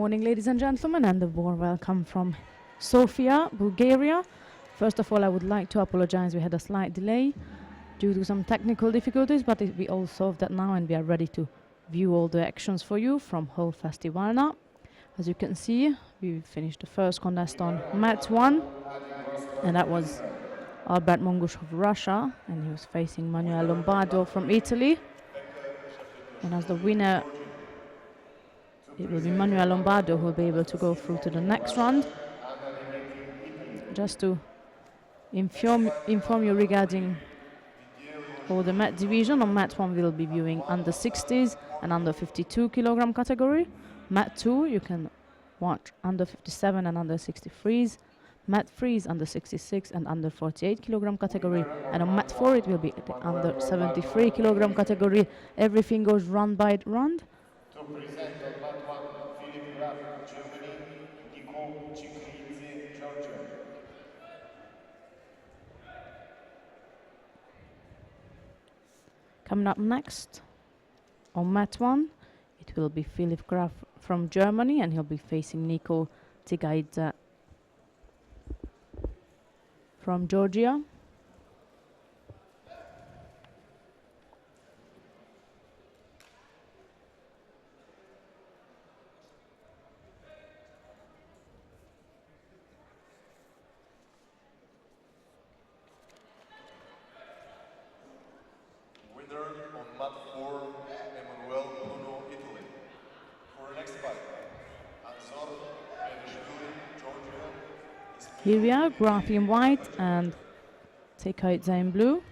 morning, ladies and gentlemen, and a warm welcome from Sofia, Bulgaria. First of all, I would like to apologize. We had a slight delay due to some technical difficulties, but we all solved that now, and we are ready to view all the actions for you from whole festival now. As you can see, we finished the first contest on mat 1, and that was Albert Mongush of Russia, and he was facing Manuel Lombardo from Italy. And as the winner, it will be Manuel Lombardo who will be able to go through to the next round. Just to inform you regarding all the mat division, on mat 1 we'll be viewing under 60s and under 52 kilogram category. Mat 2 you can watch under 57 and under 63s. Mat 3 is under 66 and under 48 kilogram category, and on mat 4 it will be the under 73 kilogram category. Everything goes round by round. To present on mat 1, Philip Graf, Germany, Nico Chikridze, Georgia. Coming up next, on mat 1, it will be Philip Graf from Germany, and he'll be facing Nico Tsigaidze from Georgia. Winner on mat 4, Emanuel Bruno, Italy. For the next fight, Anzor Benishvili, Georgia. Here we are, Graf in white and Tsigaidze in blue.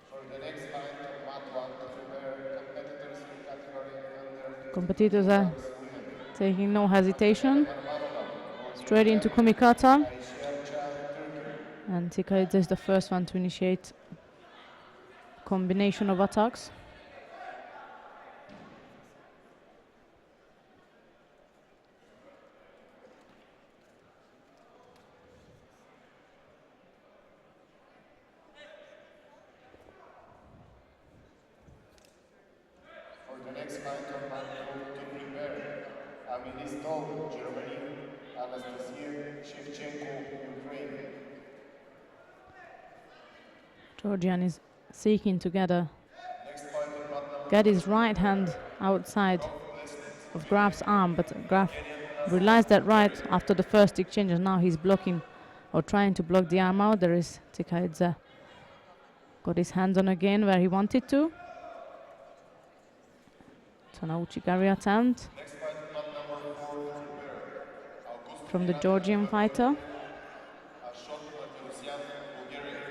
For the next fight on mat 1, to prepare competitors in category under Competitors are taking no hesitation, straight into Kumikata, and Tsigaidze is the first one to initiate combination of attacks. For the next fight on mat 2, to prepare Administov, Germany, Anastasia Shevchenko, Ukraine. Georgian is seeking to get Next fight on mat number get his right hand outside of Graf's arm, but Graf realized that right after the first exchange, and now he's blocking or trying to block the arm out. There is Tsigaidze got his hands on again where he wanted to. It's an Uchigari attempt Next fight on mat number 4, to prepare from the Georgian fighter. Ashot Matrosyan, Bulgaria.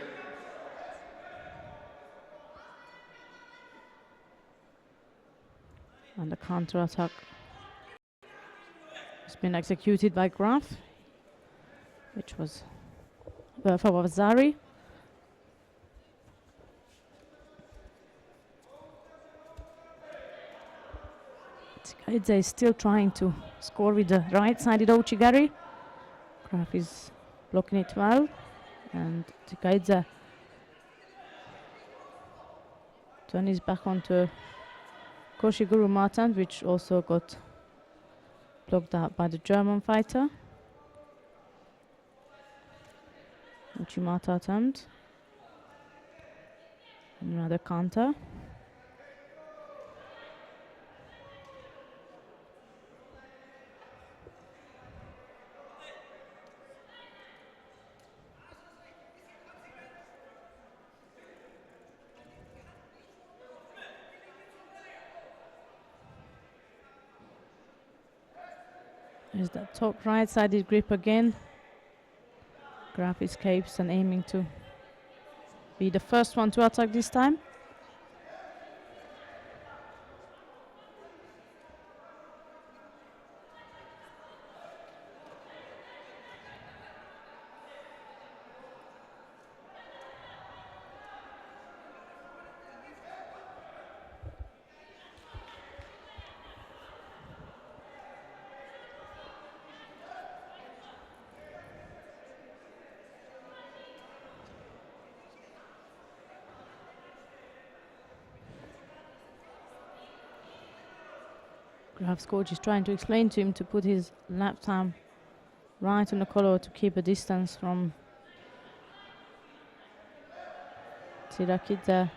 And the counter attack has been executed by Graf, which was Fawazari. Tsigaidze is still trying to score with the right-sided Ouchigari. Graf is blocking it well, and Tsigaidze turns his back onto Koshiguro Martin, which also got blocked out by the German fighter. Uchimata attempt. Another counter. There's that top right-sided grip again. Graf escapes and aiming to be the first one to attack this time. Graf's coach is trying to explain to him to put his left arm right on the collar to keep a distance from Tirakit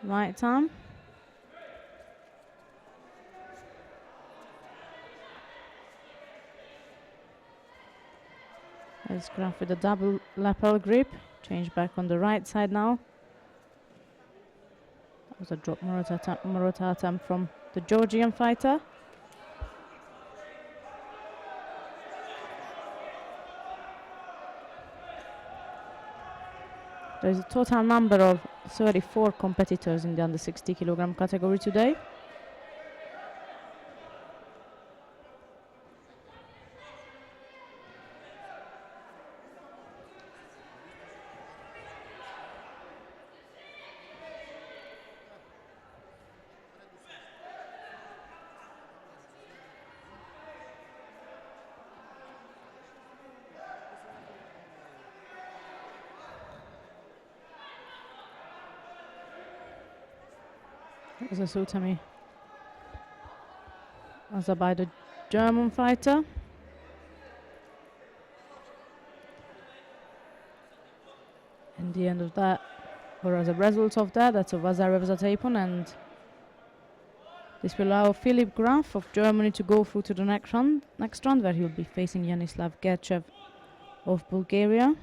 right arm. There's Graf with a double lapel grip. Change back on the right side now. That was a drop Morata attempt from the Georgian fighter. There is a total number of 34 competitors in the under 60 kilogram category today. It was a Sutami by the German fighter. In the end of that, or as a result of that, that's a Vazarev Zatapon, and this will allow Philipp Graf of Germany to go through to the next round where he'll be facing Yanislav Gerchev of Bulgaria.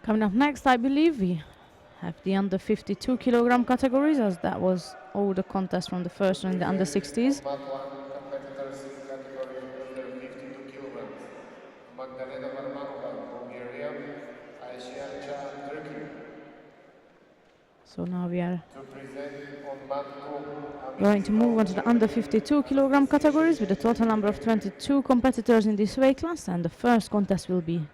Coming up next, I believe we have the under 52 kilogram categories, as that was all the contests from the first round in the under 60s. So now we are going to move on to the under 52 kilogram categories with a total number of 22 competitors in this weight class, and the first contest will be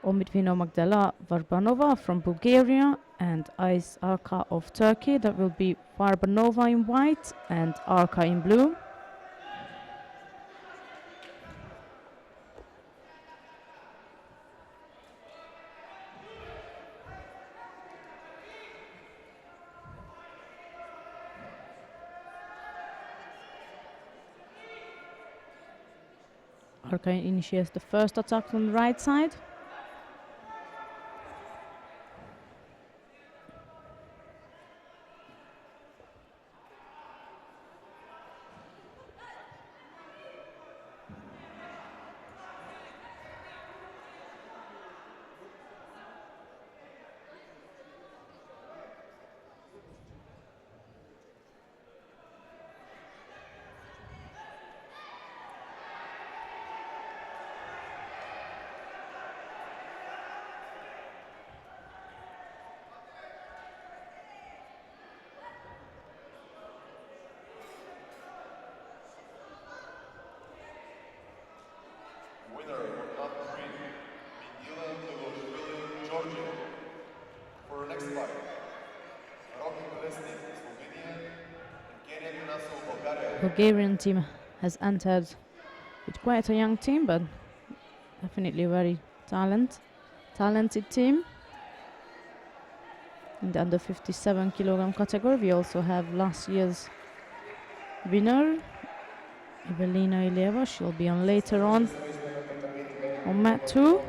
Omitvino Magdala Varbanova from Bulgaria and Ais Arka of Turkey. That will be Varbanova in white and Arka in blue. Arka initiates the first attack on the right side. Bulgarian team has entered with quite a young team, but definitely a very talented team. In the under 57 kilogram category, we also have last year's winner, Evelina Ilieva. She'll be on later on mat 2.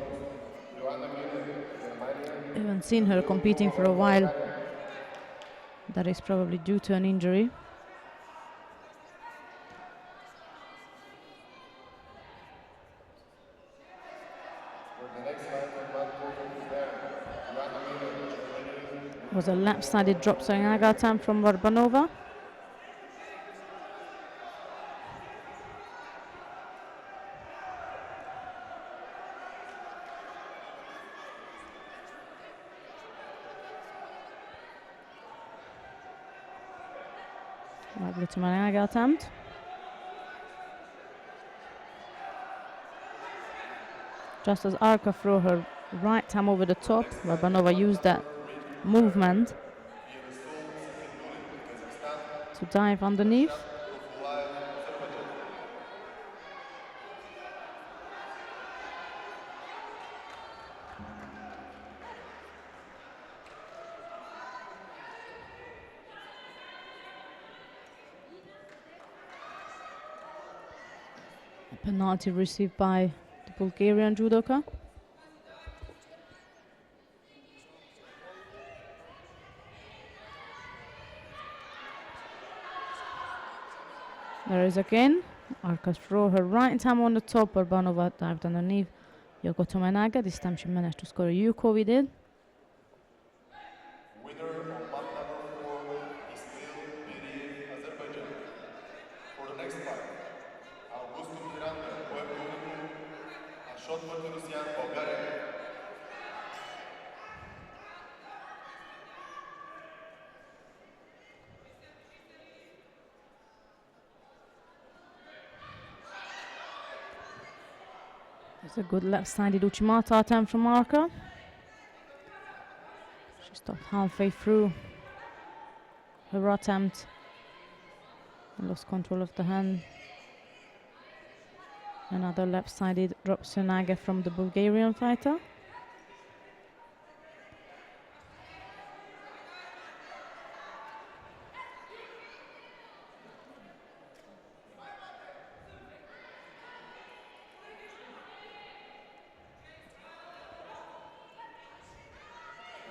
I haven't seen her competing for a while. That is probably due to an injury. Was a left-sided drop Soyanaga attempt from Varbanova. Lovely Soyanaga attempt. Just as Arka threw her right arm over the top, Varbanova used that movement to dive underneath. A penalty received by the Bulgarian judoka. There is again. Arka throw her right arm on the top. Urbanova dived underneath. Yoko Tomenaga. This time she managed to score a Yuko with it. Winner of mat number 4 is still Biri, Azerbaijan. For the next fight, Augustin Miranda, Puerto and Shot Martirosyan, Bulgaria. It's a good left-sided Uchimata attempt from Arka. She stopped halfway through her attempt and lost control of the hand. Another left-sided drop Sunaga from the Bulgarian fighter.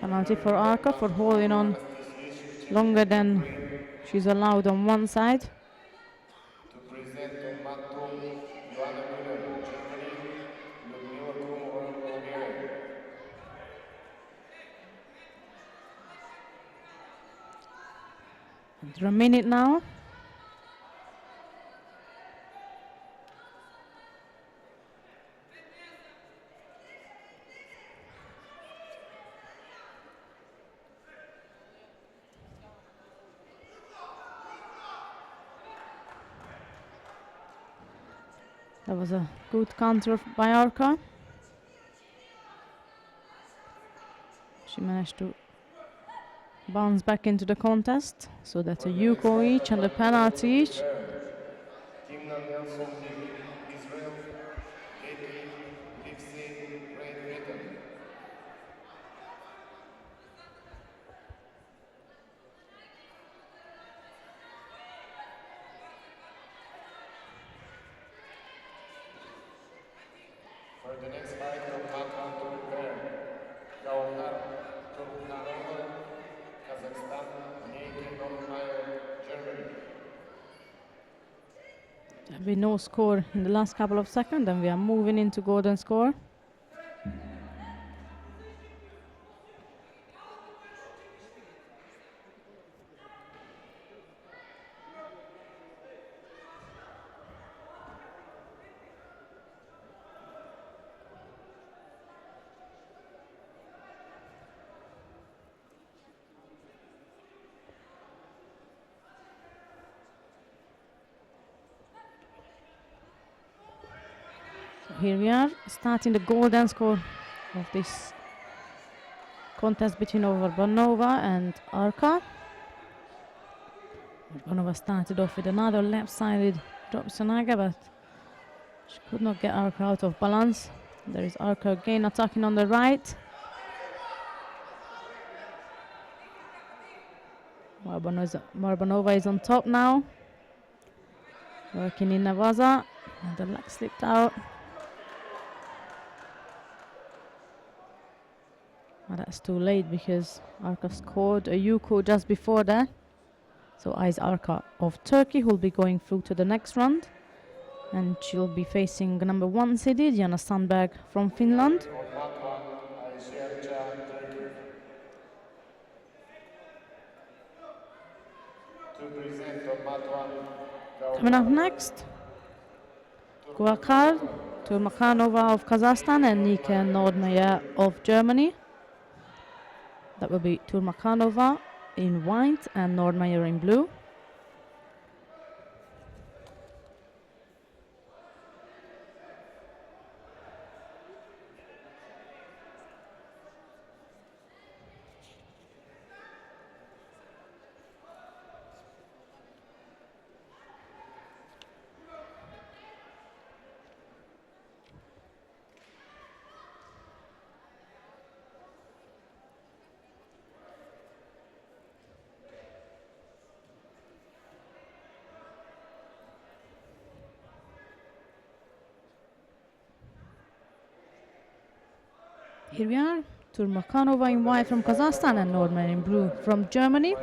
Penalty for Arka for holding on longer than she's allowed on one side. To present on mat 2, Joanna Müller, Germany, Ludmila Krumova, Bulgaria. Under a minute now. That was a good counter by Arka. She managed to bounce back into the contest. So that's a Yuko each and a penalty each. Timna Nelson, Israel, Katie, Livesey, Great Britain. For the next fight, from mat 1 to prepare, Gauhar Turkhanova, Kazakhstan, Nike Nonmeyer, Germany. There'll be no score in the last couple of seconds, and we are moving into golden score. Here we are, starting the golden score of this contest between Urbanova and Arka. Urbanova started off with another left-sided drop Sonaga, but she could not get Arka out of balance. There is Arka again attacking on the right. Urbanova is on top now, working in Navaza, and the leg slipped out. Well, that's too late because Arka scored a Yuko just before that. So Ayz Arka of Turkey who will be going through to the next round. And she'll be facing number 1 seeded Jana Sandberg from Finland. Coming up next, Guakar Turmakhanova of Kazakhstan and Nika Nordmeyer of Germany. That will be Turmakhanova in white and Nordmeyer in blue. Here we are, Turmakanova in white from Kazakhstan and Nordman in blue from Germany.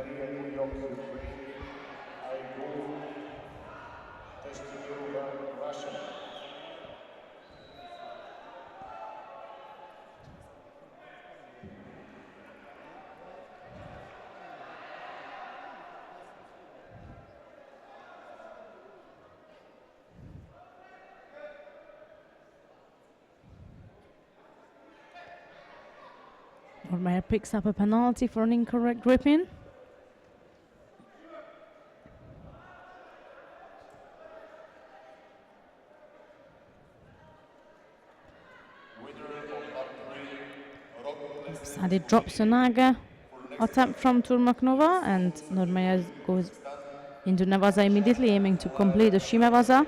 Nordmeyer picks up a penalty for an incorrect gripping. Lopsided drops a naga attempt from Turmaknova, and Nordmeyer goes into Nevaza immediately, aiming to complete the Shimevaza.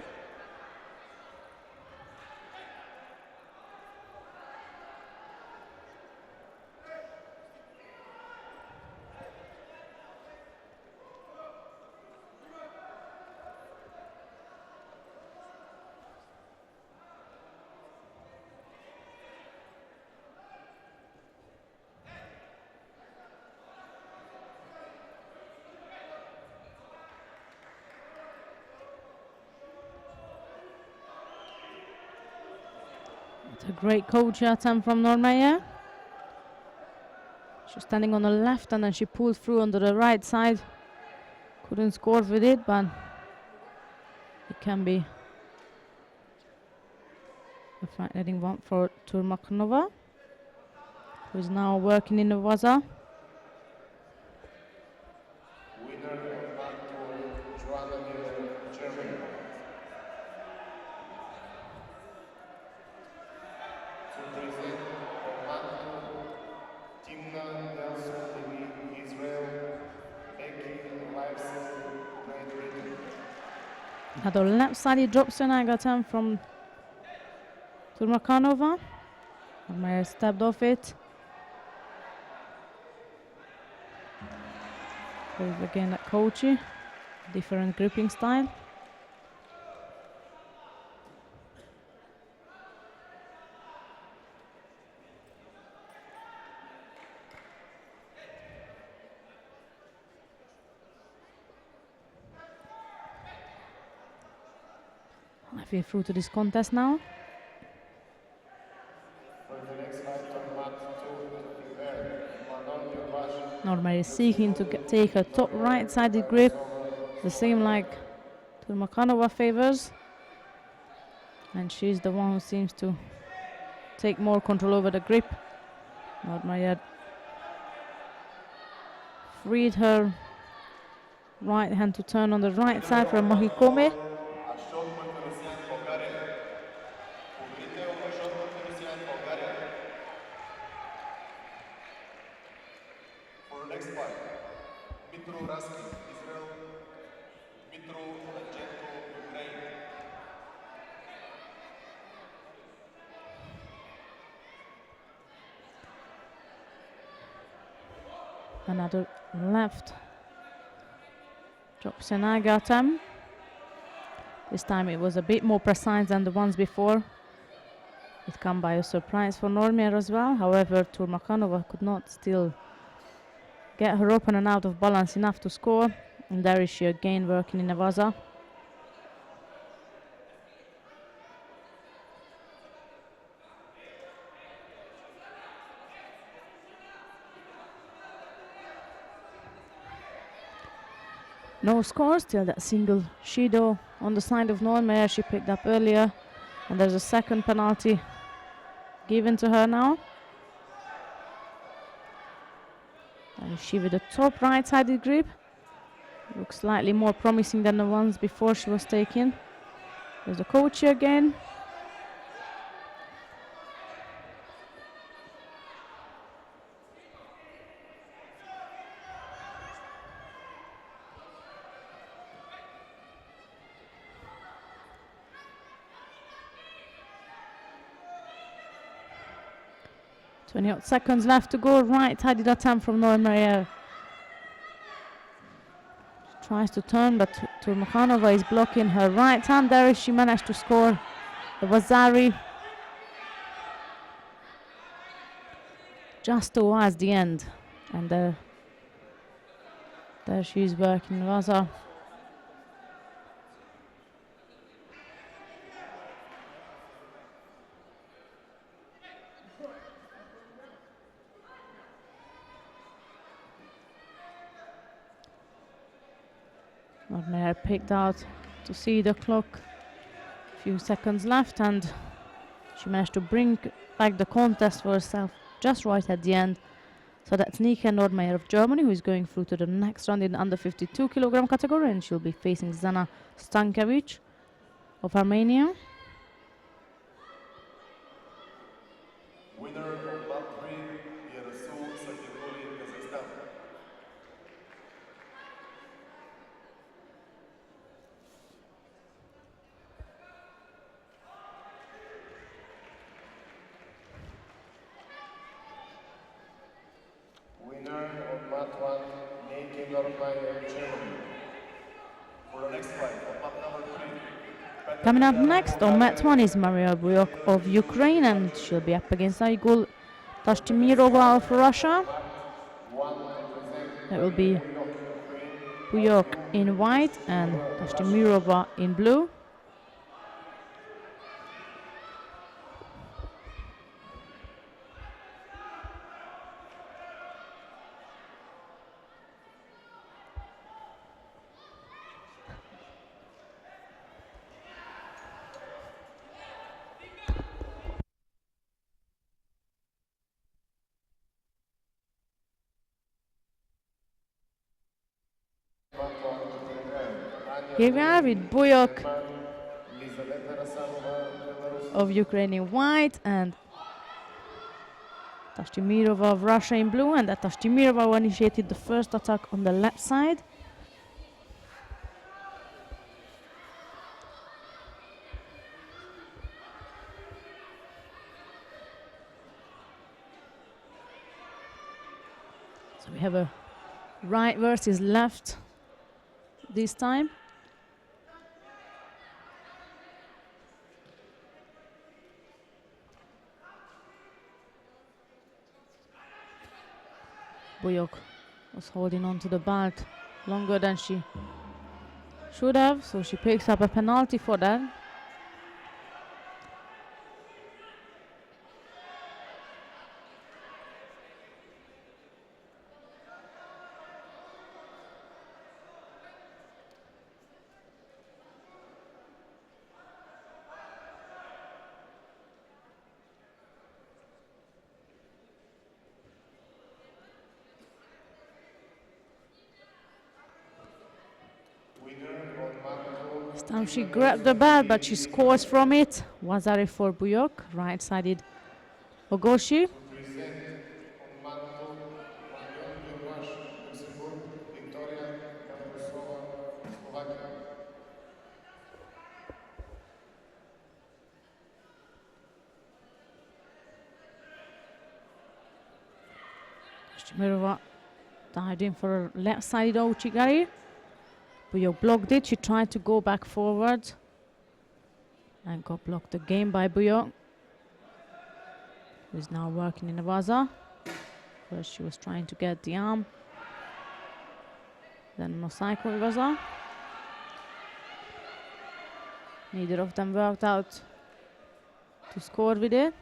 It's a great coach attempt from Nordmeyer. She's standing on the left and then she pulled through onto the right side. Couldn't score with it, but it can be a fascinating one for Turmaknova, who is now working in the Vaza. Another left-sided drop Senaga attempt from Turmakanova. Nordmeyer stepped off it. There's again that Kochi, different gripping style. I feel through to this contest now. Nordmeyer is seeking to take a top right-sided grip, the same like Turmakanova favors. And she's the one who seems to take more control over the grip. Nordmeyer freed her right hand to turn on the right side for a Mahikome. Another left drop Senaga attempt. This time it was a bit more precise than the ones before. It came by a surprise for Nordmeyer as well. However, Turmakanova could not still get her open and out of balance enough to score. And there is she again working in Nevaza. No score, still that single Judo on the side of Nordmeyer she picked up earlier. And there's a second penalty given to her now. And she with a top right-sided grip. Looks slightly more promising than the ones before she was taken. There's the coach again. Seconds left to go. Right-sided attempt from Nordmeyer. Tries to turn, but Turmakanova is blocking her right hand. There she managed to score the Vazari. just towards the end. And there she's working Vaza. Nordmeyer picked out to see the clock. Few seconds left, and she managed to bring back the contest for herself just right at the end. So that's Nika Nordmeyer of Germany, who is going through to the next round in the under 52 kilogram category, and she'll be facing Zana Stankiewicz of Armenia. Winner of round 3, Kazakhstan. Winner of mat 1, Nika Nordmeyer, Germany. For the next fight, on mat number 3. Coming up next on mat 1 is Maria Buyok of Ukraine, and she'll be up against Aigul Tashtimirova of Russia. That will be Buyok in white and Tashtimirova in blue. Here we are with Buyok of Ukraine in white and Tashtimirova of Russia in blue, and that Tashtimirova initiated the first attack on the left side. So we have a right versus left this time. Buyok was holding on to the belt longer than she should have, so she picks up a penalty for that. This time she grabbed the belt, but she scores from it. Wazari for Buyok, right-sided Ogoshi. Shmirova dived in for a left-sided Ouchigari. Buyok blocked it. She tried to go back forward and got blocked again by Buyok, who is now working in a Vaza. First she was trying to get the arm, then Mosaiko Vaza. Neither of them worked out to score with it.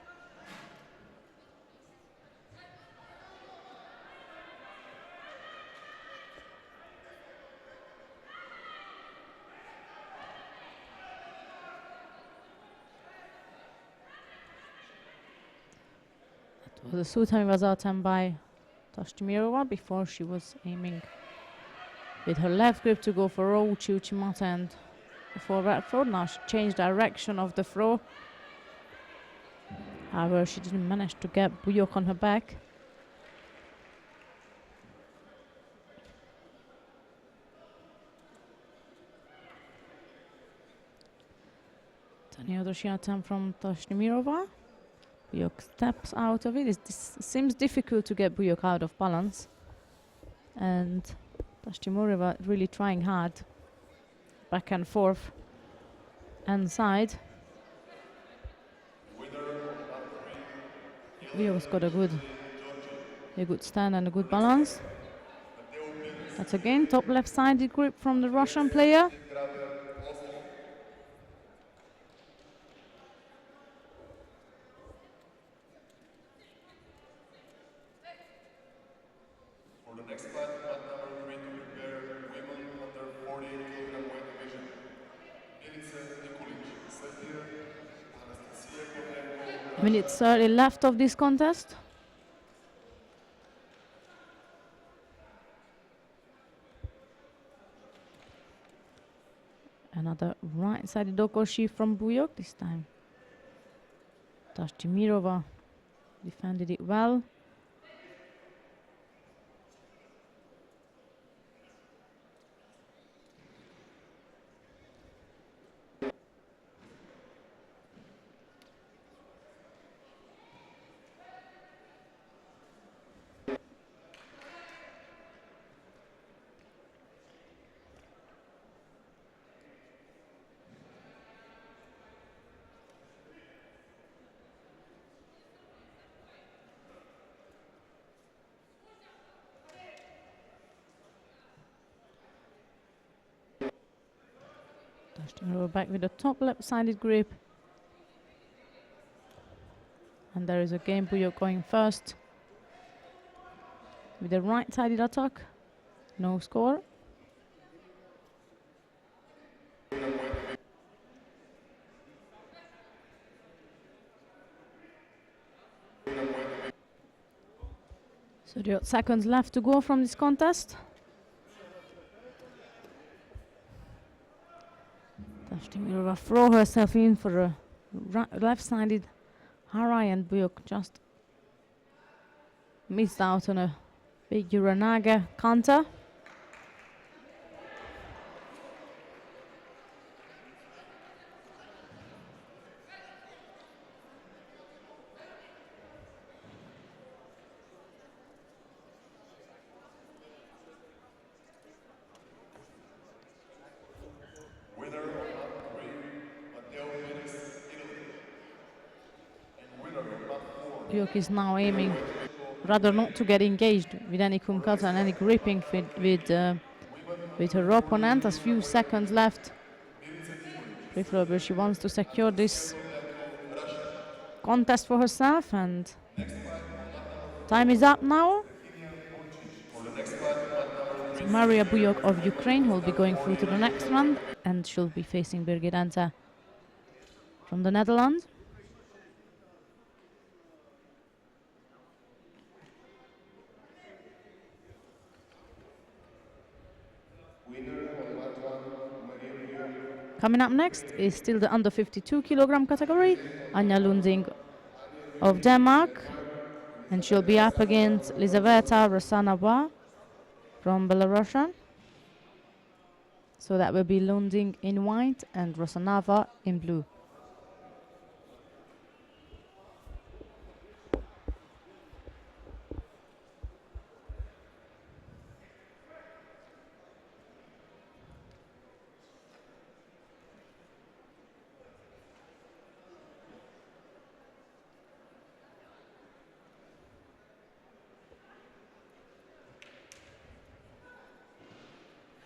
The Sutami was attempt by Tashtimirova before she was aiming with her left grip to go for Ouchi Uchimata and the forward throw. Now she changed direction of the throw. However, she didn't manage to get Buyok on her back. Another attempt from Tashtimirova. Buyok steps out of it. It seems difficult to get Buyok out of balance. And Tashtimirova really trying hard. Back and forth. And side. Buyok's got a good A good stand and a good balance. That's again top left-sided grip from the Russian player. For the next fight, mat number 3 to prepare women under 48 kilogram weight division. Sofia, Minutes 30 left of this contest. Another right-sided Dokoshi from Buyok this time. Tashtimirova defended it well. Tashtimirova back with the top left-sided grip. And there is again Buyok going first with a right-sided attack. No score. So there are seconds left to go from this contest. Tashtimirova throw herself in for a left-sided Harai, and Buyok just missed out on a big Uranaga counter. Buyok is now aiming rather not to get engaged with any kumkata and any gripping with her opponent. As few seconds left. Preferably she wants to secure this contest for herself, and time is up now. So Maria Buyok of Ukraine will be going through to the next round, and she'll be facing Birgit Anta from the Netherlands. Coming up next is still the under 52 kilogram category, Anja Lunding of Denmark, and she'll be up against Lizaveta Rosanova from Belarus. So that will be Lunding in white and Rosanova in blue.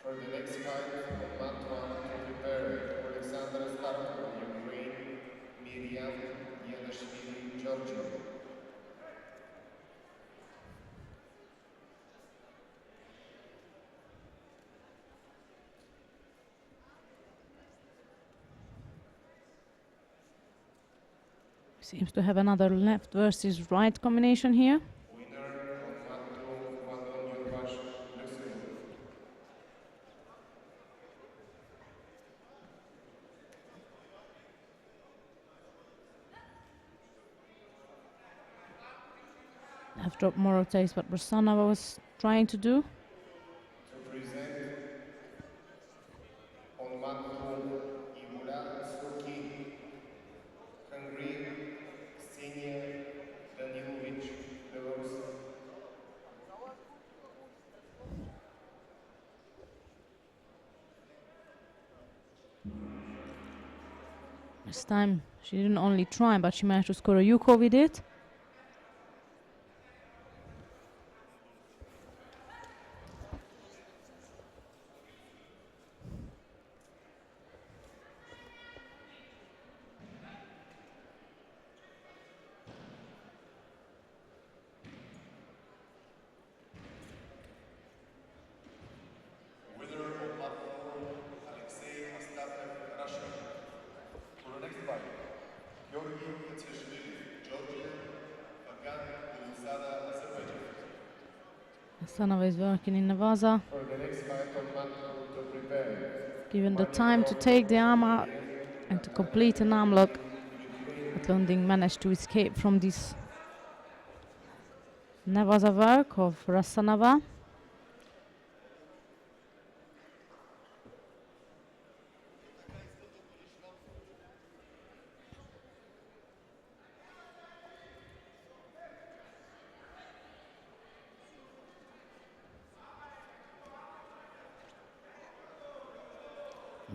For the next fight, mat 1 to prepare Alexandra Starkova, Ukraine, Miriam Yanashvili, Georgia. Seems to have another left versus right combination here. Have dropped more rotates, what Rosanova was trying to do. To present on mat 2, Igula Suki, Hungary, Ksenia Danilovich, Belarus. This time she didn't only try, but she managed to score a Yuko with it. Rasanova is working in Navaza. For the next fight on mat to prepare. Given the time to take the arm out and to complete an arm lock, but Lunding managed to escape from this Navaza work of Rasanova.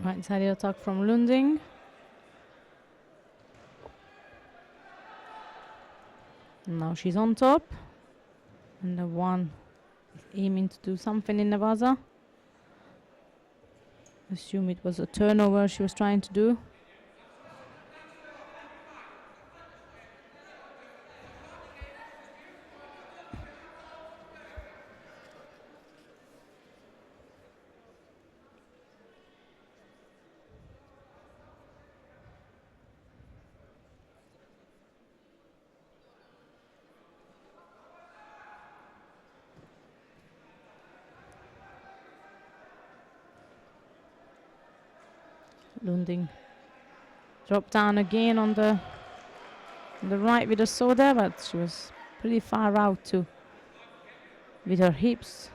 Right side attack from Lunding. Now she's on top. And the one is aiming to do something in Navaza. Assume it was a turnover she was trying to do. Lunding dropped down again on the right with the soda, but she was pretty far out too with her hips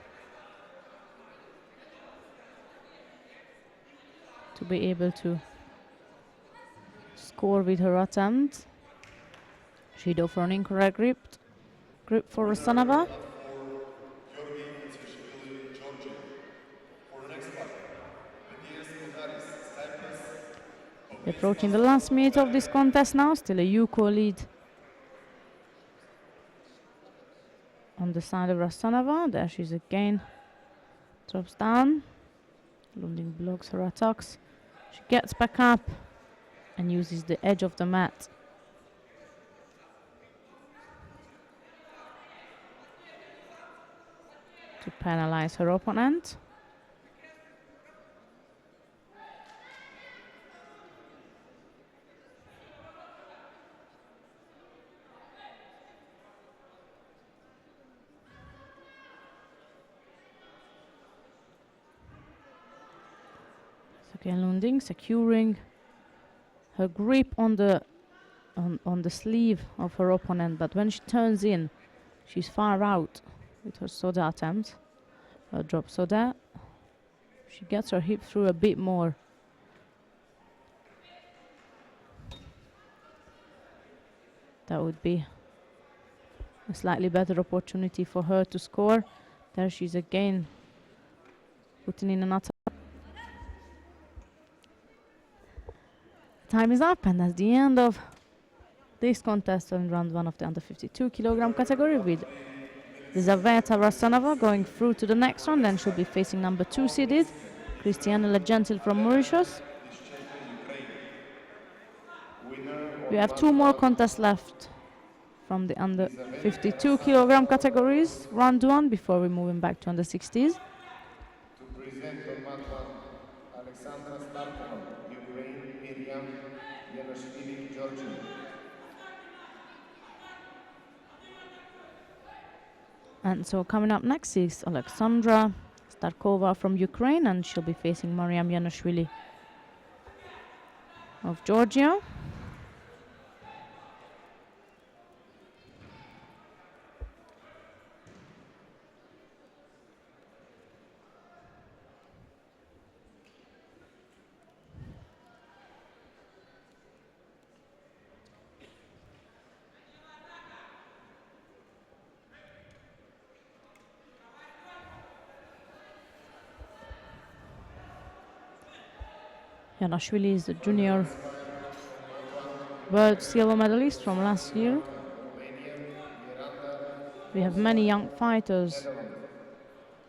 to be able to score with her attempt. Judo for an incorrect grip for Rasanova. Approaching the last minute of this contest now, still a Yuko lead on the side of Rasanova. There she's again, drops down. Lunding blocks her attacks. She gets back up and uses the edge of the mat to penalize her opponent. Again, Lunding securing her grip on the sleeve of her opponent, but when she turns in, she's far out with her soda attempt. Her drop soda. She gets her hip through a bit more. That would be a slightly better opportunity for her to score. There she's again putting in an attack. Time is up, and that's the end of this contest in round one of the under 52 kilogram category, with Lizaveta Rasanova going through to the next round. Then she'll be facing number 2 seeded Cristiana Legentil from Mauritius. We have 2 more contests left from the under 52 kilogram categories, round 1, before we're moving back to under 60s. To present on mat 1, Alexandra Starkova, Ukraine, Miriam Yanashvili, Georgia. And so coming up next is Alexandra Starkova from Ukraine, and she'll be facing Mariam Yanashvili of Georgia. Yanashvili is the junior world silver medalist from last year. We have many young fighters,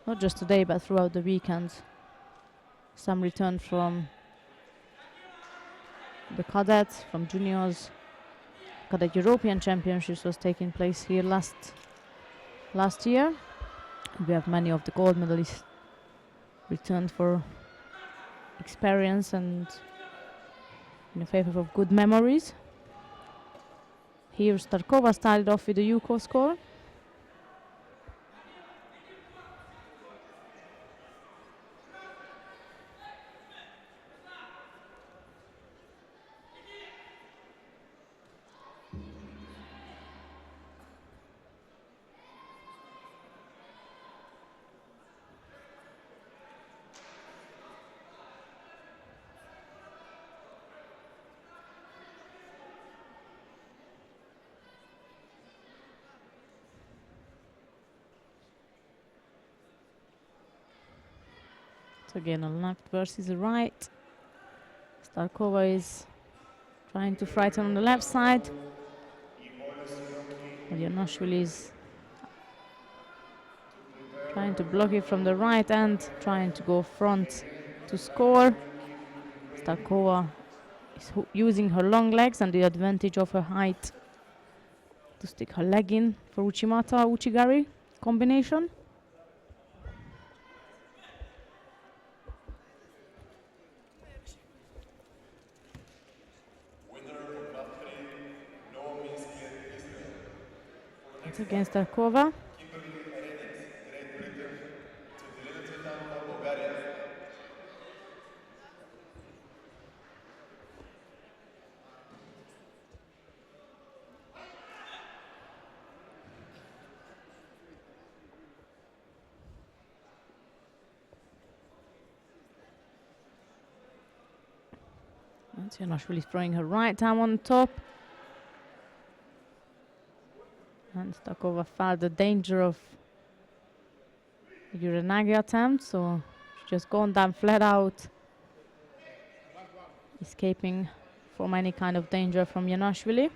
not just today but throughout the weekend. Some returned from the cadets, from juniors. Cadet European Championships was taking place here last year. We have many of the gold medalists returned for experience and in favor of good memories. Here Starkova started off with a Yuko score. So again, on left versus right. Starkova is trying to frighten on the left side. Janashvili is trying to block it from the right end, trying to go front to score. Starkova is using her long legs and the advantage of her height to stick her leg in for Uchimata Uchigari combination. Once again, Starkova. Janashvili throwing her right arm on top. And Starkova felt the danger of Uranagi attempt, so she's just gone down flat out, escaping from any kind of danger from Janashvili.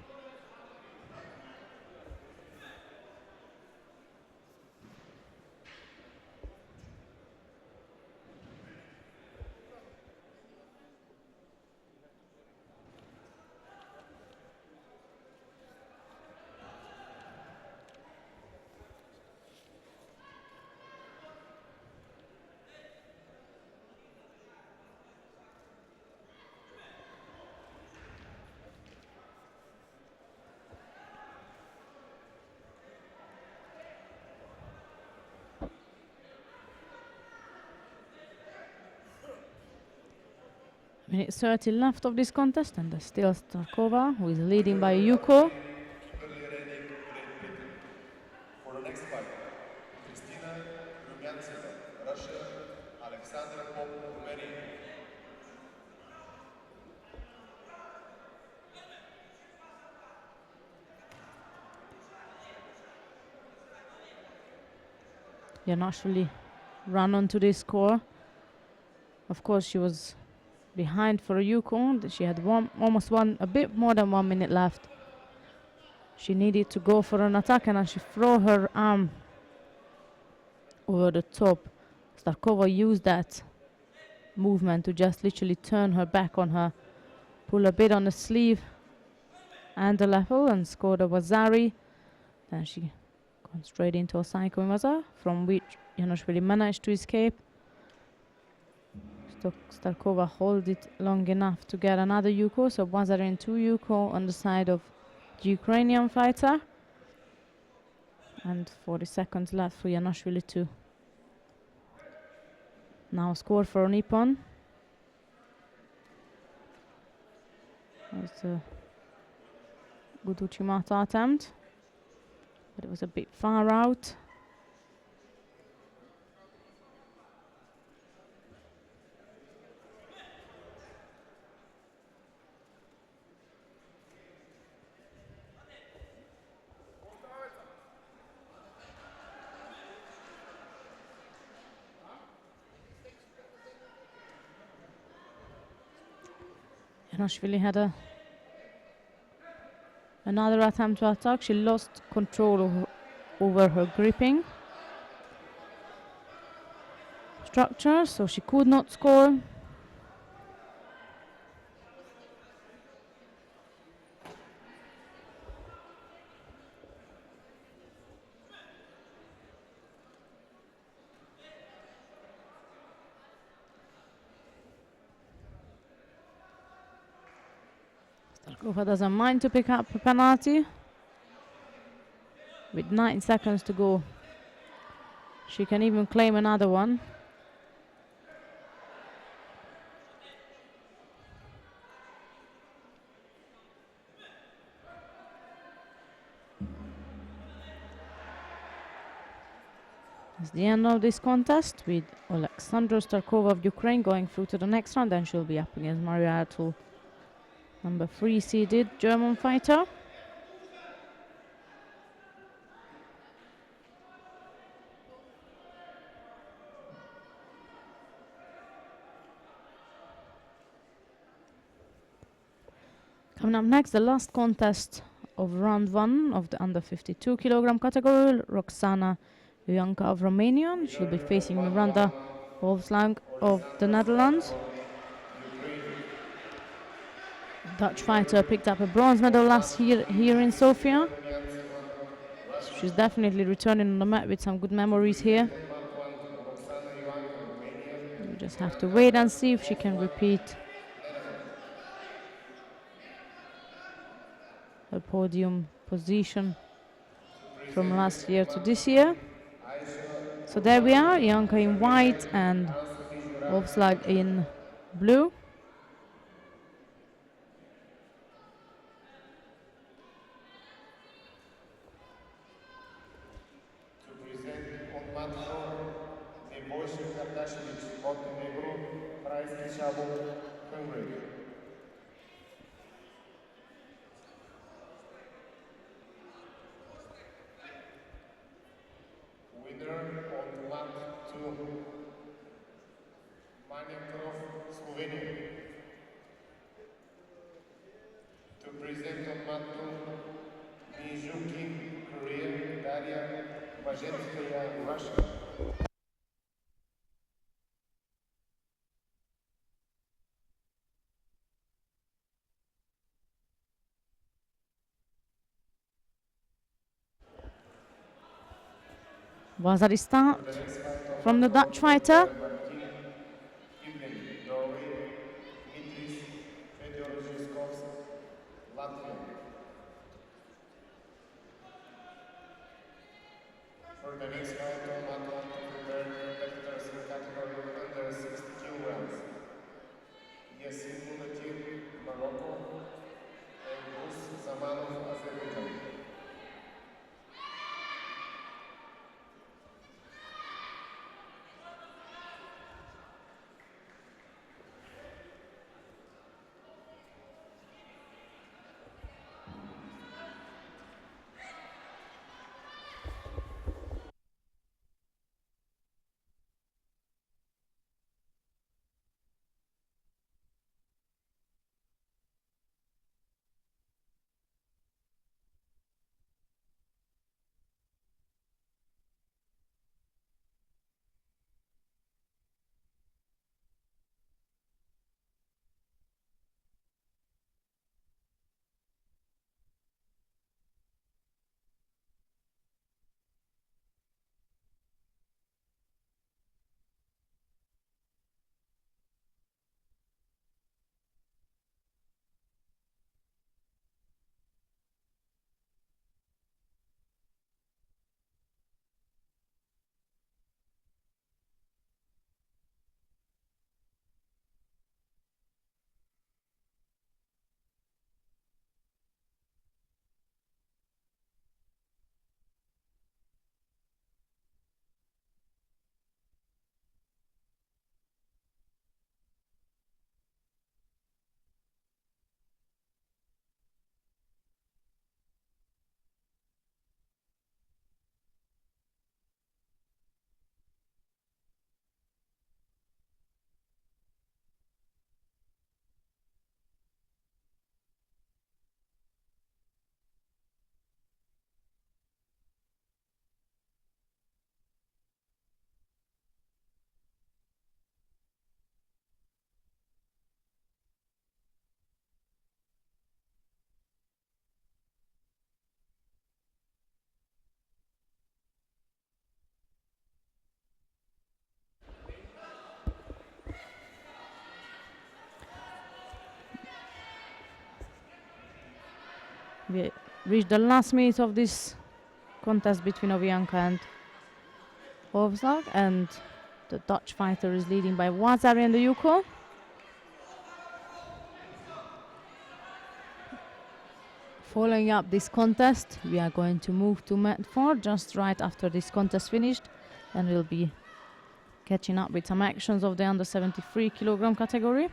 Minute 30 left of this contest, and there's still Starkova, who is leading by Yuko. For the next fight, Kristina Rumyantseva, Russia, Alexandra Pop, Romania. Janashvili ran onto this score. Of course, she was behind for Yuko. She had a bit more than 1 minute left. She needed to go for an attack, and she threw her arm over the top. Starkova used that movement to just literally turn her back on her, pull a bit on the sleeve and the level, and scored a wazari. Then she gone straight into a Psycho Waza, from which Janashvili managed to escape. Starkova hold it long enough to get another Yuko, so wazari and 2 Yuko on the side of the Ukrainian fighter. And 40 seconds left for Janashvili to now score for Nippon. That's a good Uchimata attempt, but it was a bit far out. Janashvili had another attempt to attack. She lost control over her gripping structure, so she could not score. Starkova doesn't mind to pick up a penalty. With 9 seconds to go, she can even claim another one. It's the end of this contest, with Alexandra Starkova of Ukraine going through to the next round, and she'll be up against Maria Artul, number 3 seeded German fighter. Coming up next, the last contest of round 1 of the under 52 kilogram category. Roxana Janka of Romania. She'll be facing Miranda Wolfslang of the Netherlands. Dutch fighter picked up a bronze medal last year here in Sofia. She's definitely returning on the mat with some good memories here. We just have to wait and see if she can repeat her podium position from last year to this year. So there we are, Janka in white and Wolfslag in blue. Wazari start from the Dutch fighter. For the next fight, on mat 1 to prepare competitors in category under 60 kilograms. Yassin Munatir, Morocco, and Rus Zamanov, Azerbaijan. We reached the last minute of this contest between Ovianka and Wolfslag, and the Dutch fighter is leading by Wazari and the Yuko. Following up this contest, we are going to move to mat 4 just right after this contest finished, and we'll be catching up with some actions of the under 73 kilogram category.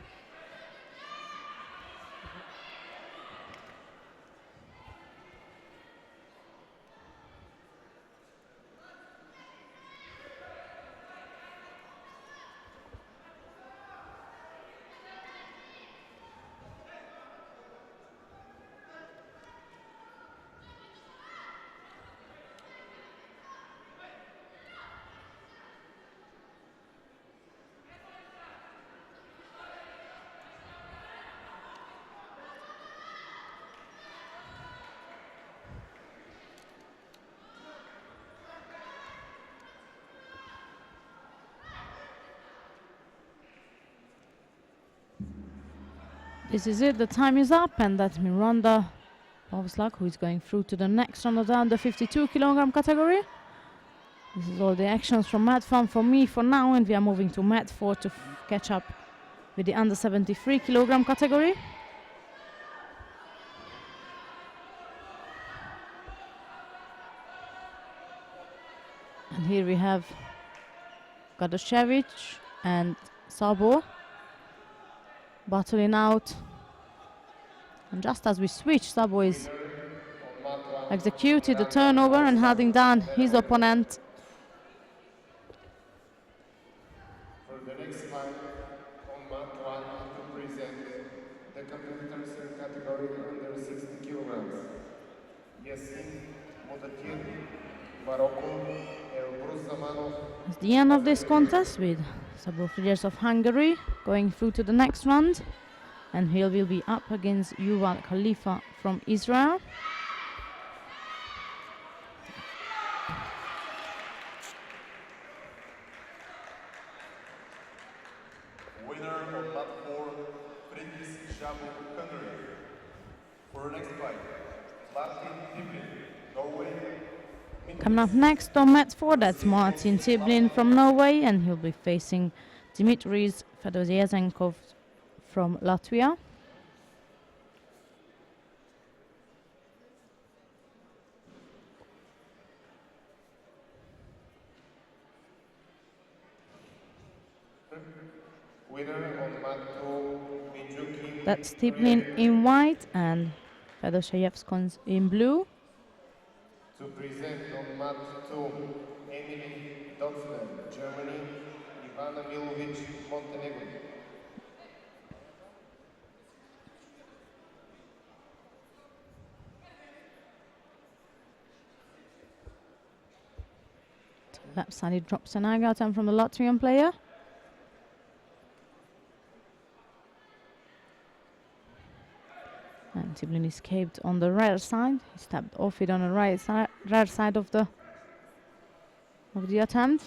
This is it, the time is up, and that's Miranda Bovslak, who is going through to the next round of the under 52 kilogram category. This is all the actions from mat 1 for me for now, and we are moving to mat 4 to catch up with the under 73 kilogram category. And here we have Gadoshevich and Sabo battling out. And just as we switch, Sabo is executed the turnover and holding down his opponent. For the next fight, on mat 1 to present the competitors in category under 60 kilograms. Yasin Motatir, Morocco, Bruce Zamanov. It's the end of this contest with Sabo Frieders of Hungary going through to the next round. And he will be up against Yuval Khalifa from Israel. Winner of mat 4, Friedrich Shabu, Hungary. For the next fight, Martin Tiblin, Norway. Coming up next on mat 4, that's Martin Tiblin from Norway, and he'll be facing Dimitris Fedosyezenkov from Latvia. Winner on mat 2, Mijuki. That's Tiblin in white and Fedosyevskons in blue. To present on mat 2, Emily Dotzler, Germany, Ivana Milovic, Montenegro. Left side, he drops an eye out from the Latvian player. And Tiblin escaped on the rear side. He stepped off it on the rear side of the attempt.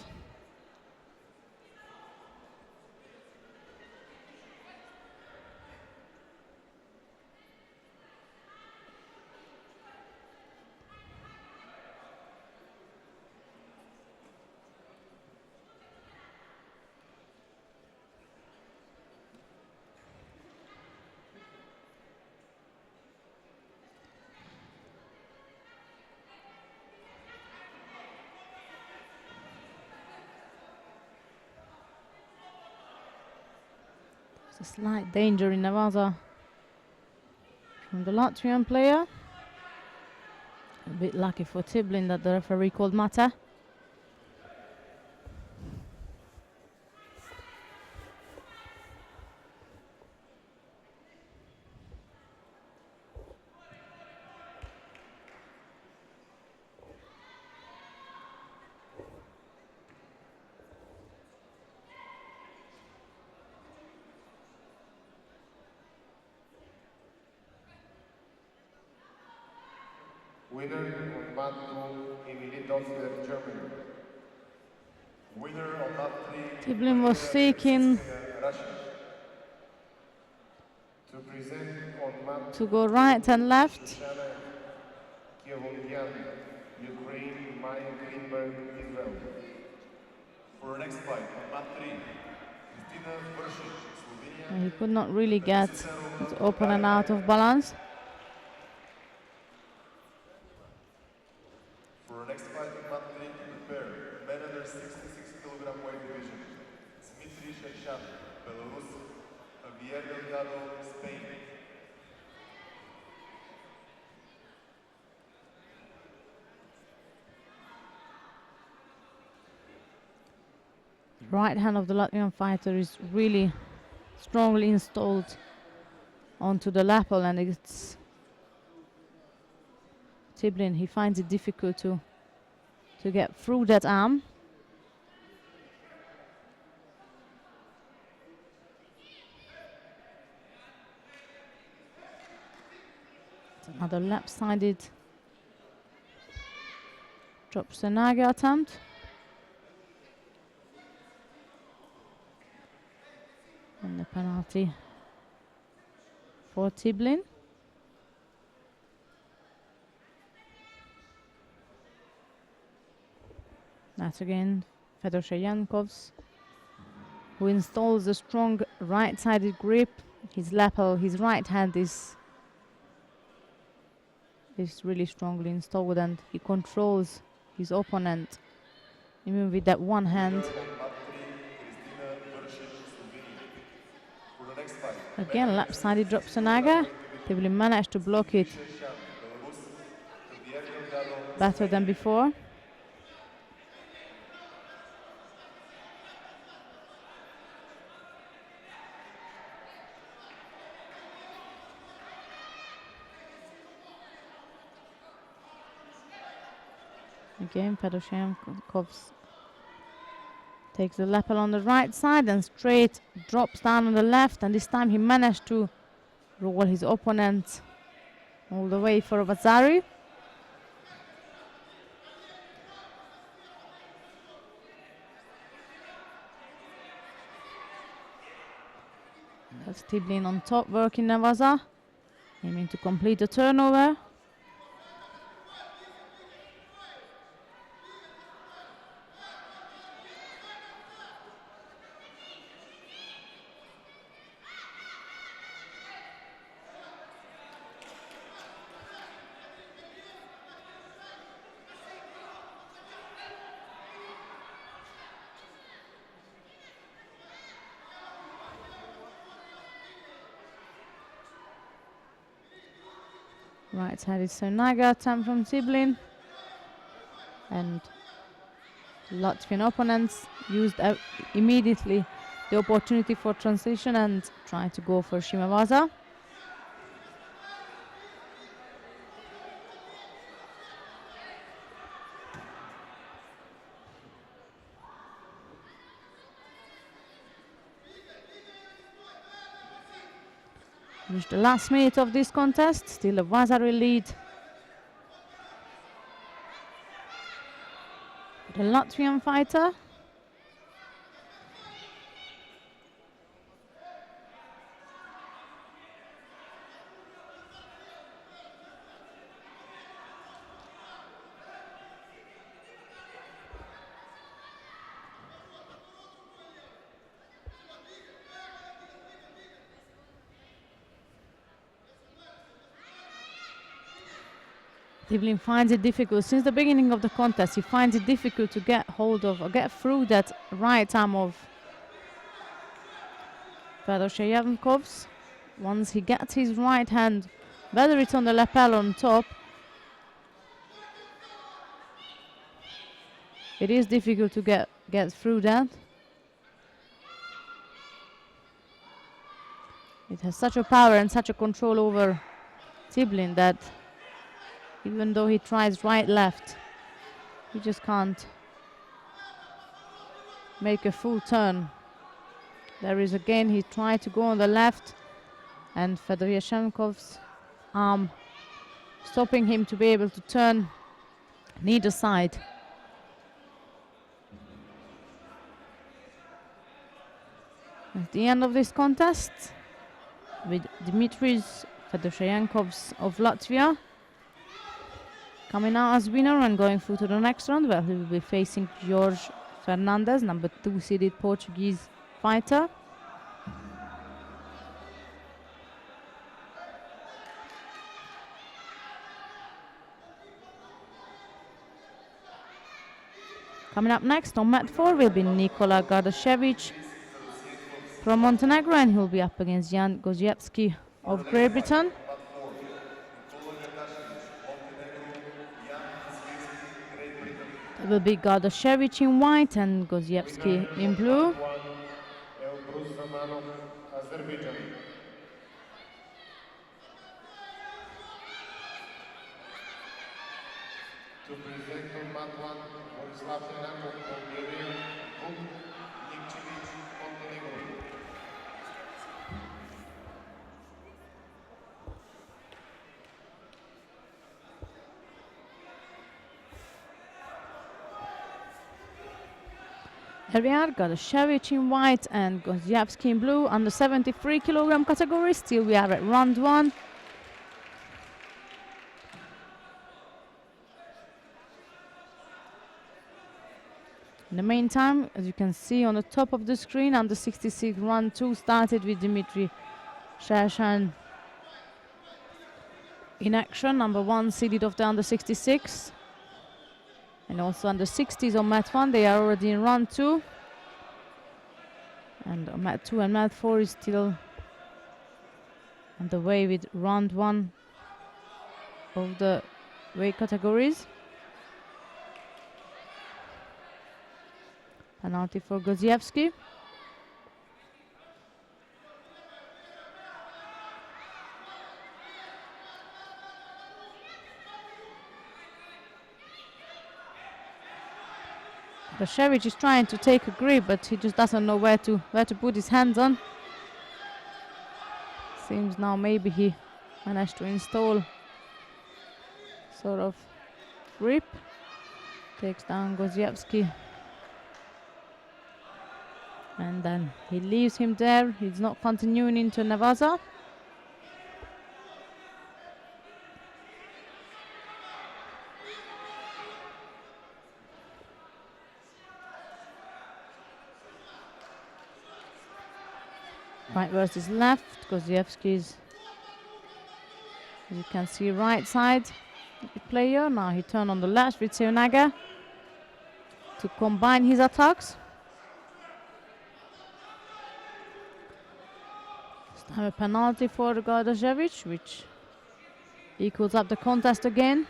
A slight danger in Nevada from the Latvian player. A bit lucky for Tiblin that the referee called Mata. Winner on mat 2, Emily Dotzler, Germany. Winner on mat 3, Tiblin was seeking Russia. To present on mat to go right and left. Shoshana Kievongian, Ukraine, Maya Greenberg, Israel. For the next fight, on mat 3, Kristina Vršić, Slovenia. And he could not really get his opponent out of balance. For the next fight, on mat 3, to prepare men under 66 kilogram weight division. Dmitry Shershan, Belarus, Javier Delgado, Spain. Right hand of the Latvian fighter is really strongly installed onto the lapel, and it's Tiblin, he finds it difficult to get through that arm. It's another lap-sided drop Senaga attempt. And the penalty for Tiblin. That's again Fedor Shayankovs, who installs a strong right-sided grip. His lapel, his right hand is really strongly installed, and he controls his opponent even with that one hand. Again, left-sided drop Sonaga. Tiblin managed to block it better than before. Again, Fedor Shayankovs takes the lapel on the right side and straight drops down on the left, and this time he managed to roll his opponent all the way for Vazari. That's Tiblin on top, working Navaza, aiming to complete the turnover. Right side is Sonaga, attempt from Tiblin. And Latvian opponents used immediately the opportunity for transition and tried to go for Shimavaza. Reached the last minute of this contest, still a Vazari lead. The Latvian fighter. Tiblin finds it difficult since the beginning of the contest. He finds it difficult to get hold of or get through that right arm of Fedor Shayankovs. Once he gets his right hand, whether it's on the lapel on top, it is difficult to get through that. It has such a power and such a control over Tiblin that even though he tries right, left, he just can't make a full turn. There is again, he tried to go on the left, and Fedor Yashenkov's arm stopping him to be able to turn neither side. At the end of this contest, with Dimitris Fedosheyankovs of Latvia coming out as winner and going through to the next round, where he will be facing Jorge Fernandez, number 2 seeded Portuguese fighter. Coming up next on mat 4 will be Nikola Gardashevich from Montenegro, and he'll be up against Jan Gozievski of Great Britain. It will be Gardashevich in white and Gozievski in blue. To present on mat 1, Borislav Janakov, Bulgaria, BUL, Montenegro. area. Got a Shevich in white and Gozievsky in blue. Under 73 kilogram category. Still we are at round 1. In the meantime, as you can see on the top of the screen, under 66 round 2 started with Dmitry Shashan in action, number 1 seeded of the under 66. And also under 60s on mat 1, they are already in round 2. And mat 2 and mat 4 is still on the way with round 1 of the weight categories. Penalty for Gozievsky. Shevich is trying to take a grip, but he just doesn't know where to put his hands on. Seems now maybe he managed to install sort of grip. Takes down Gozievsky. And then he leaves him there. He's not continuing into Navaza. Right versus left. Gozievsky's, as you can see, right side player. Now he turned on the left with Seonaga to combine his attacks. This time a penalty for Gardashevich, which equals up the contest again.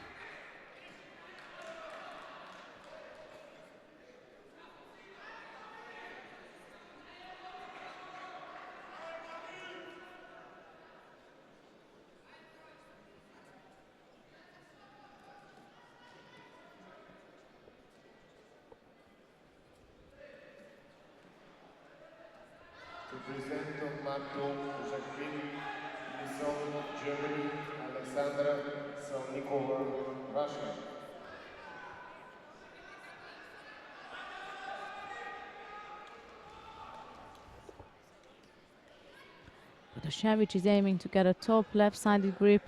Shevich is aiming to get a top left-sided grip.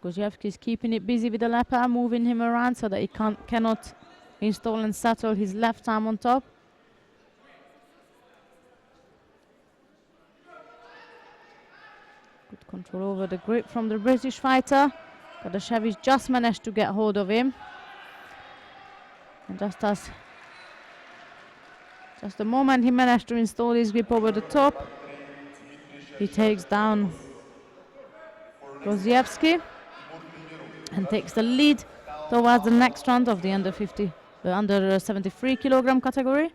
Gozievsky is keeping it busy with the left arm, moving him around so that he cannot install and settle his left arm on top. Good control over the grip from the British fighter. Gardashevich just managed to get hold of him. And just the moment he managed to install his grip over the top, he takes down Gozievsky and takes the lead towards the next round of the under 73 kilogram category.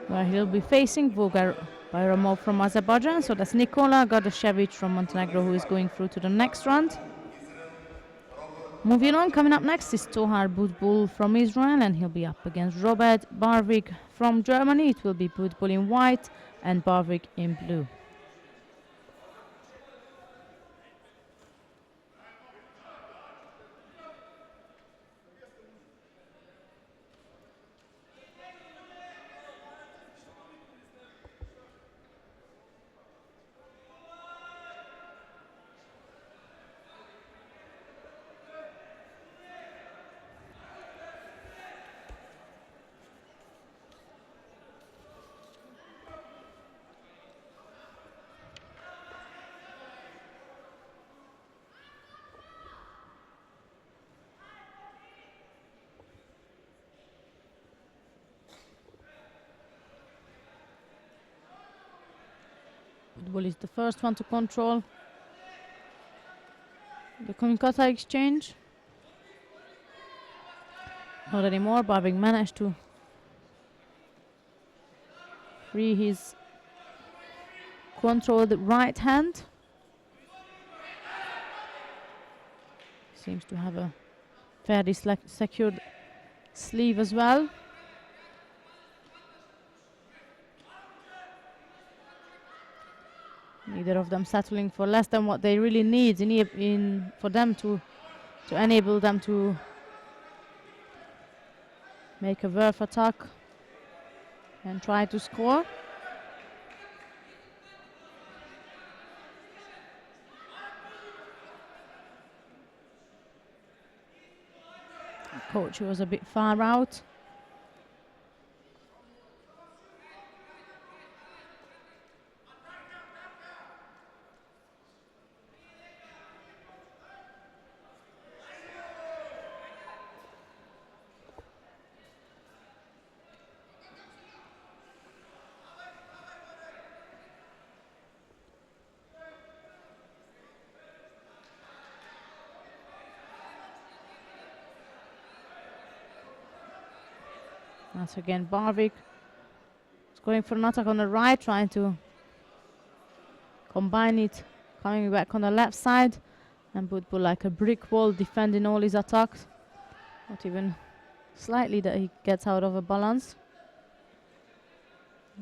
Where he'll be facing Bayramov from Azerbaijan, so that's Nikola Gardashevich from Montenegro, who is going through to the next round. Moving on, coming up next is Tohar BUL from Israel, and he'll be up against Robert Barvik from Germany. It will be BUL in white and Barvik in blue. BUL is the first one to control the Konkata exchange. Not anymore. Barvik managed to free his controlled right hand. Seems to have a fairly secured sleeve as well. Neither of them settling for less than what they really need for them to enable them to make a verve attack and try to score. Coach was a bit far out. Once again, Barvik is going for an attack on the right, trying to combine it, coming back on the left side, and BUL like a brick wall, defending all his attacks. Not even slightly that he gets out of a balance.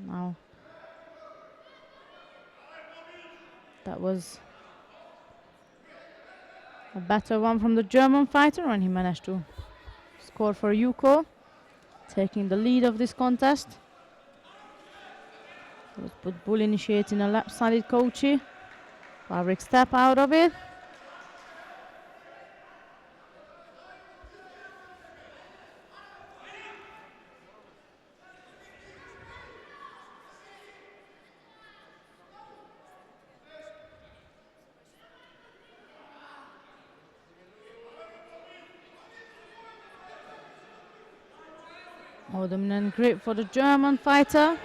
Now, that was a better one from the German fighter, and he managed to score for Yuko, taking the lead of this contest. Let's put BUL initiating a left-sided Kochi. Barvik step out of it. More dominant grip for the German fighter.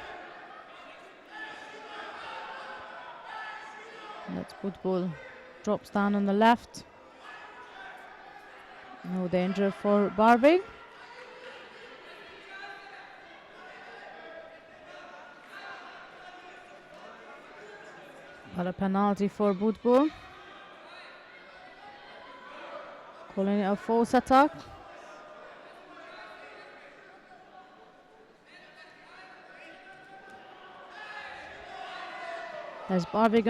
Let's put BUL drops down on the left. No danger for Barvik. But a penalty for BUL. Calling it a false attack. There's Barvik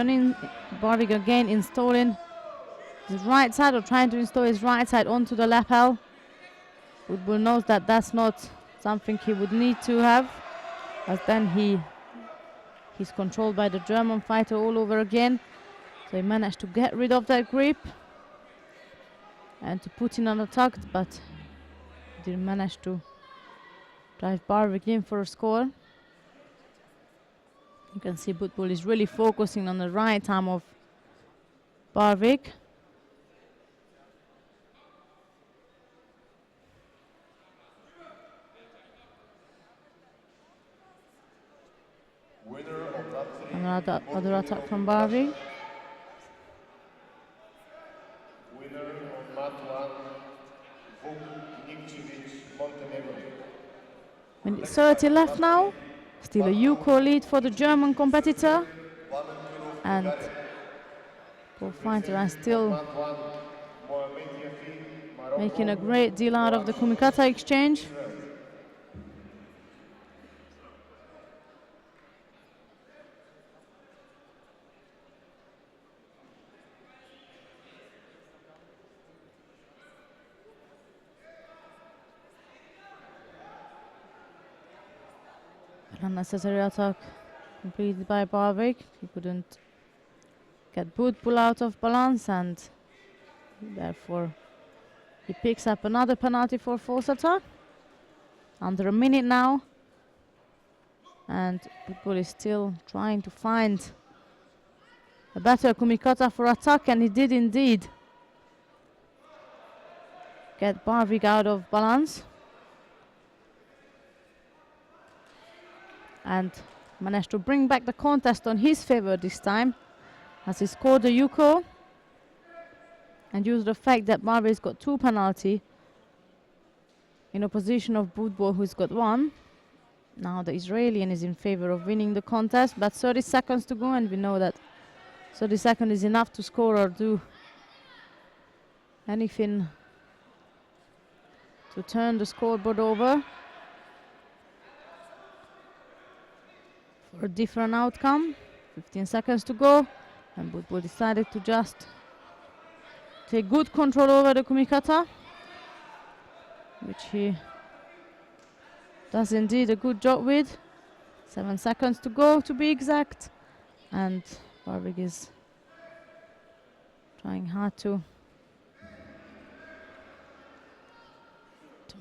again installing his right side, or trying to install his right side onto the lapel. BUL knows that that's not something he would need to have, as then he's controlled by the German fighter all over again. So he managed to get rid of that grip and to put in an attack, but didn't manage to drive Barvik in for a score. You can see BUL is really focusing on the right arm of Barvik. Another attack from Barvik. Winner of mat 1, Montenegro. Minute 30 left now. Still a Yuko lead for the German competitor. And both fighters are still making a great deal out of the Kumikata exchange. Unnecessary attack completed by Barvik. He couldn't get BUL out of balance, and therefore he picks up another penalty for false attack. Under a minute now, and BUL is still trying to find a better Kumikata for attack, and he did indeed get Barvik out of balance and managed to bring back the contest on his favor this time, as he scored the Yuko and used the fact that Barvik's got 2 penalty in opposition of BUL, who's got 1. Now the Israeli is in favor of winning the contest, but 30 seconds to go, and we know that 30 seconds is enough to score or do anything to turn the scoreboard over for a different outcome. 15 seconds to go. And BUL decided to just take good control over the kumikata, which he does indeed a good job with. 7 seconds to go, to be exact. And Barbig is trying hard to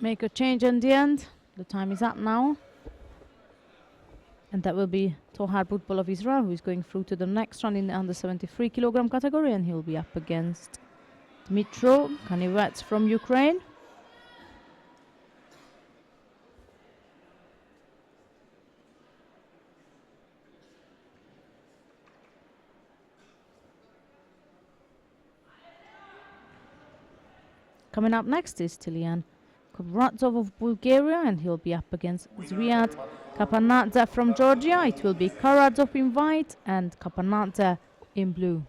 make a change in the end. The time is up now. And that will be Tohar BUL of Israel, who is going through to the next round in the under 73 kilogram category, and he'll be up against Dmitro Kanivets from Ukraine. Coming up next is Tilian Kovratsov of Bulgaria, and he'll be up against Zviad Kapanadze from Georgia. It will be Karadzov in white and Kapanadze in blue.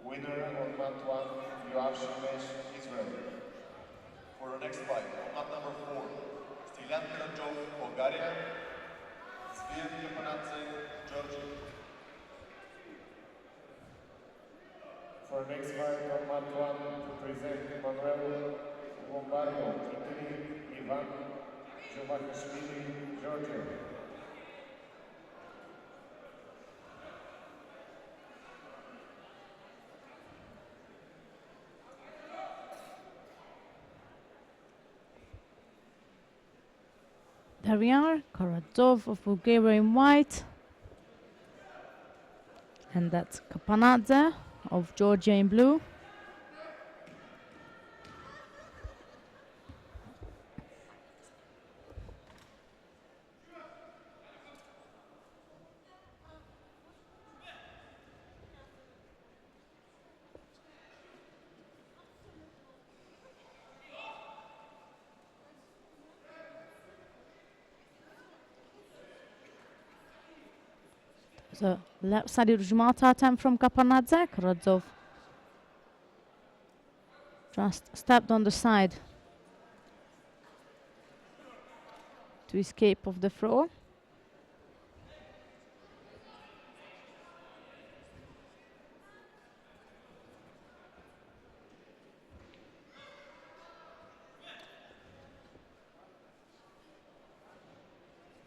Winner on mat 1, Yoav Shemesh, Israel. For the next fight, on mat number 4, Tilian Kovratsov, Bulgaria, Zviad Kapanadze, Georgia. For the next fight, on mat 1, to present Manuel Lombardo, Italy, Ivan Jovakashvili, Georgia. There we are, Karadzov of Bulgaria in white. And that's Kapanadze of Georgia in blue. So left-sided Ujimata attempt from Kapanadze. Karadzov just stepped on the side to escape of the throw.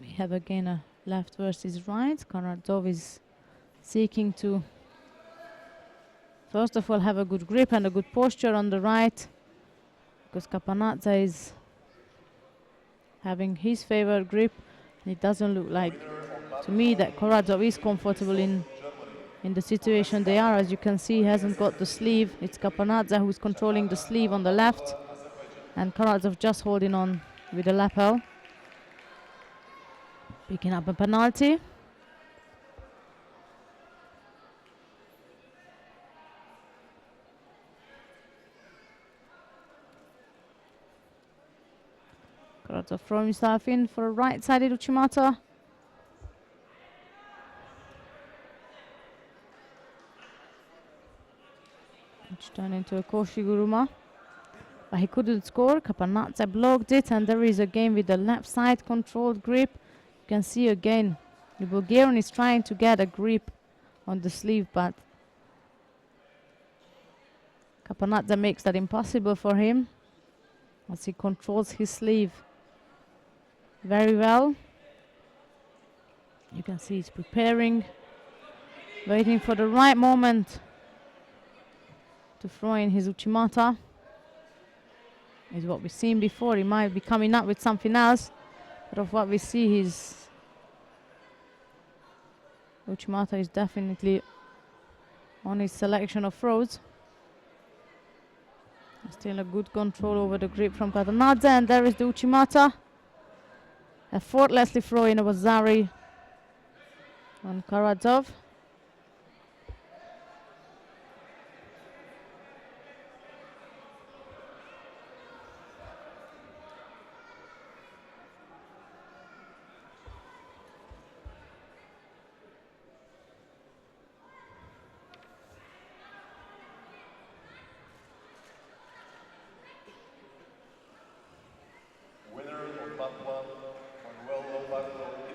We have again a left versus right. Karadzov is seeking to first of all have a good grip and a good posture on the right, because Kapanadze is having his favorite grip. It doesn't look like to me that Karadzov is comfortable in the situation they are. As you can see, he hasn't got the sleeve. It's Kapanadze who's controlling the sleeve on the left, and Karadzov just holding on with the lapel. Picking up a penalty. Karadzov throwing himself in for a right-sided Uchimata. Which turned into a Koshiguruma. But he couldn't score. Kapanadze blocked it, and there is a game with the left side controlled grip. You can see again, the Bulgarian is trying to get a grip on the sleeve, but Kapanadze makes that impossible for him as he controls his sleeve very well. You can see he's preparing, waiting for the right moment to throw in his Uchimata. Is what we've seen before. He might be coming up with something else, but of what we see, his Uchimata is definitely on his selection of throws. Still a good control over the grip from Kapanadze, and there is the Uchimata. Effortlessly throwing a Wazari on Karadzov. Winner of mat 1, Manuel Lombardo,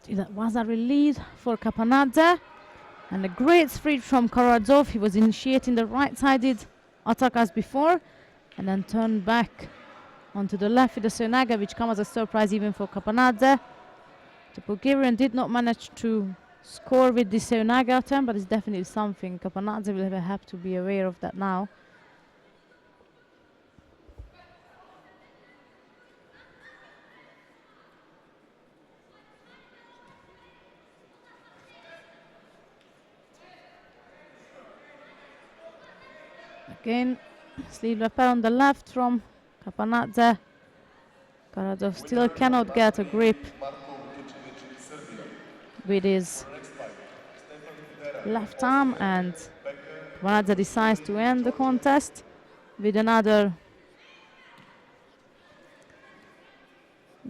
That was a release for Kapanadze. And a great sprint from Karadov. He was initiating the right-sided attack as before, and then turned back onto the left with the Seonaga, which comes as a surprise even for Kapanadze. The Bulgarian did not manage to score with the Seonaga attempt, but it's definitely something. Kapanadze will have to be aware of that now. Again, sleeve repair on the left from Kapanadze. Karadov still cannot get a grip with his left arm, and Kapanadze decides to end the contest with another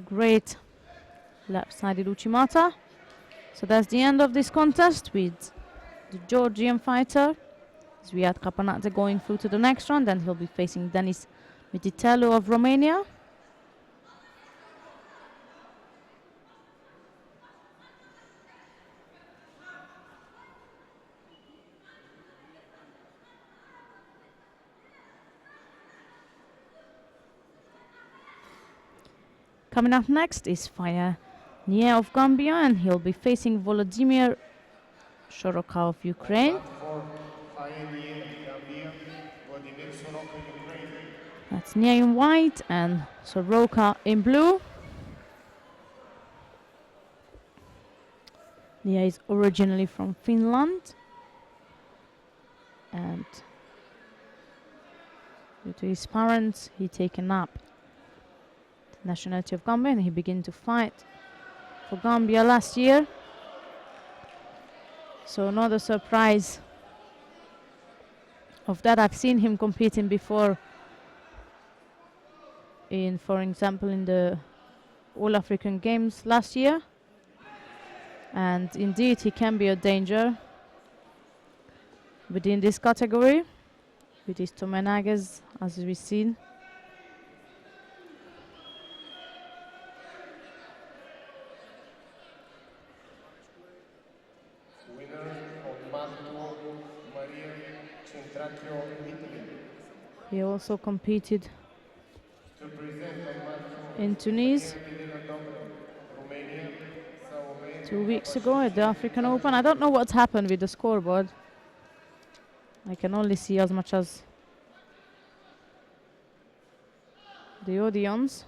great left-sided Uchimata. So that's the end of this contest with the Georgian fighter. Zviad Kapanadze going through to the next round, and he'll be facing Denis Mititelu of Romania. Coming up next is Fire Nie of Gambia, and he'll be facing Volodymyr Shoroka of Ukraine. That's Nie in white and Soroka in blue. Nie is originally from Finland, and due to his parents, he taken up the nationality of Gambia, and he began to fight for Gambia last year. So another surprise of that. I've seen him competing before in, for example, in the All African Games last year, and indeed he can be a danger within this category with his Tomenages, as we've seen. He also competed in Tunis 2 weeks ago at the African Open. I don't know what's happened with the scoreboard. I can only see as much as the audience.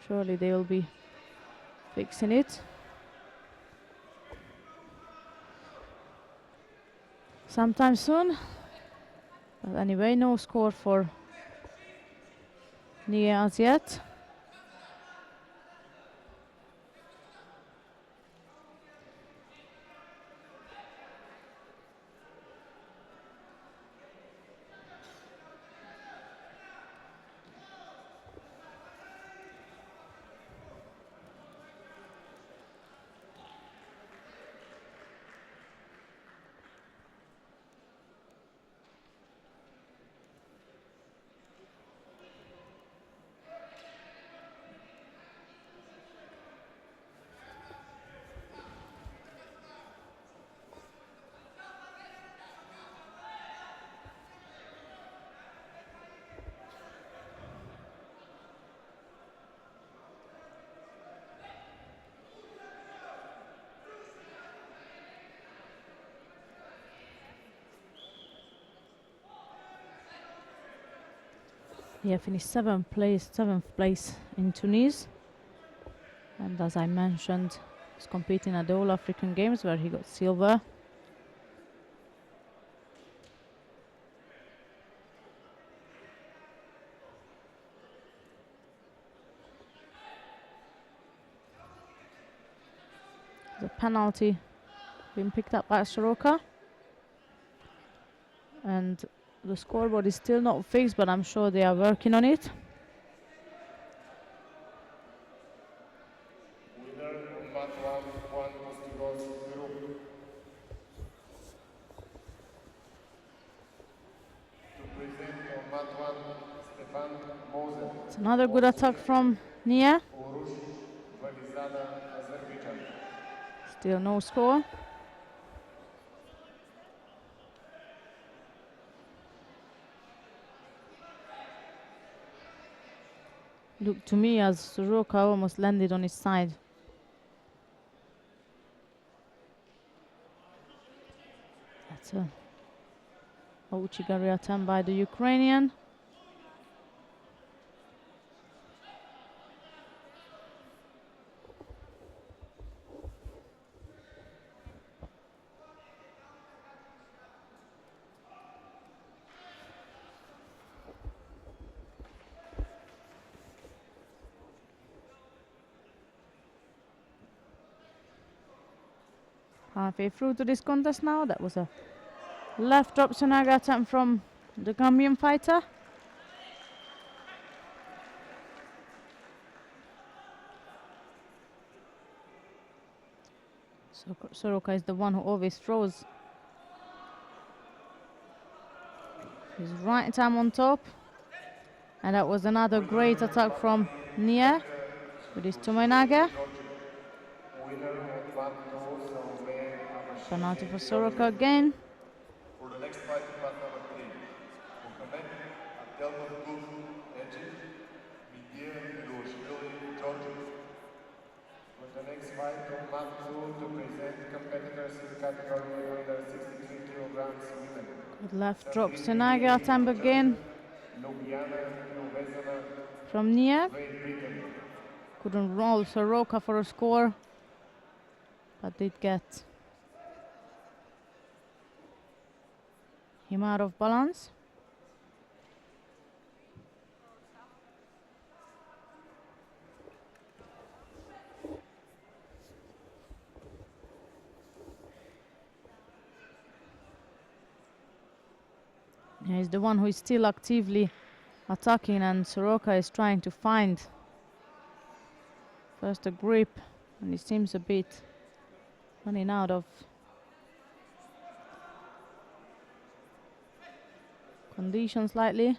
Surely they will be fixing it sometime soon. But anyway, no score for Nie as yet. He finished seventh place in Tunis, and as I mentioned, he's competing at the All African Games where he got silver. The penalty being picked up by Soroka, and the scoreboard is still not fixed, but I'm sure they are working on it. It's another good attack from Nie. Belgrada, Azerbaijan. Still no score. Looked to me as Soroka almost landed on his side. That's a Ouchigari attempt by the Ukrainian. Halfway through to this contest now. That was a left drop Sunaga attempt from the Gambian fighter. So Soroka is the one who always throws his right arm on top. And that was another great attack from Nia with his Tomoinage. Penalty for Soroka again. For the next fight, path number 3, Mohamed Abdelmahmoud Egypt, Midir Miloshvili, Georgia. For the next fight, on mat 2 to present competitors in category under 63 kilograms women. Good left drop Sunaga attempt again from Nia. Couldn't roll Soroka for a score, but did get him out of balance. Yeah, he's the one who is still actively attacking, and Soroka is trying to find first a grip, and he seems a bit running out of condition slightly.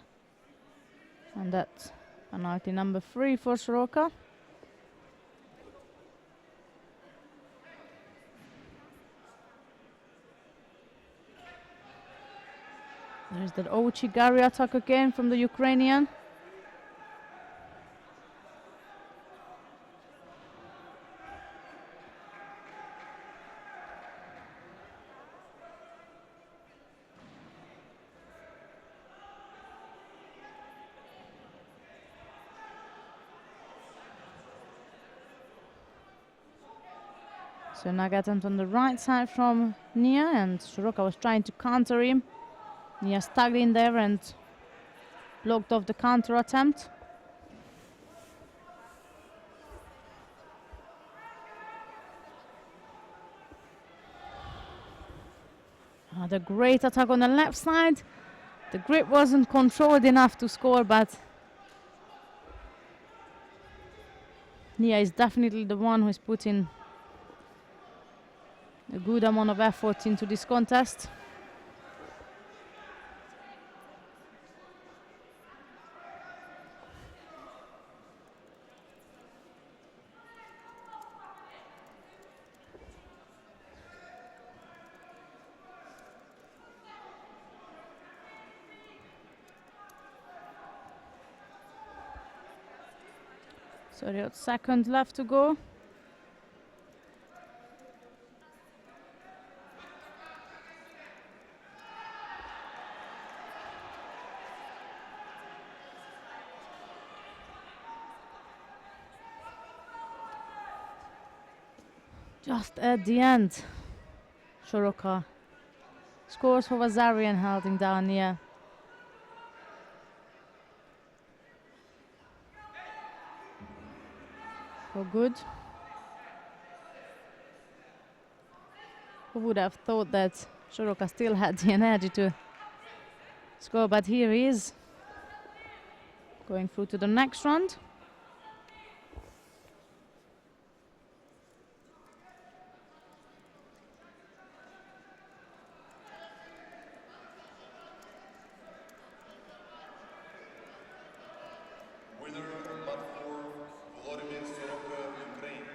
And that's penalty number 3 for Soroka. There's that Ouchigari attack again from the Ukrainian. So Nagatant on the right side from Nia, and Soroka was trying to counter him. Nia stuck in there and blocked off the counter attempt. The great attack on the left side. The grip wasn't controlled enough to score, but Nia is definitely the one who is putting a good amount of effort into this contest. So the second left to go. Just at the end, Soroka scores for Vazarian, holding down Nia. For good. Who would have thought that Soroka still had the energy to score, but here he is, going through to the next round. Winner on mat 4, Volodymyr Soroka, Ukraine.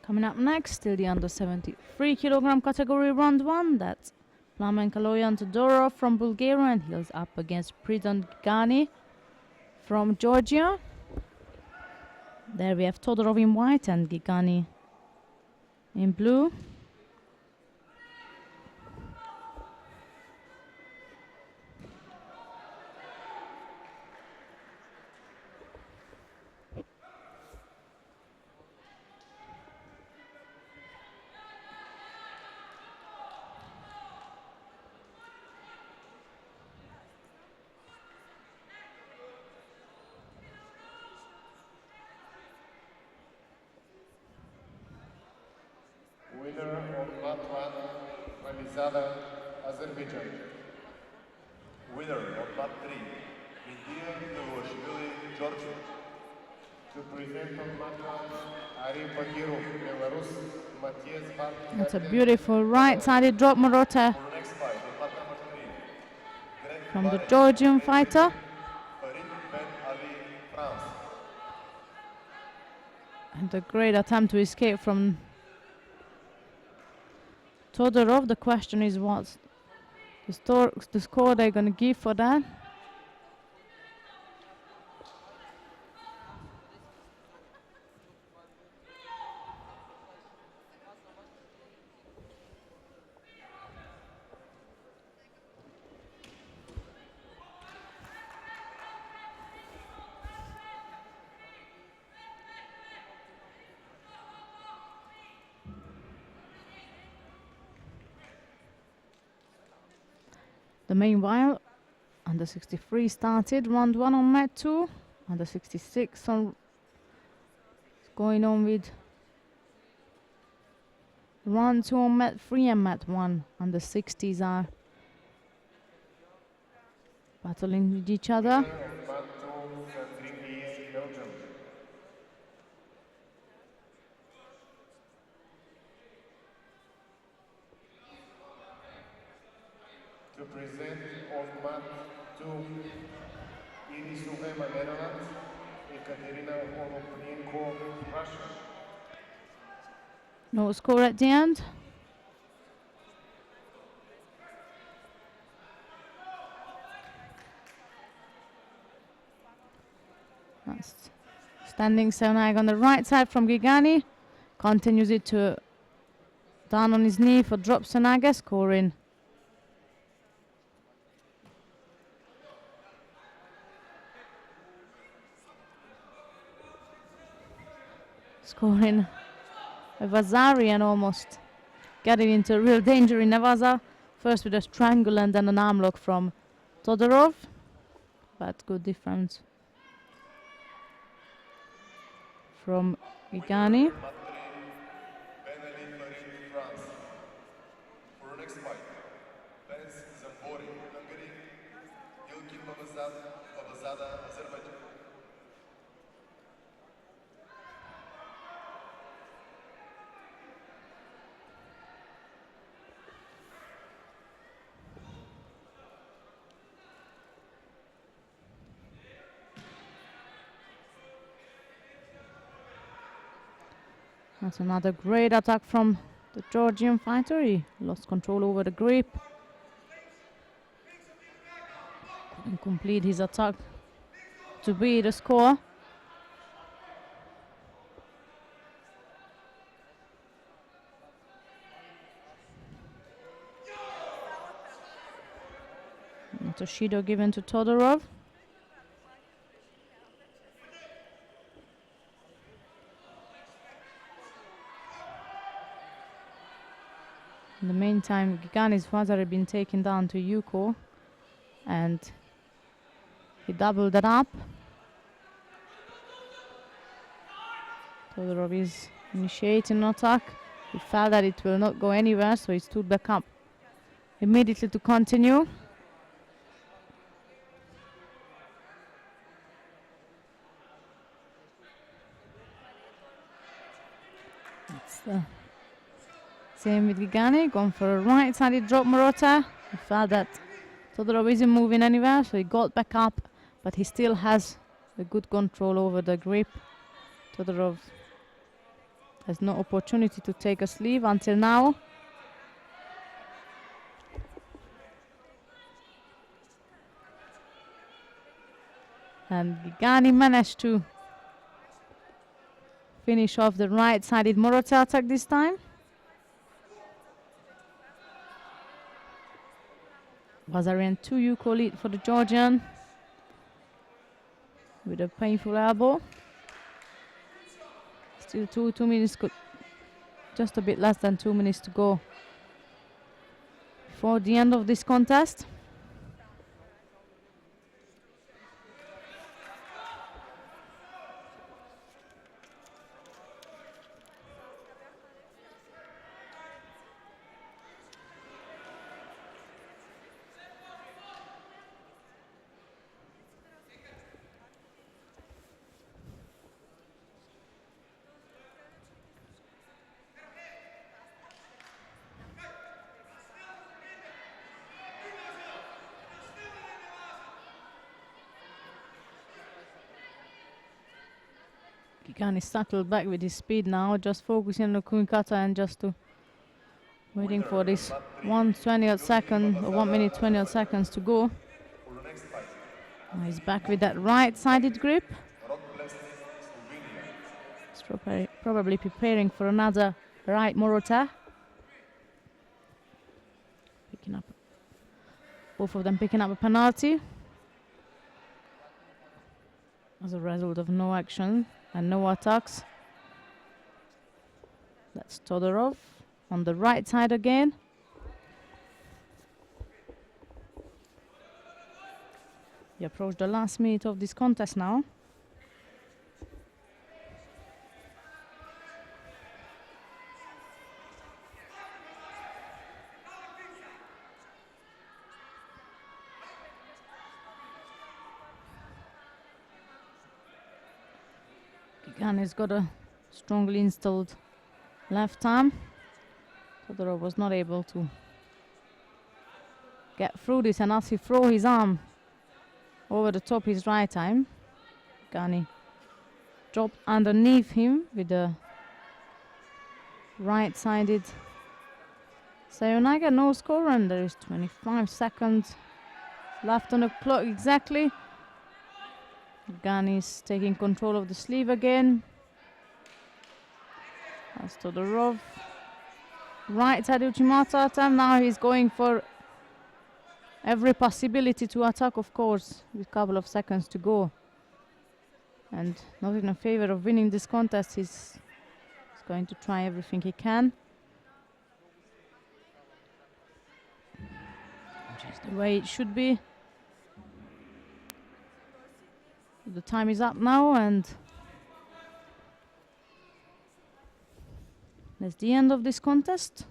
Coming up next, still the under 73 kilogram category, round 1. That's Plamen Kaloyan Todorov from Bulgaria, and he's up against Pridon Gani from Georgia. There we have Todorov in white and Gigani in blue. Winner of mat 1, Malizada, Azerbaijan. Winner of mat 3, India Ivoshvili, Georgia. To present on mat 1, Ari Bagirov, Belarus, Matthias Van. That's a beautiful right-sided drop Morota For next fight, on mat number 3, from the Georgian fighter. Farid Ben Ali, France. And a great attempt to escape from Todorov. The question is what's the score they're going to give for that. Meanwhile, under 63 started round 1 on mat 2, under 66 on going on with round 2 on mat 3 and mat 1. Under 60s are battling with each other. To present on mat 2, Irisuvema, Netherlands, Ekaterina Olopnienko, Russia. No score at the end. That's standing Seonag on the right side from Gigani. Continues it to down on his knee for drop Seonaga, scoring. Scoring a Vazarian, almost getting into real danger in Navaza. First with a strangle and then an arm lock from Todorov, but good defense from Gigani. For next fight, Benz Zambori, Hungary, Yilkin Babazada, Azerbaijan. That's another great attack from the Georgian fighter. He lost control over the grip. Couldn't complete his attack to beat the score. And Toshido given to Todorov. In the meantime, Gigani's father had been taken down to Yuko, and he doubled that up. Todorov is initiating an attack. He felt that it will not go anywhere, so he stood back up immediately to continue. It's the same with Gigani, gone for a right-sided drop Morota. He felt that Todorov isn't moving anywhere, so he got back up, but he still has a good control over the grip. Todorov Has no opportunity to take a sleeve until now. And Gigani managed to finish off the right-sided Morata attack this time. Bazarian 2 UK lead for the Georgian with a painful elbow. Still 2 minutes, just a bit less than 2 minutes to go before the end of this contest. Gigani settled back with his speed now, just focusing on the Kunkata and just to waiting for this 1/20th second or 1 minute 20 seconds to go. Now he's back with that right-sided grip. He's probably preparing for another right Morata. Picking up, both of them picking up a penalty as a result of no action and no attacks. That's Todorov on the right side again. We approach the last minute of this contest now. Gigani's got a strongly installed left arm. Todorov was not able to get through this, and as he throw his arm over the top his right arm, Gigani dropped underneath him with the right-sided Sayonara. No score, and there is 25 seconds left on the clock exactly. Gigani is taking control of the sleeve again. That's Todorov. Right side Uchimata attempt. Now he's going for every possibility to attack, of course, with a couple of seconds to go. And not in a favor of winning this contest. He's going to try everything he can. Which is the way it should be. The time is up now, and that's the end of this contest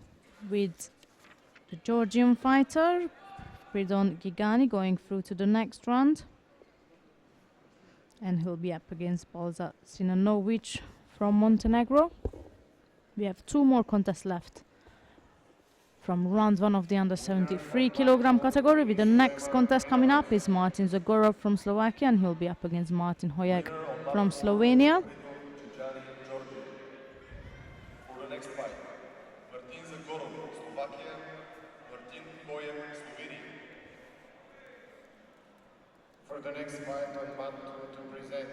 with the Georgian fighter Pridon Gigani going through to the next round, and he'll be up against Balza Sinanovic from Montenegro. We have 2 more contests left from round 1 of the under 73 kilogram category, with the next contest coming up is Martin Zagorov from Slovakia, and he'll be up against Martin Hojek from Slovenia. For the next fight, Martin Zagorov, Slovakia, Martin Hojek, Slovenia. For the next fight on mat to present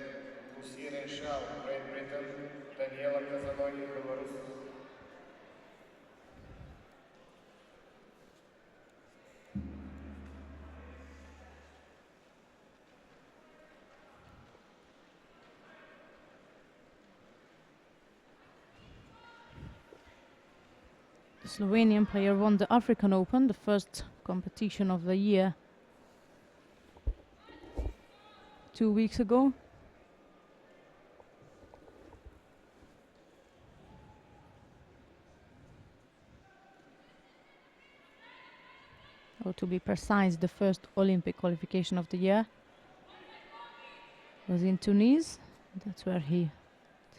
Lucia Renshal, Great Britain, Daniela Kazanoy, Belarus. The Slovenian player won the African Open, the first competition of the year, 2 weeks ago. Or to be precise, the first Olympic qualification of the year was in Tunis. That's where he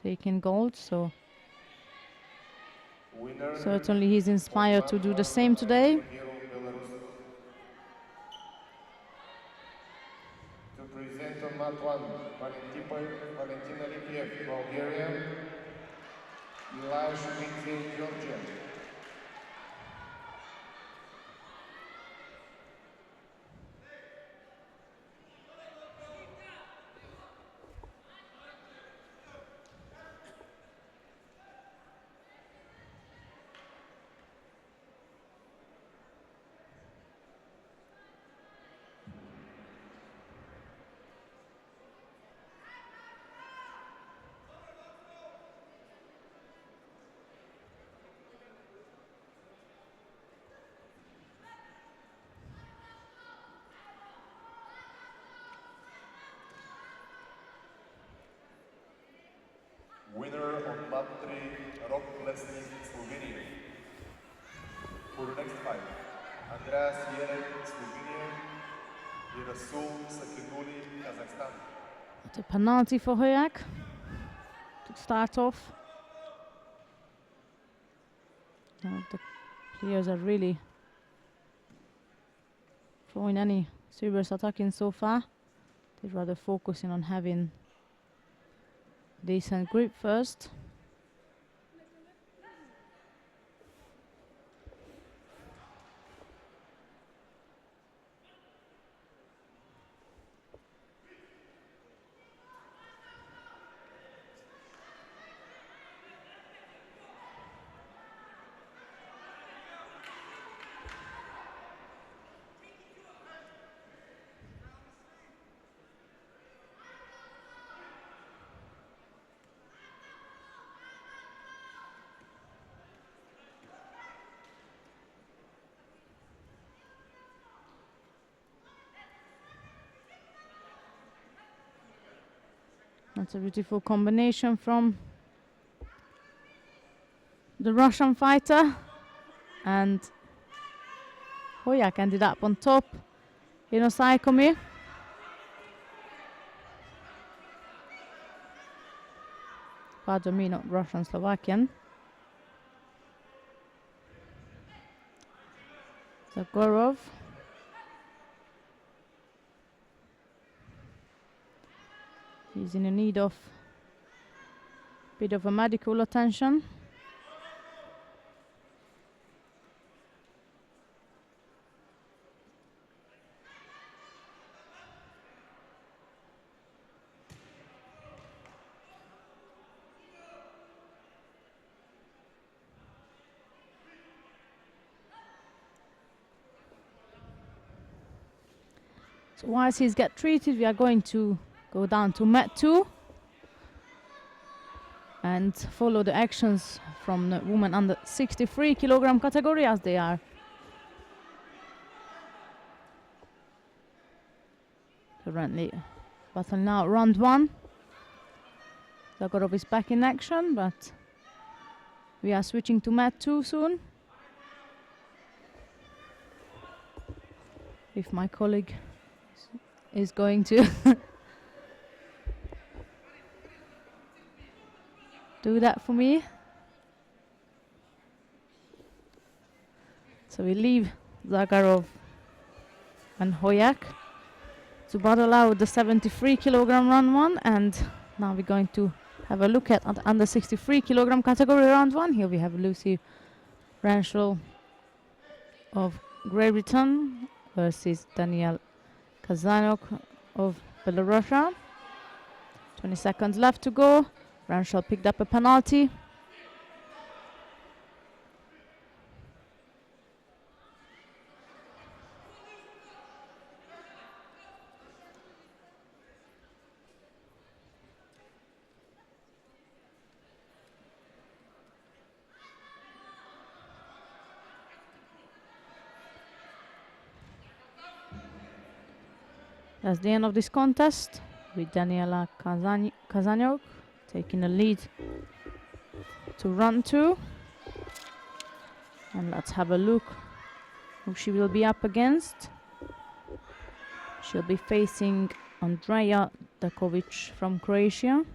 taken gold, so certainly he's inspired to do the same today. To present on mat 1, Valentina Lipiev, Bulgaria. Georgia. Winner of Map 3, Rock Leslie, Slovenia. For the next fight, Andreas Jerek, Slovenia, and Rasul Sakinuli, Kazakhstan. It's a penalty for Hoyak to start off. Now the players are really throwing any serious attacking so far. They're rather focusing on having decent grip first. That's a beautiful combination from the Russian fighter, and Hoyak ended up on top. Saikomi. Pardon me, not Russian, Slovakian. Zagorov. He's in need of a bit of a medical attention. So whilst he's get treated, we are going to go down to mat 2 and follow the actions from the women under 63 kilogram category, as they are currently battling now round 1. Zagorov is back in action, but we are switching to mat 2 soon. If my colleague is going to do that for me. So we leave Zagorov and Hoyak to battle out the 73 kilogram round 1, and now we're going to have a look at the under 63 kilogram category round 1. Here we have Lucy Ranschel of Great Britain versus Daniel Kazanok of Belarus. 20 seconds left to go. Ranschel picked up a penalty. That's the end of this contest, with Daniela Kazanyok taking the lead to round 2. And let's have a look who she will be up against. She'll be facing Andreja Dakovic from Croatia.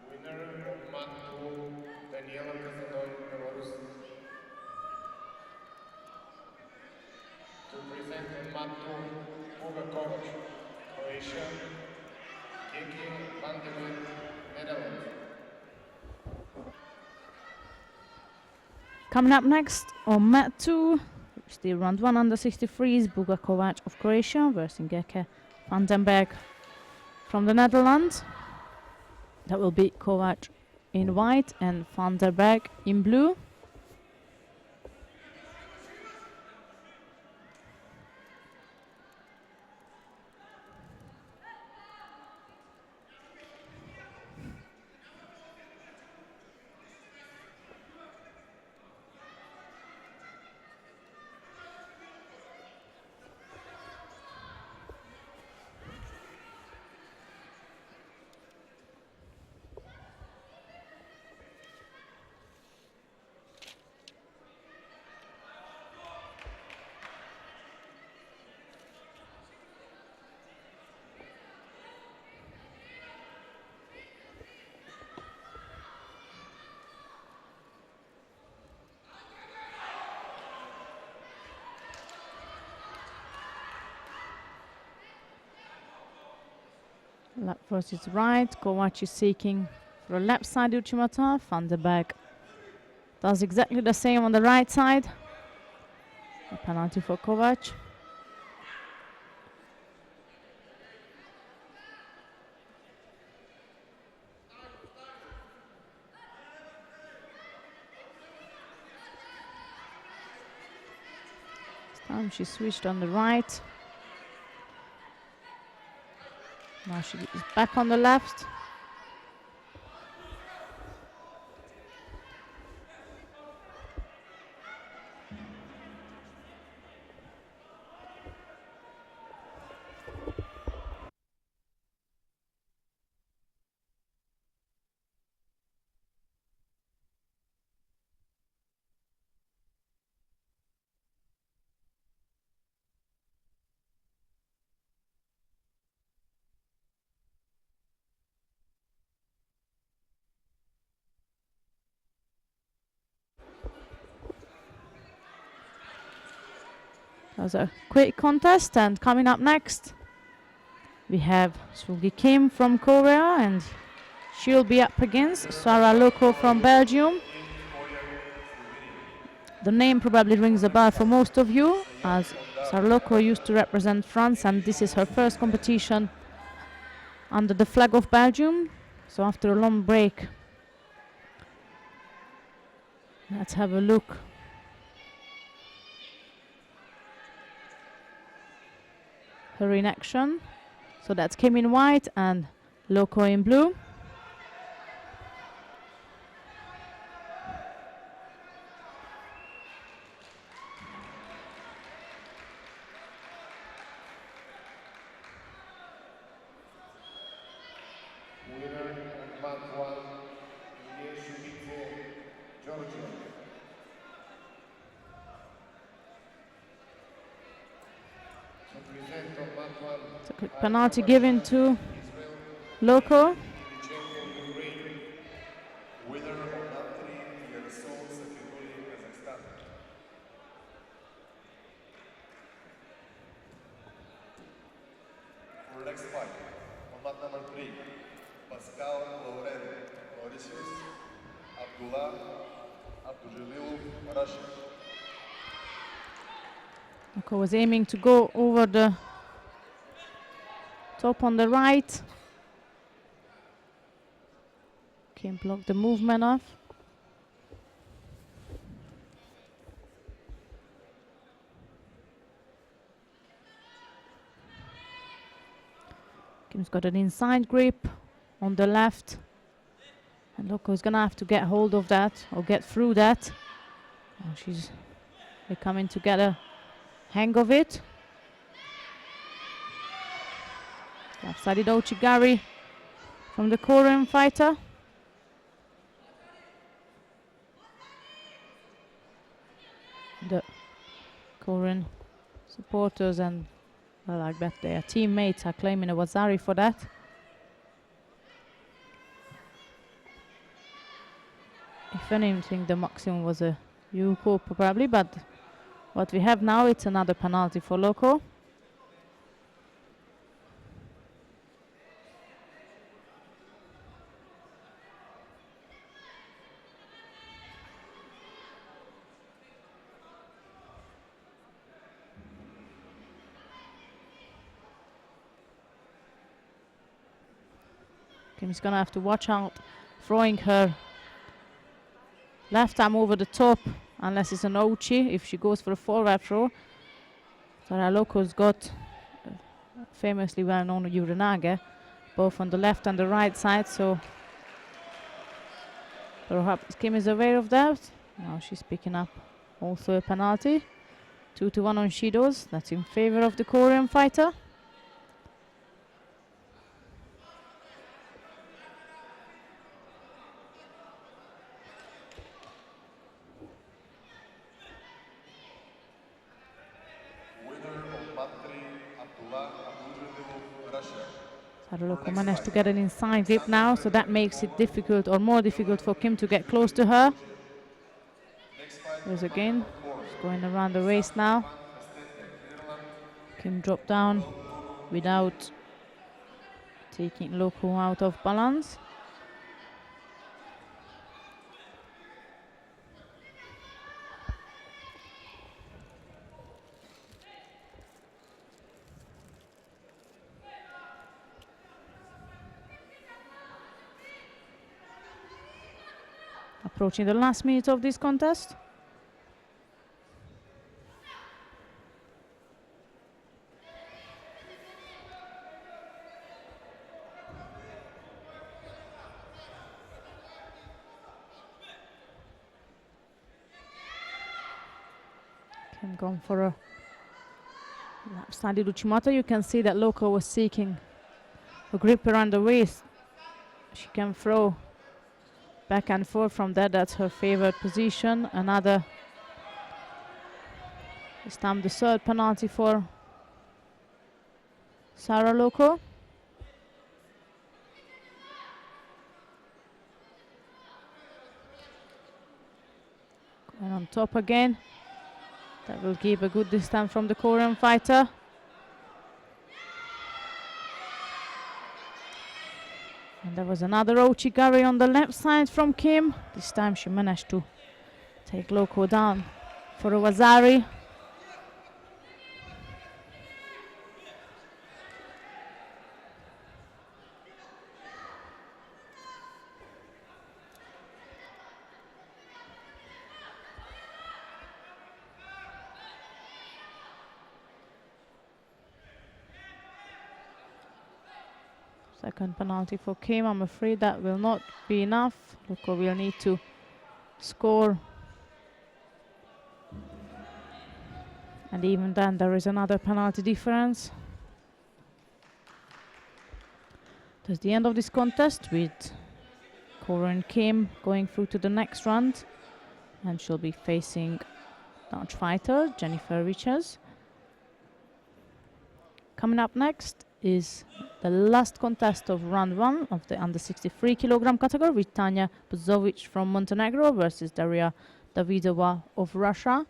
Winner To present Matu Pugakovac, Croatia, Kiki Vandeman, Netherlands. Coming up next on mat 2, still round 1 under 63s, Bugakovac of Croatia versus Geke Vandenberg from the Netherlands. That will be Kovac in white and Vandenberg in blue. Left versus right. Kovac is seeking for a left side Uchimata. Vandenberg does exactly the same on the right side. A penalty for Kovac. This time she switched on the right. Now she is back on the left. That was a quick contest, and coming up next we have Sugi Kim from Korea, and she'll be up against Sarah Loco from Belgium. The name probably rings a bell for most of you, as Sarah Loco used to represent France, and this is her first competition under the flag of Belgium. So after a long break, let's have a look. Her in action. So that's Kim in white and Loco in blue. Winner of mat 1, Georgia. To present on mat 1, It's a quick penalty given to Loco. winner of mat 3, Yarosol Sakiguli, Kazakhstan. For next fight, on mat number 3, Pascal Laurent, Mauritius, Abdullah Abduljalilov, Russia. Loco was aiming to go over the top on the right. Kim blocked the movement off. Kim's got an inside grip on the left. And Loco is gonna have to get hold of that or get through that. Oh, they're coming to get a hang of it. Left-sided Ochigari from the Korean fighter. The Korean supporters and, well, I bet their teammates are claiming a Wazari for that. If anything, the maximum was a Yuko probably, but What we have now, it's another penalty for Loco. Kim's gonna have to watch out throwing her left arm over the top unless it's an Ochi. If she goes for a forward throw, Sara Loco's got famously well-known Uranage, both on the left and the right side, so perhaps Kim is aware of that. Now she's picking up also a penalty. 2-1 on Shido's. That's in favor of the Korean fighter. Sara Loco managed to get an inside grip now, so that makes it difficult or more difficult for Kim to get close to her. There's again, she's going around the waist now. Kim dropped down without taking Loco out of balance. Approaching the last minute of this contest. Kim gone for a lap-sided Uchimata. You can see that Loco was seeking a grip around the waist. She can throw back and forth from there. That's her favorite position. Another, this time the third penalty for Sara Loco. Going on top again. That will give a good distance from the Korean fighter. And there was another Ochigari on the left side from Kim. This time she managed to take Loco down for a Wazari. Second penalty for Kim. I'm afraid that will not be enough. Loco will need to score. And even then, there is another penalty difference. That's the end of this contest with Korean Kim going through to the next round. And she'll be facing Dutch fighter Jennifer Richards. Coming up next is the last contest of round one of the under 63 kilogram category with Tanya Bozovic from Montenegro versus Daria Davidova of Russia.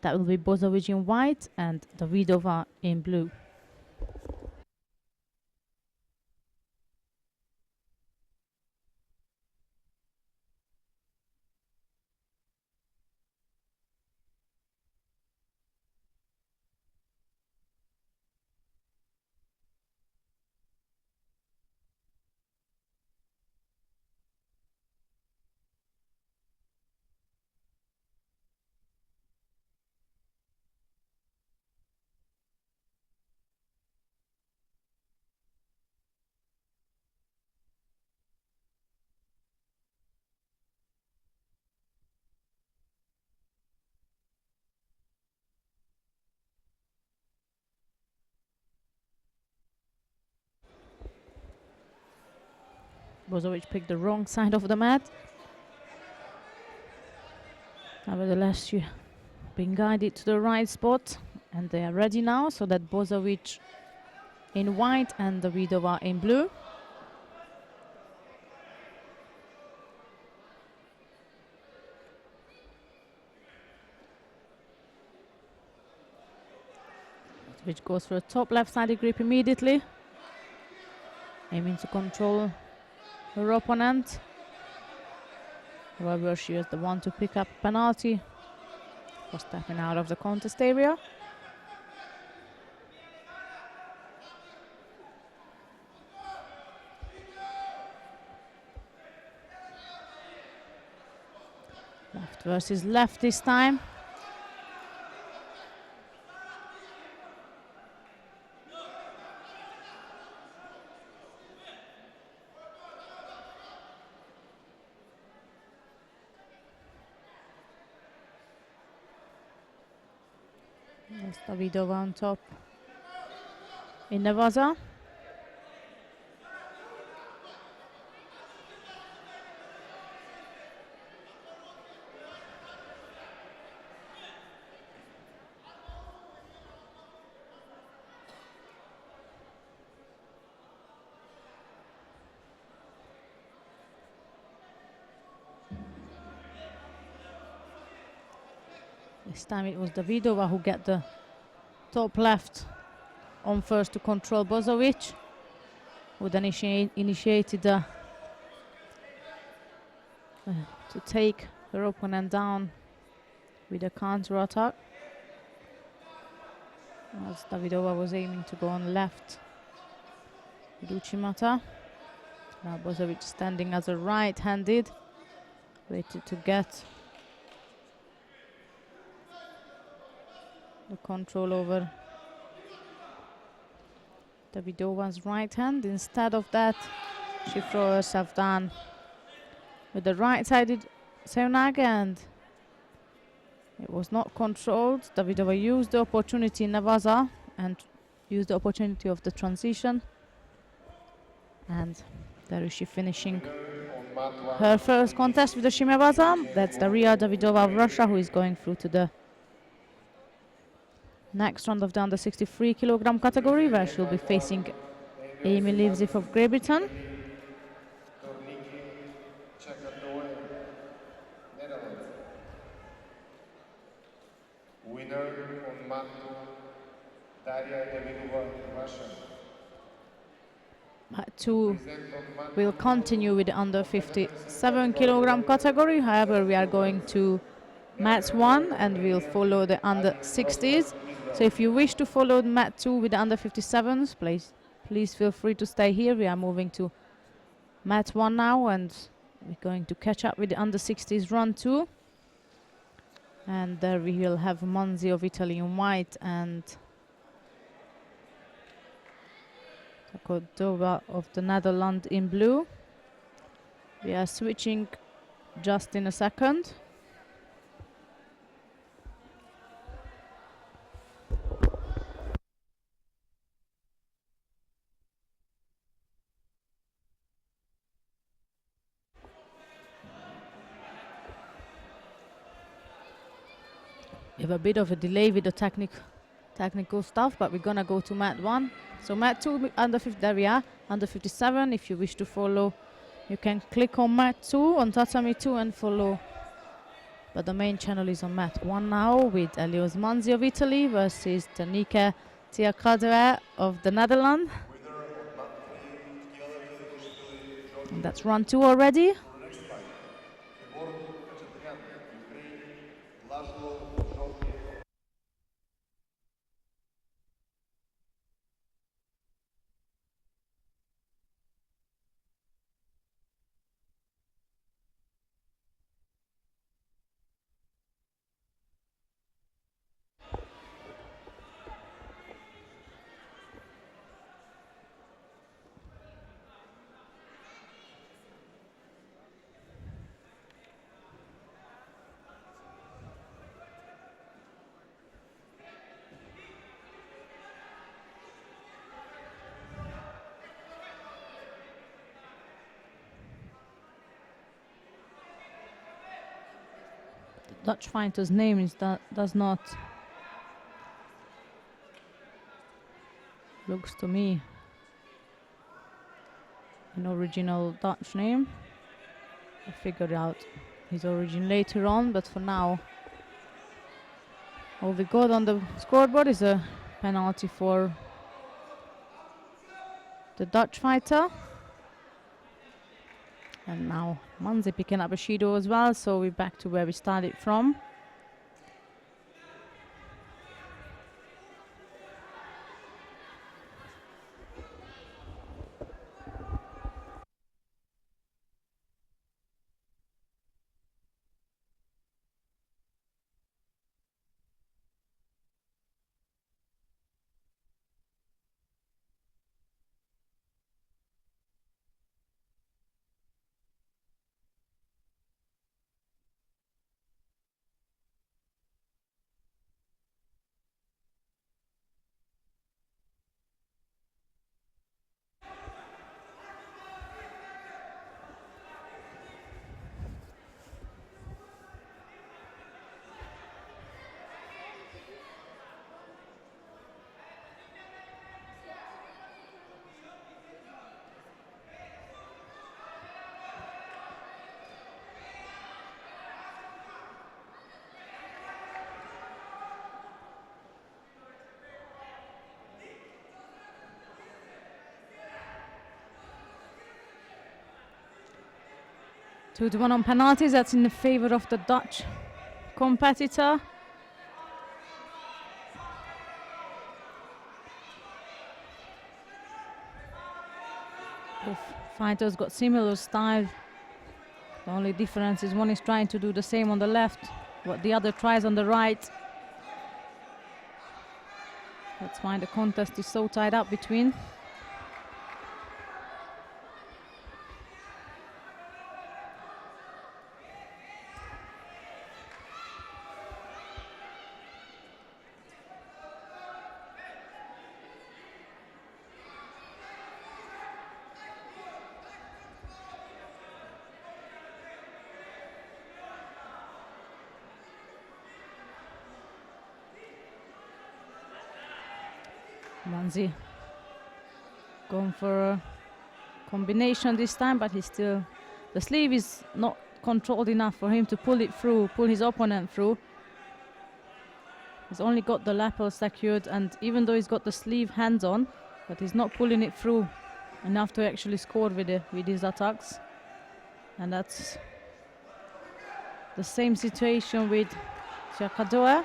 That will be Bozovic in white and Davidova in blue. Bozovic picked the wrong side of the mat. Nevertheless, she's been guided to the right spot, and they are ready now, so that Bozovic in white and Davidova in blue. which goes for a top left-sided grip immediately, aiming to control her opponent. However, she is the one to pick up penalty for stepping out of the contest area. Left versus left this time. That's Davidova on top in Nevaza. This time it was Davidova who got the top left on first to control Bozovic, who then initiated to take her opponent down with a counter attack. As Davidova was aiming to go on left with Uchimata. Now Bozovic standing as a right-handed, waited to get the control over Davidova's right hand. Instead of that, she threw herself down with the right-sided Seonaga, and it was not controlled. Davidova used the opportunity in Nevaza and used the opportunity of the transition. And there is she finishing her first contest with the Shimevaza. That's Daria Davidova of Russia, who is going through to the next round of the under 63 kilogram category, where she'll be facing Amy Livziv of Great Britain. Winner on mat 2, Daria Davidova, Russia. Mat 2 will continue with the under 57 kilogram category. However, we are going to mat 1 and we'll follow the under 60s. So if you wish to follow mat 2 with the under 57s, please feel free to stay here. We are moving to mat 1 now, and we're going to catch up with the under 60s run 2. And there we will have Manzi of Italy in white and Cordova of the Netherlands in blue. We are switching just in a second. We have a bit of a delay with the technical stuff, but we're gonna go to mat 1. So mat 2 under 50, there we are, under 57. If you wish to follow, you can click on mat 2 on Tatami 2 and follow. But the main channel is on mat 1 now with Elios Manzi of Italy versus Tanike Tiakadere of the Netherlands. And that's run 2 already. Dutch fighter's name is does not looks to me an original Dutch name. I figured out his origin later on, but for now all we got on the scoreboard is a penalty for the Dutch fighter. And now Manzi picking up a Shido as well, so we're back to where we started from. Two to one on penalties. That's in the favor of the Dutch competitor. Both fighters got similar style. The only difference is one is trying to do the same on the left, what the other tries on the right. That's why the contest is so tied up between. Manzi going for a combination this time, but the sleeve is not controlled enough for him to pull it through, pull his opponent through. He's only got the lapel secured, and even though he's got the sleeve hands on, but he's not pulling it through enough to actually score with his attacks. And that's the same situation with Chakadoa.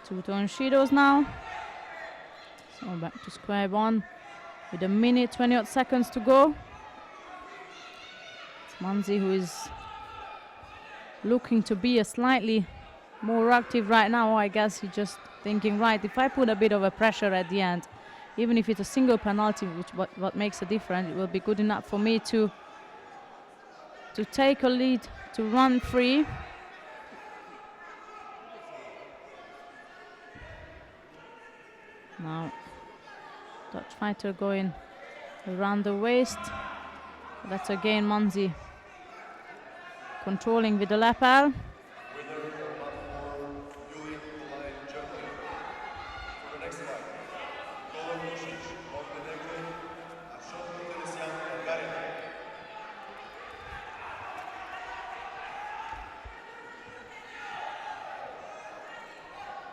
Two turn Shidos now. So back to square one with a minute, 20 odd seconds to go. It's Manzi who is looking to be a slightly more active right now. I guess he's just thinking, right, if I put a bit of a pressure at the end, even if it's a single penalty, which what makes a difference, it will be good enough for me to take a lead, to run free. Now, Dutch fighter going around the waist. That's again Manzi controlling with the lapel.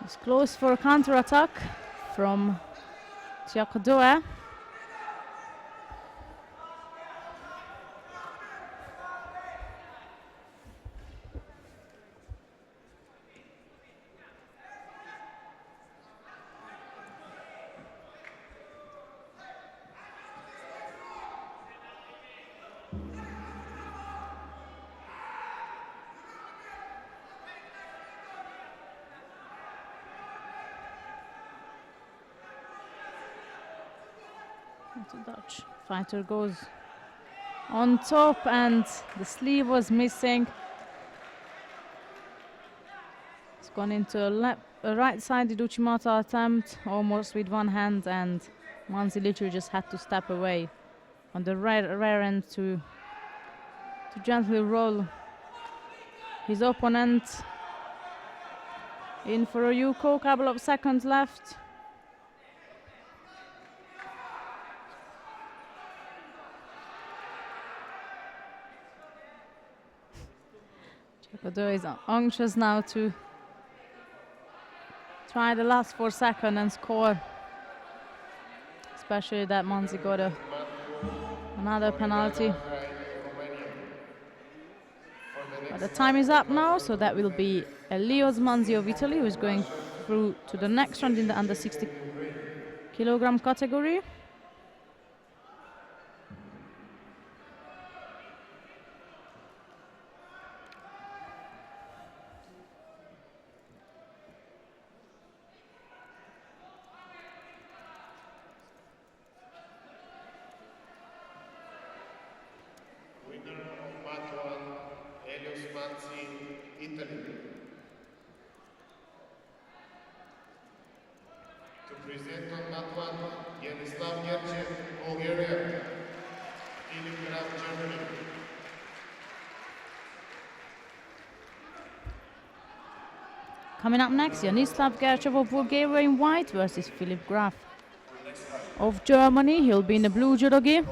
It's close for a counter-attack from Chakadoa. The Dutch fighter goes on top, and the sleeve was missing. It's gone into a right-sided Uchimata attempt, almost with one hand, and Manzi literally just had to step away on the rear end to gently roll his opponent in for a Yuko. Couple of seconds left. Judo is anxious now to try the last 4 seconds and score. Especially that Manzi got another penalty. But the time is up now, so that will be Elios Manzi of Italy, who is going through to the next round in the under 60 kilogram category. Italy. To present on mat 1, Yenislav Yerchev, Bulgaria. Philip Graf, Germany. Coming up next, Yenislav Gerchev of Bulgaria in white versus Philip Graf of Germany. He'll be in the blue judo gi.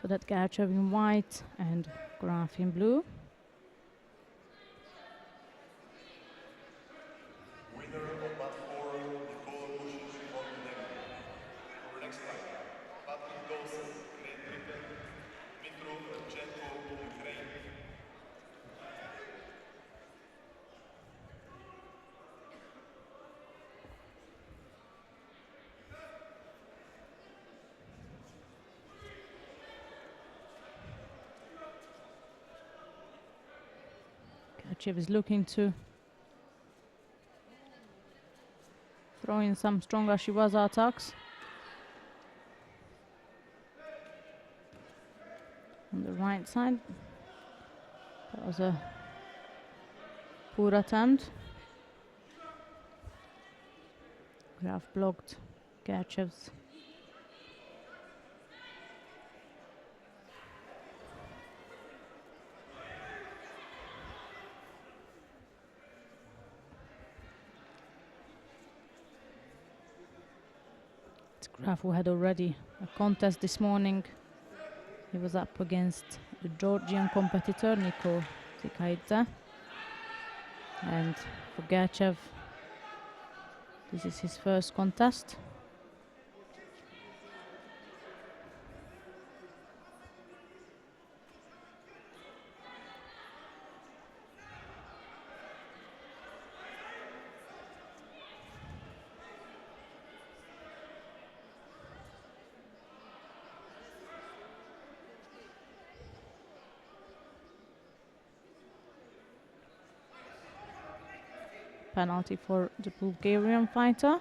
So that Gerchev in white and Graf in blue. Winner of mat 4, Nikola Vucic, Montenegro. For next fight, Patrick Dawson, Great Britain. Dmitro Rodchenko, Ukraine. Gerchev is looking to throw in some strong Ashiwaza attacks. On the right side. That was a poor attempt. Graf blocked Gerchev's. Graf, who had already a contest this morning. He was up against the Georgian competitor Niko Zikaidze. And for Gerchev, this is his first contest. Penalty for the Bulgarian fighter.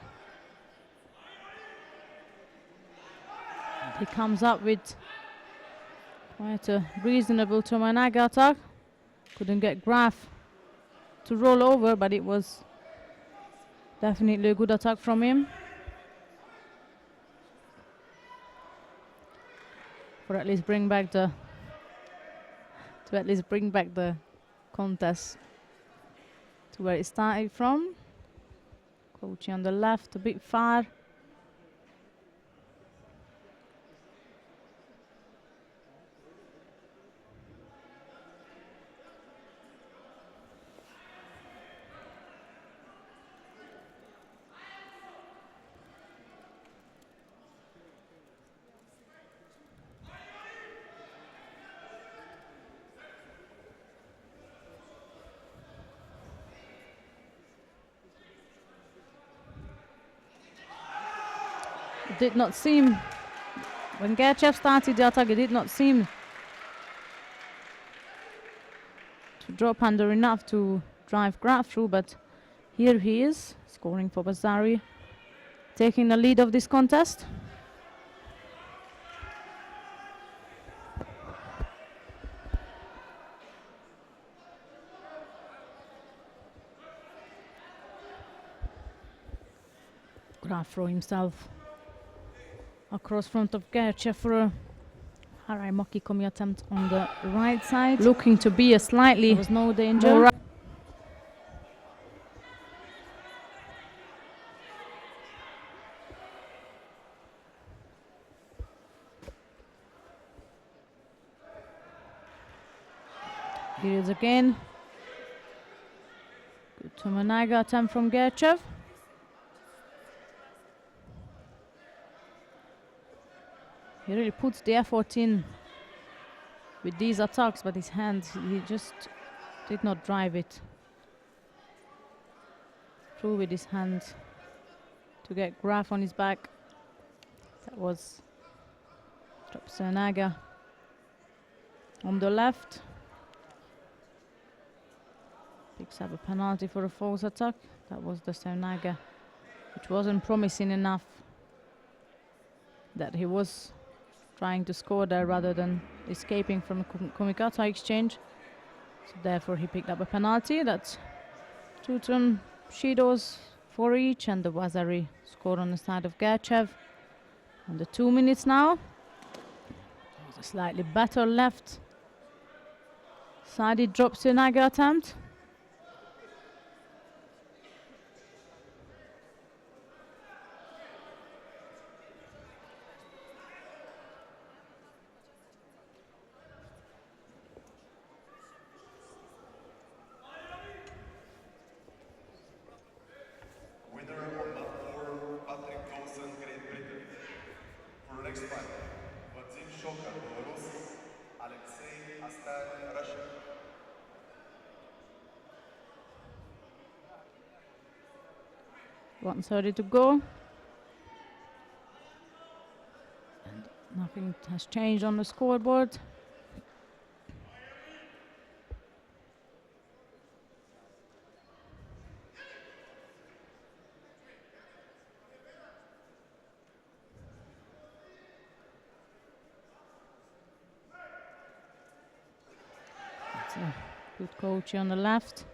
He comes up with quite a reasonable Tomanaga attack. Couldn't get Graf to roll over, but it was definitely a good attack from him. For at least bring back the contest to where it started from. Coaching on the left, a bit far. It did not seem, when Gerchev started the attack, it did not seem to drop under enough to drive Graf through, but here he is, scoring for Bazari, taking the lead of this contest. grab throw himself across front of Gerchev for a Harai Komi attempt on the right side. Looking to be a slightly, there was no danger. Here it is again. Good Tomanaga attempt from Gerchev. He really puts the effort in with these attacks, but his hand, he just did not drive it through with his hand to get Graf on his back. That was Tomanaga on the left. Picks up a penalty for a false attack. That was the Tomanaga, which wasn't promising enough. That he was trying to score there rather than escaping from a Komikata exchange. So therefore he picked up a penalty. That's 2 turn Shidos for each, and the Wazari scored on the side of Gerchev. And the 2 minutes now. It was a slightly better left sided drop Tomanaga attempt. Once ready to go. And nothing has changed on the scoreboard. That's a good coach on the left.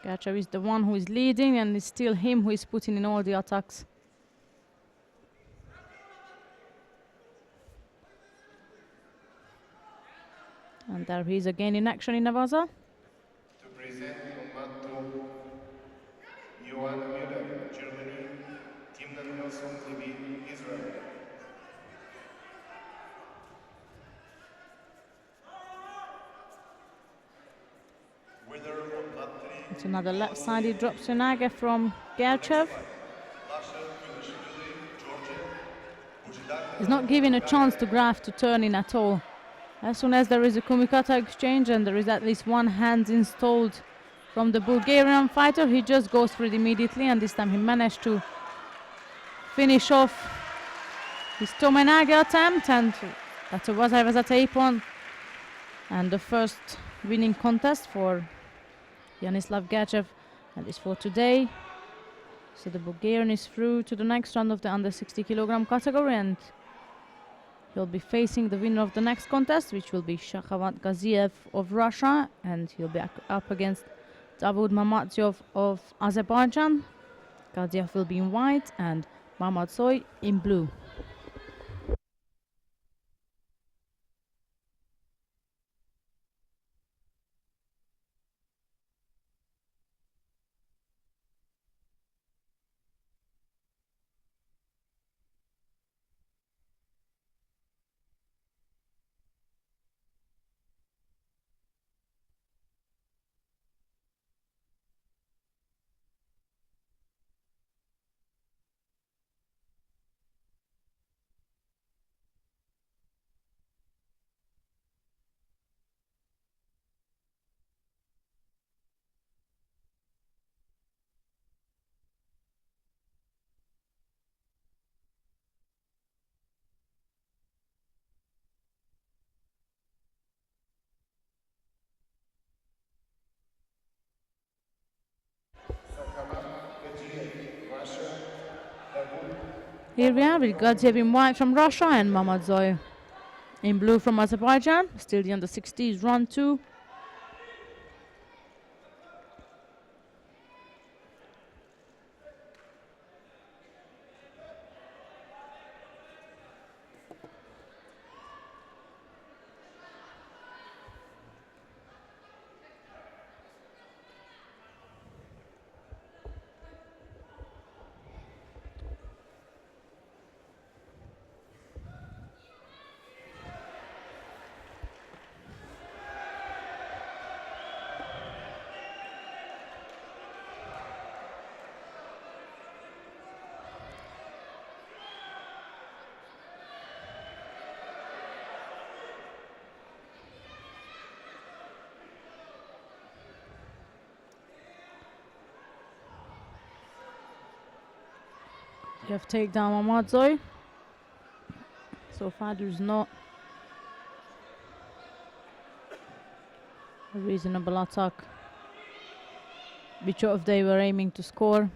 Gerchev is the one who is leading, and it's still him who is putting in all the attacks. And there he is again in action in Navaza. To present Mato Johan Müller, Germany, Timnan Wilson, TV, Israel. It's another left-sided drop Tomanaga from Gerchev. He's not giving a chance to Graf to turn in at all. As soon as there is a Kumikata exchange and there is at least one hand installed from the Bulgarian fighter, he just goes for it immediately, and this time he managed to finish off his Tomanaga attempt, and that's a Vaza tape-on. And the first winning contest for Yanislav Gerchev, at least for today. So the Bulgarian is through to the next round of the under 60 kilogram category, and he'll be facing the winner of the next contest, which will be Shakhavat Gaziev of Russia, and he'll be up against Davud Mamatzyov of Azerbaijan. Gaziev will be in white and Mamatzoy in blue. Here we are with Gadziev in white from Russia and Mamatzoy In blue from Azerbaijan, still the under 60s, round 2. You have takedown Mamadzoy. So far there's not a reasonable attack, which of they were aiming to score.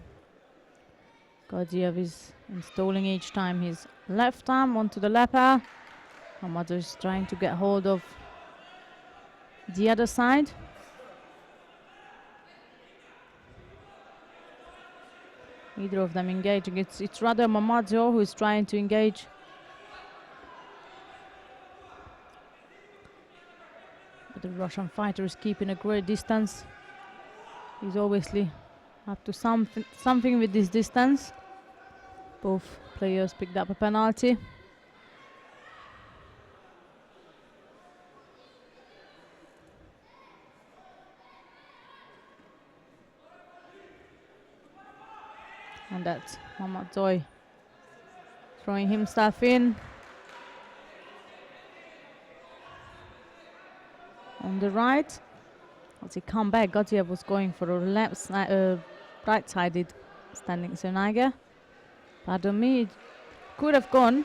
Gadziev is installing each time his left arm onto the leper. Mamadzoy is trying to get hold of the other side. Neither of them engaging. It's rather Mamadzoy who is trying to engage. But the Russian fighter is keeping a great distance. He's obviously up to something with this distance. Both players picked up a penalty. And that's Mamadzoy throwing himself in. On the right, as he come back, Gadziev was going for a right-sided standing Senaga. Pardon me, it could have gone,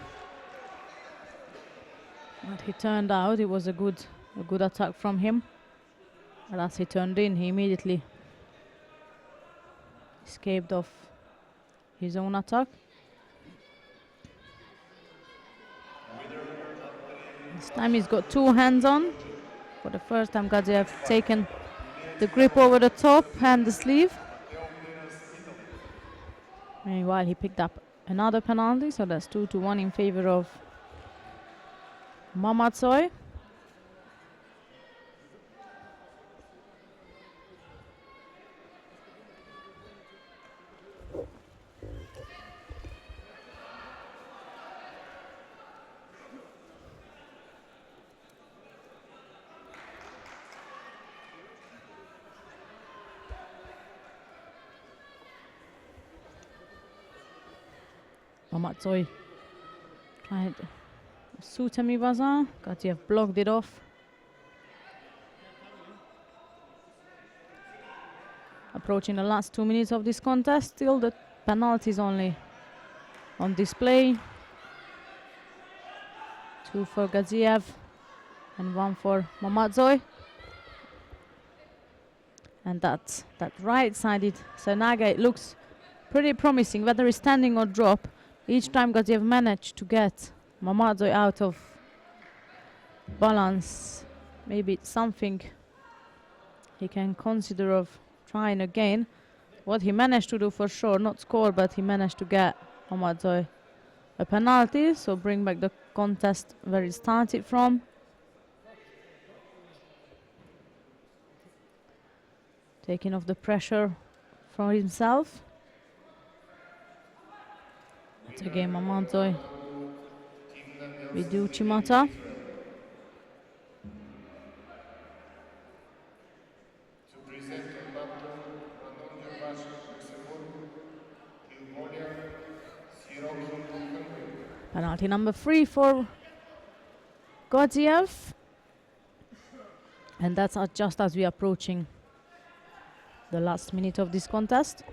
but he turned out. It was a good attack from him. And as he turned in, he immediately escaped off his own attack. This time he's got two hands on. For the first time, Gadziev taken the grip over the top and the sleeve. Meanwhile, he picked up another penalty, so that's 2-1 in favor of Mamadzoy. Mamadzoy tried Sutami Vaza. Gadziev blocked it off. Approaching the last 2 minutes of this contest, still the penalties only on display. 2 for Gadziev and 1 for Mamadzoy. And that right-sided Senaga, it looks pretty promising, whether it's standing or drop. Each time Gadziev managed to get Mamadzoy out of balance. Maybe it's something he can consider of trying again. What he managed to do for sure, not score, but he managed to get Mamadzoy a penalty, so bring back the contest where it started from. Taking off the pressure from himself. It's again Mamadzoy with Uchimata. Penalty number 3 for Gadziev. And that's just as we are approaching the last minute of this contest.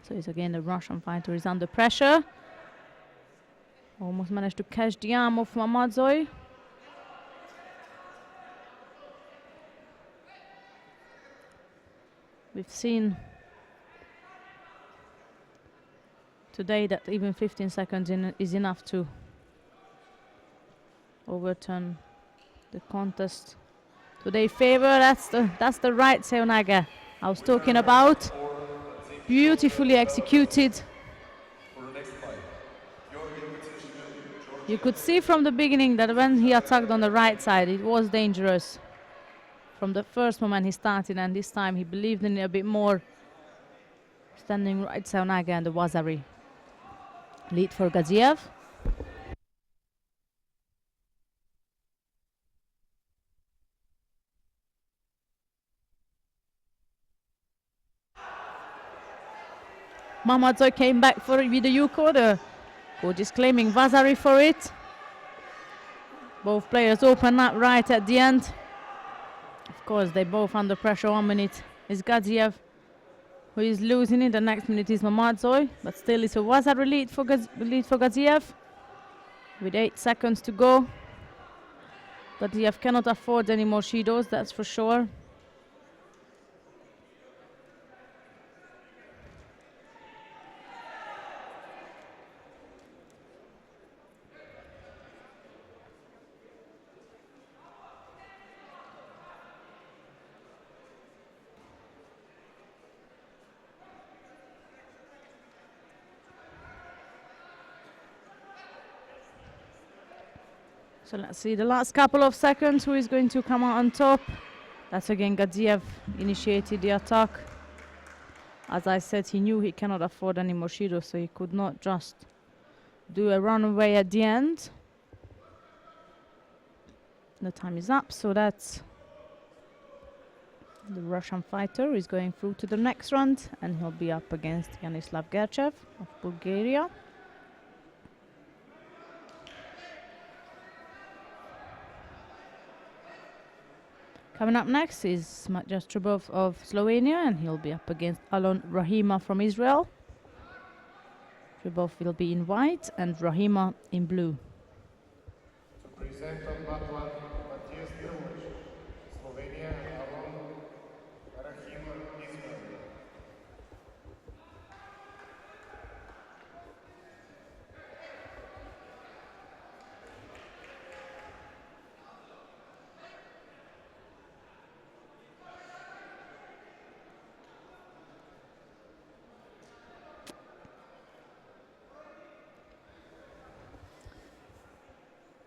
So it's again the Russian fighter is under pressure. Almost managed to catch the arm of Mamadzoy. We've seen today that even 15 seconds is enough to overturn the contest to their favor. That's the right Seonaga I was talking about. Beautifully executed. For the next fight, You could see from the beginning that when he attacked on the right side, it was dangerous. From the first moment he started, and this time he believed in it a bit more. Standing right Seonaga and the Wazari. Lead for Gadziev. Mamadzoy came back for it with the Yuko. The coach is claiming Vazari for it. Both players open up right at the end. Of course, they both under pressure. 1 minute is Gadziev, who is losing it. The next minute is Mamadzoy, but still it's a Vazari lead for Gadziev. With 8 seconds to go. Gadziev cannot afford any more Shidos, that's for sure. So let's see the last couple of seconds, who is going to come out on top. That's again Gadziev initiated the attack. As I said, he knew he cannot afford any more Shido, so he could not just do a runaway at the end. The time is up, so that's the Russian fighter who is going through to the next round, and he'll be up against Yanislav Gerchev of Bulgaria. Coming up next is Matjas Trubov of Slovenia, and he'll be up against Alon Rahima from Israel. Trubov will be in white and Rahima in blue. to present on mat 1, Matijas Trubov, Slovenia, Alon Rahima, Israel.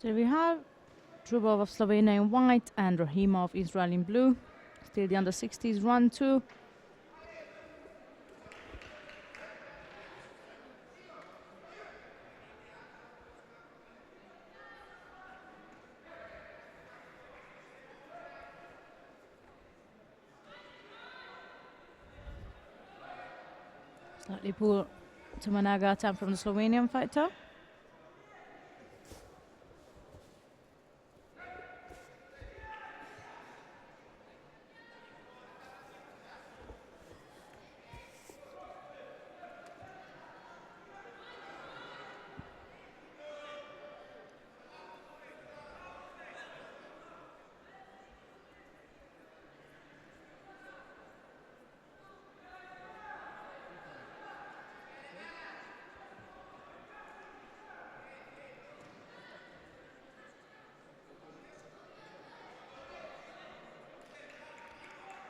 So we have Trubov of Slovenia in white and Rahima of Israel in blue. Still the under 60s run two. Slightly poor Tumanaga attempt from the Slovenian fighter.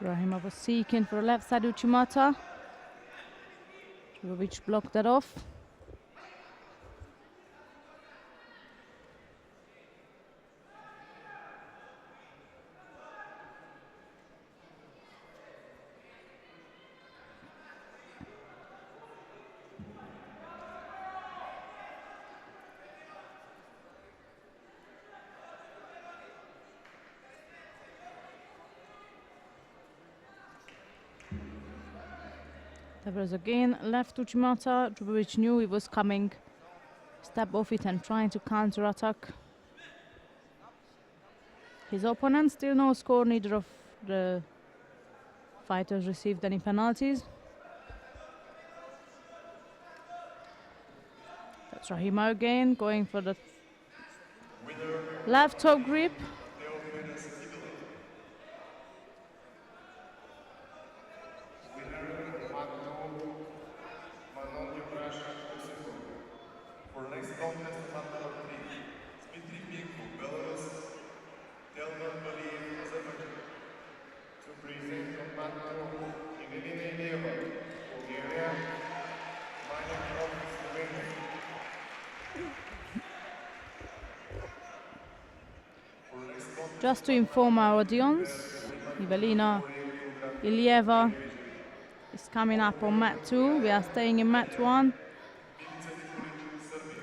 Rahima was seeking for a left side Uchimata. Trubovic blocked that off. There was again left Uchimata. Trubovic knew he was coming. Step off it and trying to counter-attack. His opponent still no score, neither of the fighters received any penalties. That's Rahima again, going for the left top grip. For the next contest, mat number 3, Dmitry Pinku, Belarus, Telman Valiyev, Azerbaijan. To present on mat 2, Evelina Ileva, Bulgaria, Maya Krov, Slovenia. For the next contest, Just to inform our audience, Evelina Ilieva is coming up on mat 2. We are staying in mat 1.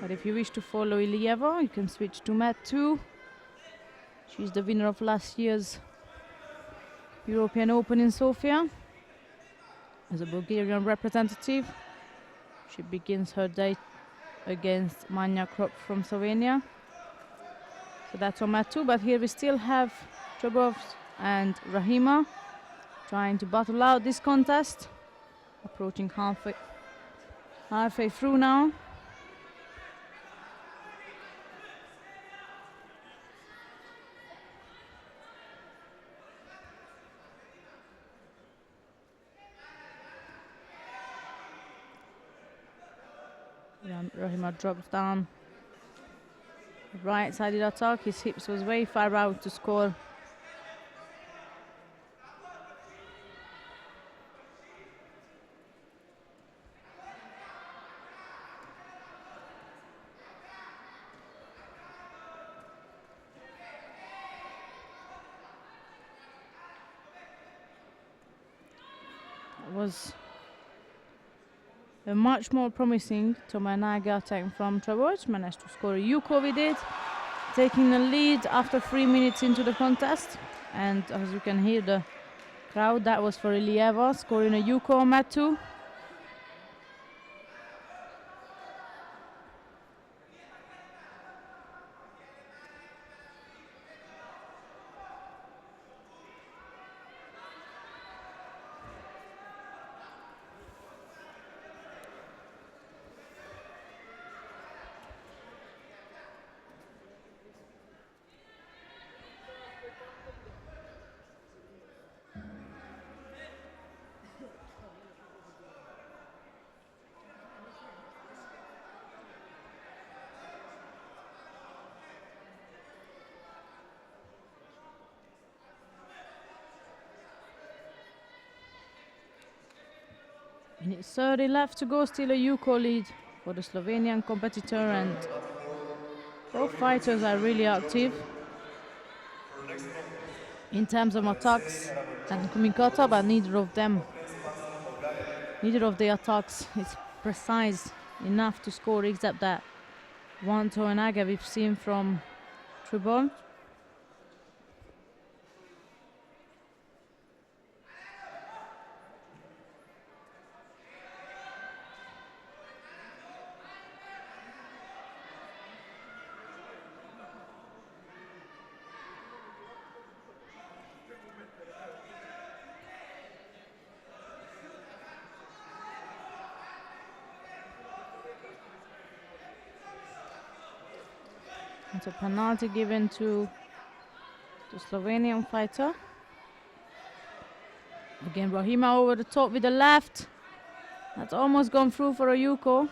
But if you wish to follow Ilieva, you can switch to mat 2. She's the winner of last year's European Open in Sofia as a Bulgarian representative. She begins her day against Manja Krop from Slovenia. So that's on mat 2, but here we still have Trubov and Rahima trying to battle out this contest. Approaching halfway through now. Rahima drops down. Right-sided attack. His hips was way far out to score. It was a much more promising Tomanaga attack from Travovic. Managed to score a Yuko with it, taking the lead after 3 minutes into the contest. And as you can hear the crowd, that was for Ilieva, scoring a Yuko on mat 2. Minute 30 left to go, still a Yuko lead for the Slovenian competitor, and both fighters are really active in terms of attacks and Kumikata, but neither of the attacks is precise enough to score, except that one Toenaga we've seen from Trubon. It's a penalty given to the Slovenian fighter. Again, Rahima over the top with the left. That's almost gone through for a Yuko.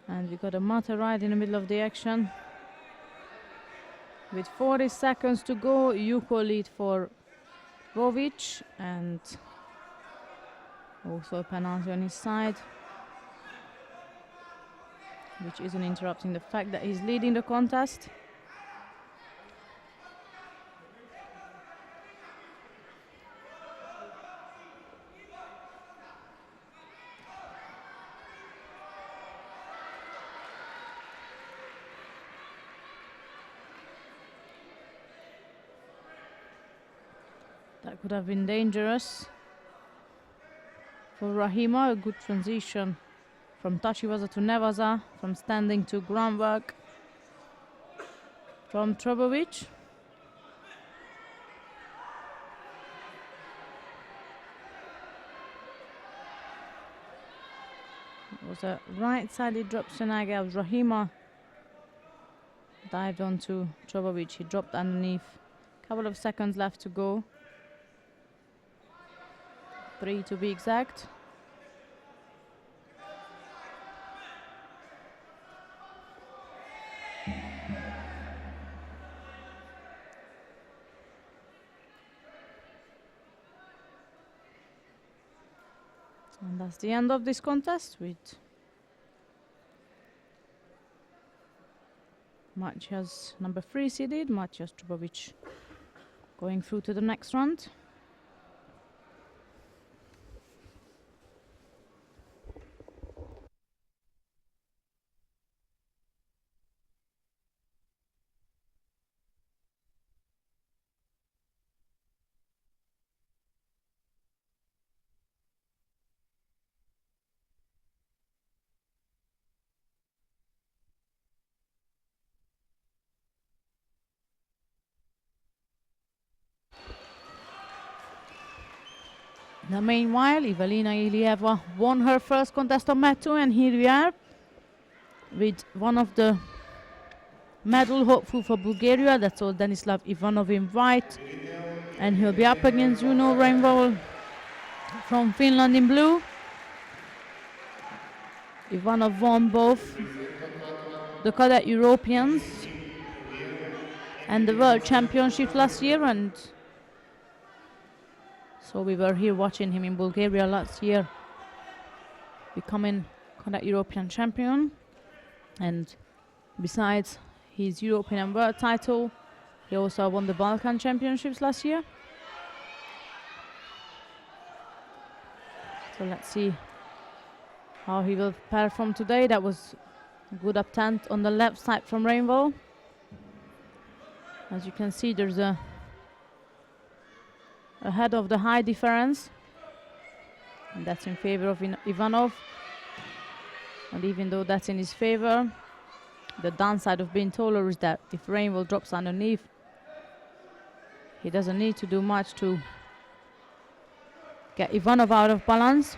And we got a Mata right in the middle of the action. With 40 seconds to go, Yuko lead for Vovic, and also a penalty on his side, which isn't interrupting the fact that he's leading the contest. That could have been dangerous for Rahima. A good transition from Tachiwaza to Nevaza, from standing to groundwork from Trobovic. It was a right-sided drop Senaga of Rahima. Dived onto Trobovic, he dropped underneath Couple of seconds left to go. 3 to be exact. And that's the end of this contest with Maciej, number 3 seeded, Maciej Trubovic going through to the next round. Now, meanwhile, Evelina Ilieva won her first contest on mat 2, and here we are with one of the medal hopeful for Bulgaria. That's all, Denislav Ivanov in white, and he'll be up against Juno Rainbow from Finland in blue. Ivanov won both the cadet Europeans and the World Championship last year, and so we were here watching him in Bulgaria last year, becoming cadet European champion. And besides his European and World title, he also won the Balkan Championships last year. So let's see how he will perform today. That was a good attempt on the left side from Rainbow. As you can see, there's a ahead of the high difference, and that's in favor of Ivanov. And even though that's in his favor, the downside of being taller is that if Rainbow drops underneath, he doesn't need to do much to get Ivanov out of balance.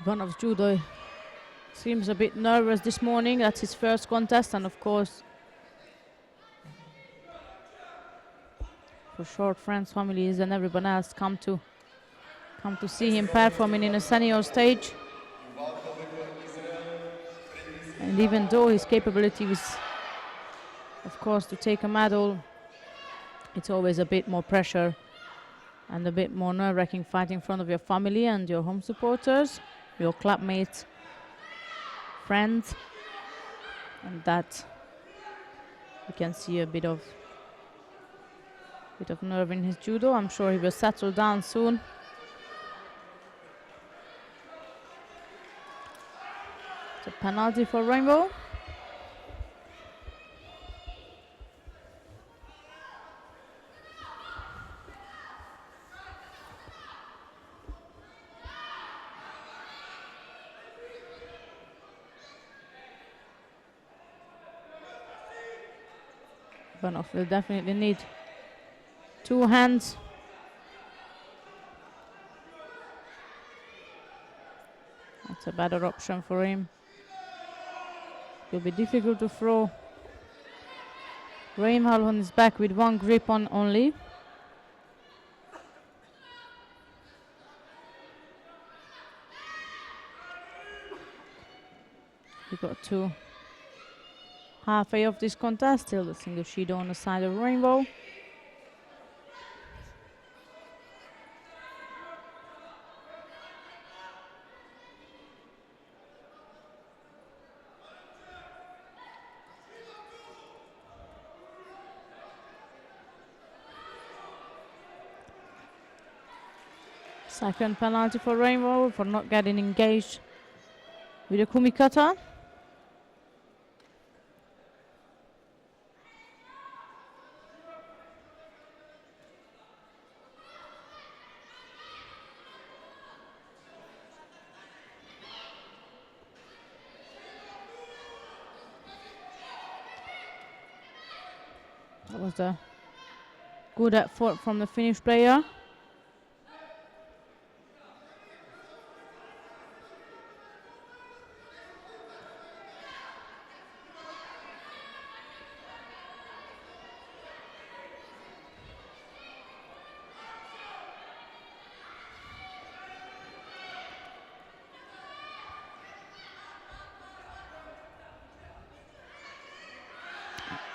Ivanov's judo seems a bit nervous this morning. That's his first contest, and of course, for sure, friends, families, and everyone else come to see him performing in a senior stage. And even though his capability is, of course, to take a medal, it's always a bit more pressure and a bit more nerve-wracking fighting in front of your family and your home supporters, your clubmates, friends, and that you can see a bit of nerve in his judo. I'm sure he will settle down soon. It's a penalty for Rainbow. Ivanov will definitely need 2 hands. That's a better option for him. It'll be difficult to throw Rainbow on his back with 1 grip on only. We got to halfway of this contest, still the single Judo on the side of Rainbow. Second penalty for Rainbow for not getting engaged with the kumikata. That was a good effort from the Finnish player.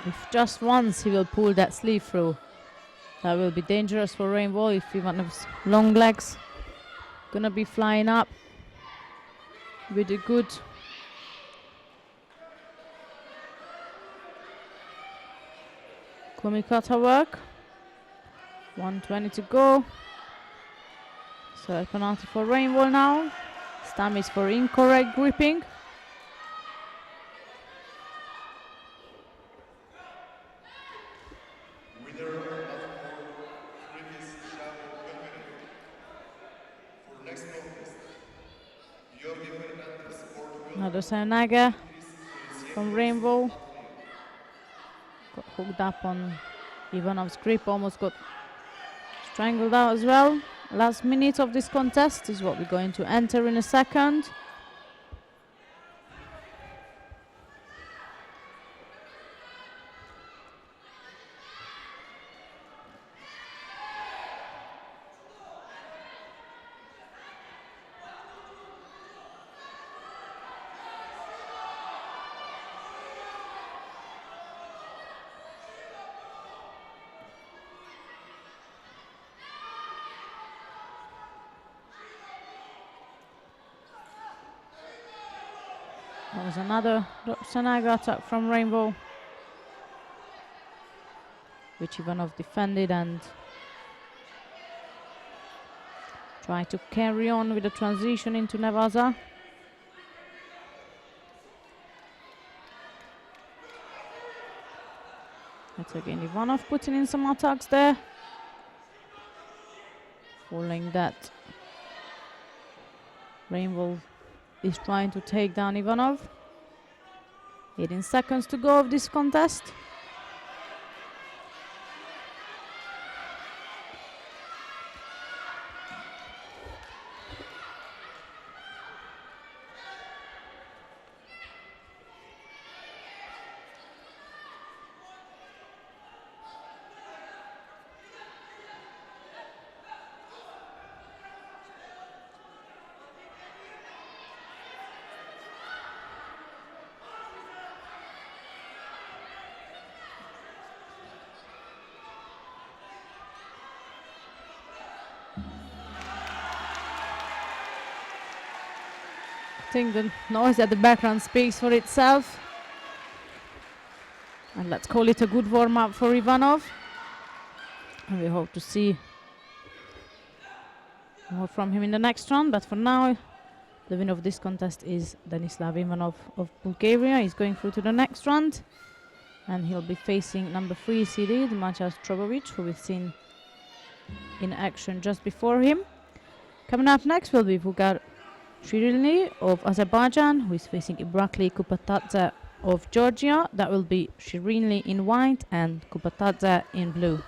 If just once he will pull that sleeve through, that will be dangerous for Rainbow if one of his long legs gonna be flying up with a good kumikata work. 1:20 to go. So a penalty for Rainbow now. Stamp is for incorrect gripping. Another Sayanaga from Rainbow. Got hooked up on Ivanov's grip, almost got strangled out as well. Last minute of this contest is what we're going to enter in a second. That was another Sanaga attack from Rainbow, which Ivanov defended and tried to carry on with the transition into Nevaza. That's again Ivanov putting in some attacks there. Following that, Rainbow is trying to take down Ivanov. 18 seconds to go of this contest. I think the noise at the background speaks for itself. And let's call it a good warm-up for Ivanov. And we hope to see more from him in the next round. But for now, the winner of this contest is Danislav Ivanov of Bulgaria. He's going through to the next round. And he'll be facing number 3 seeded Maciej Trobovic, who we've seen in action just before him. Coming up next will be Vugar Shirilny of Azerbaijan, who is facing Irakli Kupatadze of Georgia. That will be Shirilny in white and Kupatadze in blue.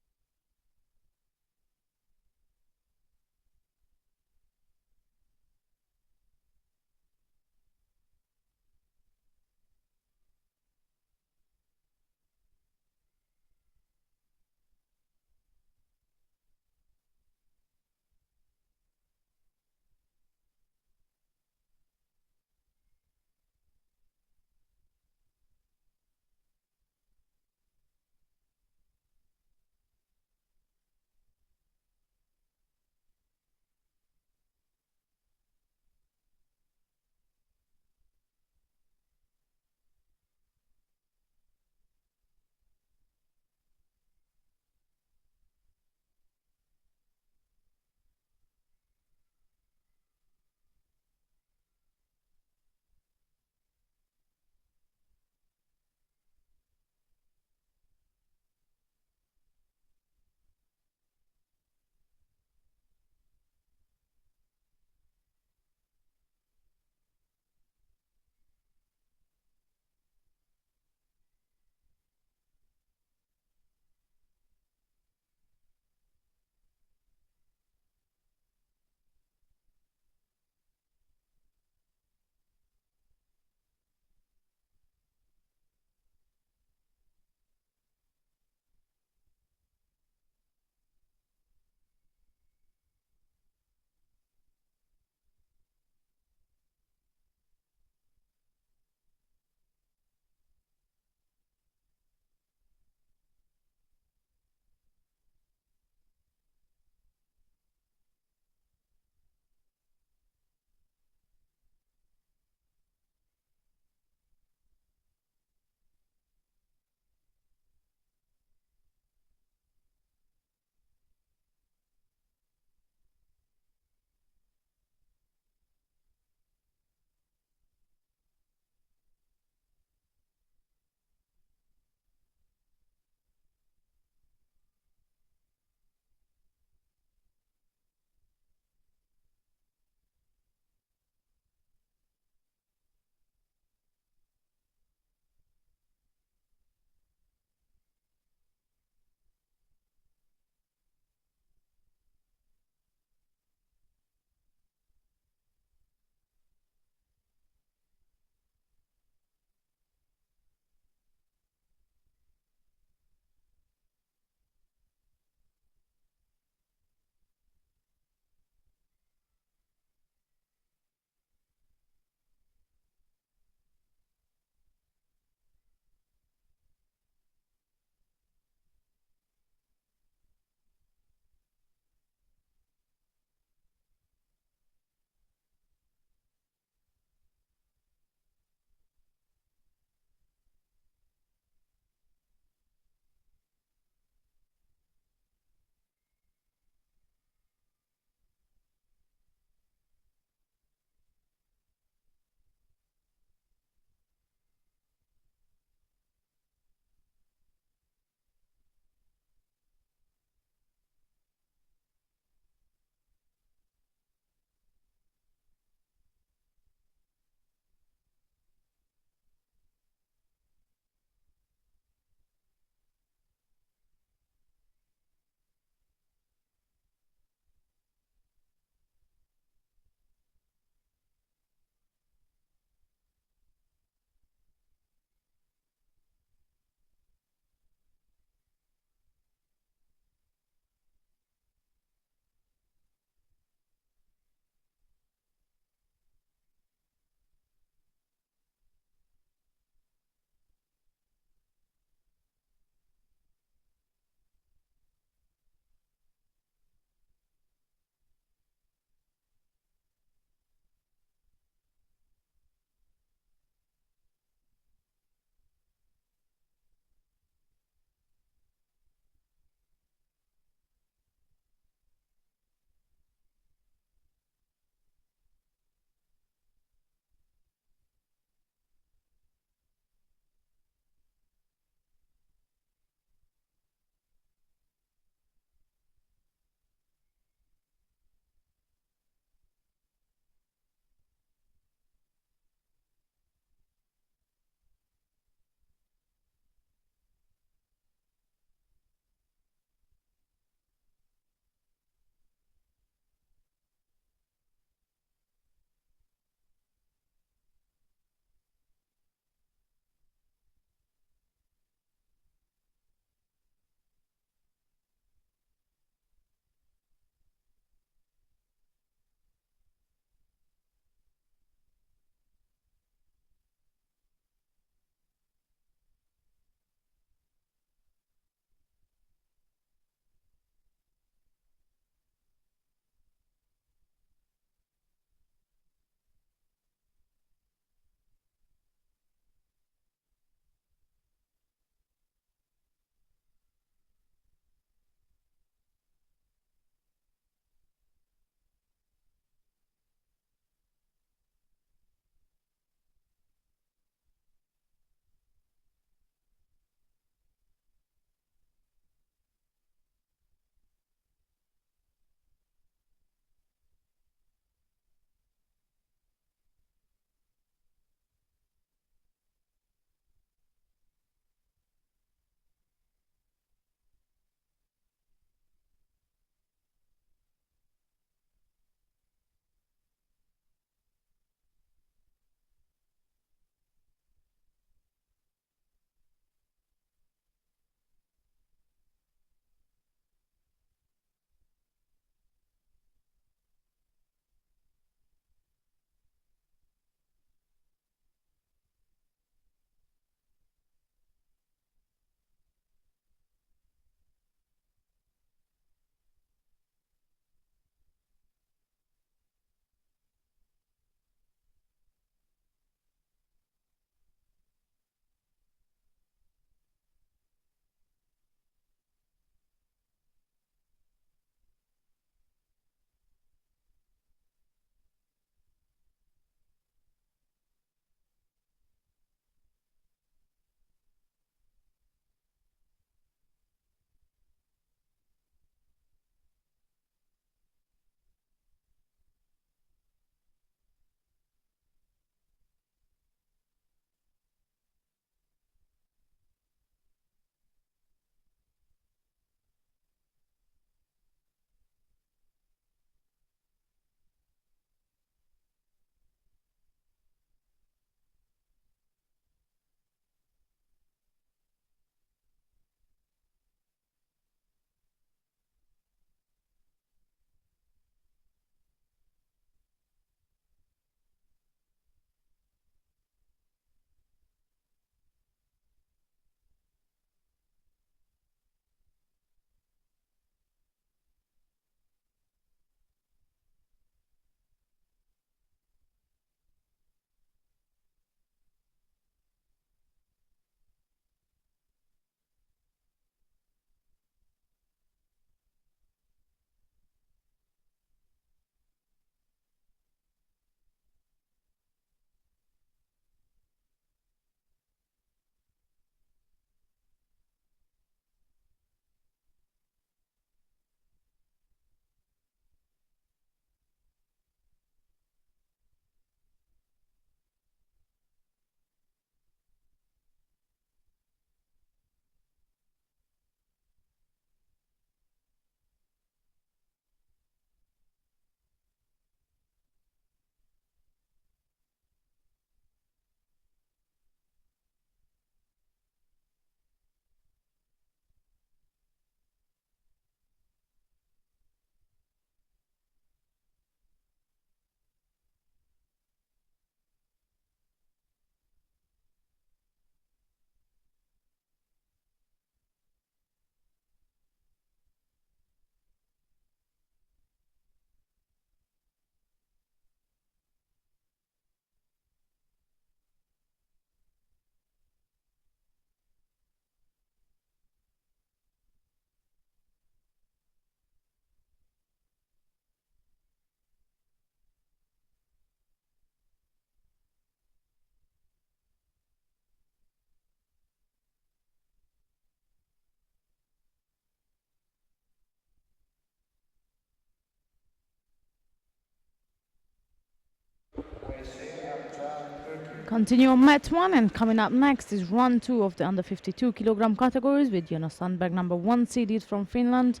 Continue on mat 1, and coming up next is run 2 of the under 52 kilogram categories with Jonas Sandberg, number 1 seeded from Finland.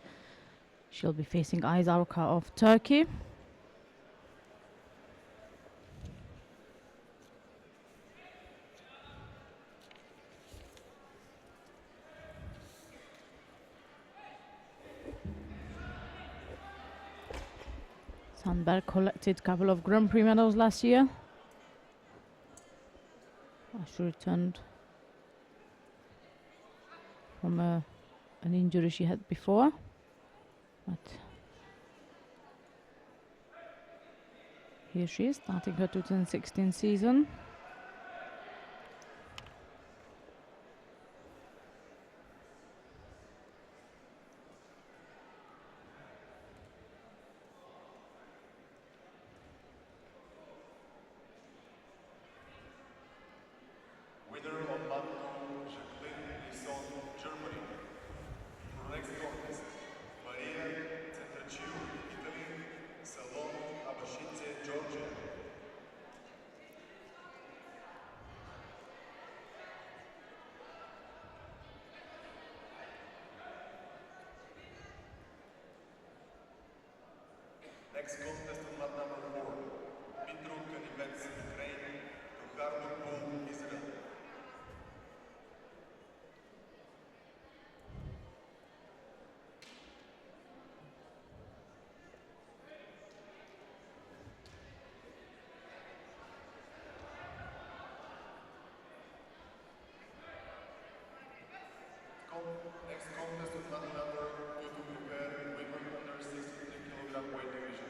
She'll be facing Ayaz Arka of Turkey. Sandberg collected a couple of Grand Prix medals last year. She returned from an injury she had before. But here she is, starting her 2016 season. Next contest on mat number 4, Pitruk events Ukraine to BUL, Israel. Next contest on mat number 2 to prepare women under 63 kilogram weight division.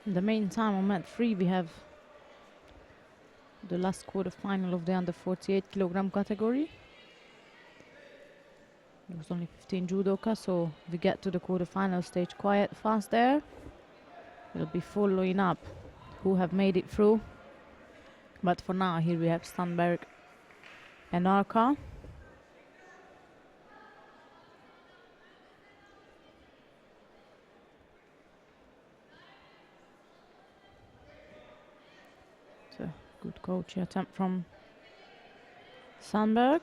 In the meantime, on mat 3 we have the last quarter-final of the under 48 kilogram category. There was only 15 judoka, so we get to the quarter-final stage quite fast there. We'll be following up who have made it through. But for now, here we have Sandberg and Arka. So good coach attempt from Sandberg.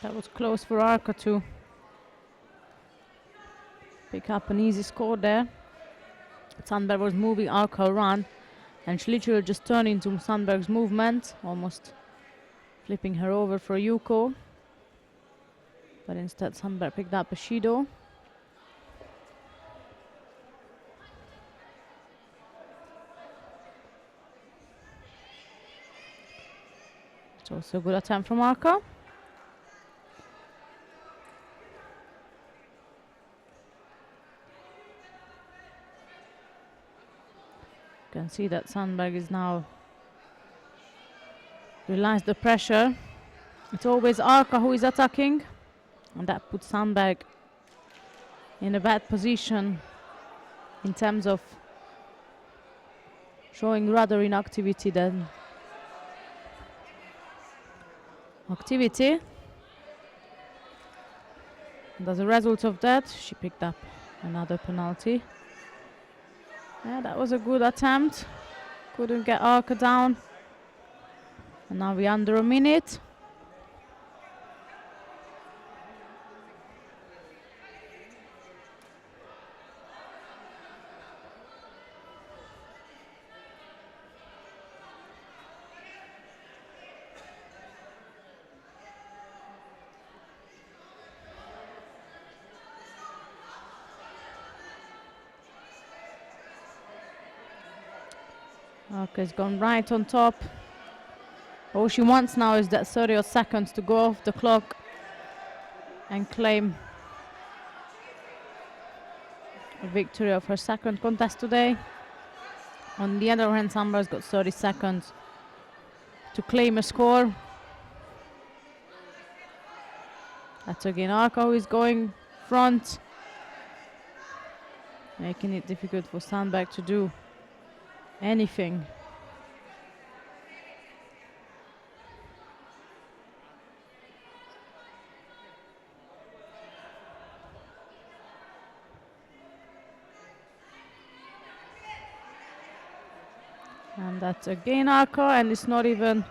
That was close for Arka to pick up an easy score there. Sandberg was moving Arka around, and she literally just turned into Sandberg's movement, almost flipping her over for Yuko. But instead Sandberg picked up a Judo. It's also a good attempt from Arka. You can see that Sandberg is now realized the pressure. It's always Arka who is attacking, and that puts Sandberg in a bad position in terms of showing rather inactivity than activity. And as a result of that, she picked up another penalty. Yeah, that was a good attempt. Couldn't get Arka down. And now we're under a minute. Arka's gone right on top. All she wants now is that 30 seconds to go off the clock and claim a victory of her second contest today. On the other hand, Sambar's got 30 seconds to claim a score. That's again Arka who is going front, making it difficult for Sandberg to do anything. And that's again Arka, and it's not even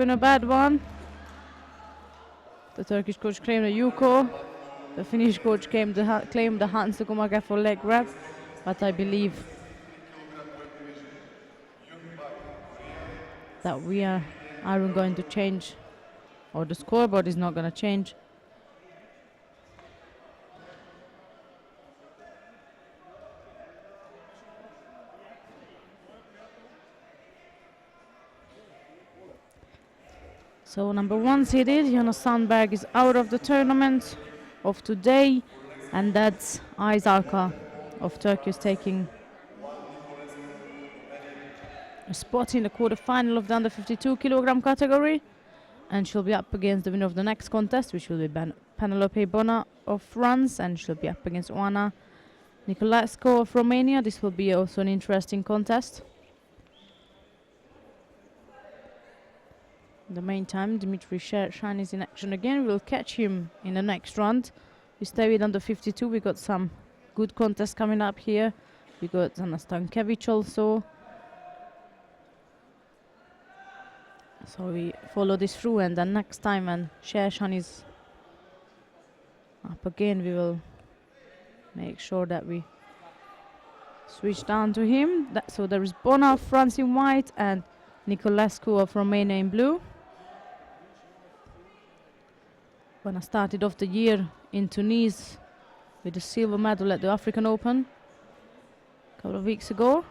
a bad one. The Turkish coach claimed the Yuko. The Finnish coach claimed the Hans Sukumaka for leg grab, but I believe that we aren't going to change, or the scoreboard is not going to change. So number 1 seeded Jonas Sandberg is out of the tournament of today, and that's Ayz Arka of Turkey is taking a spot in the quarterfinal of the under 52 kilogram category, and she'll be up against the winner of the next contest, which will be Penelope Bona of France, and she'll be up against Oana Nicolescu of Romania. This will be also an interesting contest. In the meantime, Dimitri Shan is in action again. We'll catch him in the next round. We stay with under 52. We got some good contests coming up here. We got Anna Stankiewicz also. So we follow this through, and then next time when Shan is up again, we will make sure that we switch down to him. So there is Bona of France in white and Nicolescu of Romania in blue. When I started off the year in Tunis with the silver medal at the African Open a couple of weeks ago.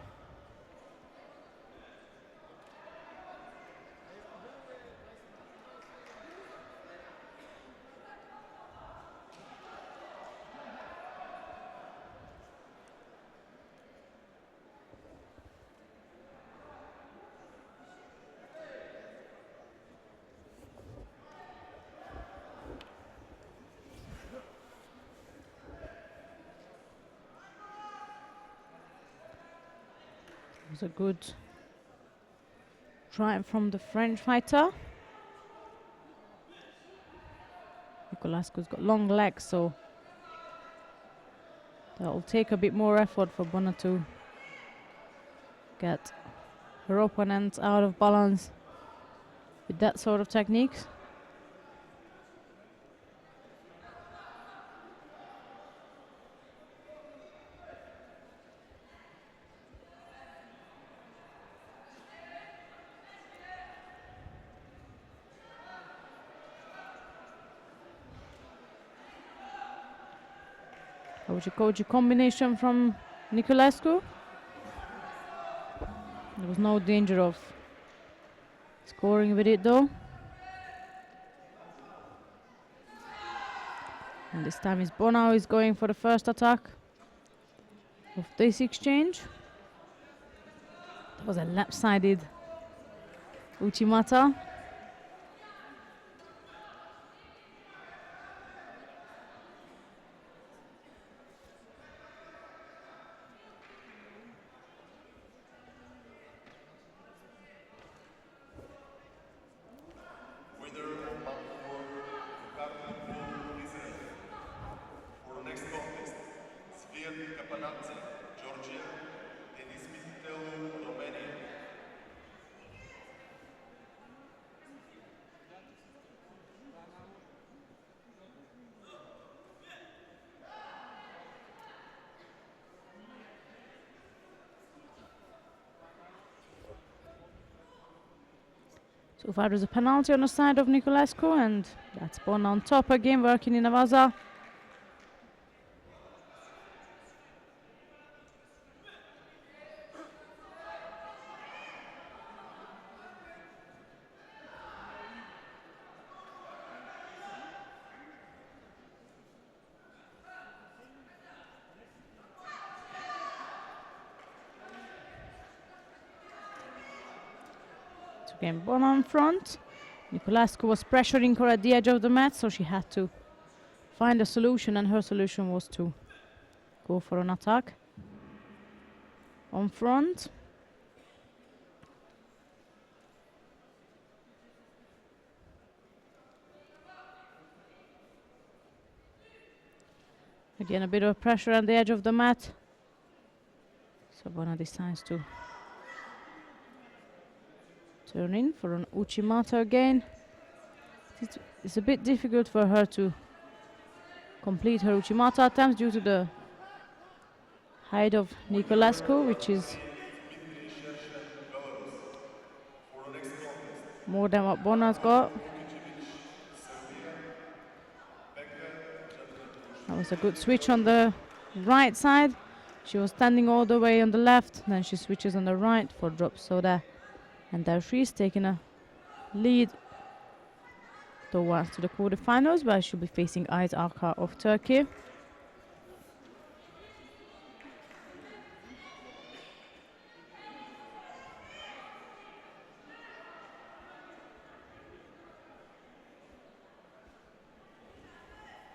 It was a good try from the French fighter. Nicolescu's got long legs, so that will take a bit more effort for Bona to get her opponent out of balance with that sort of techniques. Koji combination from Nicolescu. There was no danger of scoring with it though. And this time is Bona who is going for the first attack of this exchange. That was a left-sided Uchimata. So far there's a penalty on the side of Nicolescu, and that's Bona on top again, working in a Vaza. Again, Bona in front. Niculescu was pressuring her at the edge of the mat, so she had to find a solution, and her solution was to go for an attack on front. Again, a bit of pressure on the edge of the mat. So Bona decides to turn in for an Uchimata again. It's a bit difficult for her to complete her Uchimata attempts due to the height of Niculescu, which is more than what Bona's got. That was a good switch on the right side. She was standing all the way on the left, then she switches on the right for drop soda. And there she's taking a lead towards to the quarterfinals, where she'll be facing Ayaz Akar of Turkey.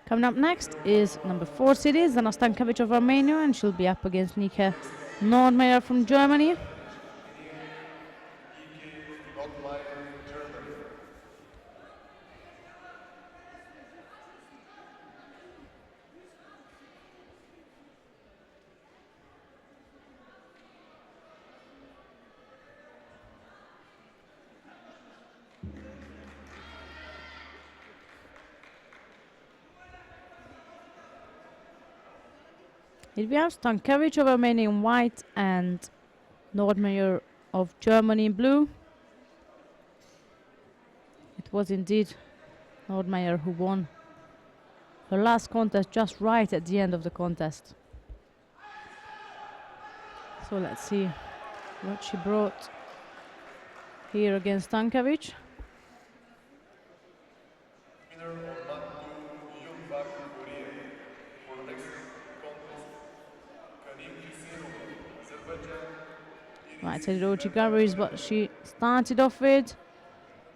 Coming up next is number 4 series, Zana Stankovic of Armenia, and she'll be up against Nike Nordmeyer from Germany. Here we have Stankovic of Armenia in white and Nordmeyer of Germany in blue. It was indeed Nordmeyer who won her last contest just right at the end of the contest. So let's see what she brought here against Stankovic. Right, Hirochi Garu is what she started off with.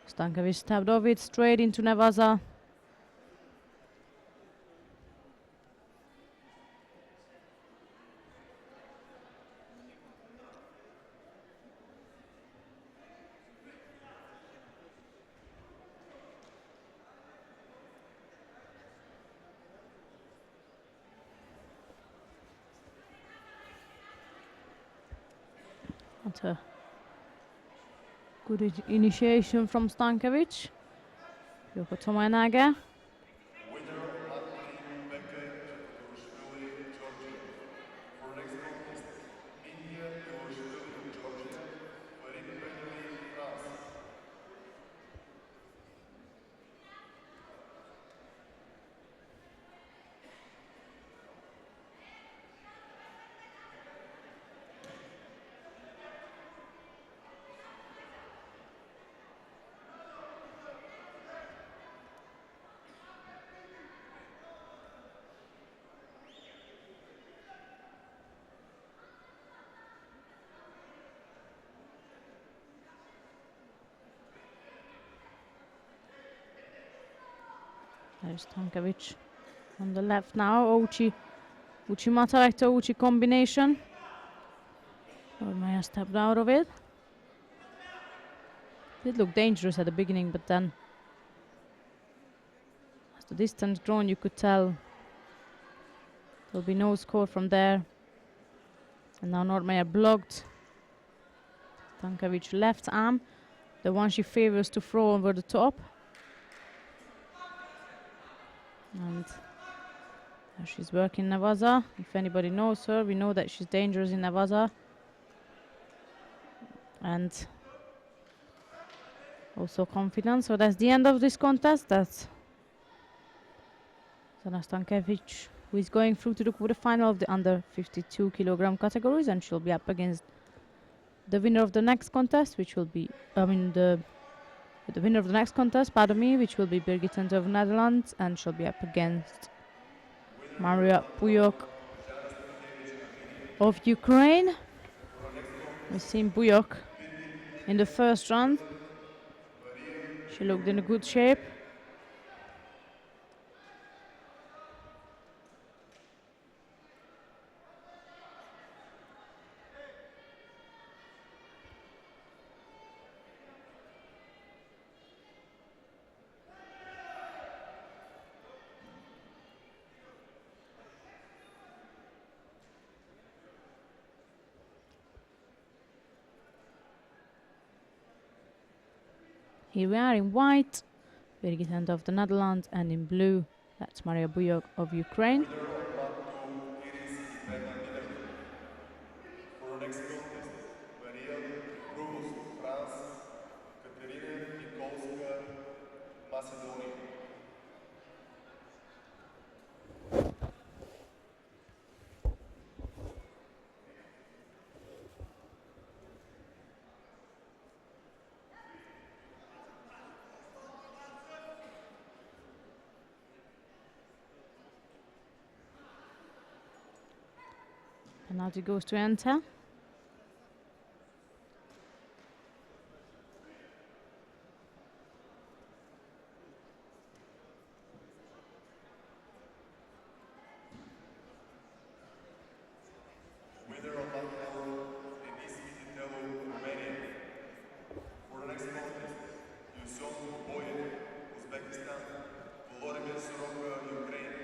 Stankovic stabbed off it straight into Nevaza. That's a good initiation from Stankovic. Yoko Tomoenaga. There's Stankovic on the left now. Uchimata recto Uchi combination. Maya stepped out of it. Did look dangerous at the beginning, but then as the distance grown, you could tell there'll be no score from there. And now Nordmeyer blocked Stankovic left arm, the one she favors to throw over the top. And she's working Nevaza. If anybody knows her, we know that she's dangerous in Nevaza. And also confident. So that's the end of this contest. That's Zana Stankovic, who is going through to the quarterfinal of the under 52 kilogram categories, and she'll be up against the winner of the next contest, which will be, the winner of the next contest, pardon me, which will be Birgit Tenter of Netherlands, and she'll be up against Maria Buyok of Ukraine. We've seen Buyok in the first round She looked in a good shape. Here we are in white, Birgit Hand of the Netherlands, and in blue, that's Maria Buyok of Ukraine. Winner of mat 2, Iris Ibrahim, Netherlands. For the next contest, Maria Provost, France, Katerina Nikolska, Macedonia. Penalty goes to enter. Winner of mat 4, Denis Mititelo, Romania. For the next contest, Yuson Boyev, Uzbekistan, Volodymyr Soroka, Ukraine.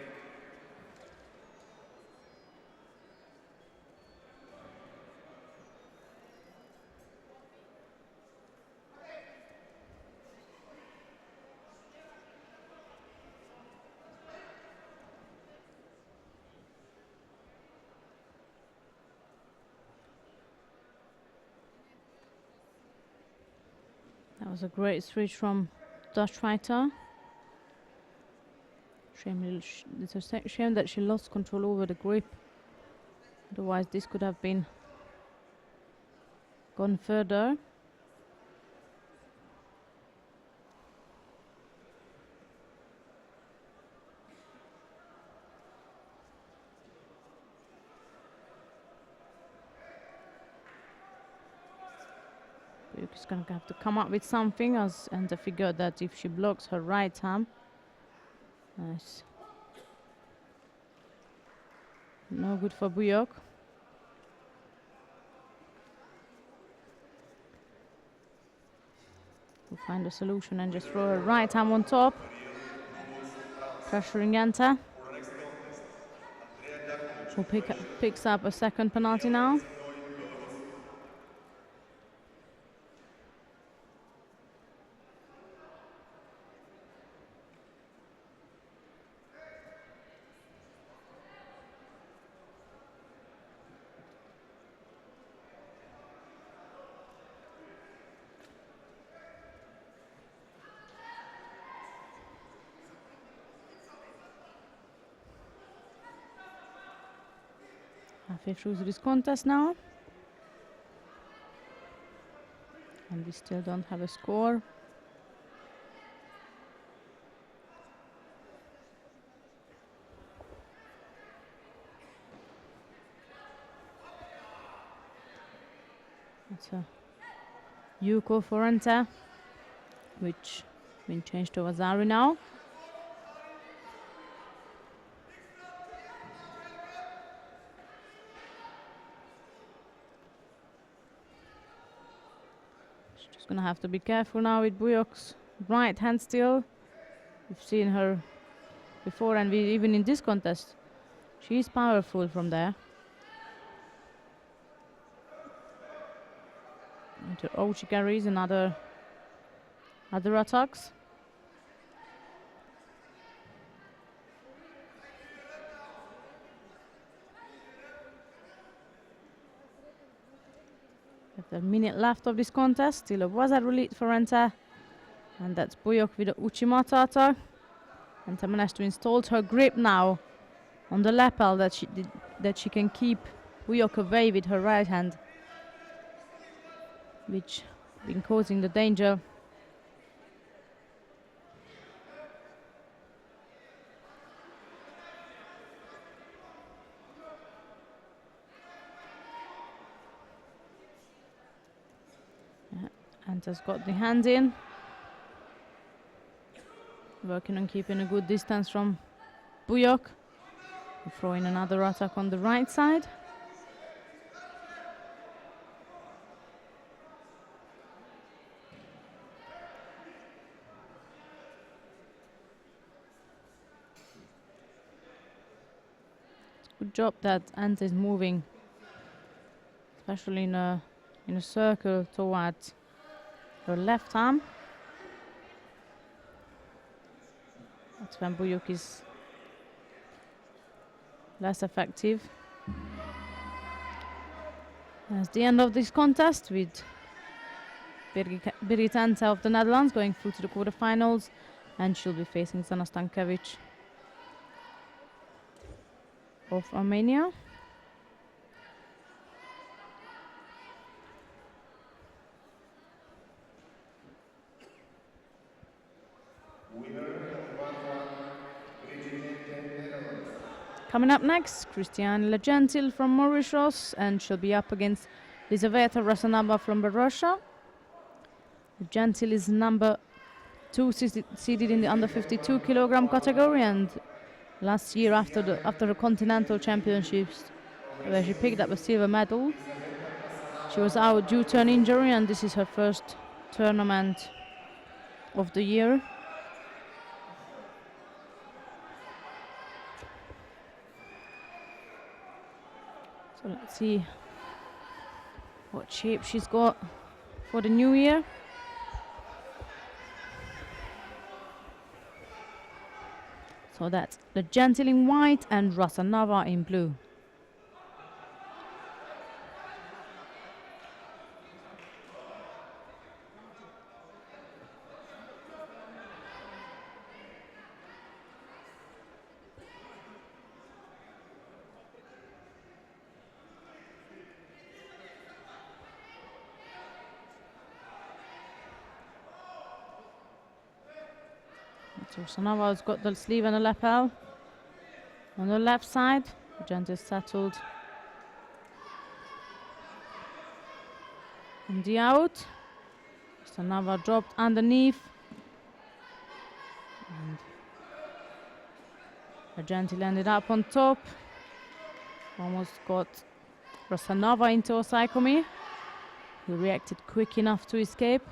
That was a great switch from Dutch fighter. It's a shame that she lost control over the grip. Otherwise, this could have been gone further. Buyuk is going to have to come up with something, and I figured that if she blocks her right arm, nice. No good for Buyuk. We'll find a solution and just throw her right arm on top, pressuring enter. Who picks up a second penalty now. Halfway through this contest now. And we still don't have a score. It's a Yuko Forente, which been changed to Azari now. She's just gonna have to be careful now with Buyok's right hand still. We've seen her before, and even in this contest, she's powerful from there. And her Ochi carries and other attacks. With a minute left of this contest, still a Waza release for Enta. And that's Buyok with the Uchimata attack. Enta managed to install her grip now on the lapel that she can keep Buyok away with her right hand, which been causing the danger. Enta's got the hand in. working on keeping a good distance from Buyok. Throwing another attack on the right side. Good job that Ante is moving, especially in a circle towards her left arm. That's when Buyuk is less effective. That's the end of this contest with Birgit Ante of the Netherlands going through to the quarterfinals, and she'll be facing Zana Stankovic of Armenia. Coming up next, Christiane Legentil from Mauritius, and she'll be up against Lizaveta Rasanaba from Russia. Legentil is number 2 seeded in the under 52 kilogram category, and last year after the Continental Championships, where she picked up a silver medal, she was out due to an injury, and this is her first tournament of the year. So let's see what shape she's got for the new year. So that's Legentil in white and Rasanava in blue. So Rasanava's got the sleeve and the lapel on the left side. Legentil is settled in the out. Rasanava dropped underneath. And Legentil ended up on top. Almost got Rasanava into a osaikomi. He reacted quick enough to escape.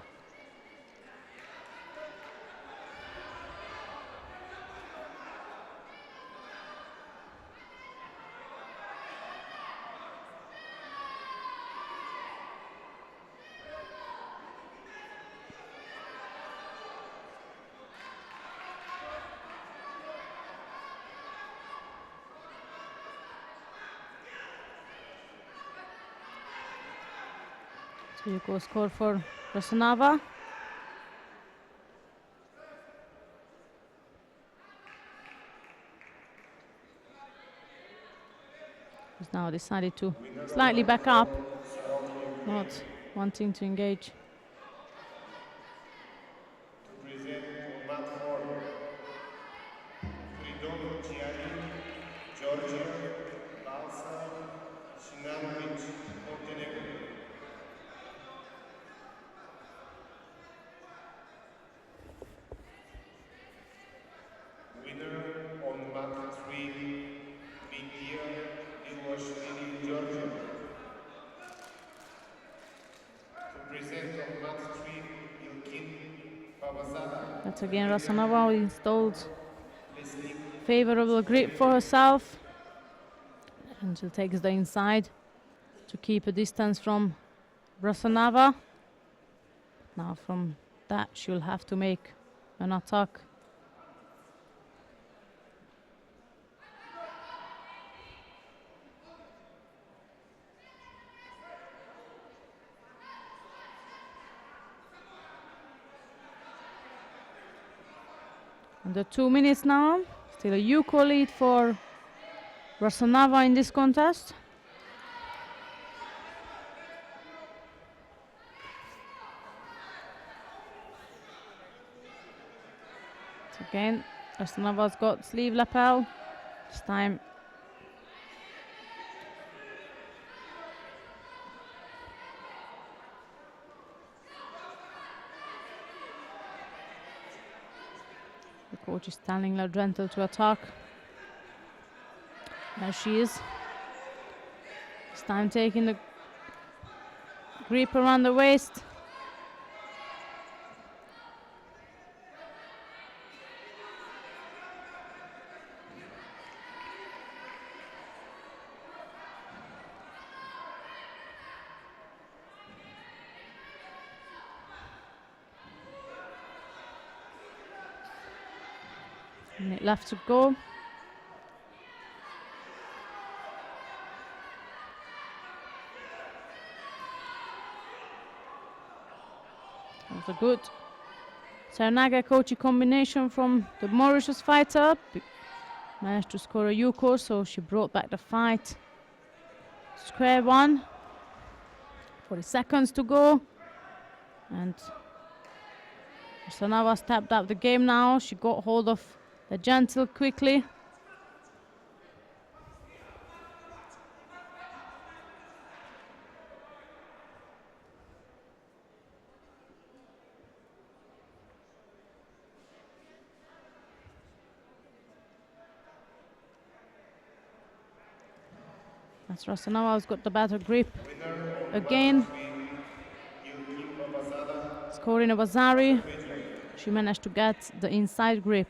So you go score for Rasanava. He's now decided to slightly back up, not wanting to engage. That's again Rasanava installed favorable grip for herself, and she takes the inside to keep a distance from Rasanava. Now from that she'll have to make an attack. Under 2 minutes now, still a Yuko lead for Rasanava in this contest. So again, Rasanava's got sleeve lapel. This time Coach is telling her gentle to attack. There she is. This time taking the grip around the waist. Minute left to go. That was a good Saranaga Kochi combination from the Mauritius fighter. Managed to score a Yuko, so she brought back the fight. Square one. 40 seconds to go. And Sanava stepped up the game now. She got hold of the gentle quickly. That's Rasanava's got the better grip again. Scoring a Bazari. She managed to get the inside grip.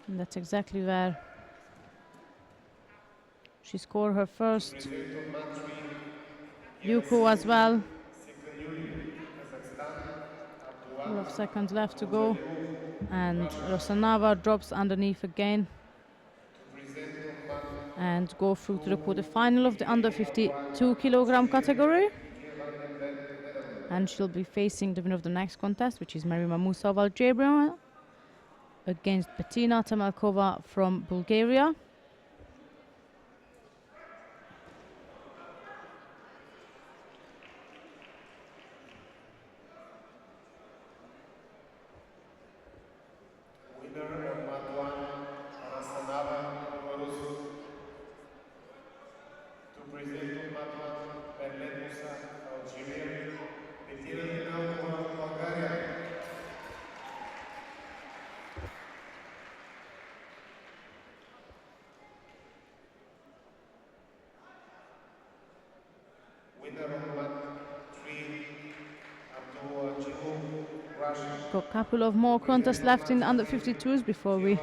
And that's exactly where she scored her first Yuko as well. Couple of seconds left to go. And Rosanava drops underneath again. And go through to the quarterfinal of the under 52 kilogram category. And she'll be facing the winner of the next contest, which is Marima Musa of Algeria against Bettina Tamalkova from Bulgaria. Got a couple of more contests left in the under 52s before we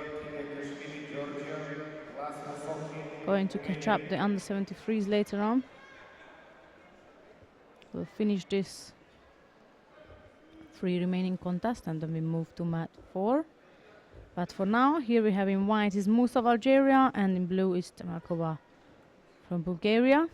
going to catch up the under 73s later on. We'll finish this 3 remaining contests and then we move to mat 4. But for now, here we have in white is Musa of Algeria and in blue is Tamakova from Bulgaria.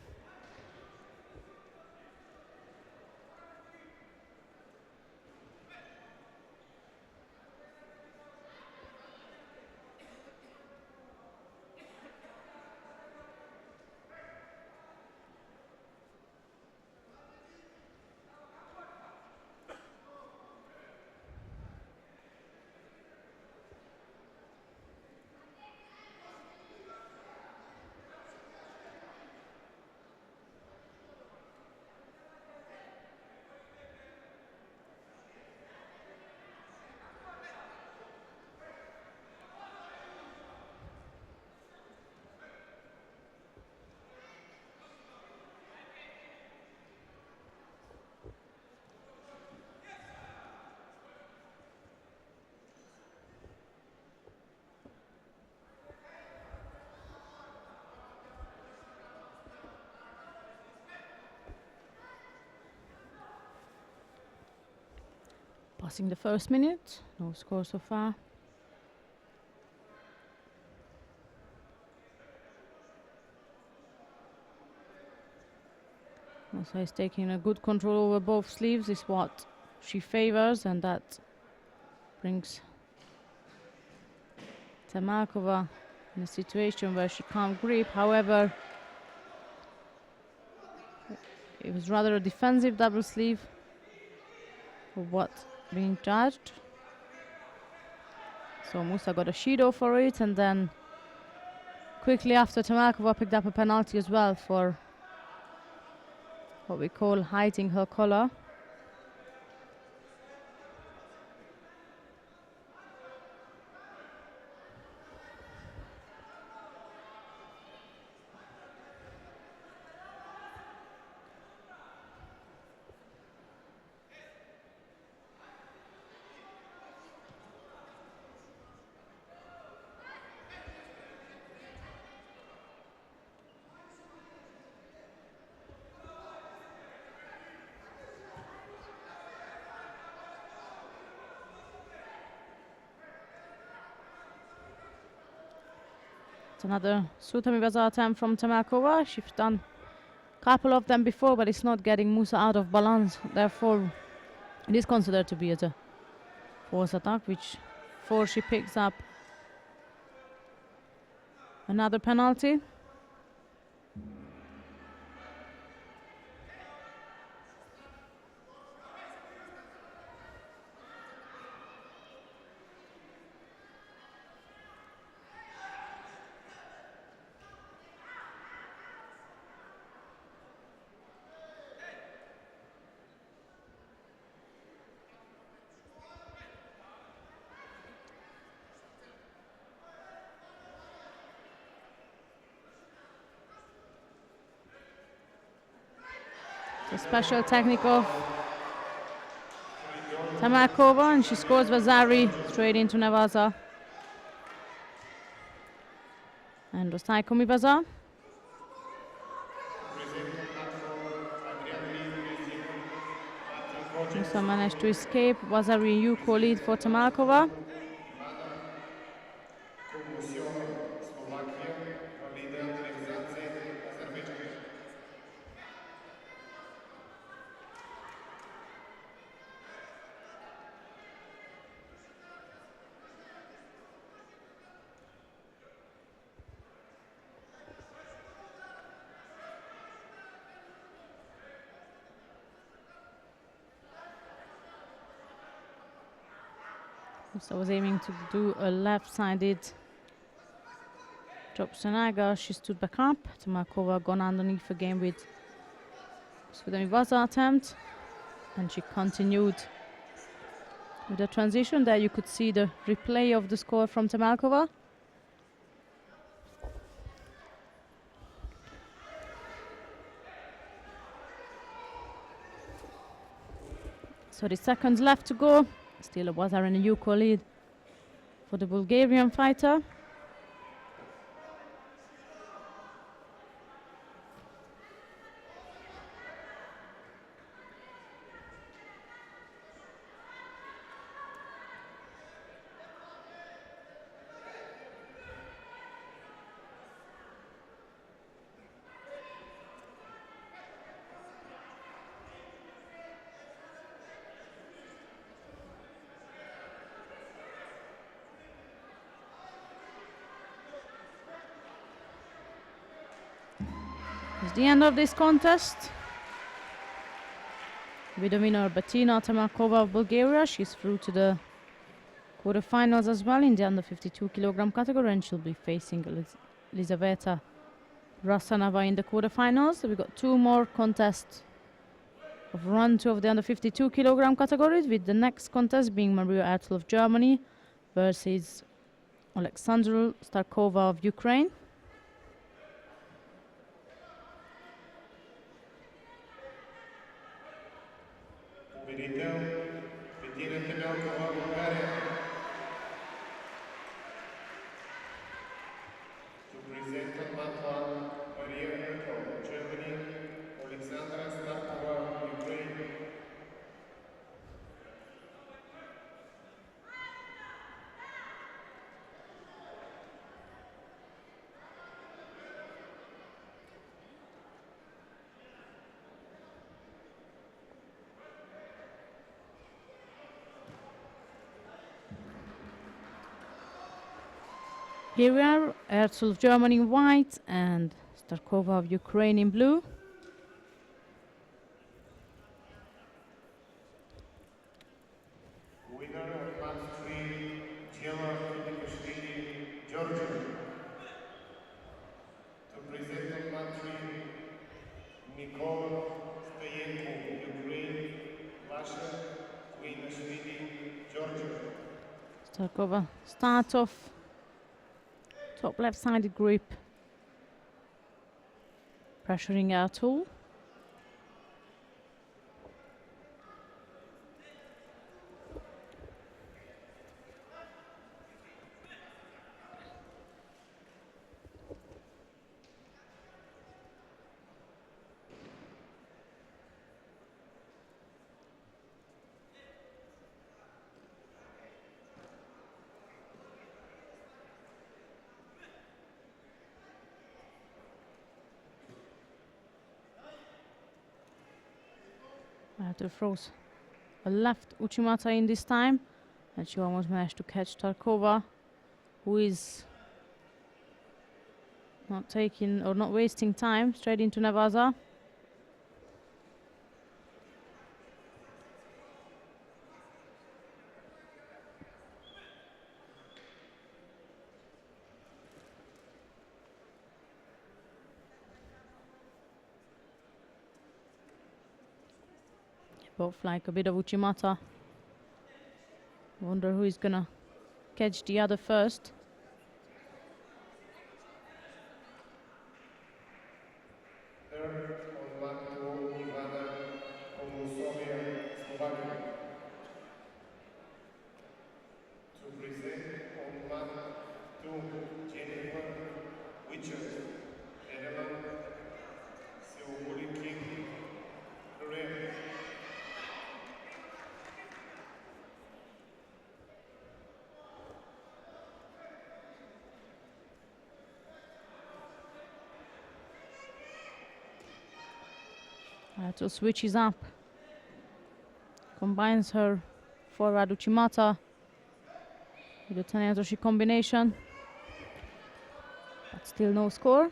Passing the first minute, no score so far. Musa is taking a good control over both sleeves, is what she favors, and that brings Tamakova in a situation where she can't grip. However, it was rather a defensive double sleeve for what's being charged. So Musa got a Judo for it, and then quickly after Tamakova picked up a penalty as well for what we call hiding her collar. It's another Sutami Bazaar attempt from Tamakova. She's done a couple of them before, but it's not getting Musa out of balance. Therefore, it is considered to be as a force attack, which force she picks up another penalty. A special technique of Tamakova, and she scores Vazari straight into Navaza. And Ostaikomi Vazar. Musa managed to escape. Vazari Yuko lead for Tamakova. So I was aiming to do a left-sided drop Sanaga. She stood back up. Tamakova gone underneath again with Sudami Vaza attempt. And she continued with the transition. There you could see the replay of the score from Tamakova. So the seconds left to go. Still a Vazar and a Yuko lead for the Bulgarian fighter. It's the end of this contest. With the winner Bettina Tamakova of Bulgaria. She's through to the quarterfinals as well in the under 52 kilogram category, and she'll be facing Elizaveta Rasanova in the quarterfinals. So we've got two more contests of round two of the under 52 kilogram categories, with the next contest being Maria Ertl of Germany versus Alexandra Starkova of Ukraine. Here we are, Ertl of Germany in white and Starkova of Ukraine in blue. Winner of match 3, Gemma Georgia. To present on match 3, Nicole Stayenko, Ukraine, Masha Queen-Ashvili, Georgia. Starkova starts off top left-sided grip, pressuring Ertl. Arthur throws a left Uchimata in this time, and she almost managed to catch Tarkova, who is not taking or not wasting time, straight into Nevaza. Both like a bit of Uchimata. Wonder who is gonna catch the other first. Third on mat 2, Ivana Sofia, Slovakia. To present on mat 2, Jennifer Witcher, Netherlands, Seoul King, Korea. So switches up, combines her forward Uchimata with the Tanetoshi combination, but still no score.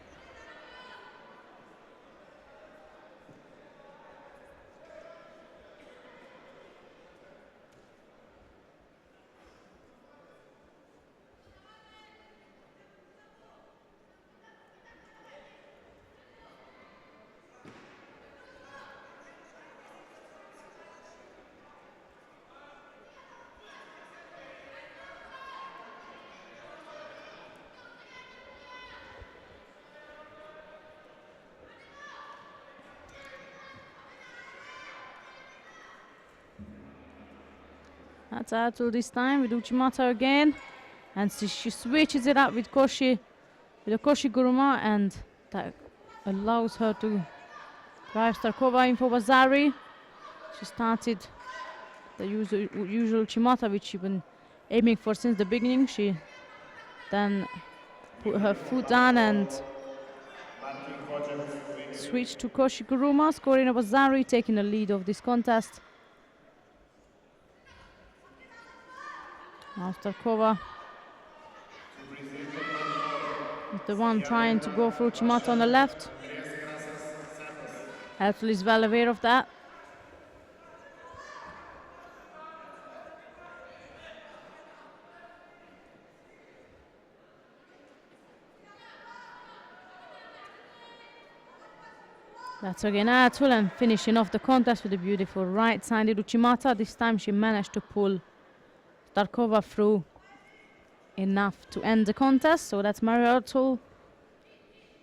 That's Artul this time with Uchimata again, and she switches it up with Koshi, with a Koshi Guruma, and that allows her to drive Starkova in for Bazari. She started the usual Uchimata, which she's been aiming for since the beginning. She then put her foot down and switched to Koshi Guruma, scoring a Bazari, taking the lead of this contest. Now Starkova is the one trying to go for Uchimata on the left. Artul is well aware of that. That's again Artul, and finishing off the contest with a beautiful right-sided Uchimata. This time she managed to pull Starkova through enough to end the contest. So that's Maria Artul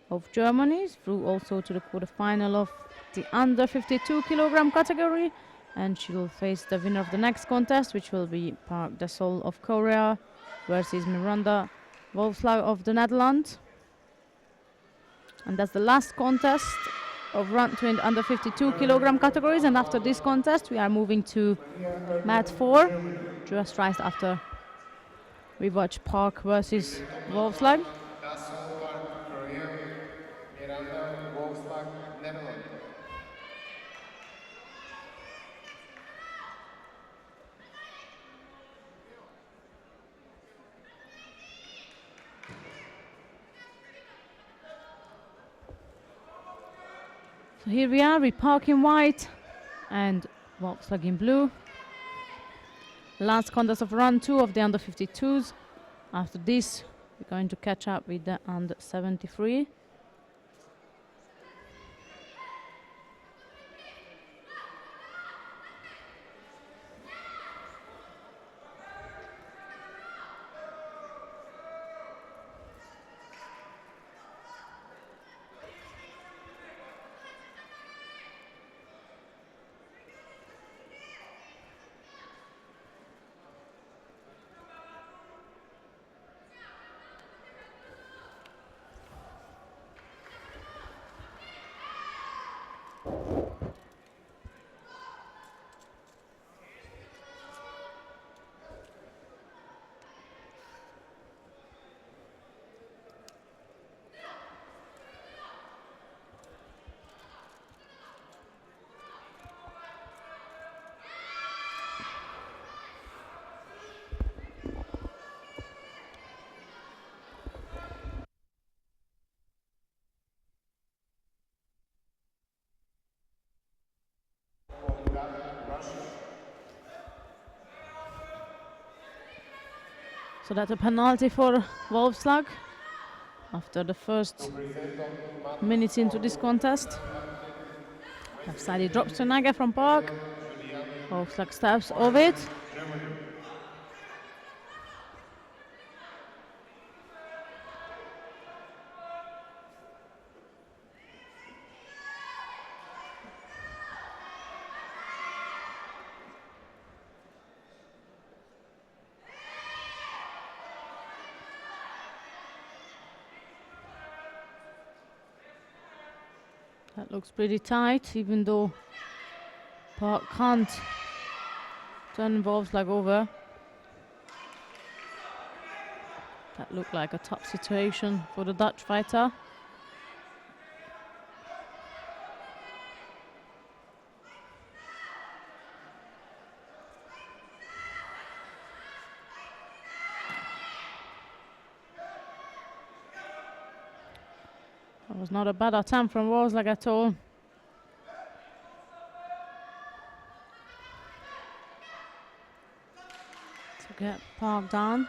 of Germany through also to the quarterfinal of the under 52 kilogram category, and she will face the winner of the next contest, which will be Park Dasol of Korea versus Miranda Wolfslag of the Netherlands. And that's the last contest of round 2 in the under 52 kilogram categories, and after this contest we are moving to mat 4, just right after we watch Park versus Wolfslag. So here we are with Park in white and Wolfslag in blue. Last contest of round 2 of the under 52s. After this, we're going to catch up with the under 73. So that's a penalty for Wolfslag after the first minutes into this contest. Left side he drops to Naga from Park. Wolfslag steps over it. That looks pretty tight, even though Park can't turn Wolfslag over. That looked like a tough situation for the Dutch fighter. That was not a bad attempt from Wolfslag at all. To get Park down.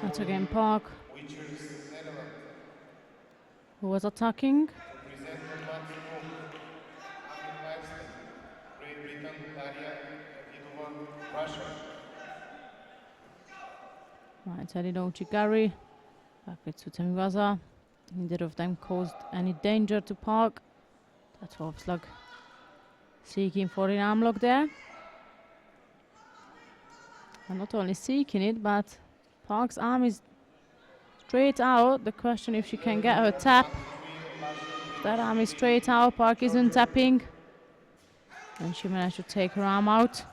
Once again Park, who was attacking. Right, Elido Chigari, back with Sutemiwaza. Neither of them caused any danger to Park. That's Wolfslag seeking for an arm lock there. And not only seeking it, but Park's arm is straight out. The question if she can get her tap. If that arm is straight out, Park isn't tapping. And she managed to take her arm out.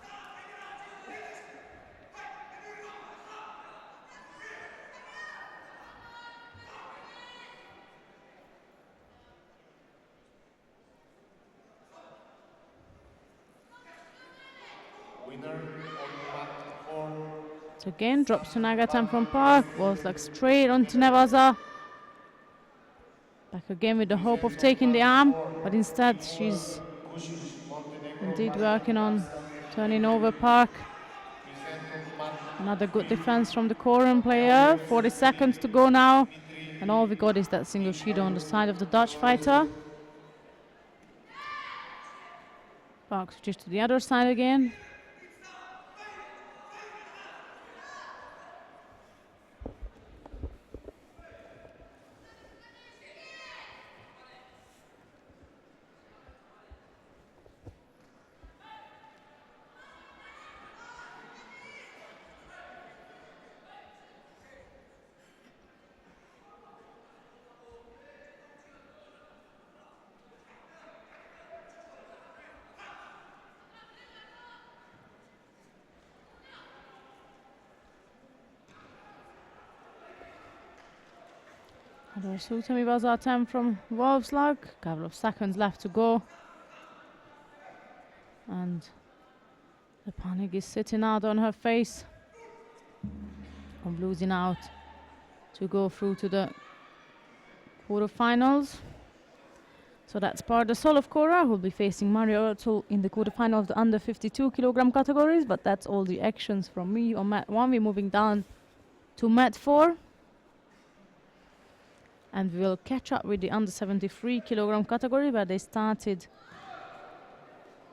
So again, drops to Nagatan from Park. Wolfslag straight onto Nevaza. Back again with the hope of taking the arm, but instead she's indeed working on turning over Park. Another good defense from the Korean player. 40 seconds to go now. And all we got is that single Judo on the side of the Dutch fighter. Park switches to the other side again. Another Sutemiwaza attempt from Wolfslag. Couple of seconds left to go. And the panic is sitting out on her face. From losing out to go through to the quarterfinals. So that's Parda Solovkora, who will be facing Mario Ertul in the quarterfinal of the under 52 kilogram categories. But that's all the actions from me on mat 1. We're moving down to mat 4. And we will catch up with the under 73 kilogram category, where they started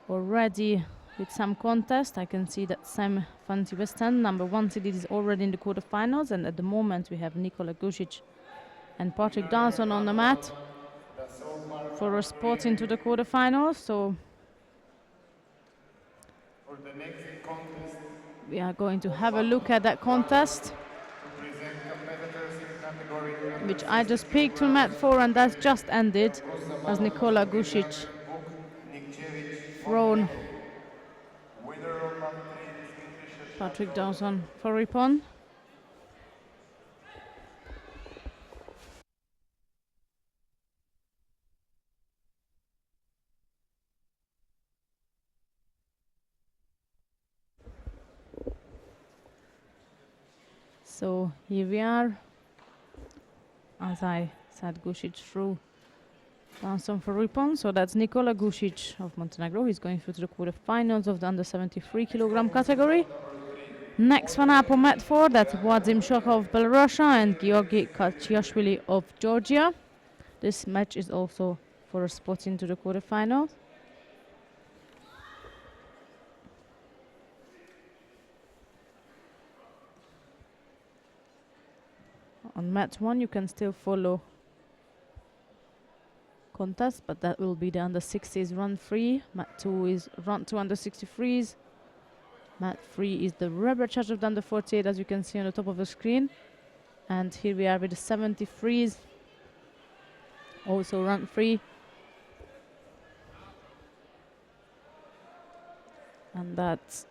already with some contest. I can see that Sam Fanti West End, number 1 seed, is already in the quarterfinals, and at the moment we have Nikola Gusic and Patrick Dawson on the mat for a spot into the quarterfinals. So For the next contest, We are going to have a look at that contest, to present competitors in category which under I just 60 peeked to mat 4, and that's just ended kilograms. as Nikola Gušić thrown Winner of round 3, Dimitri Patrick Shevchenko. Dawson for Ripon. So here we are. As I said, Gušić threw Dawson for Ripon. So that's Nikola Gušić of Montenegro. He's going through to the quarterfinals of the under 73 kilogram category. Next one up on mat 4, that's Wadzim Shoka of Belarus and Georgi Kachiashvili of Georgia. This match is also for a spot into the quarterfinals. On mat 1 you can still follow contest, but that will be the under 60s run 3. Mat 2 is run 2 under 63s. Mat 3 is the rubber charge of the under 48, as you can see on the top of the screen. And here we are with the 73s, also run 3. And that's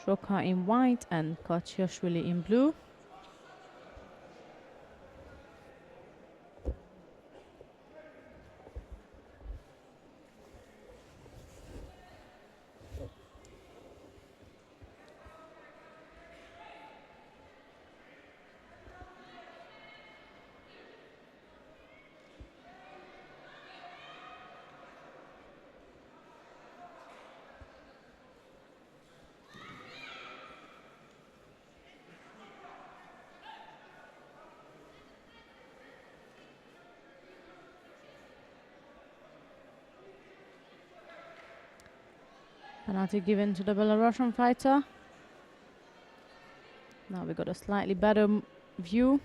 Shoka in white and Kachiashvili in blue. Penalty given to the Belarusian fighter. Now we got a slightly better view.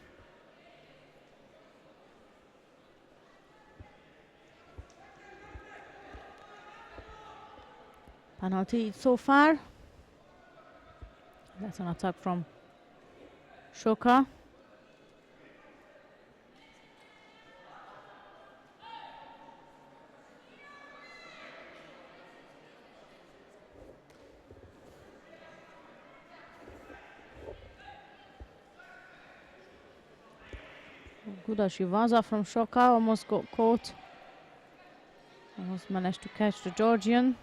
Penalty so far. That's an attack from Shoka. Good Ashivaza from Shoka, almost got caught. Almost managed to catch the Georgian.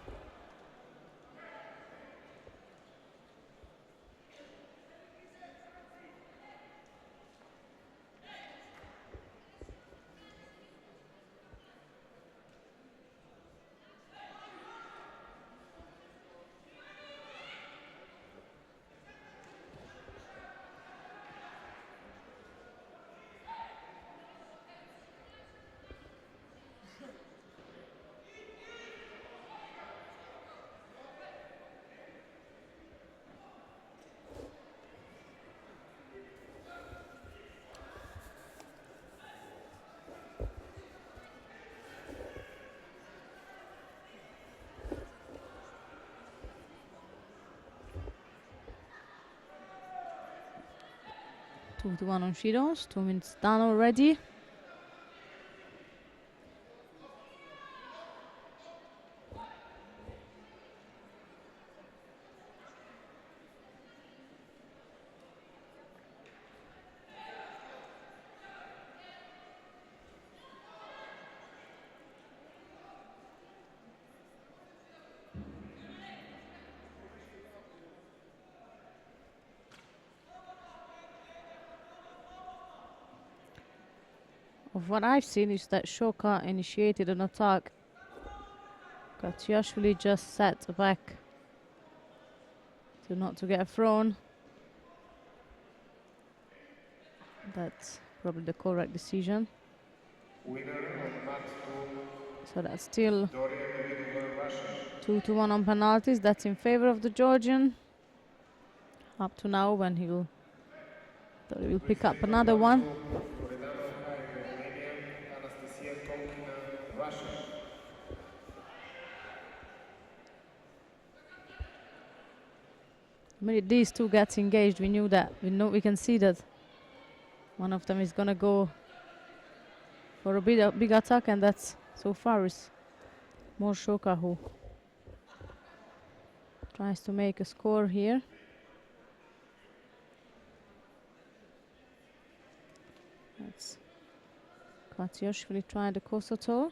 Two to one on Shidos. 2 minutes done already. Of what I've seen is that Shoka initiated an attack. Katsiashvili just sat back to not to get thrown. That's probably the correct decision. So that's still 2 to 1 on penalties. That's in favor of the Georgian. Up to now, when he will pick up another one. The minute these two gets engaged, we knew that. We can see that one of them is gonna go for a big attack, and that's so far is more Shoka who tries to make a score here. That's Katioshvili trying the Kosoto.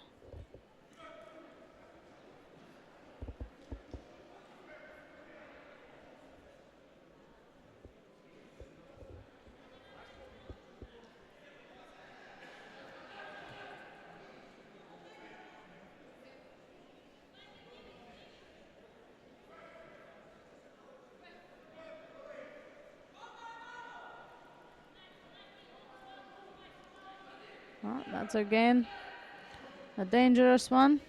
That's again a dangerous one.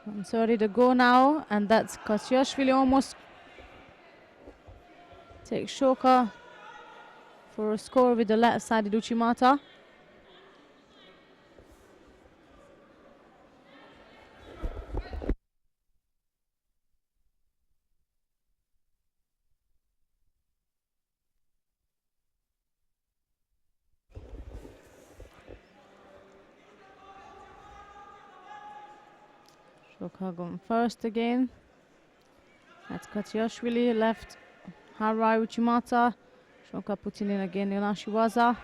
I'm sorry to go now, and that's Katioshvili almost takes Shoka for a score with the left-sided Uchimata. Shoka going first again. That's Katioshvili, left Harai Uchimata. Shoka putting in again Yonashiwaza.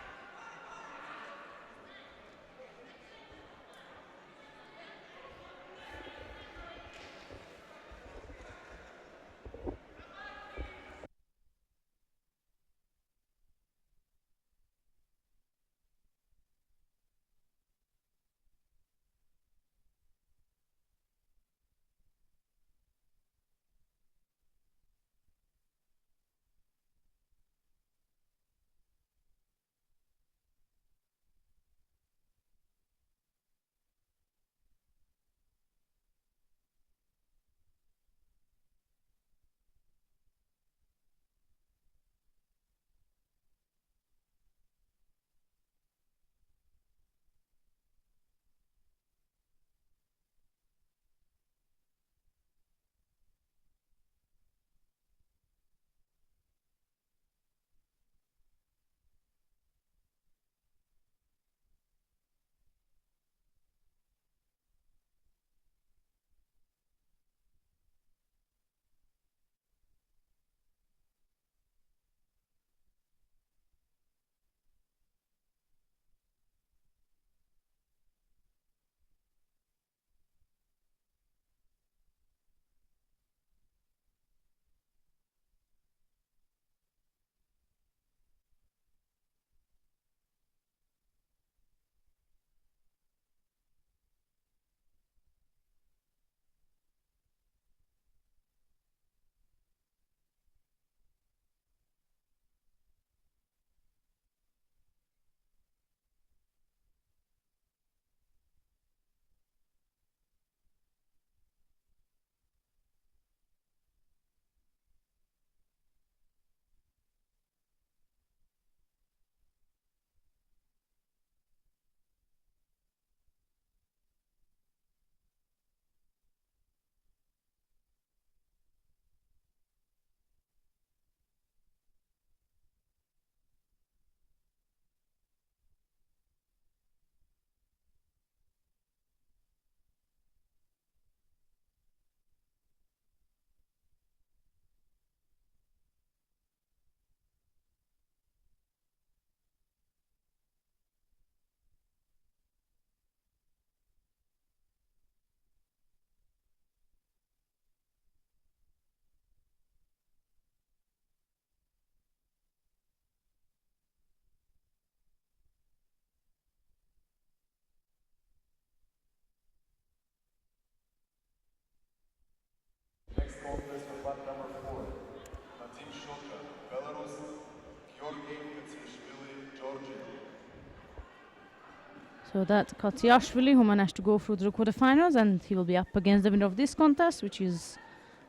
So that's Katioshvili, who managed to go through the quarterfinals, and he will be up against the winner of this contest, which is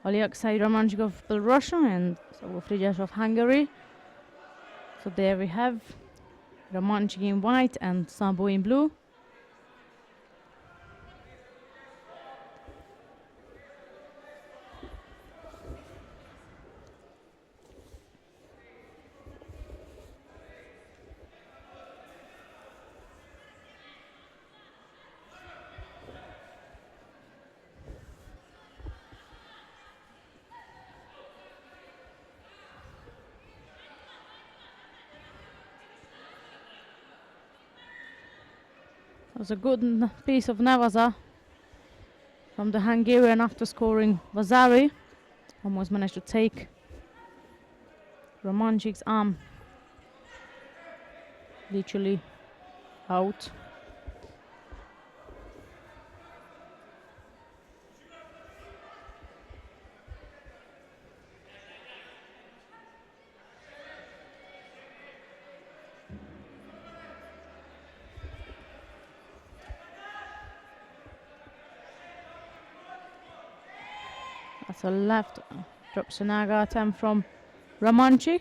Alexei Romanchik of Belarus and Frigyes of Hungary. So there we have Romanchik in white and Sabo in blue. It was a good piece of Nevaza from the Hungarian after scoring Vasari. Almost managed to take Romanchik's arm literally out. That's a left drop Sanaga attempt from Romanchik.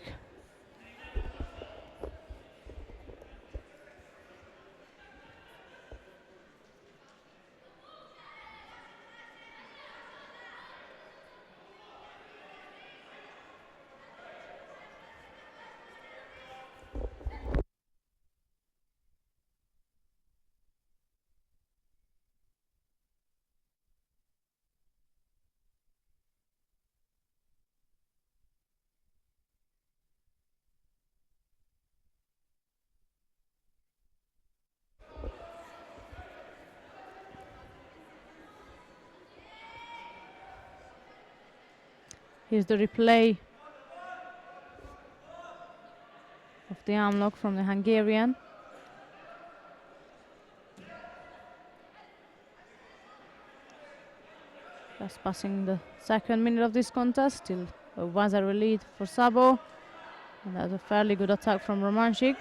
Here's the replay of the arm lock from the Hungarian. Just passing the second minute of this contest, still a Vasari lead for Sabo. And that's a fairly good attack from Romanchik.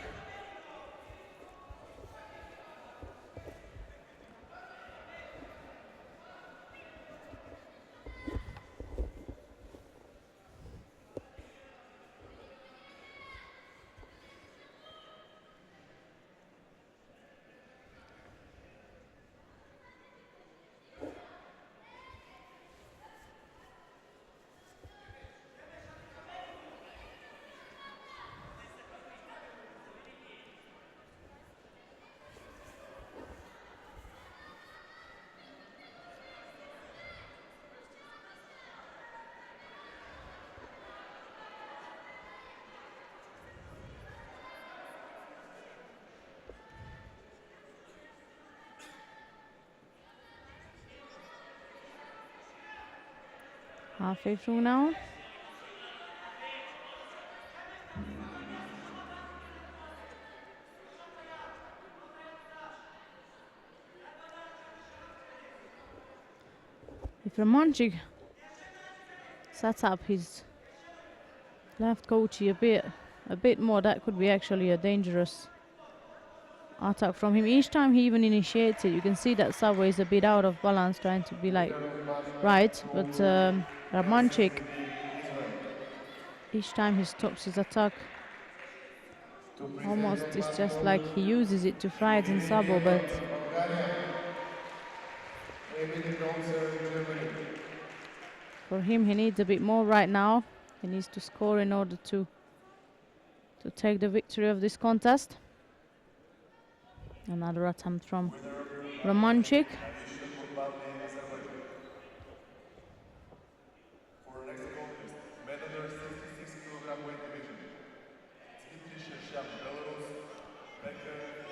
Halfway through now. If Romanchik sets up his left coachy a bit more, that could be actually a dangerous attack from him. Each time he even initiates it, you can see that Sabo is a bit out of balance, trying to be like right, but Romanchik, each time he stops his attack, almost it's just like he uses it to frighten Sabo, but for him he needs a bit more right now. He needs to score in order to take the victory of this contest. Another attempt from Romanchik.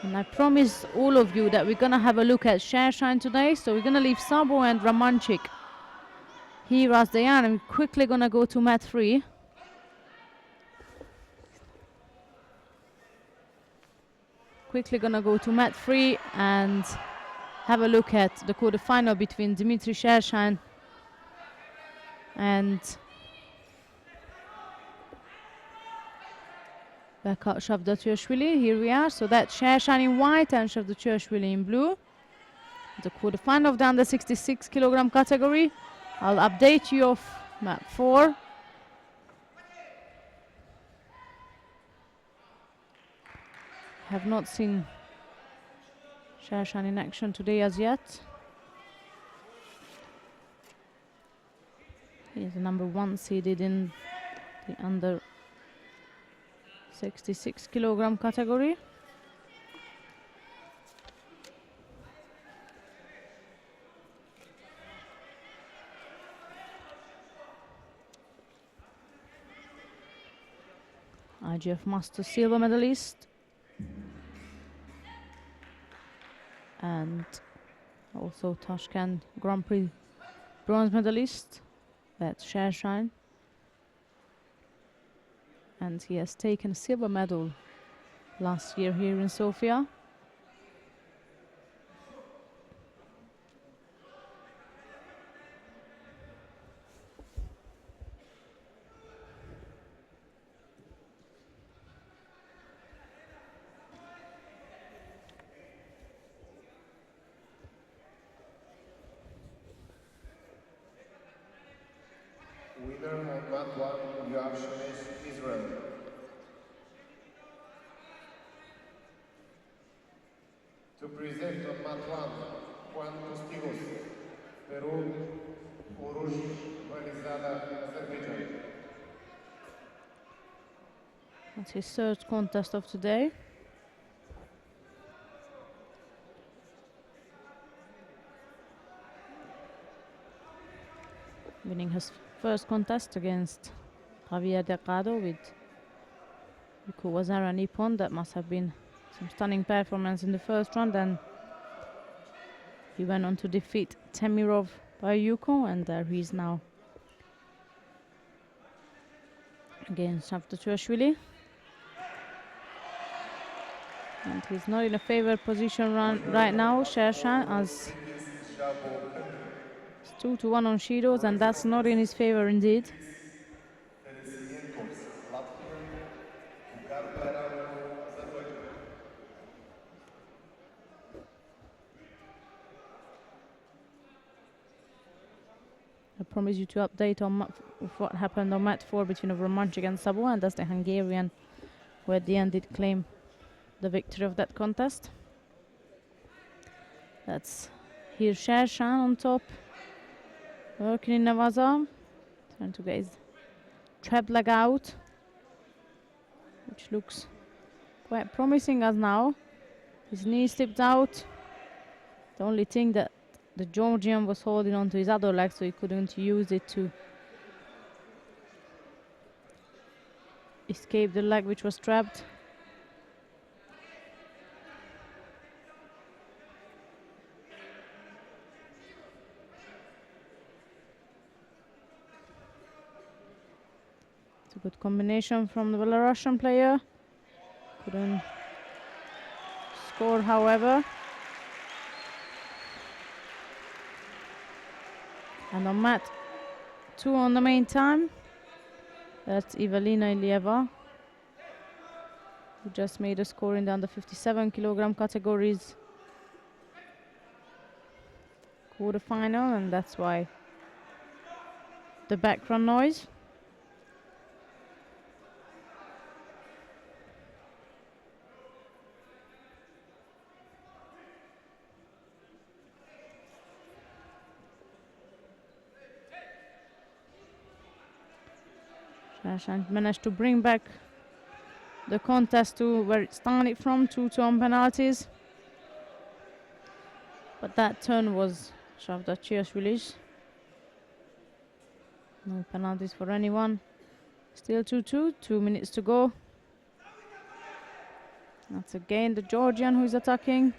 And I promise all of you that we're going to have a look at Shershine today. So we're going to leave Sabo and Romanchik here as they are. And we're quickly going to go to mat 3. Quickly going to go to mat 3 and have a look at the quarterfinal between Dmitry Shershine and Beka Shavdatuashvili. Here we are. So that's Shershine in white and Shavdatuashvili in blue. The quarterfinal of the under 66 kilogram category. I'll update you of Mat 4. Have not seen Shershan in action today as yet. He is the number 1 seeded in the under 66 kilogram category. IGF Master silver medalist and also Tashkent Grand Prix bronze medalist. That's Shershan, and he has taken a silver medal last year here in Sofia. Winner of mat 1, Yoav Shemesh, Israel. To present on mat 1, Juan Postigos, Peru, Oruj, Valizada, Azerbaijan. That's his third contest of today. Winning his first contest against Javier Delgado with Yuko Wazara Nippon. That must have been some stunning performance in the first round, and he went on to defeat Temirov by Yuko, and there he is now against Shavdatuashvili. And he's not in a favored position right now, Shershan, as it's 2-1 on Shidos, and that's not in his favor indeed. I promise you to update on what happened on mat 4 between Romanchik and Sabo, and that's the Hungarian who at the end did claim the victory of that contest. That's here Shershan on top, working in Navaza, trying to get his trap leg out, which looks quite promising as now. His knee slipped out. The only thing that the Georgian was holding on to his other leg, so he couldn't use it to escape the leg which was trapped. It's a good combination from the Belarusian player. Couldn't score, however. And on mat 2 on the main time, that's Evelina Ilieva, who just made a score in the under 57 kilogram categories quarterfinal, and that's why the background noise. Shershan managed to bring back the contest to where it started from, 2-2 on penalties. But that turn was Shavdatuashvili's. No penalties for anyone. Still 2-2, 2 minutes to go. That's again the Georgian who is attacking.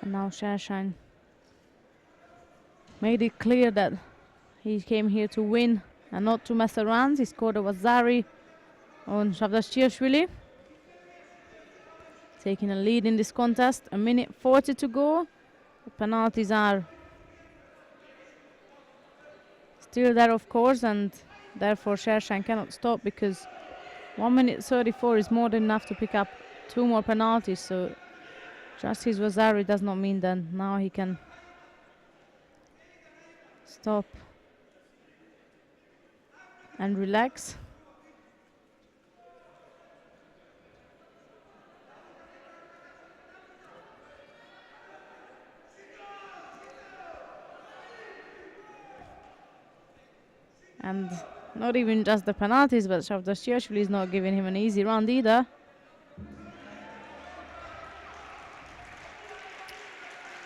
And now Shershan made it clear that he came here to win and not to mess around. He scored a Wazari on Shavdashvili, taking a lead in this contest. A minute 40 to go. The penalties are still there, of course, and therefore Shershan cannot stop because 1 minute 34 is more than enough to pick up 2 more penalties. So just his Wazari does not mean that now he can stop and relax. And not even just the penalties, but Shavdashvili is not giving him an easy round either.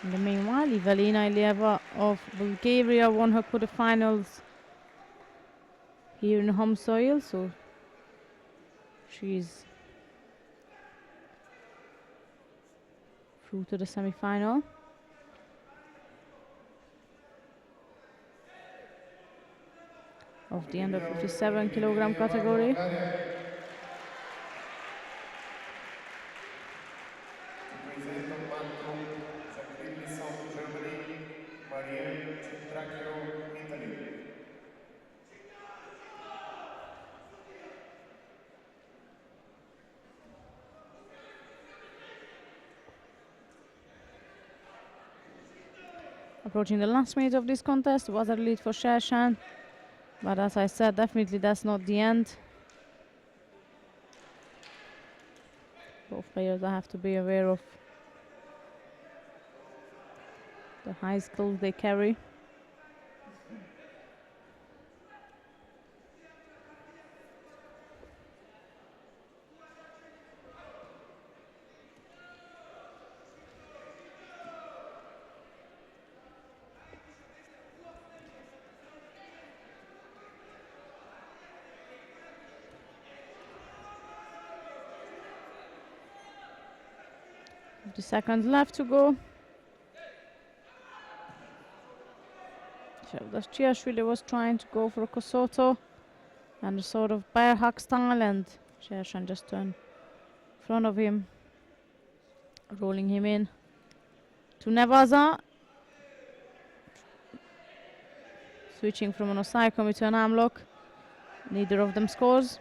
In the meanwhile, Evelina Ilieva of Bulgaria won her quarterfinals here in home soil, so she's through to the semi-final. Of the under 57 kilogram category. Approaching the last minute of this contest, was a lead for Shershan. But as I said, definitely that's not the end. Both players have to be aware of the high skills they carry. The seconds left to go. Shavdashvili was trying to go for a Kosoto and a sort of bear hug style, and Shershan just turned in front of him, rolling him in to Nevaza. Switching from an Osaikomi to an arm lock. Neither of them scores.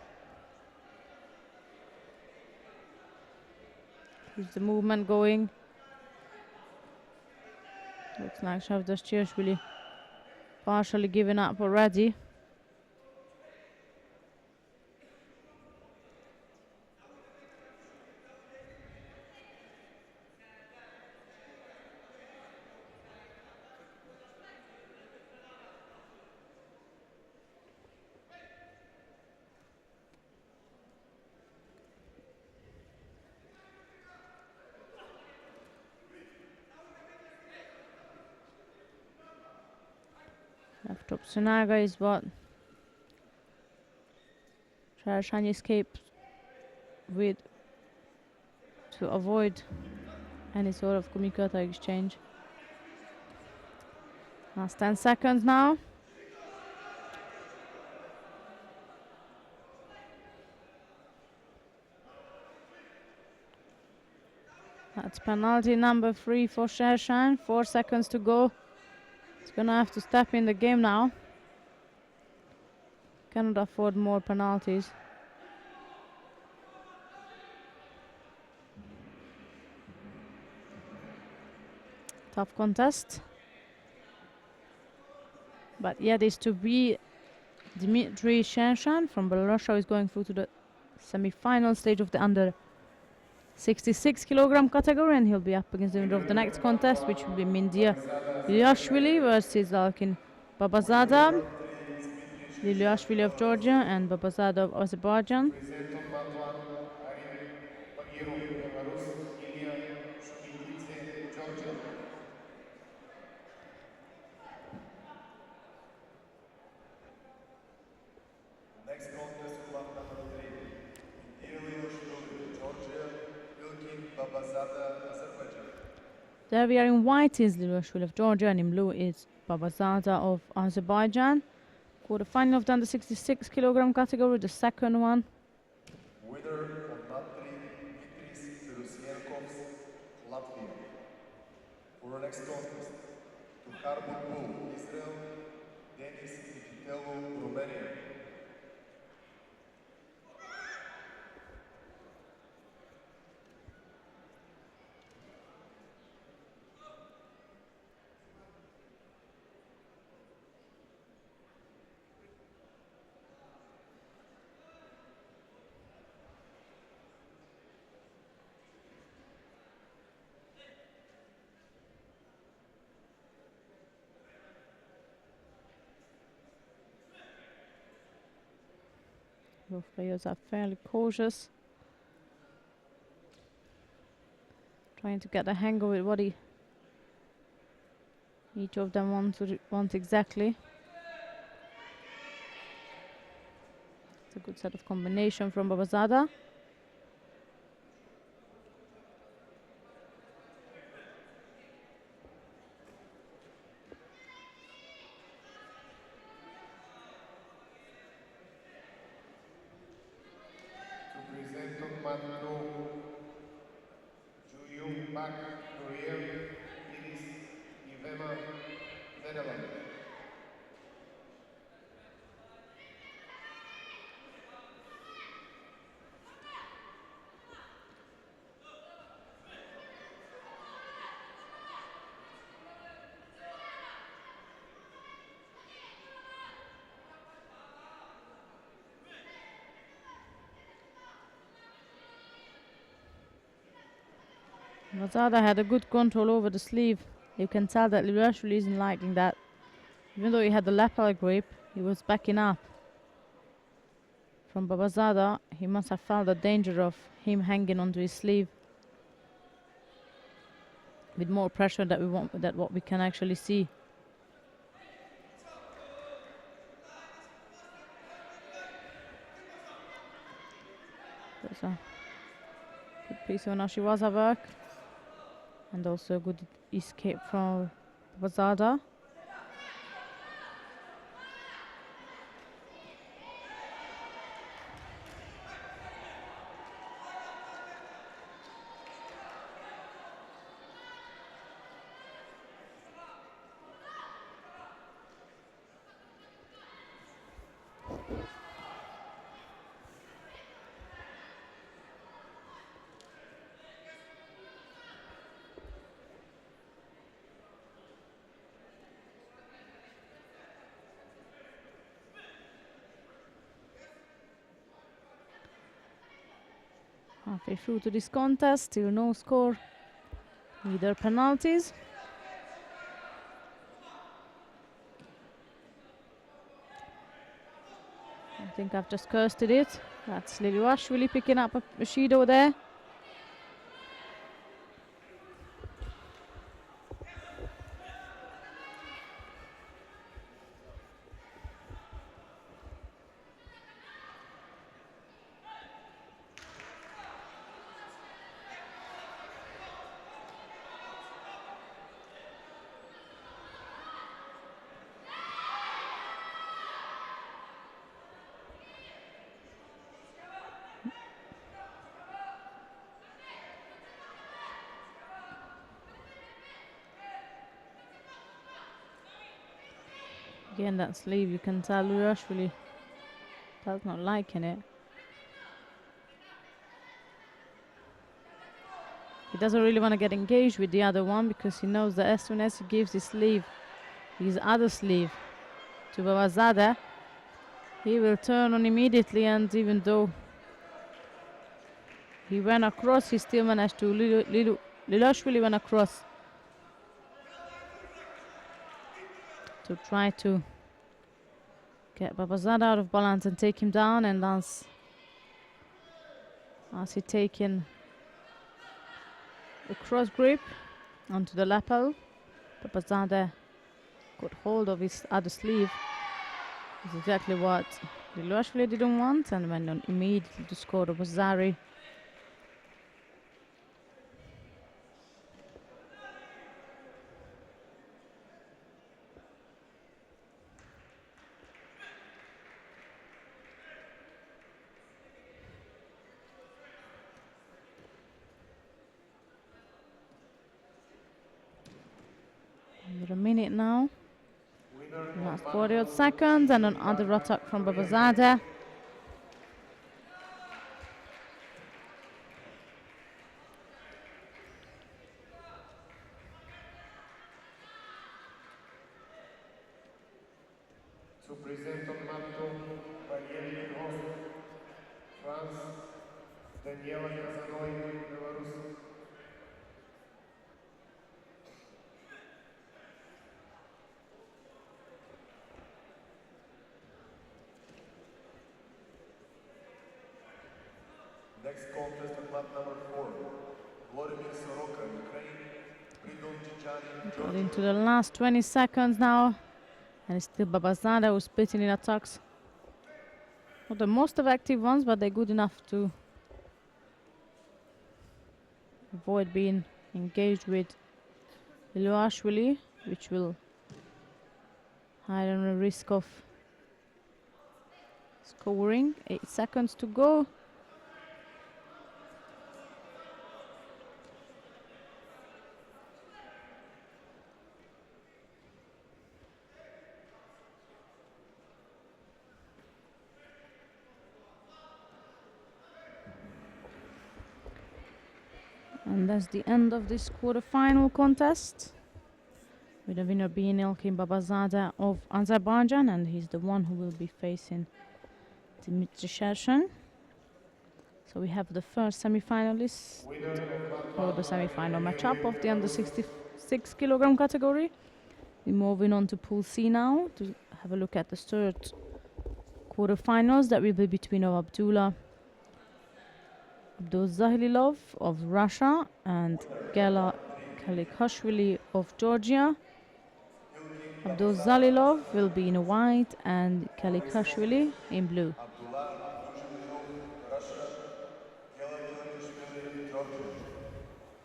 Keeps the movement going. Looks like Shavdashvili partially given up already. Left up Sunaga is what Shershan escaped with to avoid any sort of kumikata exchange. Last 10 seconds now. That's penalty number 3 for Shershan. 4 seconds to go. He's gonna have to step in the game now. Cannot afford more penalties. Tough contest. But yet is to be Dmitry Shershan from Belarus is going through to the semi-final stage of the under 66 kilogram category, and he'll be up against the winner of the next contest, which will be Mindia Lilyashvili versus Alkin Babazada. Lilyashvili of Georgia and Babazada of Azerbaijan. Next contest will have number 3. India Lilyashvili, Georgia, Ilkin Babazada, Azerbaijan. There we are in white is Liluashvili of Georgia and in blue is Babazada of Azerbaijan. Quarter-final of the under 66 kilogram category, the second one. Winner of Natri Mitris Perusyenkovs, Latvia. For the next contest, to BUL, Israel, Denis Nikitello, Romania. Both players are fairly cautious, trying to get the hang of it, what each of them wants exactly. It's a good set of combination from Babazada. Babazada had a good control over the sleeve. You can tell that Liluashvili isn't liking that. Even though he had the lapel grip, he was backing up. From Babazada, he must have felt the danger of him hanging onto his sleeve with more pressure than what we can actually see. There's a good piece of Nashiwaza work and also a good escape from Babazada. Halfway through to this contest, still no score, neither penalties. I think I've just cursed it. That's Liluashvili picking up a Judo there. Again, that sleeve, you can tell Liluashvili does not liking it. He doesn't really want to get engaged with the other one because he knows that as soon as he gives his other sleeve to Babazada, he will turn on immediately, and even though he went across, he still managed to, Liluashvili went across to try to get Babazada out of balance and take him down, and as he taken the cross grip onto the lapel, Babazada got hold of his other sleeve. It's exactly what Liluashvili didn't want, and went on immediately to score the Bazari. Over a minute now. Winner Last of 40 odd Battle seconds and Shield another Partner attack from Korean. Babazadeh. To present on matto barriere host France, Daniela Kazanoi, Belarus. Next contest at mat number 4, Vladimir Soroka, Ukraine, Pridon Chichari, Got Georgia. into the last 20 seconds now. And it's still Babazadeh who's splitting in attacks. Not the most effective ones, but they're good enough to avoid being engaged with Iloashvili, which will hide on the risk of scoring. 8 seconds to go. And that's the end of this quarter-final contest, with the winner being Elkin Babazadeh of Azerbaijan, and he's the one who will be facing Dimitri Shershin. So we have the first semi-finalist, or the semi-final matchup of the under 66 kilogram category. We're moving on to Pool C now to have a look at the third quarter-finals that will be between Abdullah Abdulzahilov of Russia and Gela Kalikhashvili of Georgia. Abdulzalilov will be in white and Kalikhashvili in blue. Abdullah Abdulzhalilov, Russia, Gela Kiliashvili, Georgia.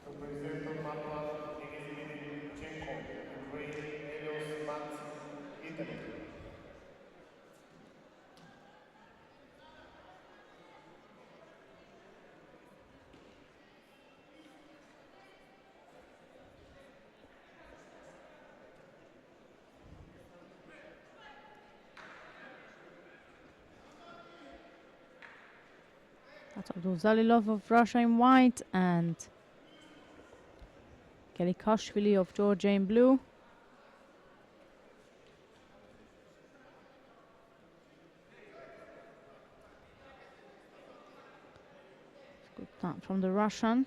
To present on mat 1, Evgeny Chenko, Ukraine, Elios Manzi, Italy. That's Abdulzalilov of Russia in white and Kalikhashvili of Georgia in blue. Good start from the Russian.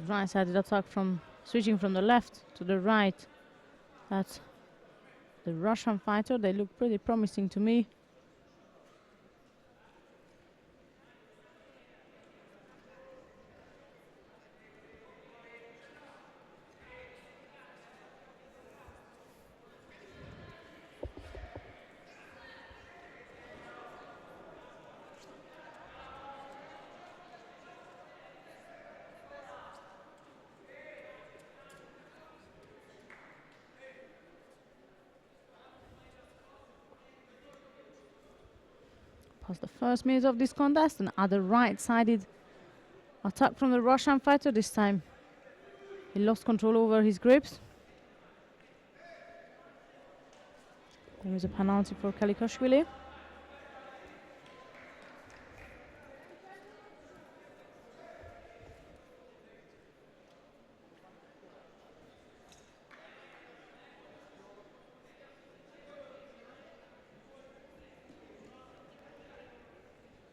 Right-sided attack from switching from the left to the right. That's the Russian fighter. They look pretty promising to me. Past the first minute of this contest, another right-sided attack from the Russian fighter. This time he lost control over his grips. There is a penalty for Kalikhashvili.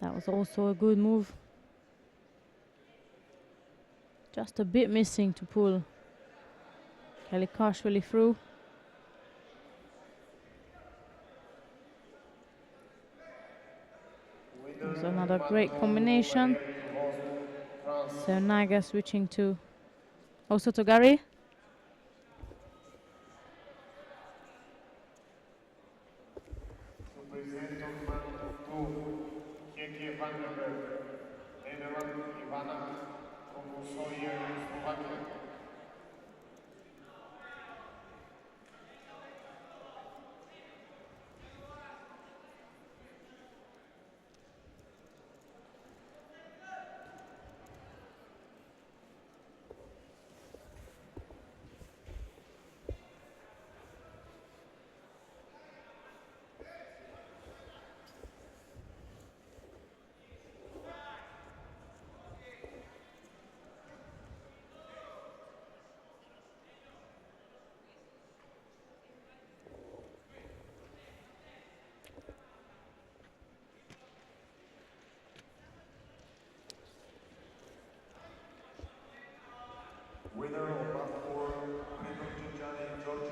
That was also a good move. Just a bit missing to pull Kalikhashvili through. That was another great combination. So Naga switching to also to Gary. To present on mat 2, Keke Vandenberg, Nederland, Ivana. also here in Slovakia. Winner of round 4, Georgia.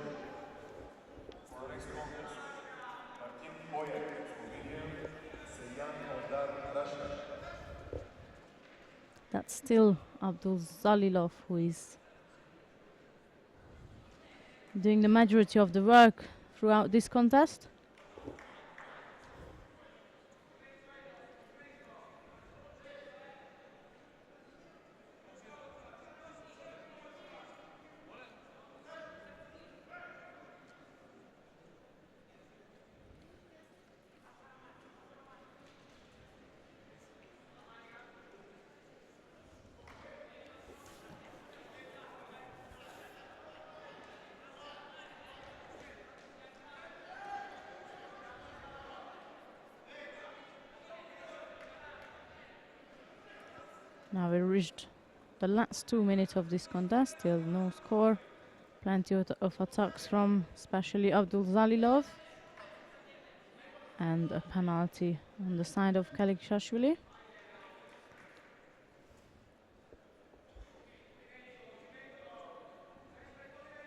For the next contest, Martin Poyak, Slovenia, Sejan Oldar, Russia. That's still Abdul Zalilov who is doing the majority of the work throughout this contest. Now we reached the last 2 minutes of this contest, still no score. Plenty of attacks from especially Abdul Zalilov. And a penalty on the side of Kalikashvili.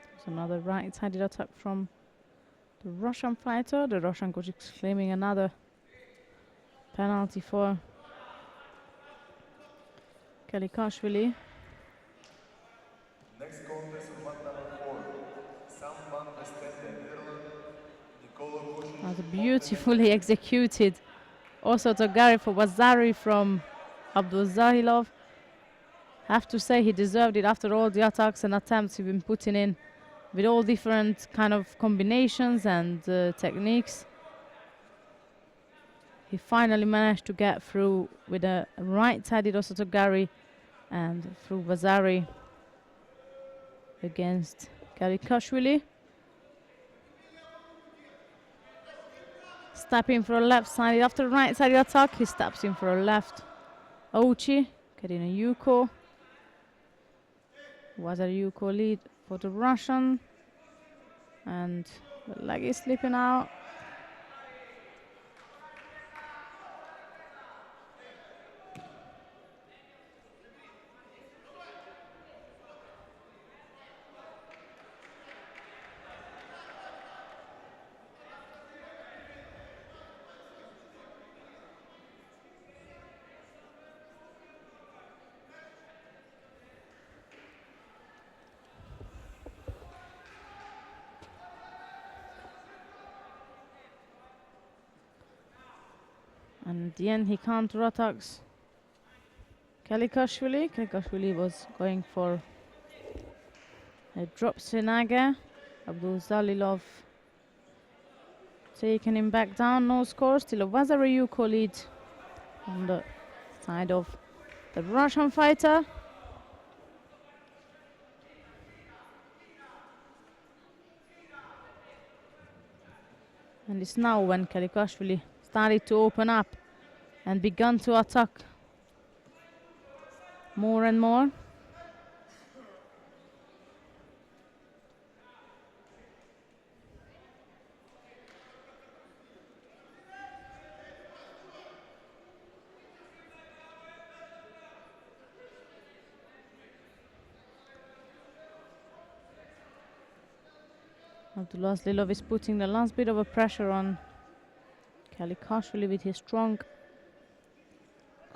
There's another right-sided attack from the Russian fighter. The Russian coach is claiming another penalty for Kalikashvili. Next contest of round number 4, Sam van Westende, Netherlands, Nicola Kušić. That's beautifully executed. Also Togari for Wazari from Abdul Zahilov. Have to say he deserved it after all the attacks and attempts he's been putting in with all different kind of combinations and techniques. He finally managed to get through with a right-sided Osotogari and through Wazari against Kalikashvili. Stepping for a left-sided. After a right-sided attack, he steps in for a left. Ouchi getting a Yuko. Wazari Yuko lead for the Russian. And the leg is slipping out. And at the end, he counter-attacks Kalikashvili. Kalikashvili was going for a drop Sinage. Abdul Zalilov taking him back down, no score. Still a Wazari Yuko lead on the side of the Russian fighter. And it's now when Kalikashvili started to open up and begun to attack more and more. Abdullah Zalilov is putting the last bit of a pressure on Kalikashvili with his strong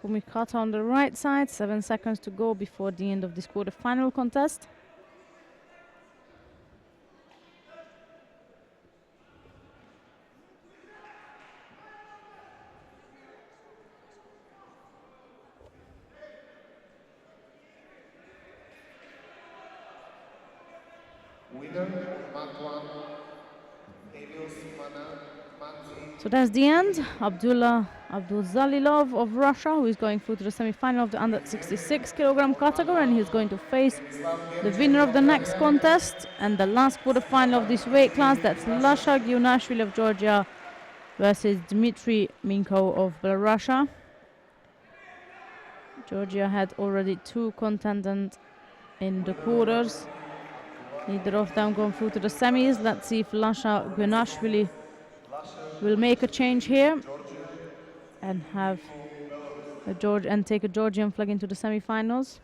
Kumikata on the right side. 7 seconds to go before the end of this quarter-final contest. Winner on mat 1, Helios So that's the end. Abdul Zalilov of Russia, who is going through to the semi-final of the under 66 kilogram category, and he's going to face the winner of the next contest and the last quarterfinal of this weight class. That's Lasha Giunashvili of Georgia versus Dmitry Minko of Belarus. Georgia had already 2 contenders in the quarters. Neither of them going through to the semis. Let's see if Lasha Giunashvili will make a change here and have and take a Georgian flag into the semi-finals.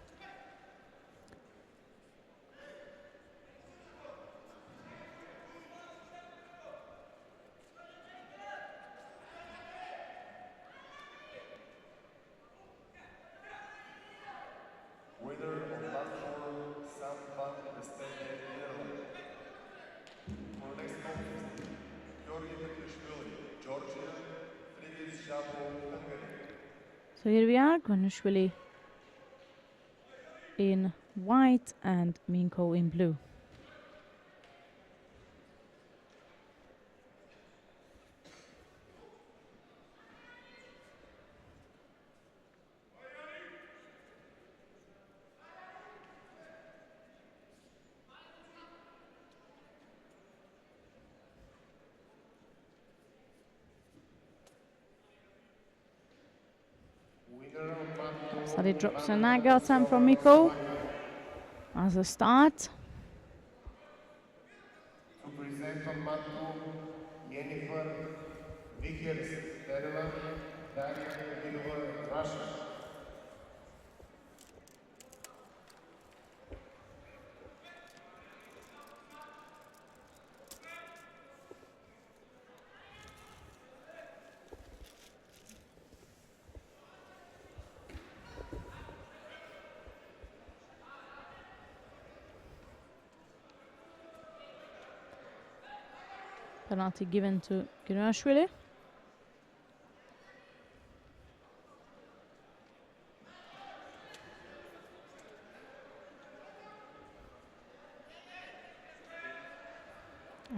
Winner on platform Sampan Estende for next contest, Georgi Petrishvili, Georgia, Frigis Jabo, Hungary. So here we are, Giunashvili in white and Minko in blue. Sally drops a naga attempt from Minko as a start. To present on mat 2, Jennifer Vickers, Dereva, Russia. Penalty given to Giunashvili.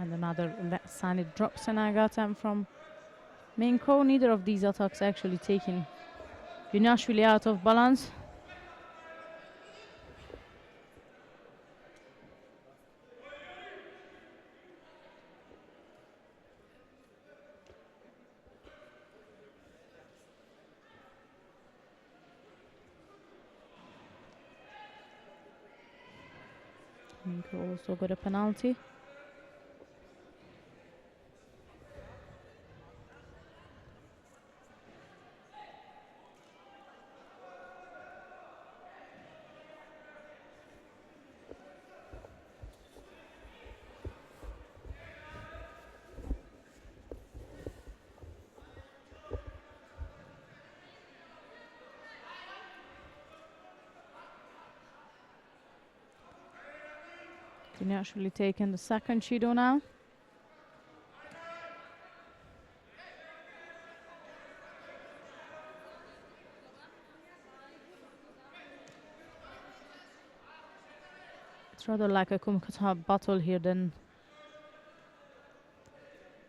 And another left-sided drop Senaga attempt from Minko. Neither of these attacks actually taking Giunashvili out of balance. Minko also got a penalty. Giunashvili taking the second Judo now. It's rather like a Kumkata battle here than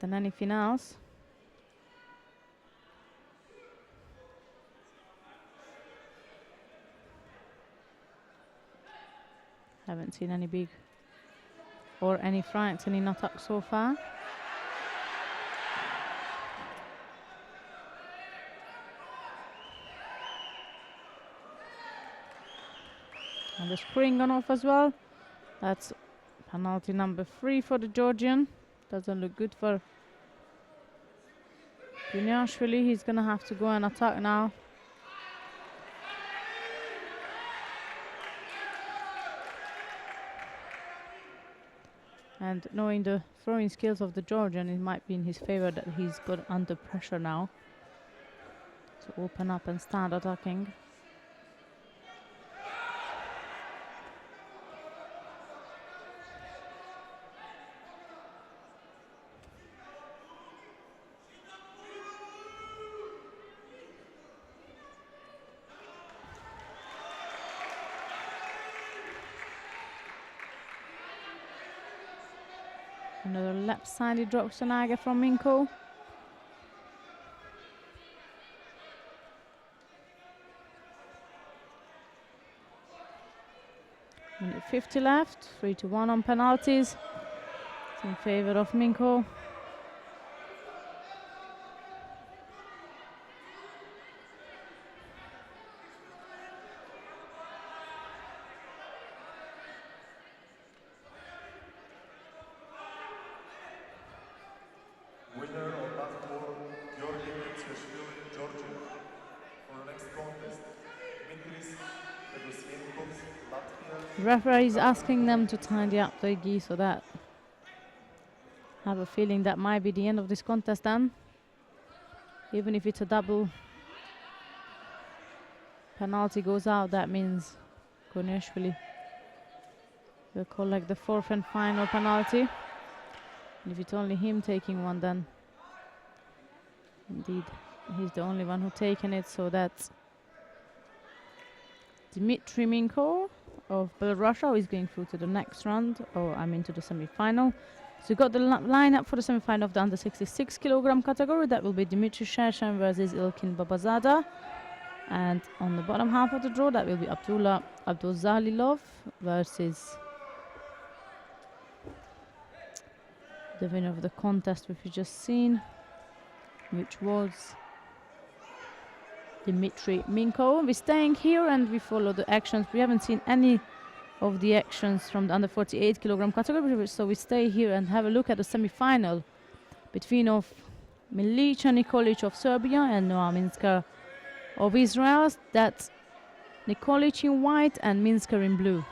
anything else. Haven't seen any big or any frightening attack so far. And the spring gone off as well. That's penalty number 3 for the Georgian. Doesn't look good for Giunashvili. He's gonna have to go and attack now. And knowing the throwing skills of the Georgian, it might be in his favor that he's got under pressure now to open up and start attacking. Another left-sided drop Sonaga from Minko. Minute 50 left, 3-1 on penalties. It's in favor of Minko. Winner of that war, Georgia. For the next contest, Dmitris Pedosienkov, Latvia. The referee is asking them to tidy up the gi, so that I have a feeling that might be the end of this contest then. Even if it's a penalty goes out, that means Koneshvili will collect the fourth and final penalty. And if it's only him taking one, then indeed he's the only one who taken it, so that's Dmitry Minko of Belarus, who is going through to the next round, or I mean to the semi-final. So we got the lineup for the semi-final of the under 66 kilogram category. That will be Dmitry Sheshen versus Ilkin Babazada. And on the bottom half of the draw, that will be Abdullah Abdulzalilov versus the winner of the contest which we just seen, which was Dmitry Minko. We're staying here and we follow the actions. We haven't seen any of the actions from the under 48 kilogram category, so we stay here and have a look at the semi-final between of Milica Nikolic of Serbia and Noah Minsker of Israel. That's Nikolic in white and Minsker in blue.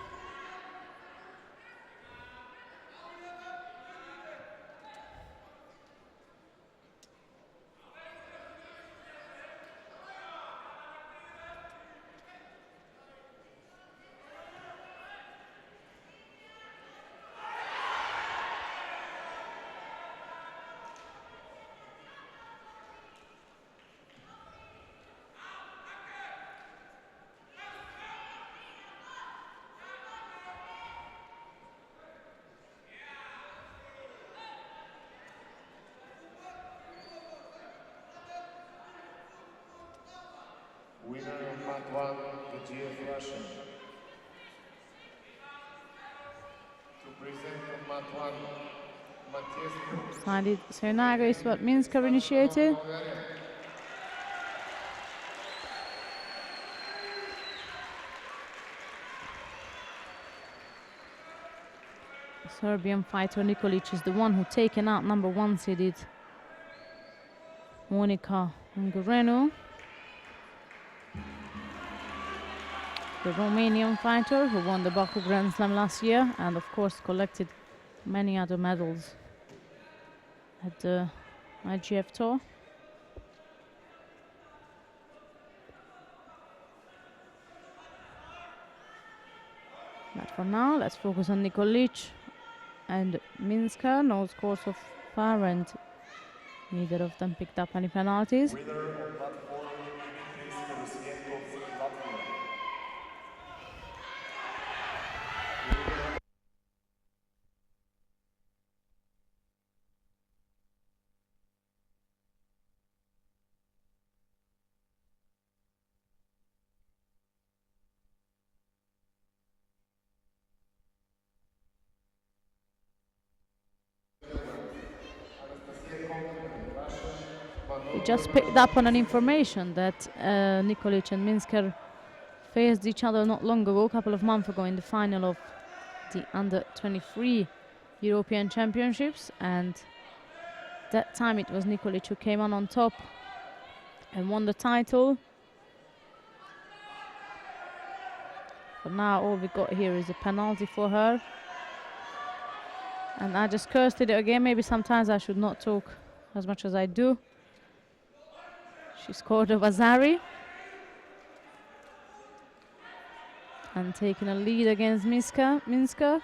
Winner of Mat 1, the GF Russian. To present on Mat 1, Matthias Decided Senaga is what Minsker initiated. Serbian fighter Nikolic is the one who taken out number 1 seeded Monica Ungureanu. The Romanian fighter who won the Baku Grand Slam last year and of course collected many other medals at the IGF tour. But for now, let's focus on Nikolic and Minsker. No scores so far and neither of them picked up any penalties. Winner of platform, Dmitris Pedosienkov, Latvia. We just picked up on an information that Nikolic and Minsker faced each other not long ago, a couple of months ago, in the final of the under 23 European Championships, and that time it was Nikolic who came on top and won the title. But now all we got here is a penalty for her, and I just cursed it again. Maybe sometimes I should not talk as much as I do. She scored a Vazari and taking a lead against Minsker.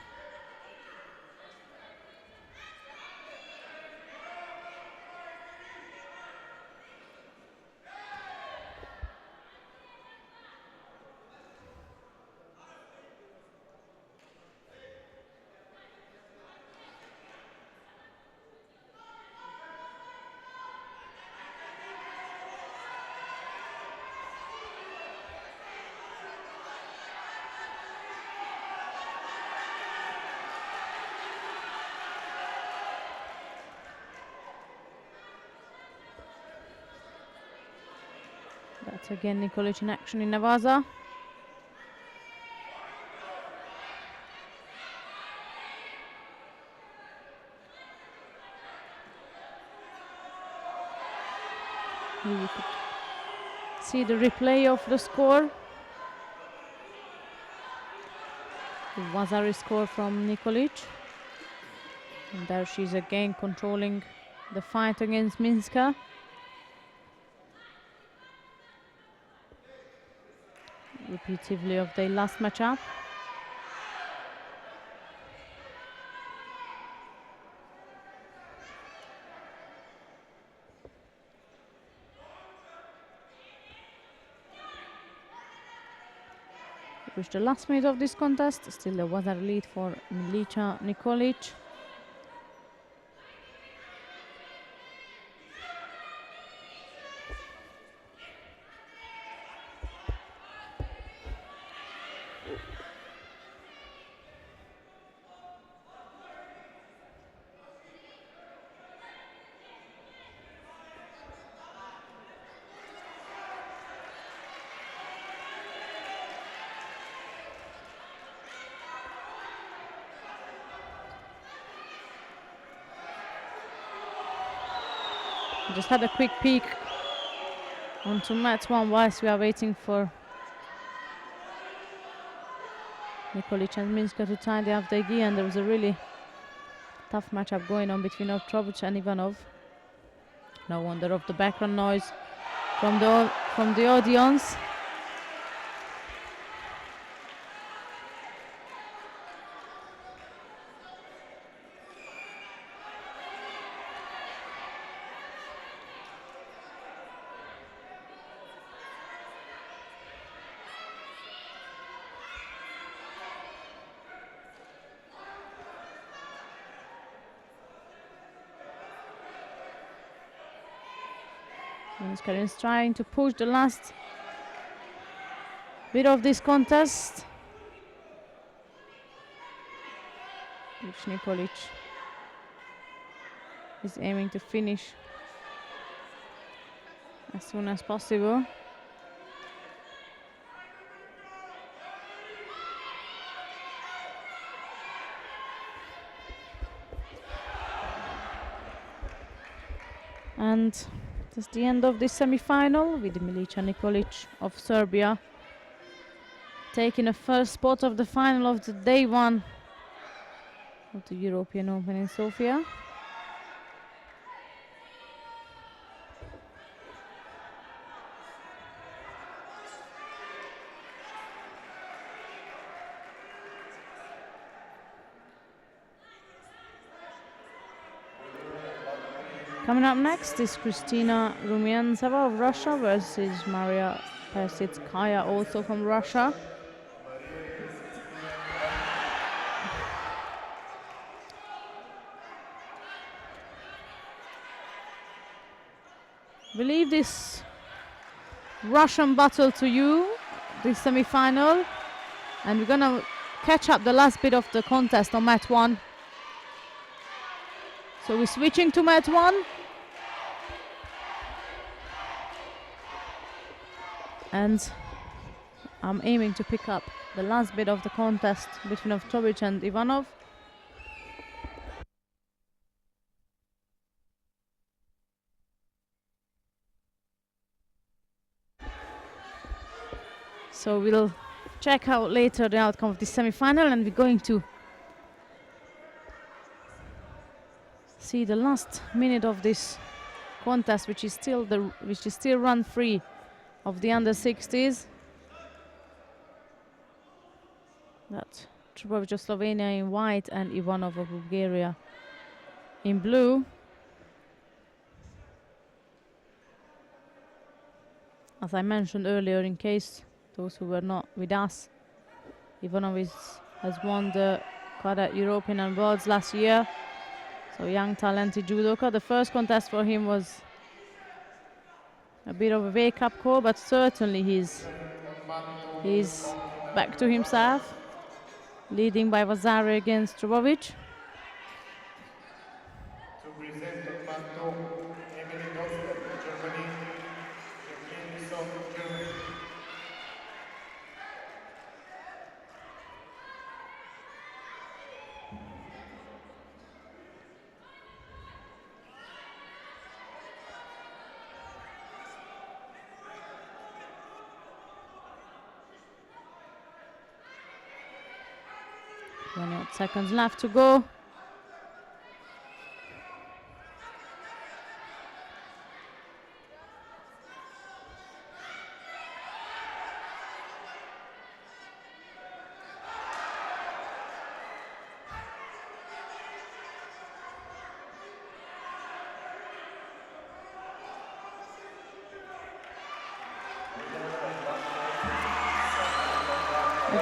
That's again Nikolic in action in Navaza. Here you could see the replay of the score. The Vazari score from Nikolic. And there she's again controlling the fight against Minska. Repetitively of their last matchup. Reached the last minute of this contest. Still there was a lead for Milica Nikolic. Just had a quick peek onto mat one whilst we are waiting for Nikolic and Minska to tidy up their gi, and there was a really tough matchup going on between Otrovic and Ivanov. No wonder of the background noise from the audience. Minska is trying to push the last bit of this contest, which Nikolic is aiming to finish as soon as possible. And that's the end of this semi-final, with Milica Nikolic of Serbia taking the first spot of the final of the day one of the European Open in Sofia. Coming up next is Kristina Rumiantseva of Russia versus Maria Persitskaya, also from Russia. We leave this Russian battle to you, this semi-final, and we're gonna catch up the last bit of the contest on mat one. So we're switching to mat one. And I'm aiming to pick up the last bit of the contest between Otrovic and Ivanov. So we'll check out later the outcome of this semi-final, and we're going to see the last minute of this contest, which is still run free of the under 60s. That's Trubovic of Slovenia in white and Ivanov of Bulgaria in blue. As I mentioned earlier, in case those who were not with us, Ivanov has won the Cadet European and Worlds last year. So young, talented judoka. The first contest for him was a bit of a wake-up call, but certainly he's back to himself, leading by Vazari against Trubovic. 28 seconds left to go.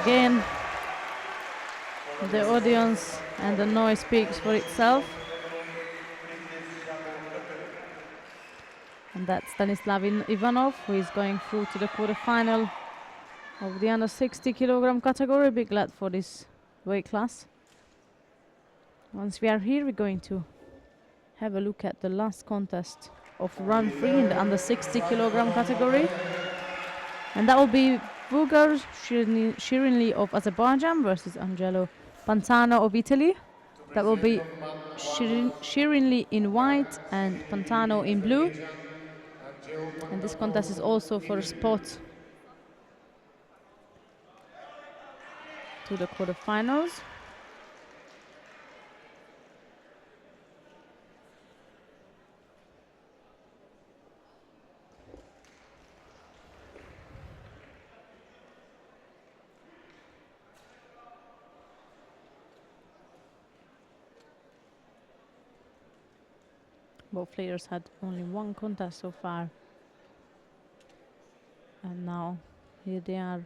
Again, the audience and the noise speaks for itself. And that's Stanislav Ivanov, who is going through to the quarterfinal of the under 60 kilogram category. Big lad for this weight class. Once we are here, we're going to have a look at the last contest of run 3 in the under 60 kilogram category. And that will be Vugar Shirinli of Azerbaijan versus Angelo Pantano of Italy. That will be Shirinli in white and Pantano in blue. And this contest is also for a spot to the quarterfinals. Both players had only one contest so far. And now here they are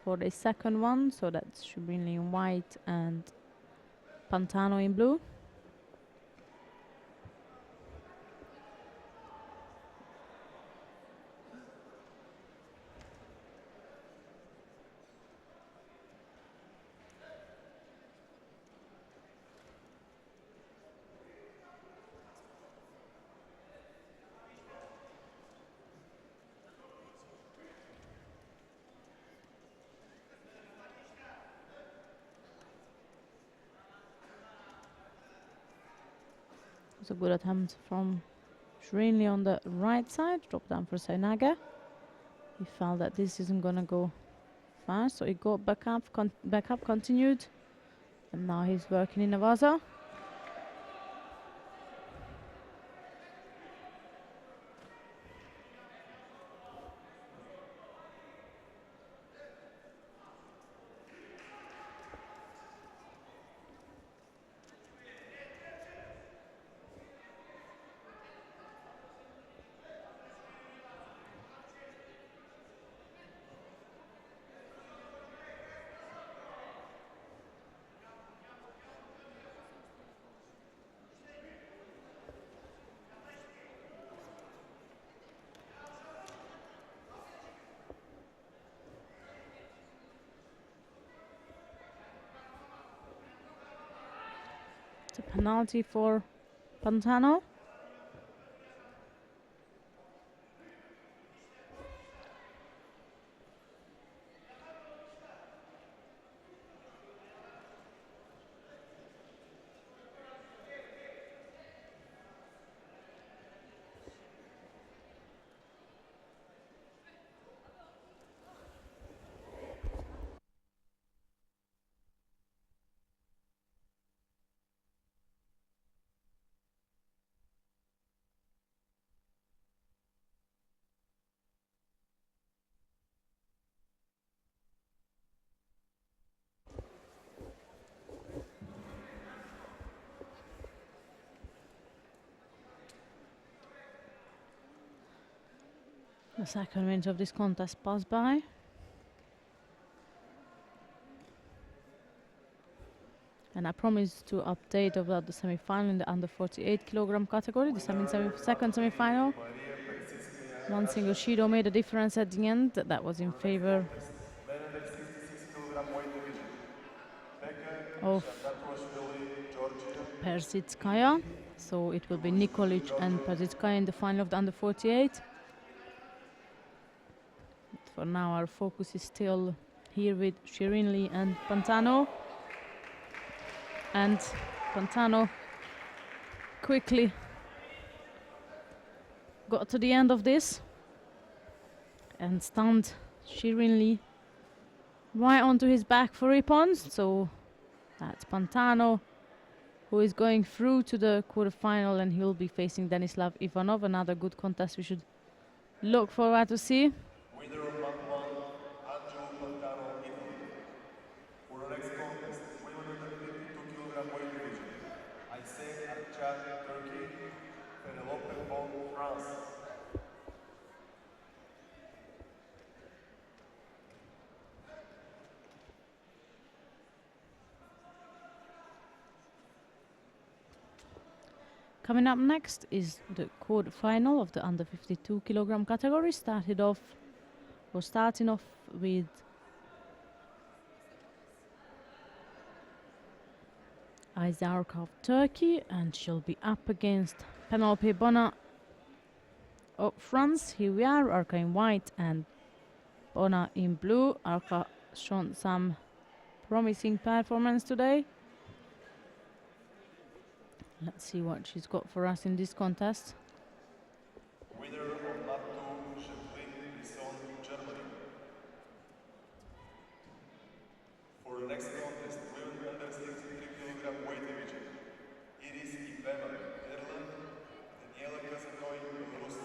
for the second one. So that's Shirinli in white and Pantano in blue. It's a good attempt from Shirinli on the right side. Drop down for Sainaga. He felt that this isn't going to go fast, so he got back up, continued. And now he's working in Navaza. It's a penalty for Pantano. The second minute of this contest passed by. And I promised to update about the semi-final in the under 48 kilogram category, the second semi-final. One single Judo made a difference at the end. That was in favor of Persitskaya. So it will be Nikolic and Persitskaya in the final of the under 48. But for now, our focus is still here with Shirinli and Pantano. And Pantano quickly got to the end of this and stunned Shirinli right onto his back for Ippons. So that's Pantano, who is going through to the quarterfinal, and he'll be facing Denislav Ivanov. Another good contest we should look forward to see. Winner of round 1, Angelo Pantano, Italy. For the next contest, women under 52 kilogram weight division, Aysel Archan, Turkey, Penelope Bon, France. Coming up next is the quarterfinal of the under 52 kilogram category. Starting off with Aizarka of Turkey, and she'll be up against Penelope Bona of France. Here we are, Arka in white and Bona in blue. Arka shown some promising performance today. Let's see what she's got for us in this contest. Winner of lap 2, Jacqueline Bisson, Germany. For the next contest, women under 63 kilogram weight division, Iris Ivana, Netherlands, Daniela Kazanoy, Belarus.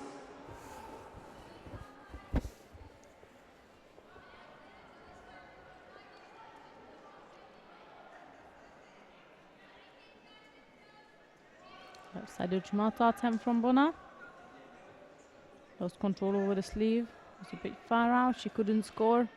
Left-side Uchimata attempt from Bona. Lost control over the sleeve. Was a bit far out. She couldn't score.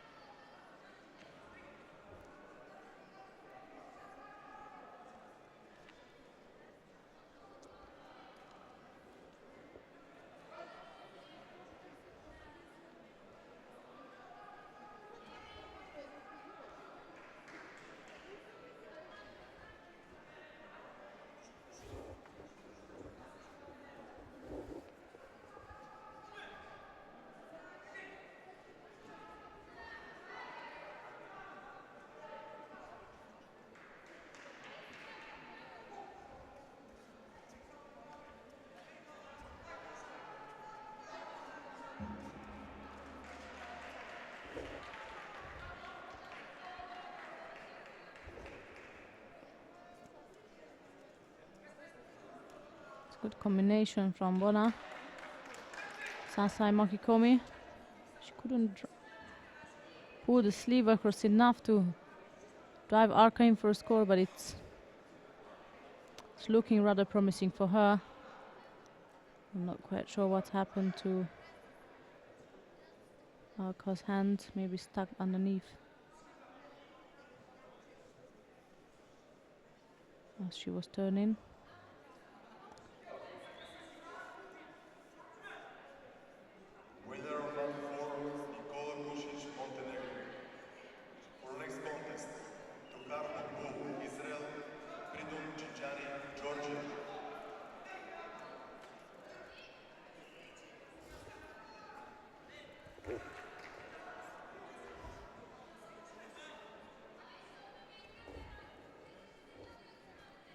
Good combination from Bona. Sasai Makikomi. She couldn't pull the sleeve across enough to drive Arka in for a score, but it's looking rather promising for her. I'm not quite sure what happened to Arka's hand, maybe stuck underneath as she was turning.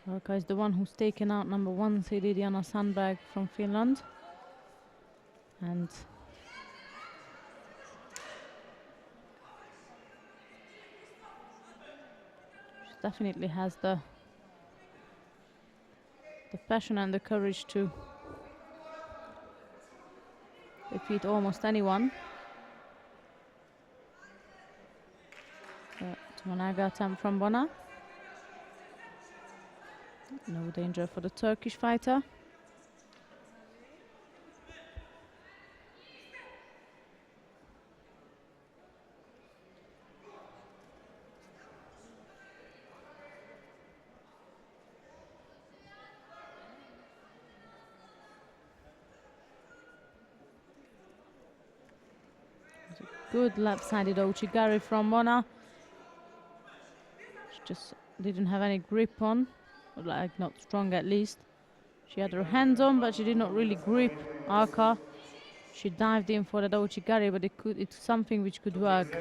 Arka is the one who's taken out number 1 seeded Jana Sandberg from Finland. And she definitely has the passion and the courage to defeat almost anyone. Managa attempt from Bona. No danger for the Turkish fighter. Good left-sided Ouchigari from Mona. She just didn't have any grip on, or like not strong at least. She had her hands on, but she did not really grip Arka. She dived in for the Ouchigari, but it's something which could work.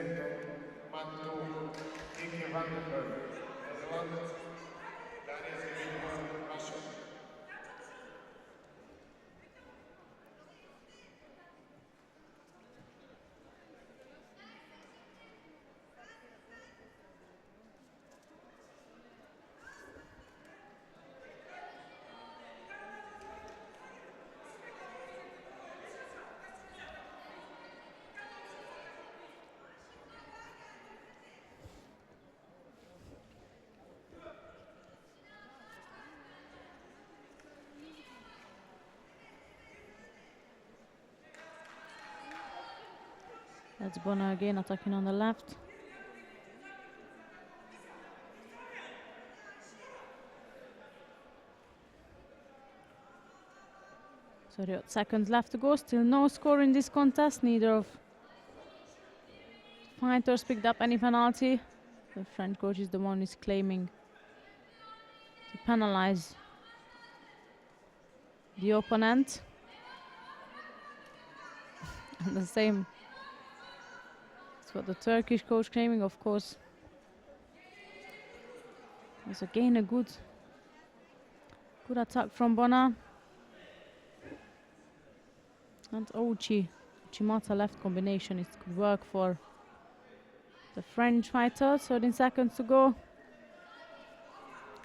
That's Bona again attacking on the left. So 30 seconds left to go. Still no score in this contest. Neither of fighters picked up any penalty. The French coach is the one who is claiming to penalize the opponent. And the same is what the Turkish coach claiming, of course. It's again a good attack from Bona. And Uchimata left combination. It could work for the French fighter. 13 seconds to go.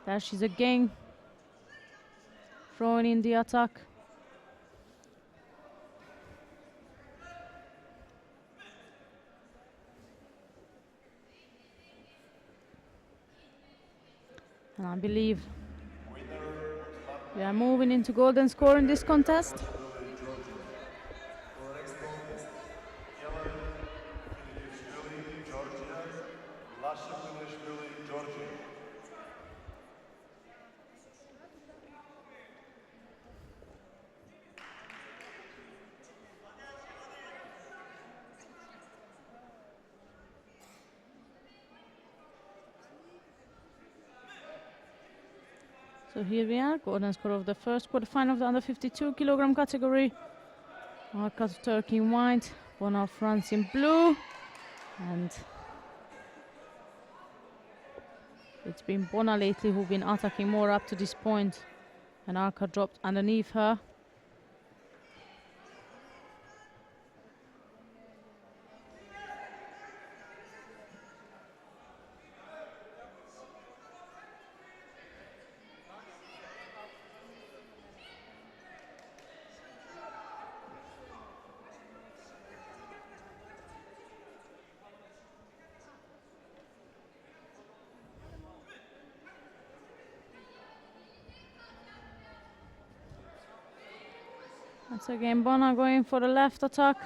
There she's again throwing in the attack. And I believe we are moving into golden score in this contest. So here we are, golden score of the first quarterfinal of the under 52 kilogram category. Arka of Turkey in white, Bona of France in blue, and it's been Bona lately who've been attacking more up to this point, and Arka dropped underneath her. Once again, Bona going for the left attack.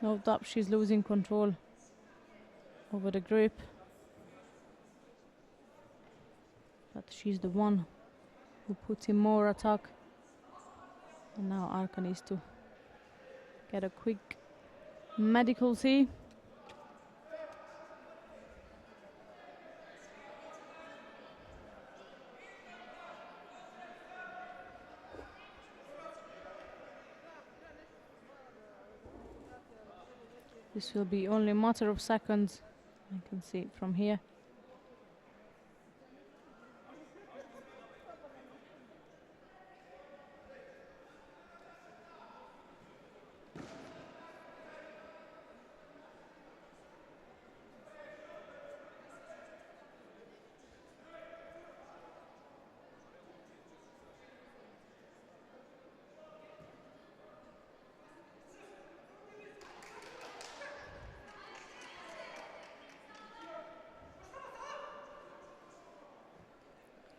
No doubt she's losing control over the grip. But she's the one who puts in more attack. And now Arka needs to get a quick medical see. This will be only a matter of seconds. I can see it from here.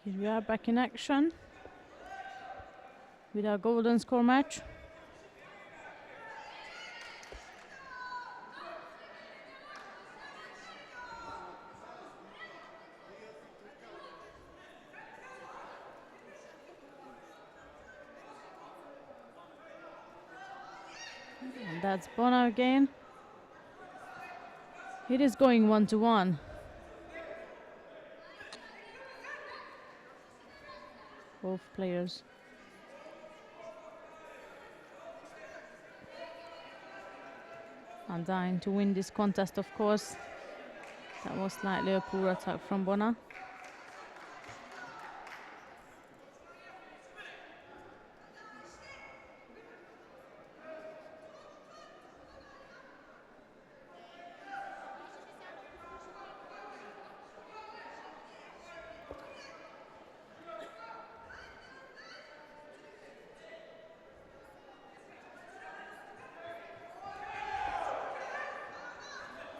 Here we are back in action with our golden score match. And that's Bona again. It is going 1-1. Both players are dying to win this contest, of course. That was slightly a poor attack from Bona.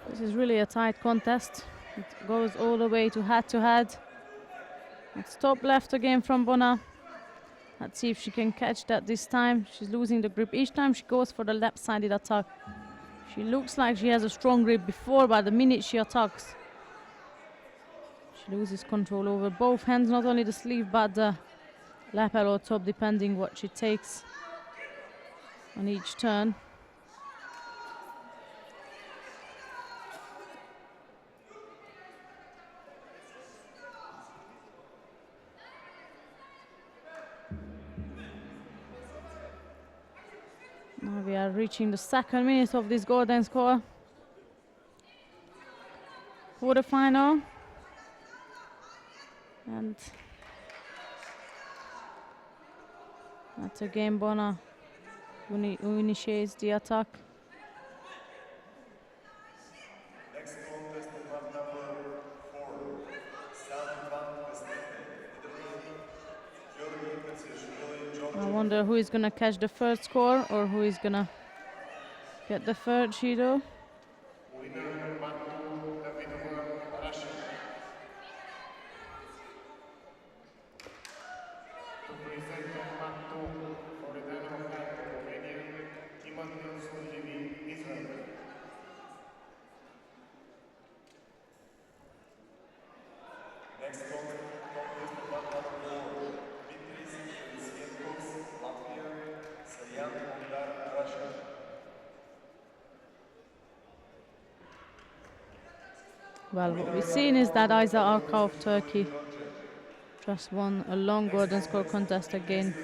This is really a tight contest. It goes all the way to head to head. It's top left again from Bona. Let's see if she can catch that this time. She's losing the grip each time she goes for the left-sided attack. She looks like she has a strong grip before, but the minute she attacks, she loses control over both hands, not only the sleeve but the lapel or top, depending what she takes on each turn. Now we are reaching the second minute of this golden score. Quarterfinal. And that's again Bona who initiates the attack. Next contest in round number 4. I wonder who is gonna catch the first score or who is gonna get the third Judo. Next contest in round number 4. Latvia, Sayan Bondar, Russia. Well, what we've seen is that Isa Arka of Turkey just won a long golden score contest against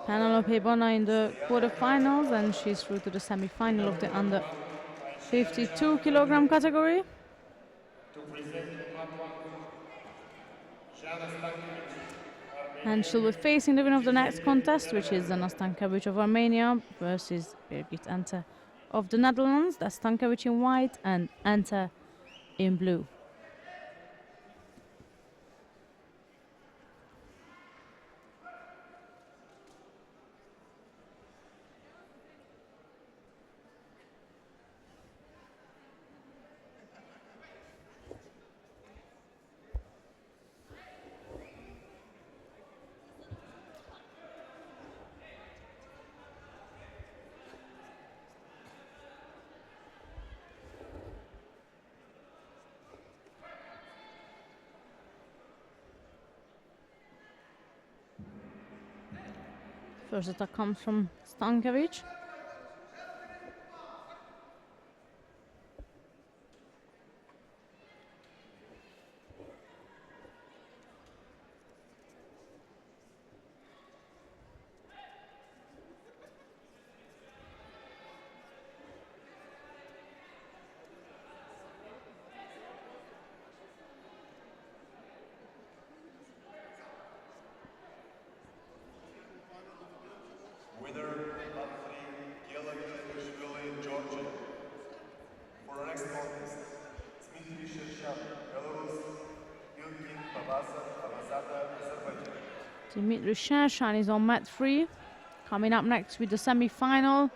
Penelope Bona in the quarterfinals, and she's through to the semi-final of the under 52 kilogram category. And she'll be facing the winner of the next contest, which is Zana Stankovic of Armenia versus Birgit Ante of the Netherlands. That's Stankovic in white and Ante in blue. First attack comes from Stankovic. Winner, Georgia. For the next contest, Dmitry Shershan, Belarus, Ilkin Babazada, Azerbaijan. Dmitry Shershan is on mat 3. Coming up next with the semi-final.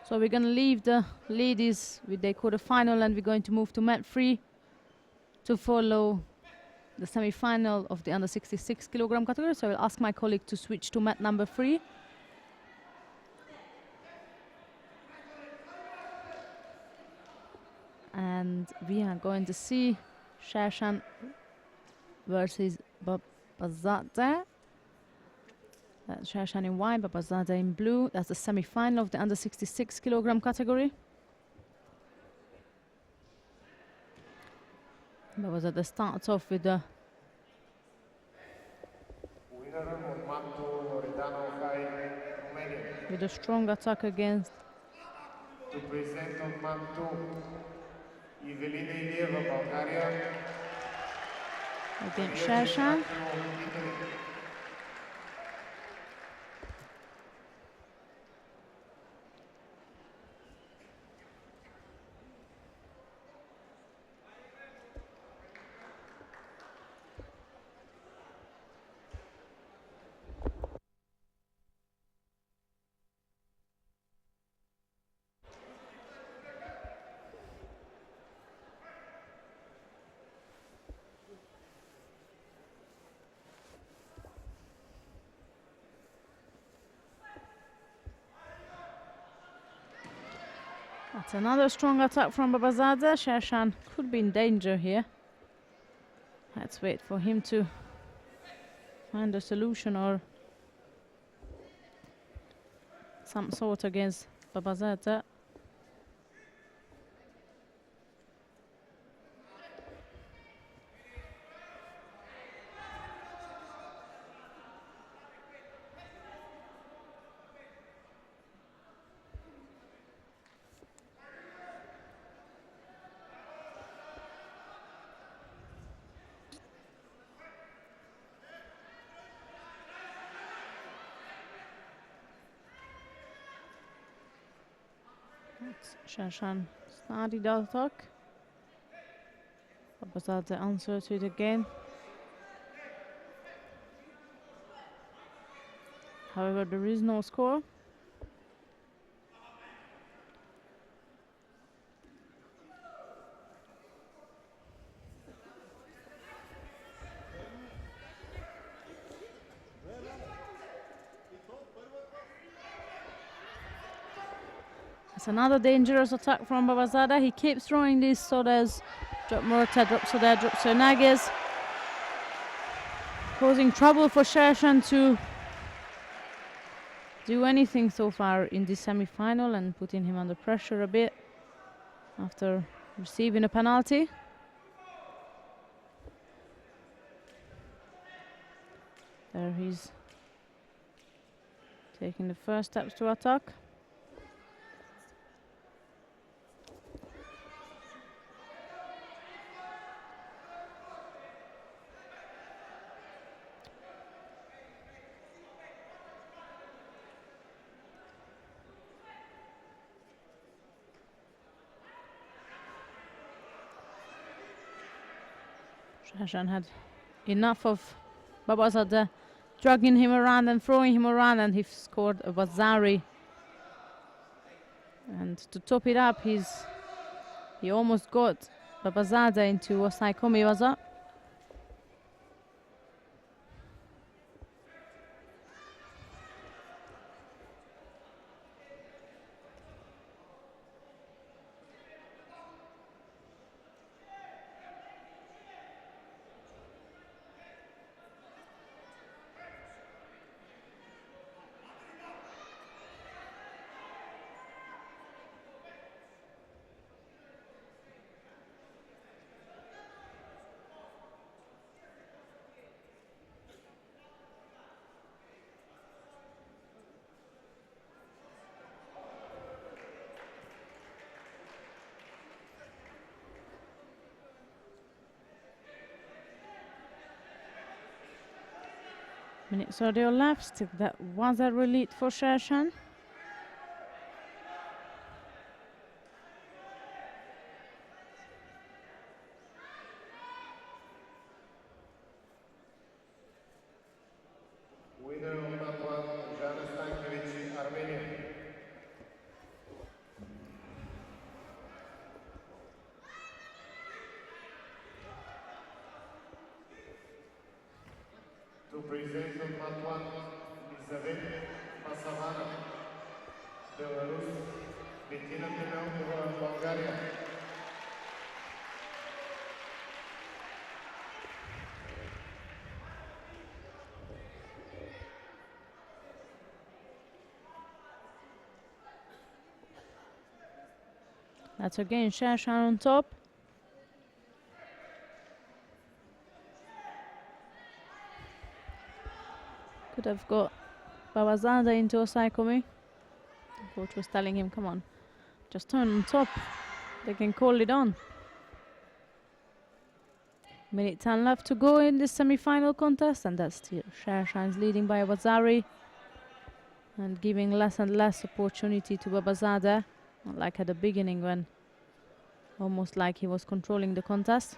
So we're going to leave the ladies with their quarter-final and we're going to move to mat 3 to follow the semi-final of the under 66 kilogram category. So I'll ask my colleague to switch to mat number 3. And we are going to see Shershan versus Babazadeh. That's Shershan in white, Babazadeh in blue. That's the semi-final of the under 66 kilogram category. Babazadeh starts off with a strong attack against To present on mat 2, Evelina Ilieva, Bulgaria. against Shershan. That's another strong attack from Babazadeh. Shershan could be in danger here. Let's wait for him to find a solution or some sort against Babazadeh. Shershan started the attack. Babazadeh answered to it again. However, there is no score. It's another dangerous attack from Babazadeh. He keeps throwing these sodas. Drop Morata, drop Soda, drop Sernages. Causing trouble for Shershan to do anything so far in this semi-final and putting him under pressure a bit after receiving a penalty. There he's taking the first steps to attack. Shershan had enough of Babazadeh dragging him around and throwing him around, and he scored a Bazari. And to top it up, he almost got Babazadeh into Osaikomi waza. Minutes audio left. That was a relief for Shershan. Winner of that one, Jana Stankovic, Armenia. To present on that one, Elizabeth Masavana, Belarus, Bettina Temeukova, Bulgaria. That's again Shershan on top. Could have got Babazadeh into Osaikomi. The coach was telling him, come on, just turn on top. They can call it on. Minute 10 left to go in this semi-final contest, and that's still Shershan's leading by Bazari and giving less and less opportunity to Babazadeh, not like at the beginning when almost like he was controlling the contest.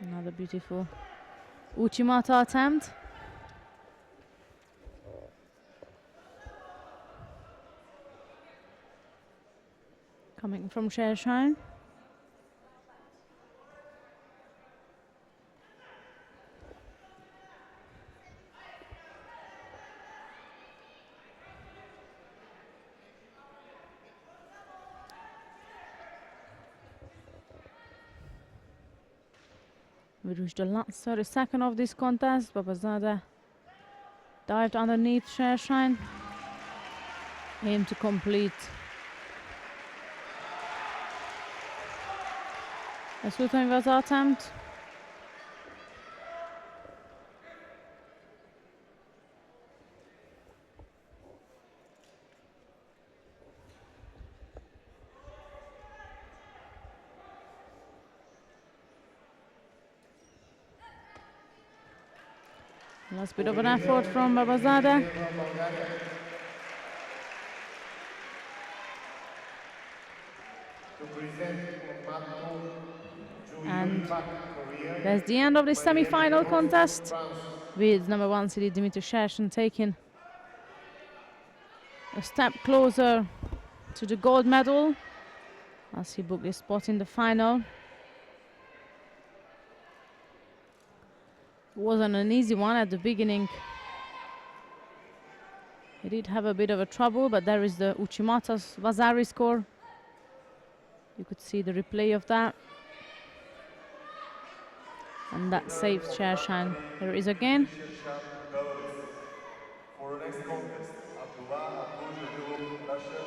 Another beautiful Uchimata attempt. Coming from Shershan. We reached the last 30 seconds of this contest. Babazadeh dived underneath Shershine. Aim to complete a Sutanvaza attempt. Last bit of an effort from Babazadeh. And that's the end of the semi-final contest, with number 1 seeded Dimitri Shershin taking a step closer to the gold medal as he booked his spot in the final. It wasn't an easy one at the beginning. He did have a bit of a trouble, but there is the Uchimata's Vasari score. You could see the replay of that. And that saved Shershan. There it is again.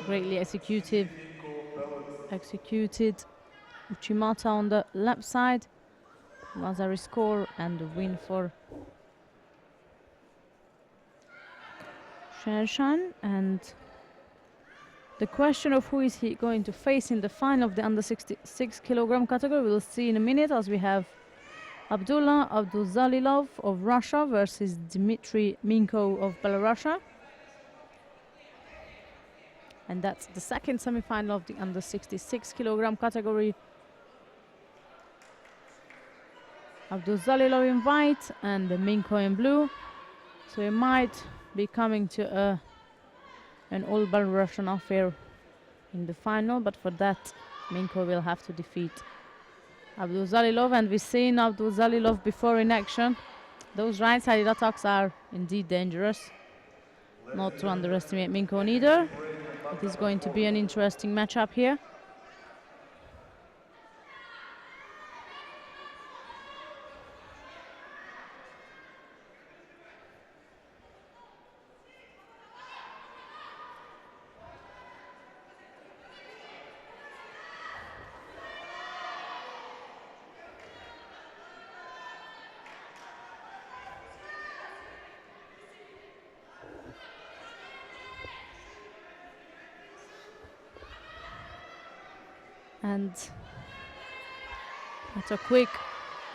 Greatly executed Uchimata on the left side. Vasari score and the win for Shershan. And the question of who is he going to face in the final of the under 66 kilogram category, we'll see in a minute, as we have Abdullah Abdulzalilov of Russia versus Dmitry Minko of Belarus. And that's the second semi-final of the under 66 kilogram category. Abdulzalilov in white and the Minko in blue. So it might be coming to an all Belarusian affair in the final, but for that Minko will have to defeat Abdulzalilov, and we've seen Abdulzalilov before in action. Those right-sided attacks are indeed dangerous. Not to underestimate Minko either. It is going to be an interesting matchup here. And that's a quick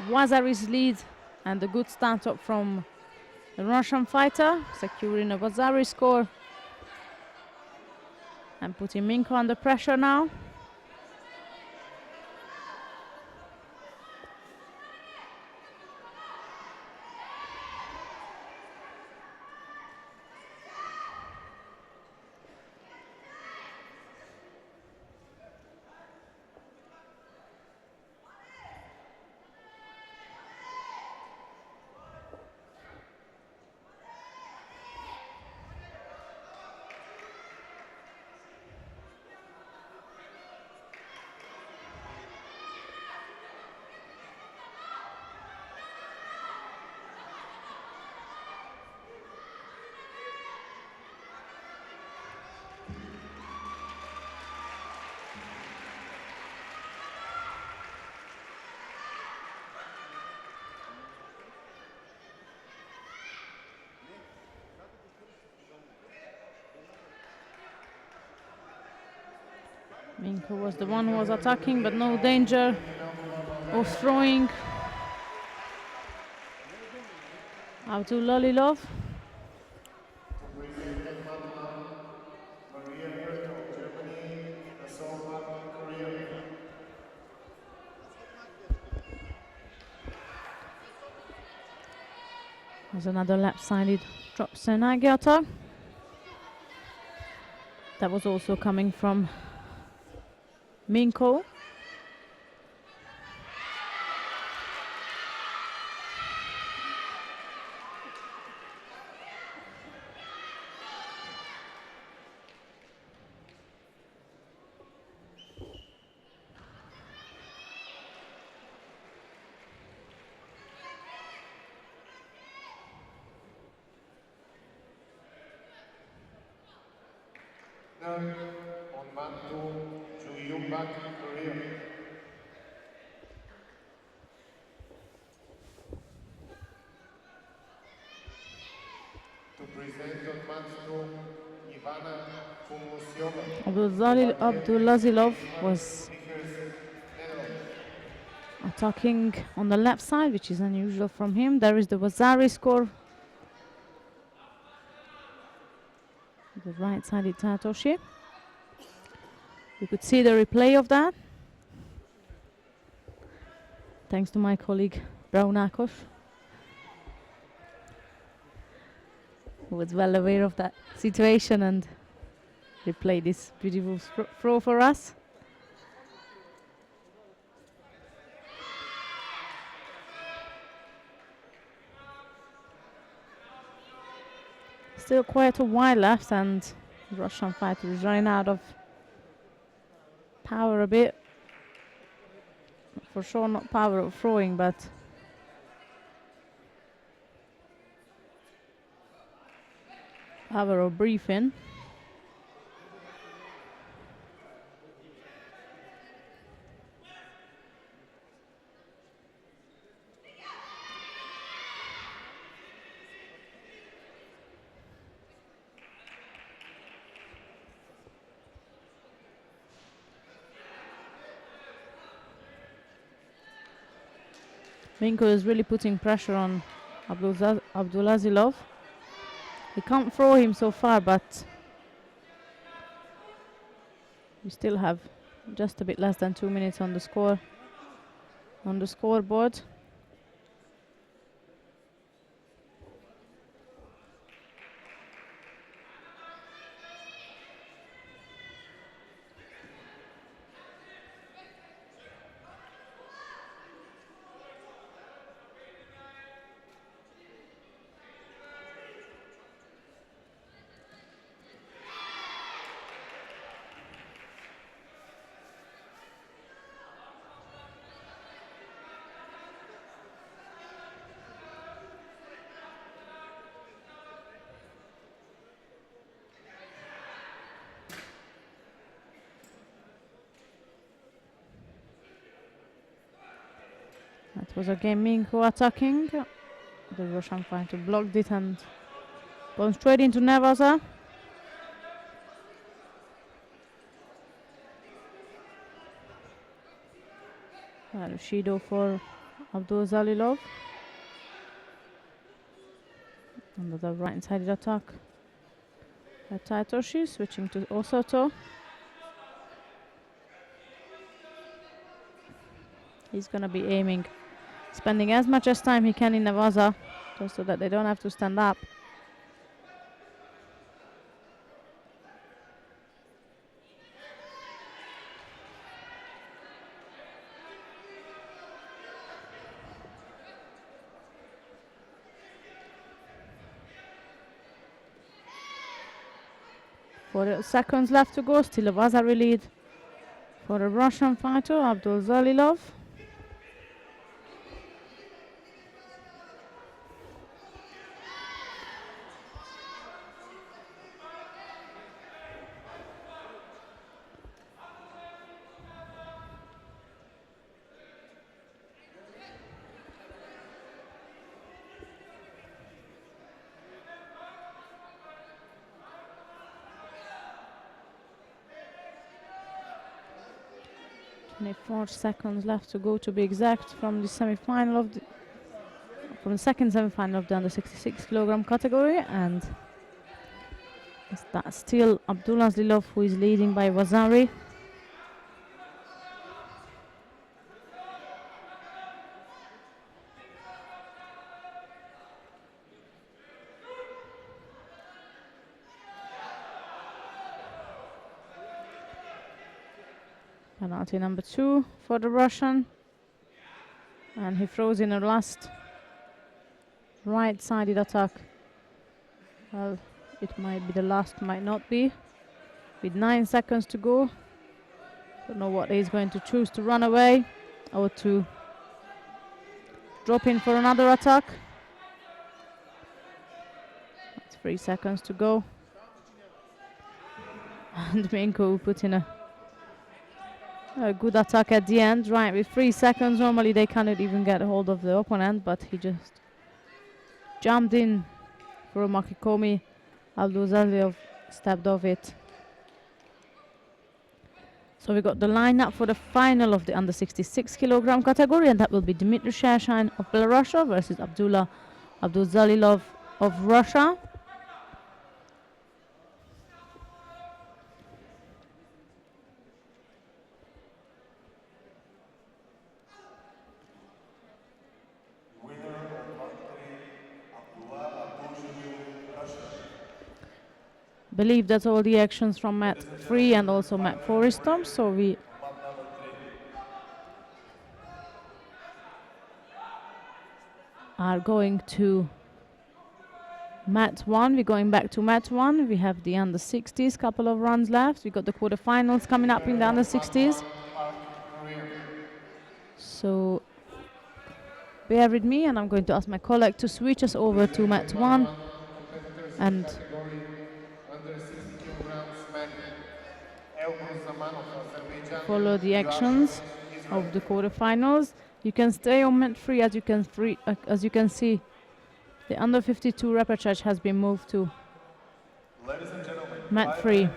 Vasari's lead and a good start up from the Russian fighter, securing a Vasari score and putting Minko under pressure now. Minko was the one who was attacking, but no danger of throwing Abdulzalilov. There's another left-sided drop Senagata. That was also coming from Minko. Winner on mat 2, Judo, Korea. To present on mat 2, Ivana Fumusyova. Abdulazilov was attacking on the left side, which is unusual from him. There is the Vasari score. The right-sided Tatoshi. You could see the replay of that, thanks to my colleague Braunakos, who was well aware of that situation and replayed this beautiful throw for us. Still quite a while left, and the Russian fighter is running out of power a bit. For sure not power of throwing, but power of breathing. Minko is really putting pressure on Abdulazilov. He can't throw him so far, but we still have just a bit less than 2 minutes on the scoreboard. That was again Minko attacking. The Russian fighter blocked it and gone straight into Nevasa. Judo for Abdulazilov. Another right-sided attack. Taitoshi switching to Osoto. He's going to be aiming, spending as much as time he can in Nevasa, just so that they don't have to stand up. Seconds left to go, still a Vasari lead for the Russian fighter, Abdulazilov. Four seconds left to go, to be exact, from the semi-final of from the second semi-final of the under 66 kilogram category, and that's still Abdulazilov who is leading by Vasari. Penalty number 2 for the Russian, and he throws in a last right-sided attack. Well, it might be the last, might not be. With 9 seconds to go, don't know what he's going to choose, to run away or to drop in for another attack. That's 3 seconds to go. and Minko put in a good attack at the end, right? With 3 seconds, normally they cannot even get a hold of the opponent, but he just jumped in for a Makikomi. Abdulzaliov stepped off it. So we got the lineup for the final of the under 66 kilogram category, and that will be Dmitry Shershin of Belarus versus Abdulzalilov of Russia. Believe that's all the actions from mat 3 and also mat 4 is stopped, so we are going to mat 1. We're going back to mat 1. We have the under 60s, couple of runs left. We got the quarterfinals coming up in the under 60s. So bear with me, and I'm going to ask my colleague to switch us over to mat 1 and follow the actions of the quarterfinals. You can stay on mat 3 as you can see. The under 52 repechage has been moved to mat 3.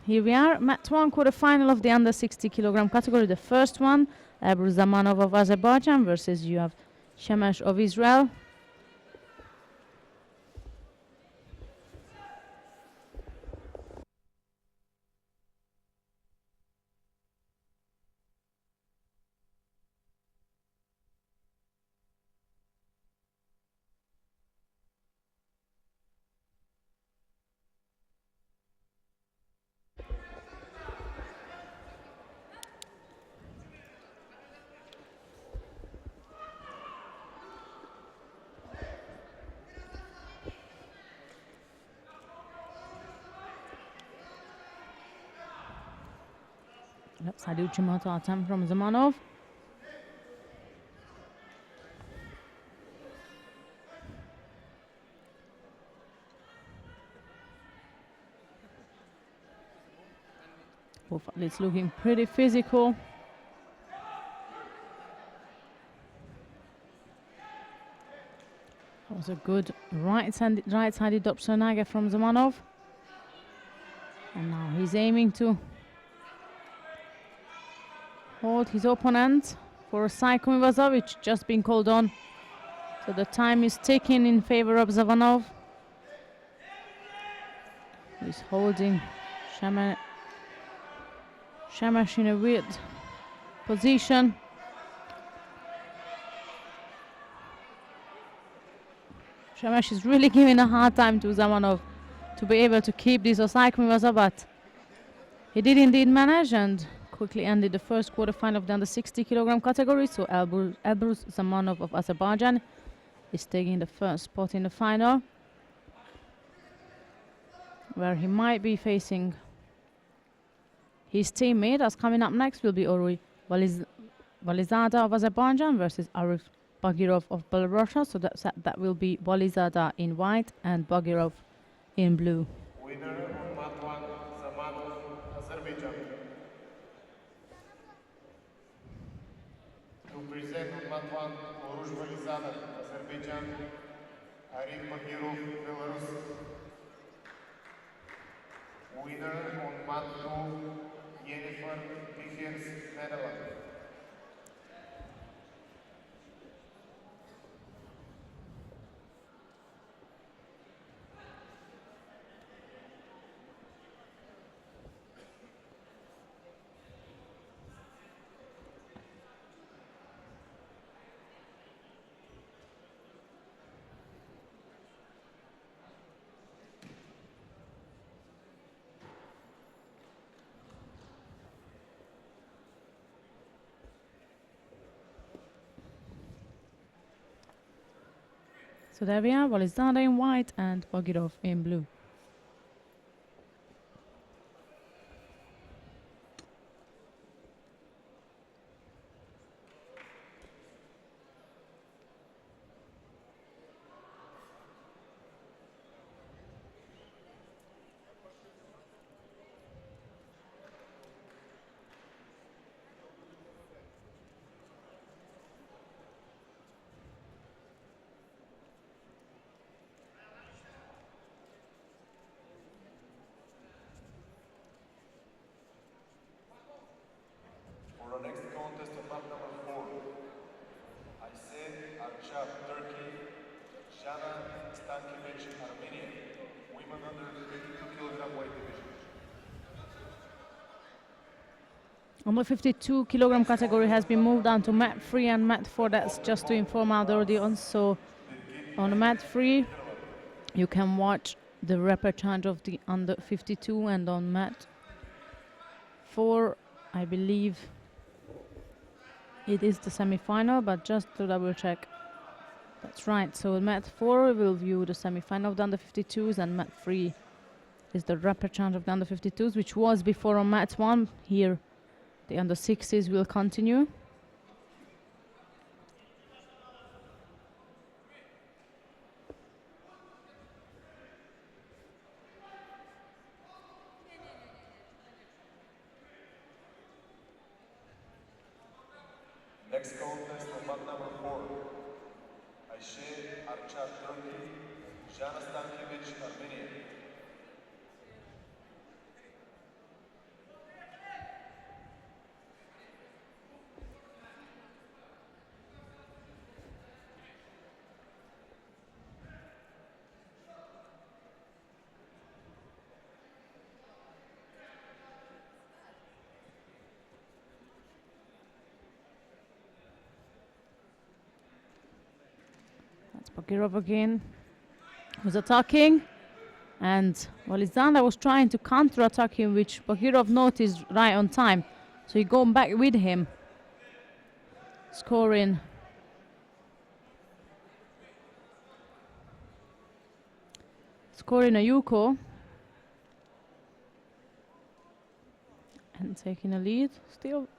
Here we are, mat 1 quarterfinal of the under 60 kilogram category. The first one, Ebru Zamanov of Azerbaijan versus Yuav Shemesh of Israel. Side Uchimoto attempt from Zamanov. Both athletes looking pretty physical. That was a good right-sided Dobsonage from Zamanov. And now he's aiming to hold his opponent for a Saikomi Waza, which just been called on. So the time is ticking in favor of Zamanov. He's holding Shemesh in a weird position. Shemesh is really giving a hard time to Zamanov to be able to keep this Saikomi Waza, but he did indeed manage and quickly ended the first quarterfinal of the under 60 kilogram category. So Elbrus Zamanov of Azerbaijan is taking the first spot in the final, where he might be facing his teammate. As coming up next will be Orui Walizada of Azerbaijan versus Arif Bagirov of Belarus. So that will be Walizada in white and Bagirov in blue. Winner on mat 1, Zamanov, Azerbaijan. To present on mat 1, Oruj Walizada, Azerbaijan, Arif Bagirov, Belarus. Winner on mat 2, Jennifer Pichers, Netherlands. So there we are, Valizada in white and Bagirov in blue. For the next contest of mat number 4, Ayse Archab, Turkey, Jana Stankiewicz, Armenia, women under 52 kilogram weight division. On the 52 kilogram category has been moved down to mat 3 and mat 4. That's just to inform our audience. So on mat 3, you can watch the repechage of the under 52, and on mat 4, I believe it is the semi-final, but just to double check. That's right. So mat 4 will view the semi-final of the under 52s, and mat 3 is the repechage of the under 52s, which was before on mat 1. Here the under 60s will continue. Next contest of mat number 4, Ayse Archab, Turkey, Jana Stankiewicz, Armenia. That's Bagirov again, who's attacking. And Valizada was trying to counter-attack him, which Bagirov noticed right on time. So he going back with him, scoring a Yuko and taking a lead. Still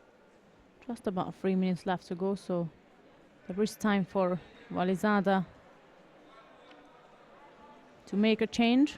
just about 3 minutes left to go, so there is time for Valizada to make a change.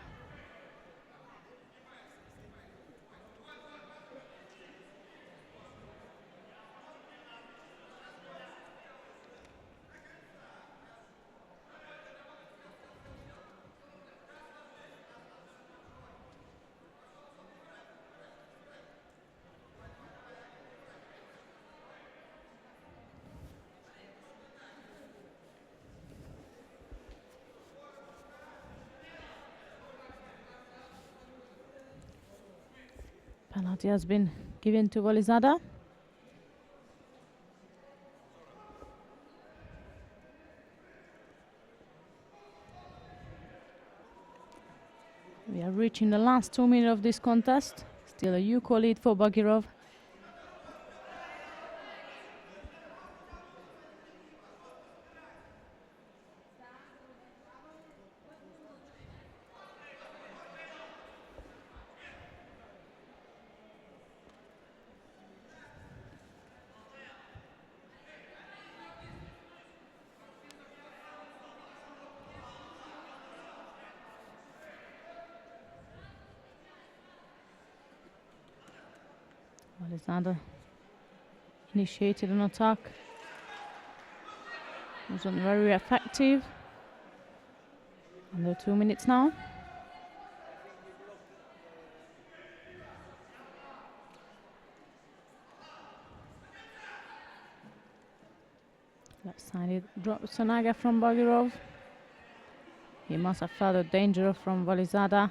Penalty has been given to Valizada. We are reaching the last 2 minutes of this contest. Still a Yuko lead for Bagirov. Valizada initiated an attack. It wasn't very effective. Under 2 minutes now. Left-sided drop Sanaga from Bagirov. He must have felt a danger from Valizada.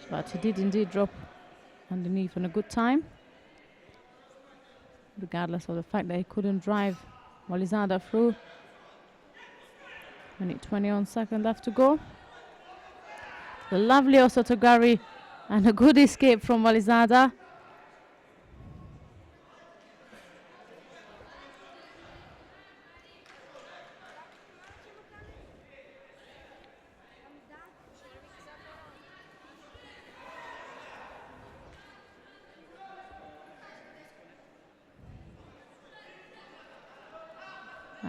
But he did indeed drop underneath on a good time, regardless of the fact that he couldn't drive Valizada through. Minute 21 seconds left to go. The lovely Osotogari and a good escape from Valizada.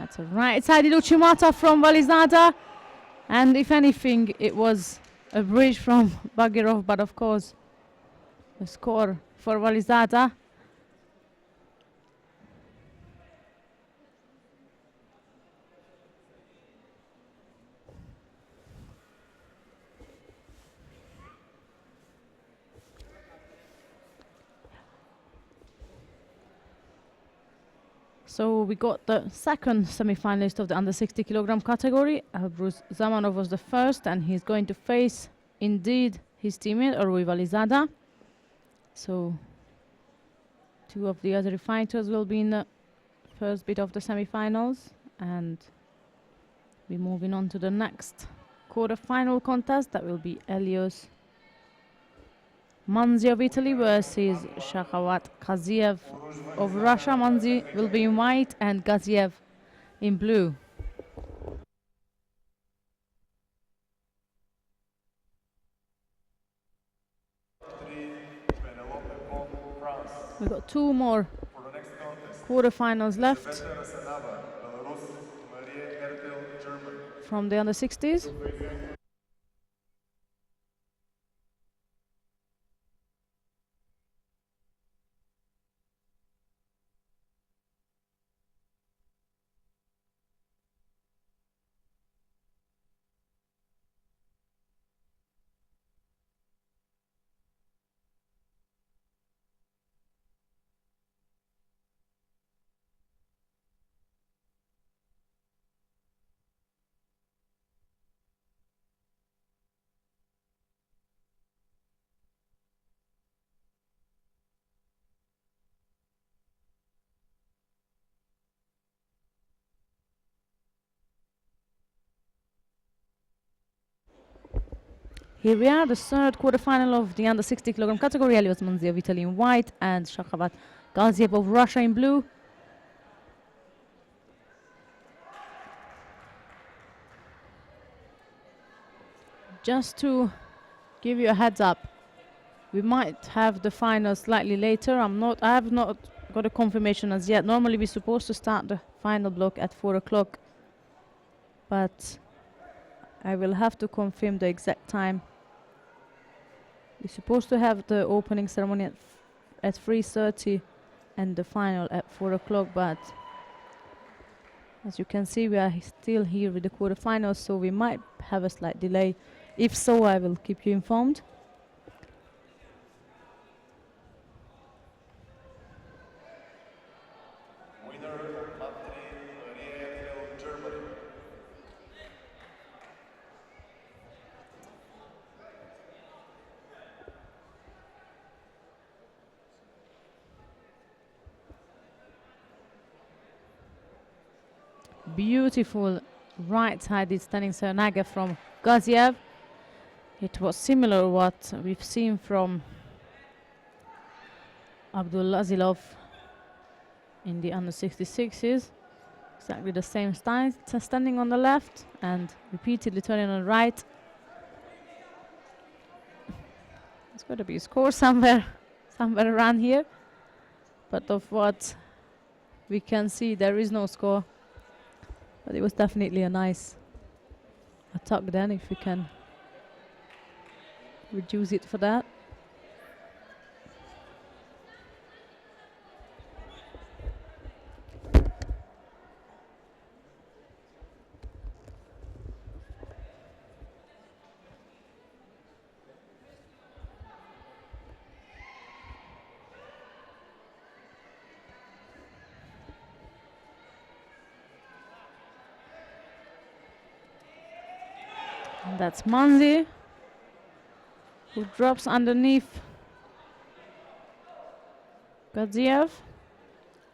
That's a right-sided Uchimata from Valizada. And if anything, it was a bridge from Bagirov, but of course, a score for Valizada. So we got the second semi-finalist of the under 60 kilogram category. Bruce Zamanov was the first, and he's going to face indeed his teammate Orui Valizada. So two of the other fighters will be in the first bit of the semi-finals, and we're moving on to the next quarter-final contest. That will be Elios Manzi of Italy versus Shakhawat Kaziev of Russia. Manzi will be in white and Gaziev in blue. We've got two more quarterfinals left from the under 60s. Here we are, the third quarterfinal of the under 60 kilogram category. Elios Manzi of Italy in white and Shakhawat Gaziev of Russia in blue. Just to give you a heads up, we might have the final slightly later. I have not got a confirmation as yet. Normally we're supposed to start the final block at 4 o'clock, but I will have to confirm the exact time. We're supposed to have the opening ceremony at 3:30 and the final at 4 o'clock, but as you can see, we are still here with the quarterfinals, so we might have a slight delay. If so, I will keep you informed. Beautiful right-sided standing Saranaga from Gaziev. It was similar what we've seen from Abdulazilov in the under 66s. Exactly the same style, standing on the left and repeatedly turning on the right. It's got to be a score somewhere around here. But of what we can see, there is no score. But it was definitely a nice attack then, if we can reduce it for that. And that's Manzi, who drops underneath Gaziev.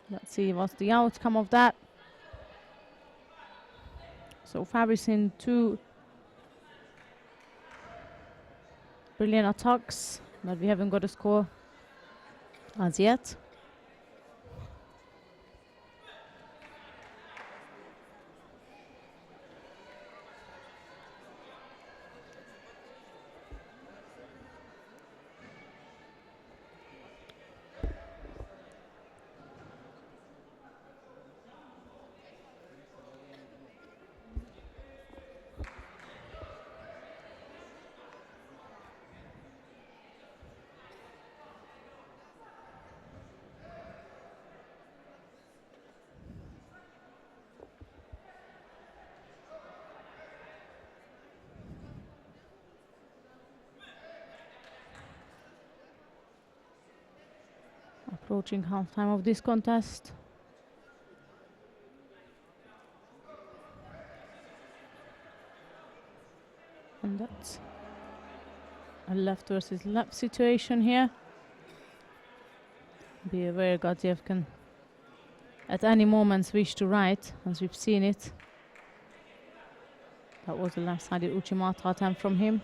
Let's see what's the outcome of that. So far we've seen two brilliant attacks, but we haven't got a score as yet. Approaching half-time of this contest. And that's a left versus left situation here. Be aware Gadziev can at any moment switch to right, as we've seen it. That was the left-sided Uchimata attempt from him.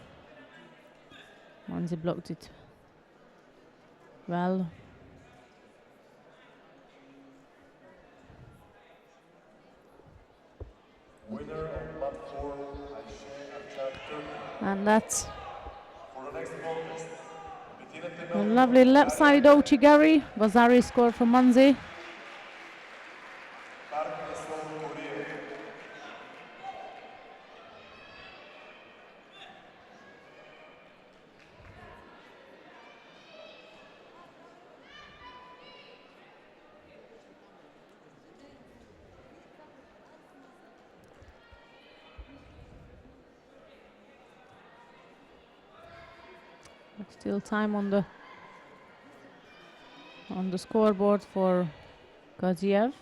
Manzi blocked it well. Winner of platform, And that's for the next contest. a lovely left-sided Ouchigari. Vazari score for Manzi. Still time on the scoreboard for Gadziev.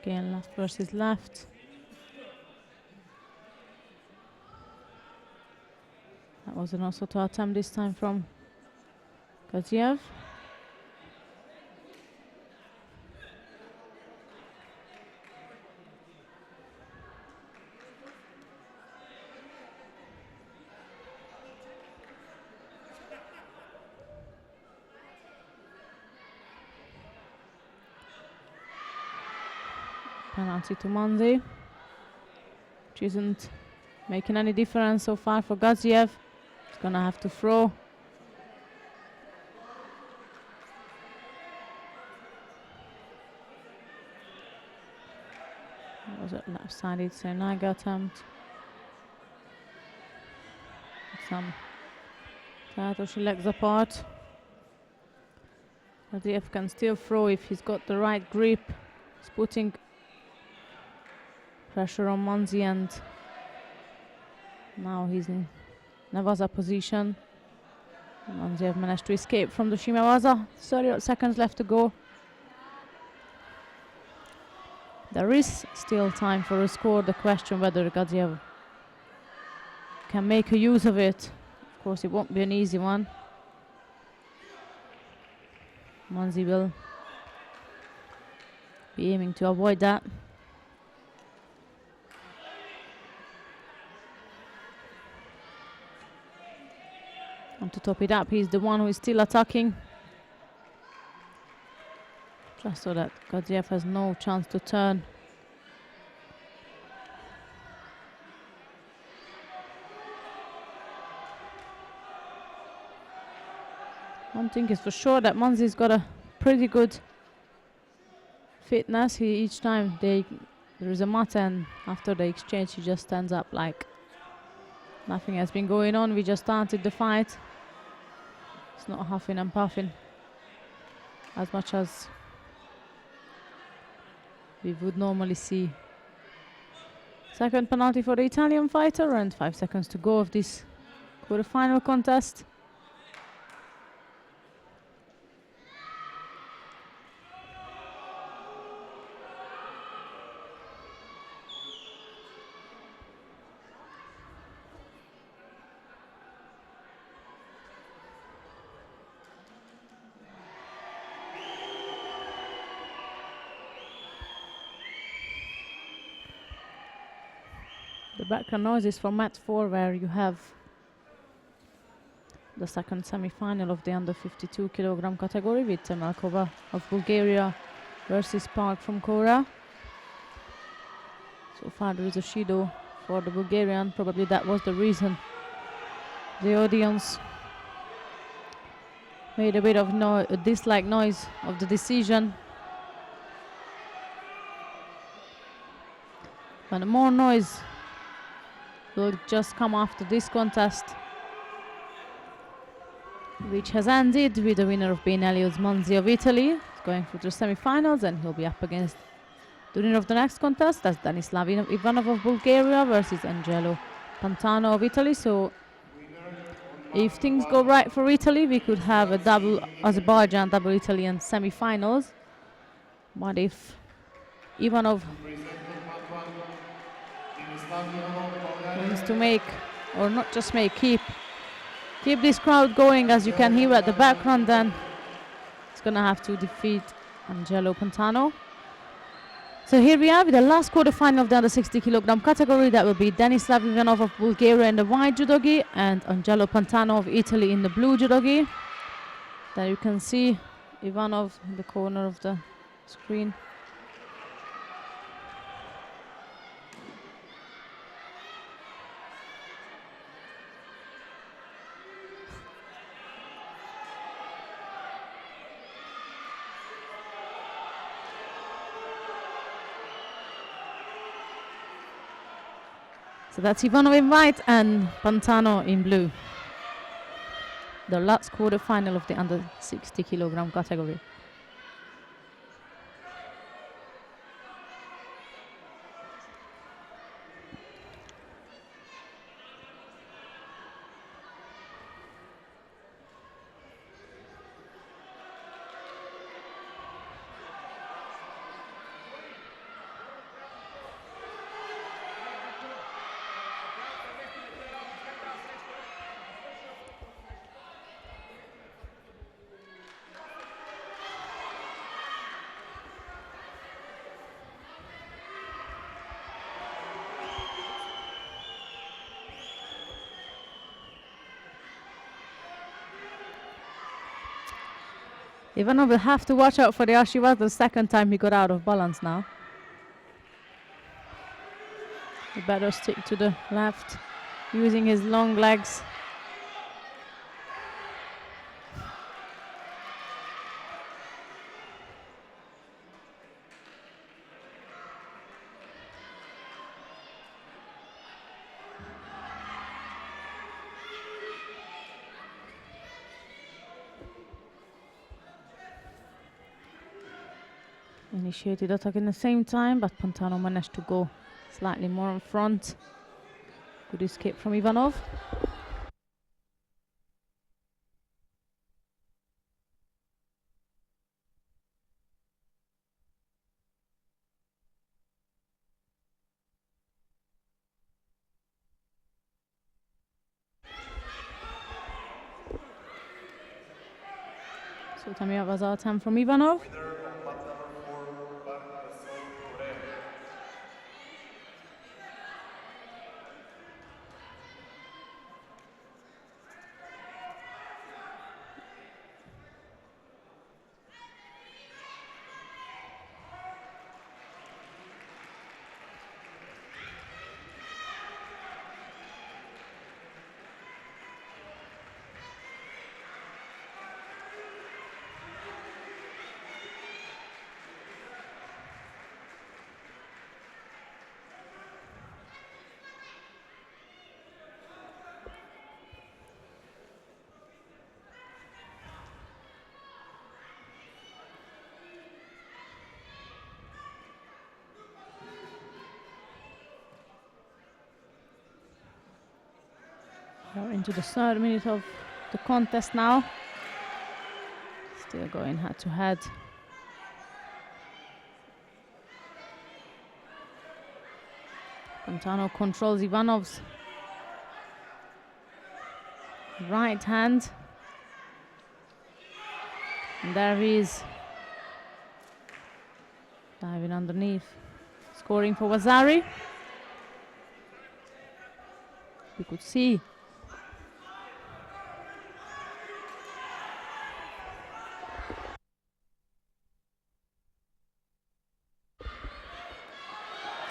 Again, left versus left. That was an also to attempt this time from Gadziev. Penalty to Manzi, which isn't making any difference so far for Gadziev. He's gonna have to throw. That was a left-sided Senaga attempt. Some Tatoshi legs apart. Gadziev can still throw if he's got the right grip. He's putting pressure on Manzi, and now he's in Nevaza position. Manzi have managed to escape from the Shimewaza. 30 seconds left to go. There is still time for a score. The question whether Gadziev can make a use of it. Of course, it won't be an easy one. Manzi will be aiming to avoid that. And to top it up, he's the one who is still attacking. Just so that Gadziev has no chance to turn. One thing is for sure that Manzi's got a pretty good fitness. Each time there is a mat, and after the exchange he just stands up like nothing has been going on. We just started the fight. It's not huffing and puffing as much as we would normally see. Second penalty for the Italian fighter, and 5 seconds to go of this quarter-final contest. The background noise is from mat 4, where you have the second semi-final of the under 52 kilogram category with Melkova of Bulgaria versus Park from Korea. So far there is a Judo for the Bulgarian. Probably that was the reason the audience made a bit of a dislike noise of the decision. But more noise will just come after this contest, which has ended with the winner of Benelli Monzi of Italy. He's going through the semi-finals and he'll be up against the winner of the next contest. That's Danislav Ivanov of Bulgaria versus Angelo Pantano of Italy. So if things go right for Italy, we could have a double Azerbaijan, double Italian semi-finals. But if Ivanov wants to make, or not just make, keep this crowd going, as you can hear at the background, then it's gonna have to defeat Angelo Pantano. So here we are with the last quarterfinal of the under 60 kilogram category. That will be Danislav Ivanov of Bulgaria in the white judogi and Angelo Pantano of Italy in the blue judogi. There you can see Ivanov in the corner of the screen. So that's Ivanov in white and Pantano in blue. The last quarter-final of the under 60 kilogram category. Ivanov will have to watch out for the Ashivat the second time he got out of balance now. He better stick to the left, using his long legs. Initiated attack in the same time, but Pantano managed to go slightly more in front. Good escape from Ivanov. So Tamir was out time from Ivanov. We're into the third minute of the contest now. Still going head to head. Pantano controls Ivanov's right hand. And there he is, diving underneath, scoring for Vasari. You could see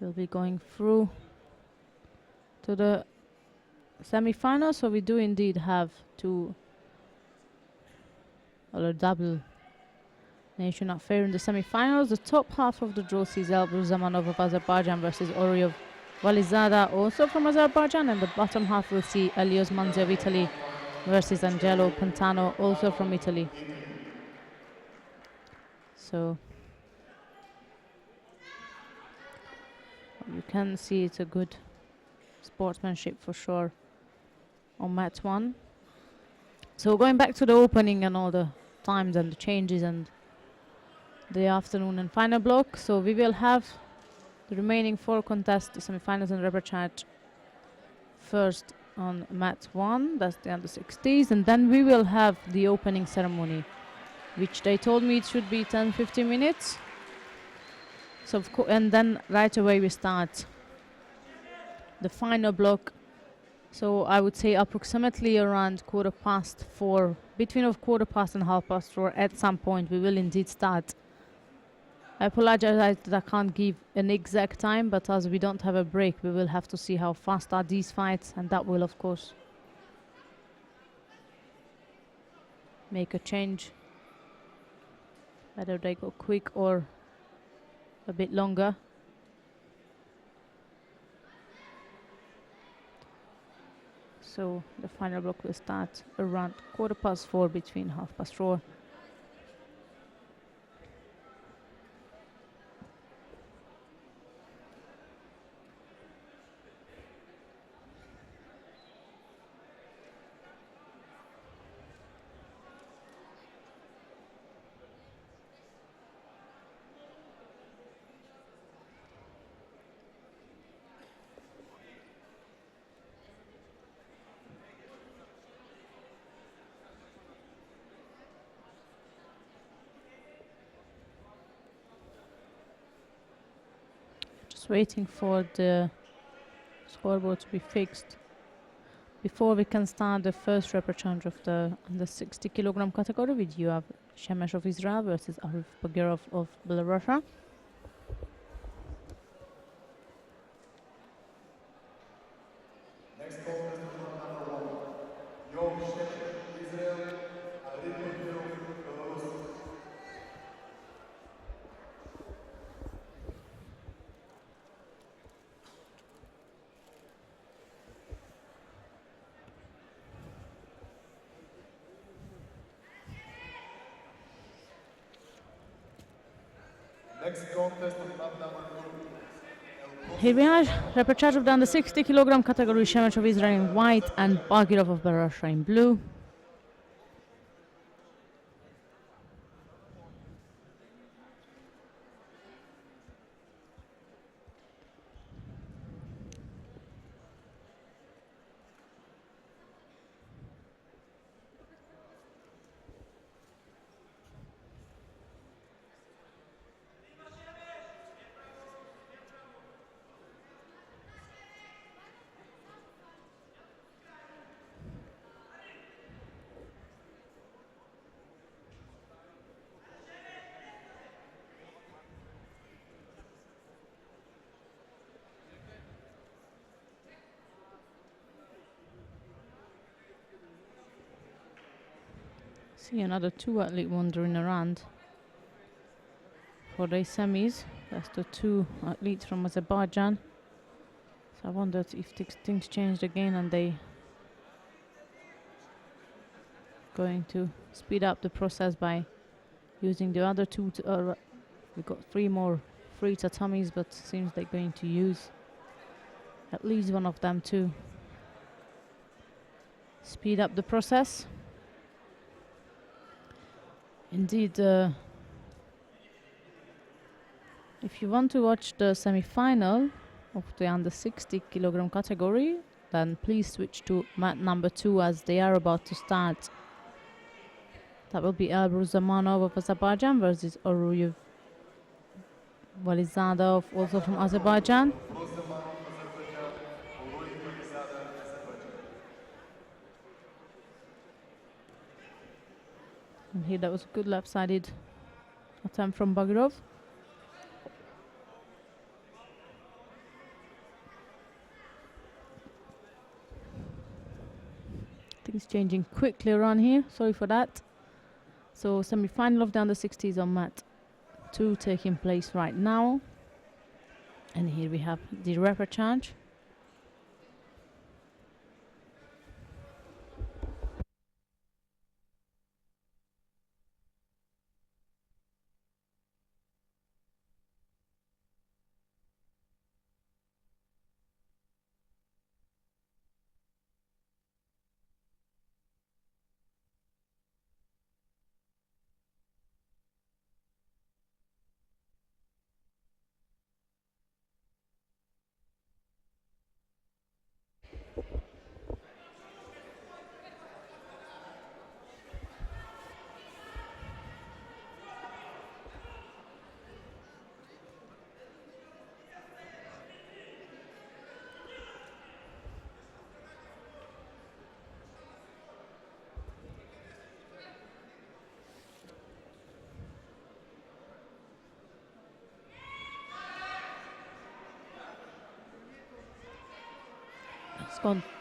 will be going through to the semi-final. So we do indeed have two or a double nation affair in the semi-finals. The top half of the draw sees Elbrus Zamanov of Azerbaijan versus Oryov Valizada, also from Azerbaijan, and the bottom half will see Elios Manzi of Italy versus Angelo Pantano, also from Italy. So you can see it's a good sportsmanship for sure on mat 1. So going back to the opening and all the times and the changes and the afternoon and final block. So we will have the remaining 4 contests, the semi-finals and repechage, first on mat 1, that's the under 60s, and then we will have the opening ceremony, which they told me it should be 10-15 minutes. So and then right away we start the final block. So I would say approximately around 4:15, between of 4:15 and 4:30 at some point we will indeed start. I apologize that I can't give an exact time, but as we don't have a break, we will have to see how fast are these fights, and that will of course make a change, whether they go quick or a bit longer. So the final block will start around 4:15, between 4:30. Waiting for the scoreboard to be fixed before we can start the first repechage of the under 60 kilogram category, with you have Shemesh of Israel versus Arif Bagirov of Belarus. Next contest number 1. Yom Shemesh, Israel, Arif Bagirov, Belarus. Next contest is number 2. Here we are, repechage of the under 60 kilogram category, Shemesh of Israel in white and Bagirov of Belarus in blue. See another 2 athlete wandering around for the semis. That's the 2 athletes from Azerbaijan. So I wondered if things changed again and they going to speed up the process by using the other 2. We got 3 more free tatamis, but seems they're going to use at least one of them to speed up the process. Indeed, if you want to watch the semi-final of the under 60 kilogram category, then please switch to mat number 2 as they are about to start. That will be Elbrus Zamanov of Azerbaijan versus Oryov Valizada, also from Azerbaijan. And here that was a good left-sided attempt from Bagirov. changing quickly around here. Sorry for that. So semi-final of the under 60s on mat 2 taking place right now. And here we have the repechage.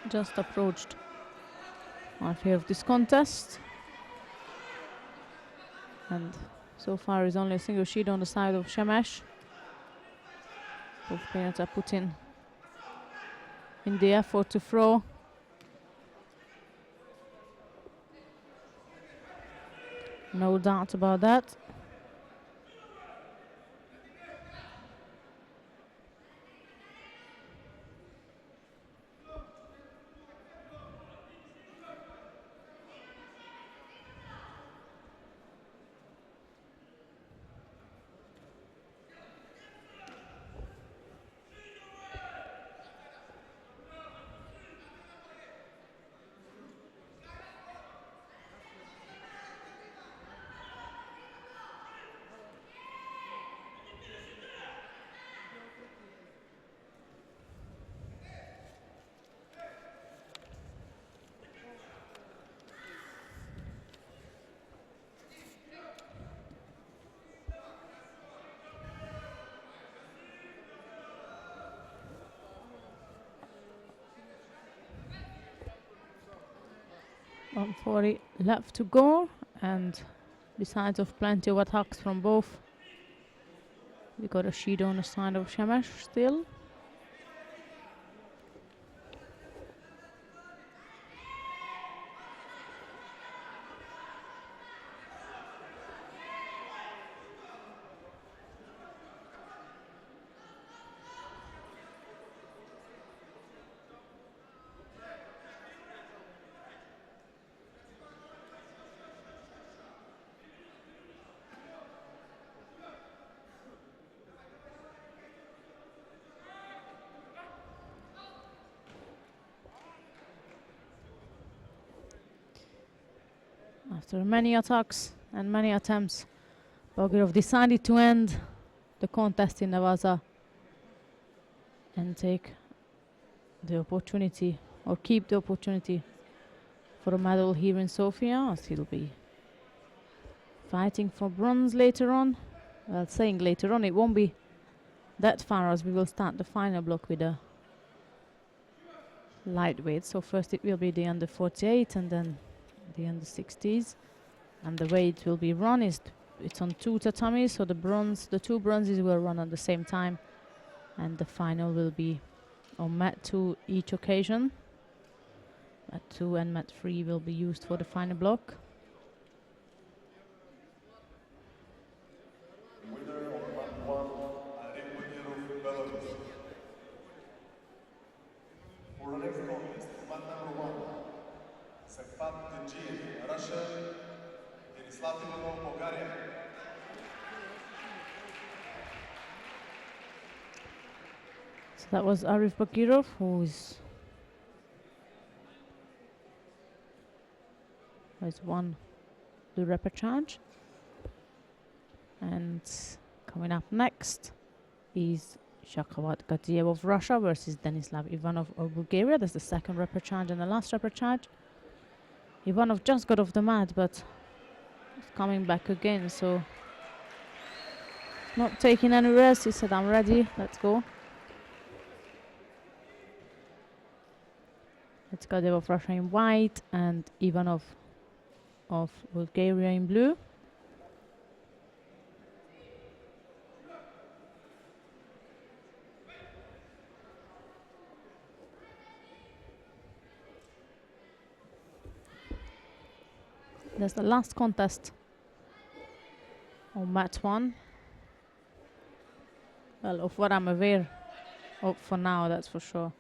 Just approached half here of this contest, and so far is only a single sheet on the side of Shemesh. Both players are putting in the effort to throw. No doubt about that. One 40 left to go, and besides of plenty of attacks from both, we got a sheet on the side of Shemesh still. After many attacks and many attempts, Bogirov decided to end the contest in Navaza and take the opportunity, or keep the opportunity, for a medal here in Sofia, as he'll be fighting for bronze later on. Well, saying later on, it won't be that far, as we will start the final block with a lightweight. So first it will be the under 48 and then the under 60s, and the way it will be run is it's on 2 tatamis, so the 2 bronzes will run at the same time, and the final will be on mat 2 each occasion. Mat 2 and mat 3 will be used for the final block. Winner of mat 1, Belarus. For the next contest, mat number 1, Sekpat Tijin, Russia, Bulgaria. So that was Arif Bakirov, who has won the repechage. And coming up next is Shakhawat Gadiev of Russia versus Denislav Ivanov of Bulgaria. That's the second repechage and the last repechage. Ivanov just got off the mat, but he's coming back again, so not taking any rest. He said, I'm ready, let's go. It's Kadev of Russia in white and Ivanov of Bulgaria in blue. That's the last contest on mat 1. Well, of what I'm aware of for now, that's for sure.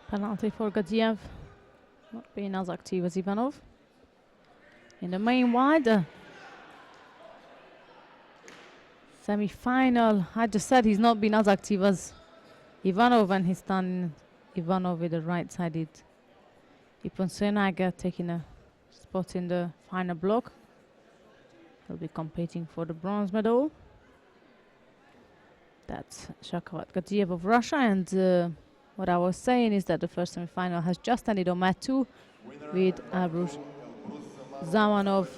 Penalty for Gadziev, not being as active as Ivanov. In the main wide, semi-final. I just said he's not been as active as Ivanov, and he's done Ivanov with the right-sided Iponsenaga taking a spot in the final block. He'll be competing for the bronze medal. That's Shakhvat Gadziev of Russia, and what I was saying is that the first semi-final has just ended on mat 2 with Abrush Zamanov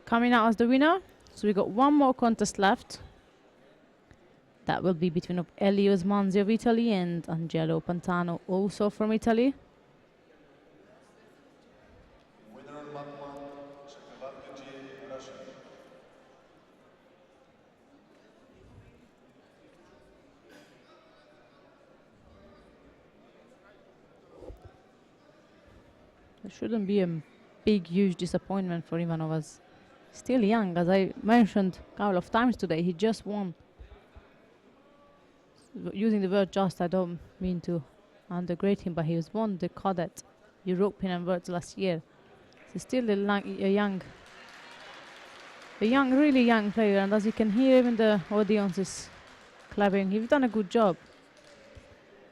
coming out as the winner. So we got one more contest left. That will be between Elios Manzi of Italy and Angelo Pantano, also from Italy. Winner on mat 1, Shakhvat Gadziev, Russia. It shouldn't be a big, huge disappointment for Ivanov, as still young. As I mentioned a couple of times today, he just won. Using the word just, I don't mean to undergrade him, but he was won the cadet European and Worlds last year. He's still a young, really young player, and as you can hear, even the audience is clapping. He's done a good job.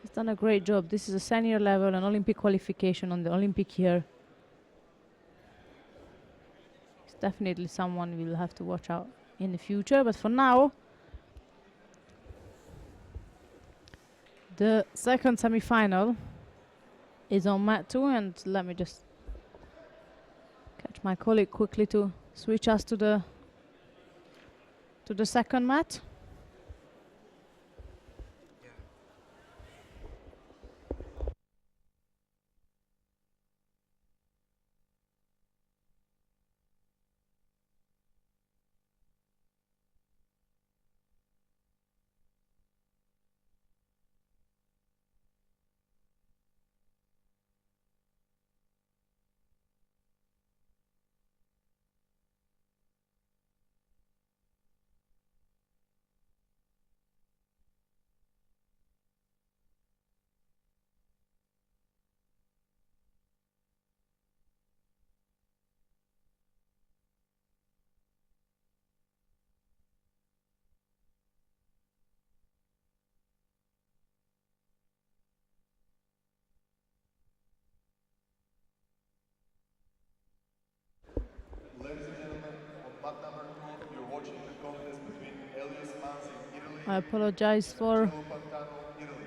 He's done a great job. This is a senior level, an Olympic qualification on the Olympic year. He's definitely someone we'll have to watch out in the future, but for now, the second semi-final is on mat 2, and let me just catch my colleague quickly to switch us to the second mat. Ladies and gentlemen, on mat number 2, you're watching the contest between Elios Manzi, Italy, I apologize for and Angelo Pantano, Italy.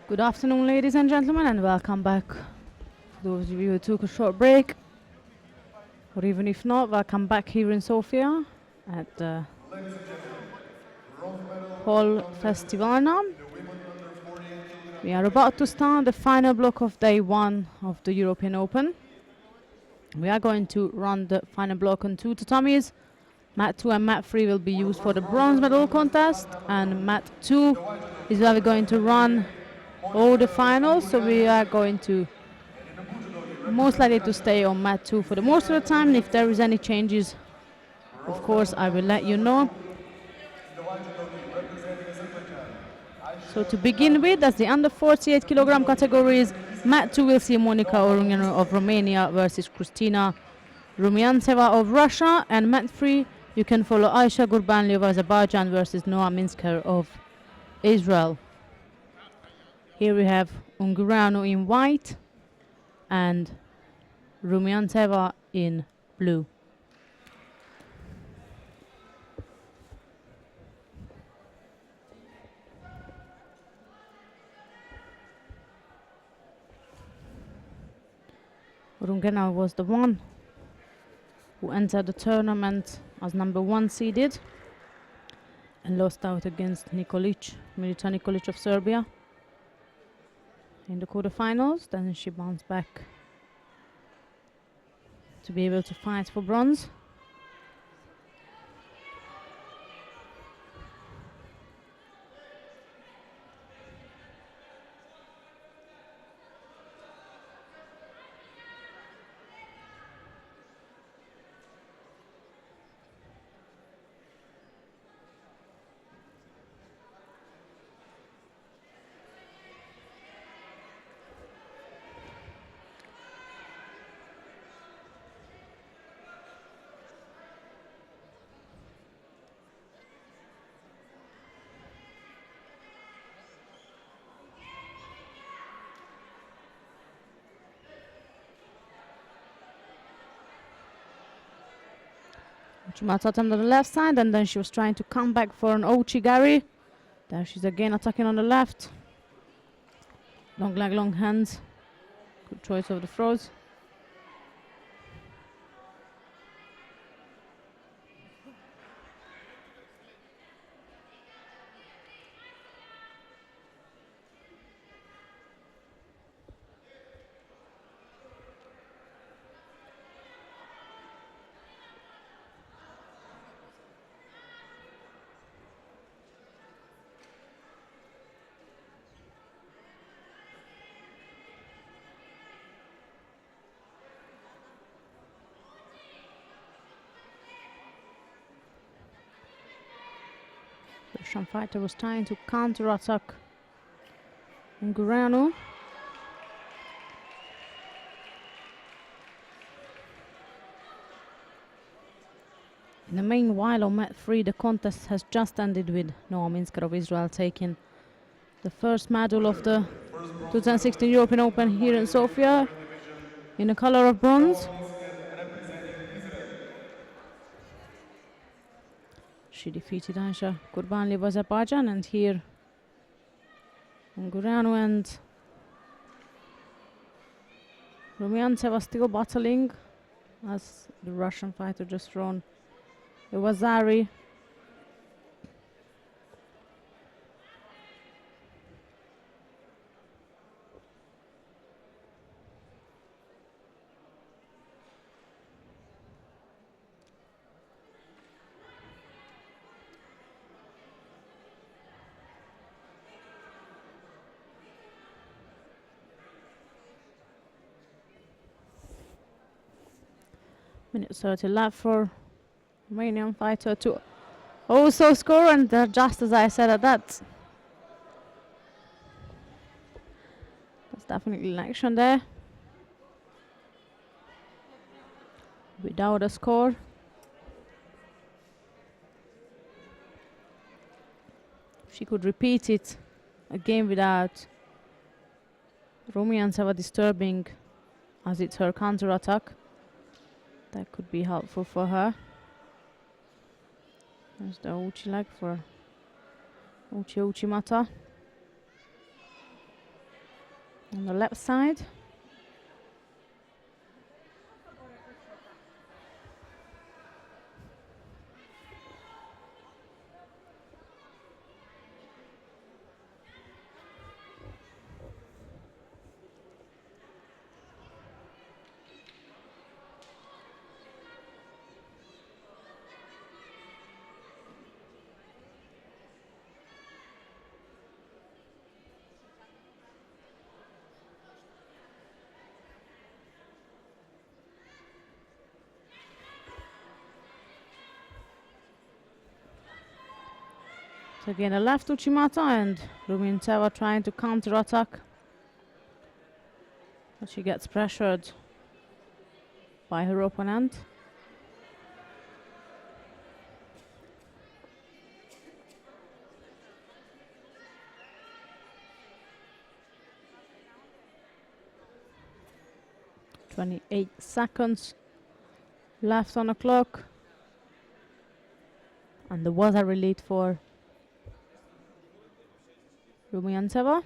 Good afternoon, ladies and gentlemen, and welcome back. For those of you who took a short break, or even if not, welcome back here in Sofia at the Whole Festivalna. We are about to start the final block of day one of the European Open. We are going to run the final block on 2 tatamis. Mat 2 and mat 3 will be used for the bronze medal contest, and mat 2 is where we're going to run all the finals, so we are going to most likely to stay on mat 2 for the most of the time, and if there is any changes, of course I will let you know. So to begin with, as the under 48 kilogram categories, mat 2 will see Monica Orungenu of Romania versus Kristina Rumiantseva of Russia, and mat 3 you can follow Aisha Gurbanli of Azerbaijan versus Noah Minsker of Israel. Here we have Ungureanu in white and Rumiantseva in blue. Ungureanu was the one who entered the tournament as number 1 seeded and lost out against Milica Nikolic of Serbia in the quarterfinals. Then she bounced back to be able to fight for bronze. Uchimata attempt on the left side, and then she was trying to come back for an Ouchigari. There she's again attacking on the left. Long leg, long hands. Good choice of the throws. Russian fighter was trying to counter-attack Ungureanu. In the meanwhile, on mat 3, the contest has just ended with Noah Minsker of Israel taking the first medal of the 2016 European Open here in Sofia in the color of bronze. She defeated Aisha Gurbanli of Azerbaijan, and here Ungureanu and Rumiantseva still battling as the Russian fighter just thrown a Wazari. Minute 30 left for Romanian fighter to also score, and just as I said at that, there's definitely an action there. Without a score. She could repeat it again without Rumiantseva disturbing, as it's her counter-attack. That could be helpful for her. There's the Uchi leg for Uchimata. On the left side. So again, a left Uchimata and Rumianteva trying to counter-attack. But she gets pressured by her opponent. "28 seconds left on the clock. And there was a lead for Rumianteva.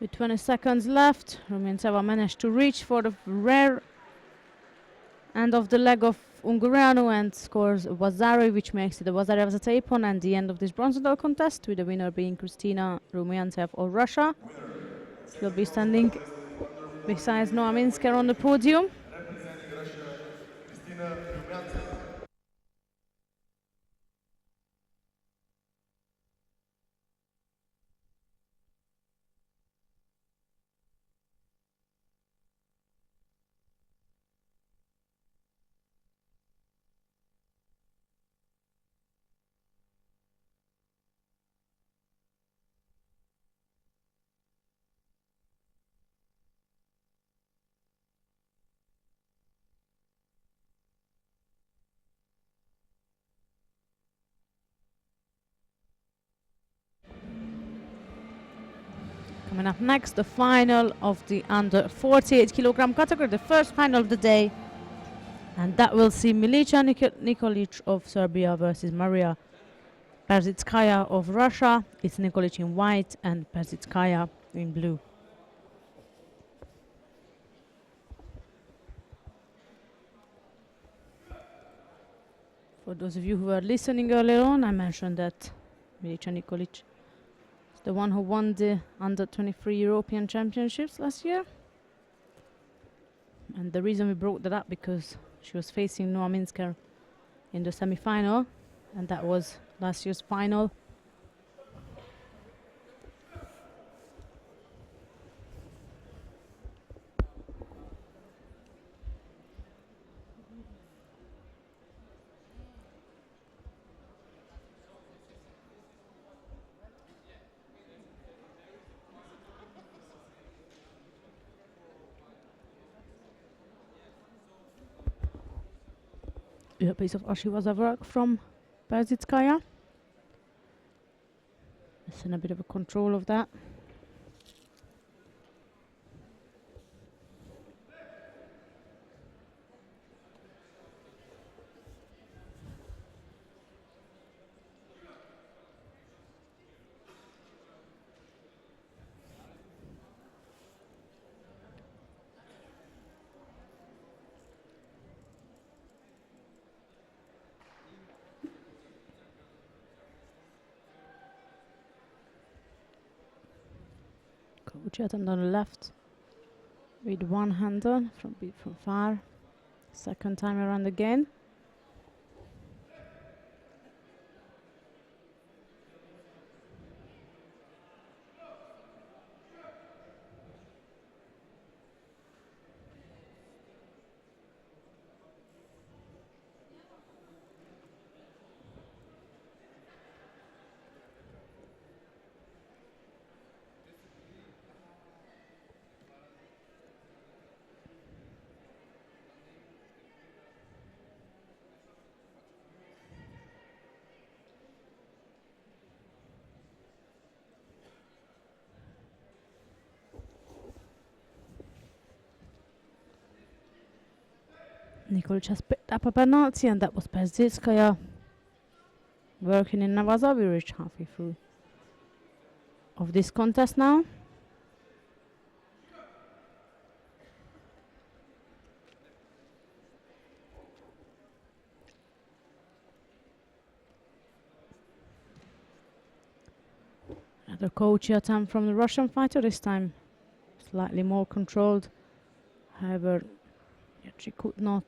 With 20 seconds left, Rumianteva managed to reach for the rear end of the leg of Ungureanu and scores Wazari, which makes it the Wazari of the Taipon and the end of this bronze medal contest, with the winner being Kristina Rumiantsev of Russia. She'll be standing besides Noa Minsker on the podium. Representing Russia, Kristina Rumiantsev. Coming up next, the final of the under 48 kilogram category, the first final of the day. And that will see Milica Nikolic of Serbia versus Maria Perzitskaya of Russia. It's Nikolic in white and Perzitskaya in blue. For those of you who were listening earlier on, I mentioned that Milica Nikolic is the one who won the under 23 European Championships last year. And the reason we brought that up because she was facing Noa Minsker in the semi-final, and that was last year's final. A piece of Ashiwaza work from Perzitskaya. It's in a bit of a control of that. Chatham on the left with one hander from far. Second time around again. Nikolic has picked up a penalty, and that was Perzitskaya working in Navaza. We reached halfway through of this contest now. Another coachy attempt from the Russian fighter, this time slightly more controlled. However, yet she could not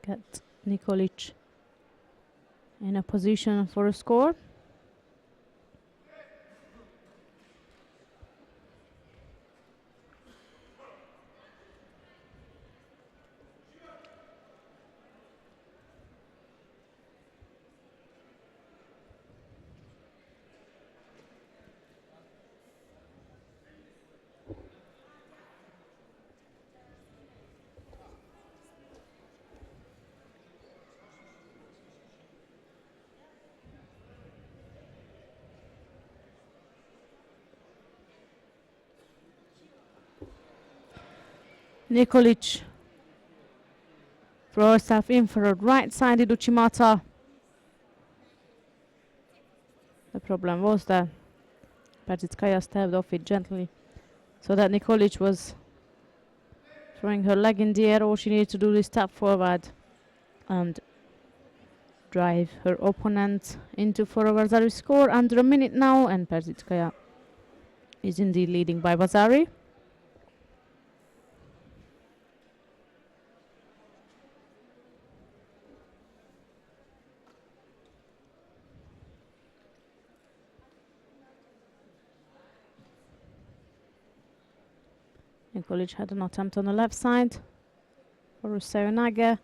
get Nikolic in a position for a score. Nikolic throws herself in for a right-sided Uchimata. The problem was that Perzitskaya stepped off it gently, so that Nikolic was throwing her leg in the air. All she needed to do is step forward and drive her opponent into for a Vasari score. Under a minute now, and Perzitskaya is indeed leading by Vasari. Nikolic had an attempt on the left side for a Serenage.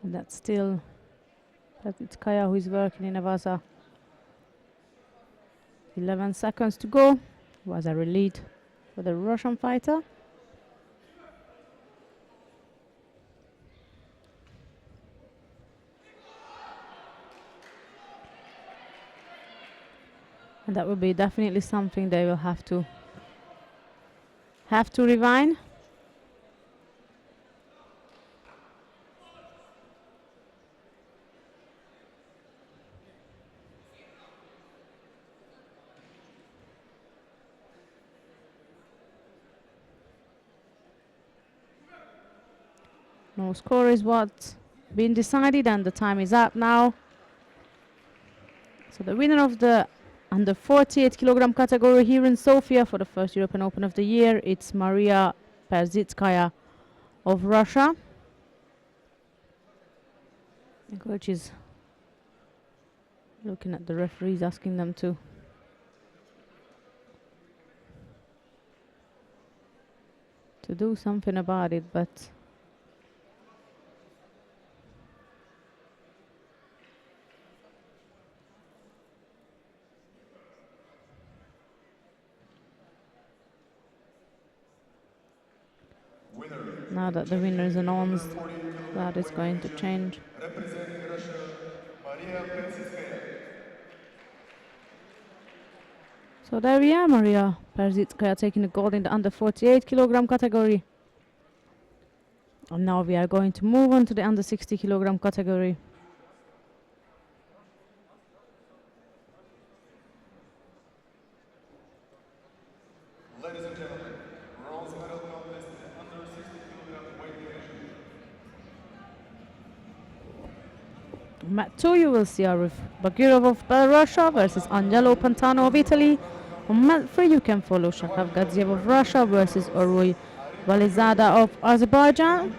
And that's still Perzitskaya who is working in a Vaza. 11 seconds to go. Vasari lead for the Russian fighter. And that will be definitely something they will have to rewind. No score is what's been decided, and the time is up now. So the winner of the under 48 kilogram category here in Sofia for the first European Open of the year, it's Maria Perzitskaya of Russia. The coach is looking at the referees, asking them to do something about it, but now that the winner is announced, that is going to change. Representing Russia, Maria Perzitskaya. So there we are, Maria Perzitskaya taking the gold in the under 48 kilogram category. And now we are going to move on to the under 60 kilogram category. Ladies and gentlemen, bronze medal contest in the under 60 kilogram weight division. Mat 2, you will see Arif Bagirov of Belarus versus Angelo Pantano of Italy. On mat 3, you can follow Shakhav Gadziev of Russia versus Orui Valizada of Azerbaijan.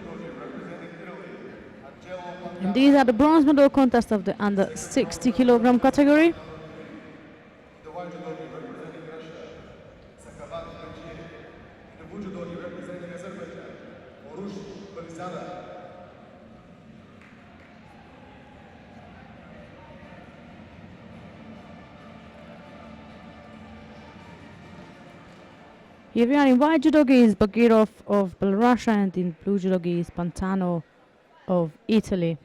And these are the bronze medal contests of the under 60 kilogram category. The white judo representing Russia, Sakhavat Gadziev. In the blue judo representing Azerbaijan, Orush Valizada. Here we are in white judogi is Bagirov of Belarus and in blue judogi is Pantano of Italy.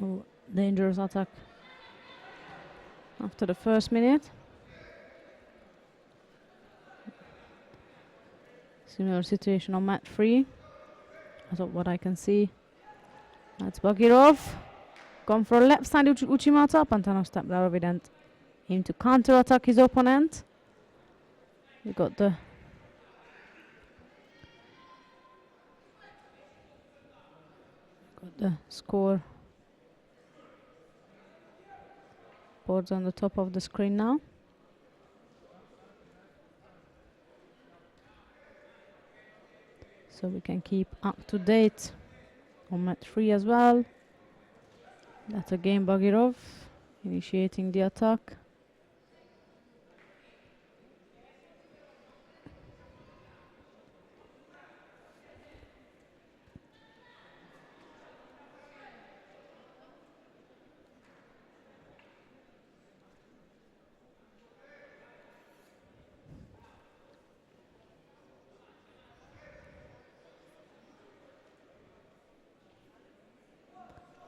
Oh, dangerous attack after the first minute. Similar situation on mat 3. As of what I can see. That's Bagirov. Gone for a left side Uchimata. Pantano stepped out of it and aimed to counter attack his opponent. We got the score boards on the top of the screen now. So we can keep up to date on mat 3 as well. That's again Bagirov initiating the attack.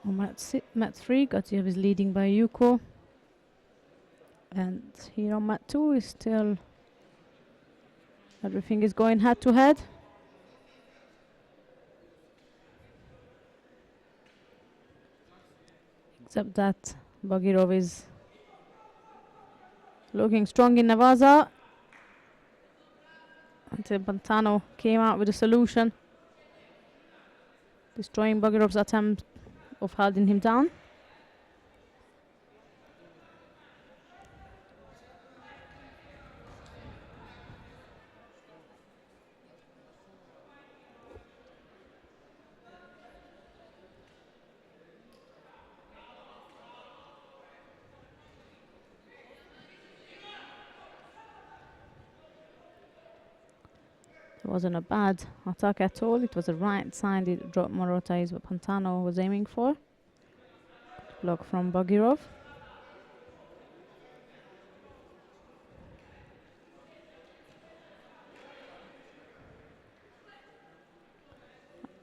On mat 3, Gatsiev is leading by Yuko. And here on mat 2 is still everything is going head to head. Except that Bagirov is looking strong in Navaza until Pantano came out with a solution, destroying Bagirov's attempt of holding him down. It wasn't a bad attack at all. It was a right-sided drop Morota is what Pantano was aiming for. Block from Bagirov.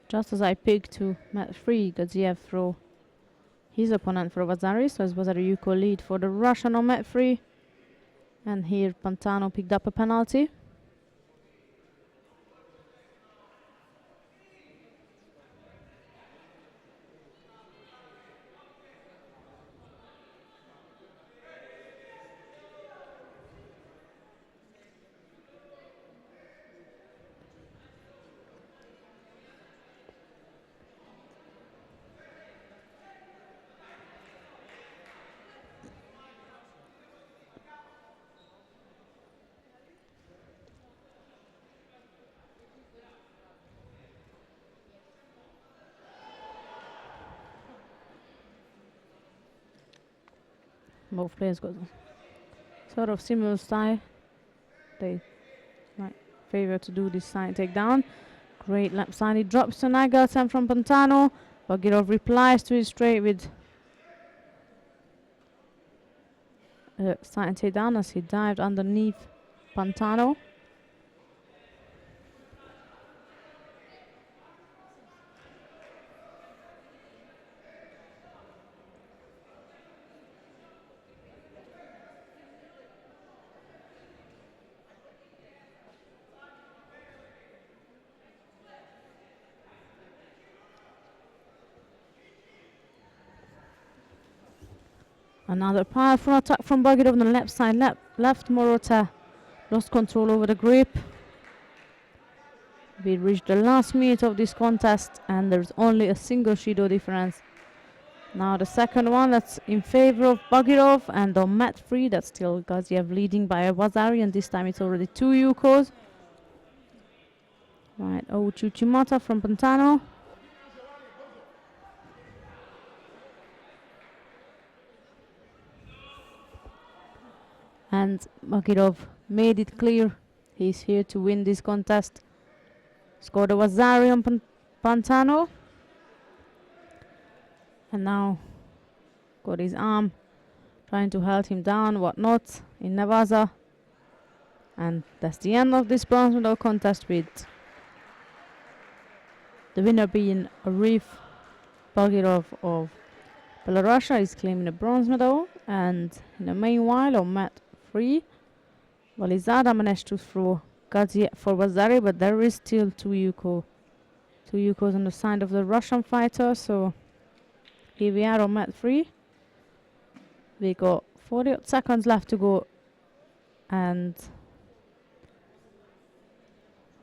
Just as I picked to mat 3, Gadziev threw his opponent for Vazari, so it was a Ryuko lead for the Russian on mat 3. And here Pantano picked up a penalty. Both players got sort of similar style. They might favor to do this side takedown. Great left side. He drops to Naga attempt from Pantano. Bagirov replies to his straight with side takedown as he dived underneath Pantano. Another powerful attack from Bagirov on the left side. Left Morota lost control over the grip. We reached the last minute of this contest and there's only a single Shido difference. Now the second one, that's in favor of Bagirov, and on mat 3 that's still Gaziev leading by a Wazari, and this time it's already 2 Yukos. Right, Chuchimata from Pantano. And Bagirov made it clear he's here to win this contest. Scored a Wazari on Pantano. And now got his arm trying to hold him down, whatnot, in Navaza. And that's the end of this bronze medal contest, with the winner being Arif Bagirov of Belarus. Is claiming a bronze medal. And in the meanwhile, on mat 3, Valizada managed to throw Gadziev for Wazari, but there is still two Yukos on the side of the Russian fighter. So here we are on mat 3. We got 40 seconds left to go, and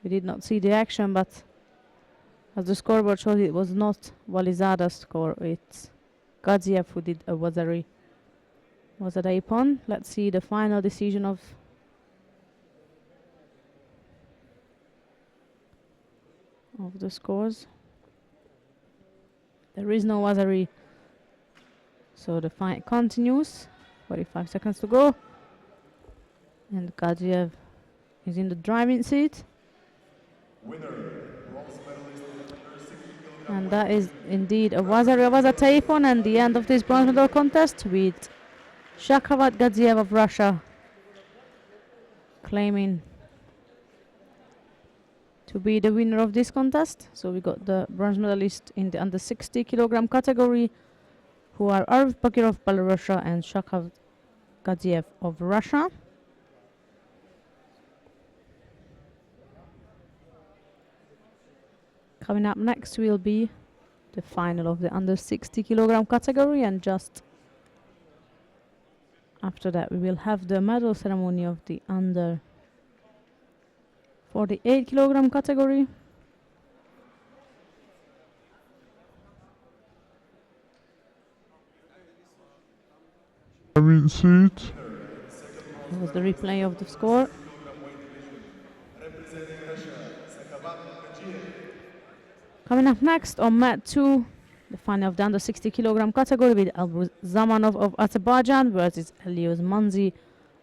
we did not see the action, but as the scoreboard showed, it was not Valizada's score. It's Gadziev who did a Wazari Ippon. Let's see the final decision of the scores. There is no Wazari, so the fight continues. 45 seconds to go, and Gadziev is in the driving seat. Winner, bronze medalist under 60 kg. And that is indeed a Wazari Ippon, and the end of this bronze medal contest, with Shakhovat Gadziev of Russia claiming to be the winner of this contest. So we got the bronze medalist in the under 60 kg category, who are Arif Bagirov of Belarus and Shakhovat Gadziev of Russia. Coming up next will be the final of the under 60 kg category, and just after that we will have the medal ceremony of the under 48 kg category. Seat. That was the replay of the score. Coming up next on mat 2, the final of the under 60 kg category, with Elbrus Zamanov of Azerbaijan versus Elios Manzi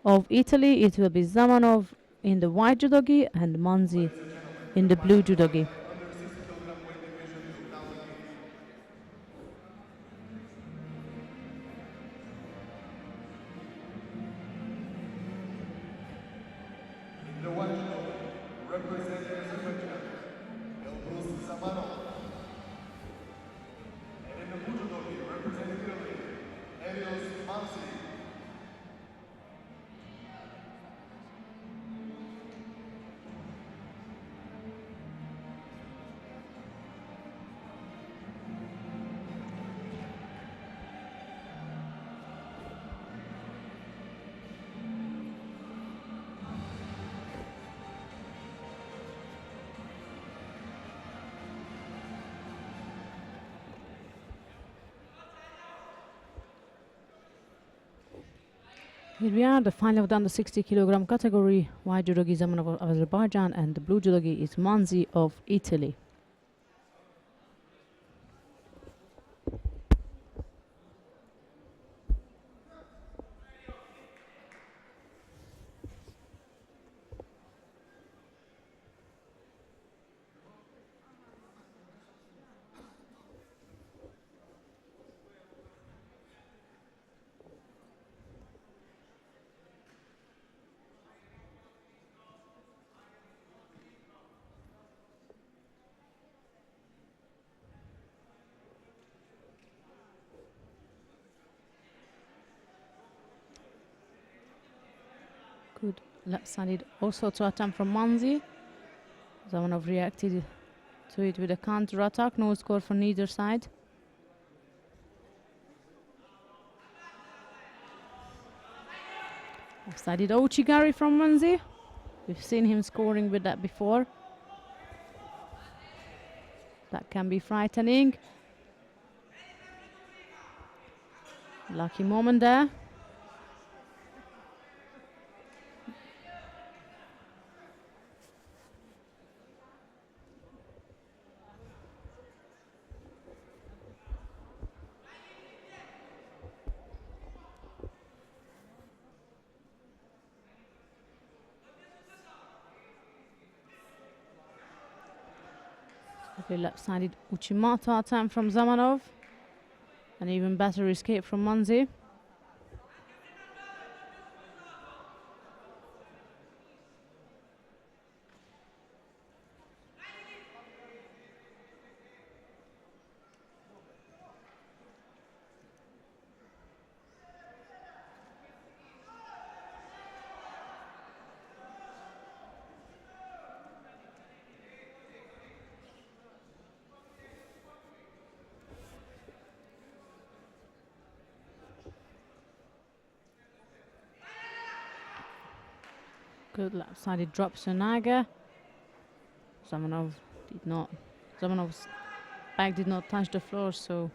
of Italy. It will be Zamanov in the white judogi and Manzi in the blue judogi. In the white judo, representing Azerbaijan, Elbrus Zamanov. And in the blue judo, representing Italy, Elios Manzi. Here we are, the final of the under 60 kg category. White judogi Zamanov of Azerbaijan and the blue judogi is Manzi of Italy. Good left-sided also to attempt from Manzi. Zamanov reacted to it with a counter-attack. No score for neither side. Left-sided Ochigari from Manzi. We've seen him scoring with that before. That can be frightening. Lucky moment there. Left-sided Uchimata attempt from Zamanov. An even better escape from Manzi. Good left-sided drop Sunaga. Zamanov's back did not touch the floor, so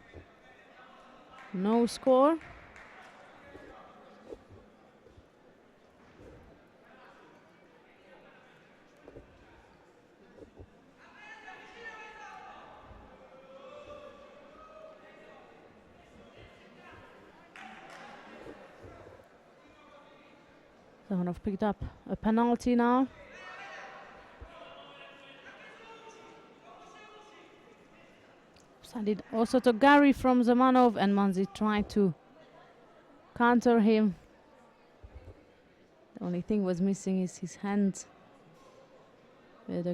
no score. Zamanov picked up a penalty now. Did also to Gary from Zamanov, and Manzi tried to counter him. The only thing was missing is his hand with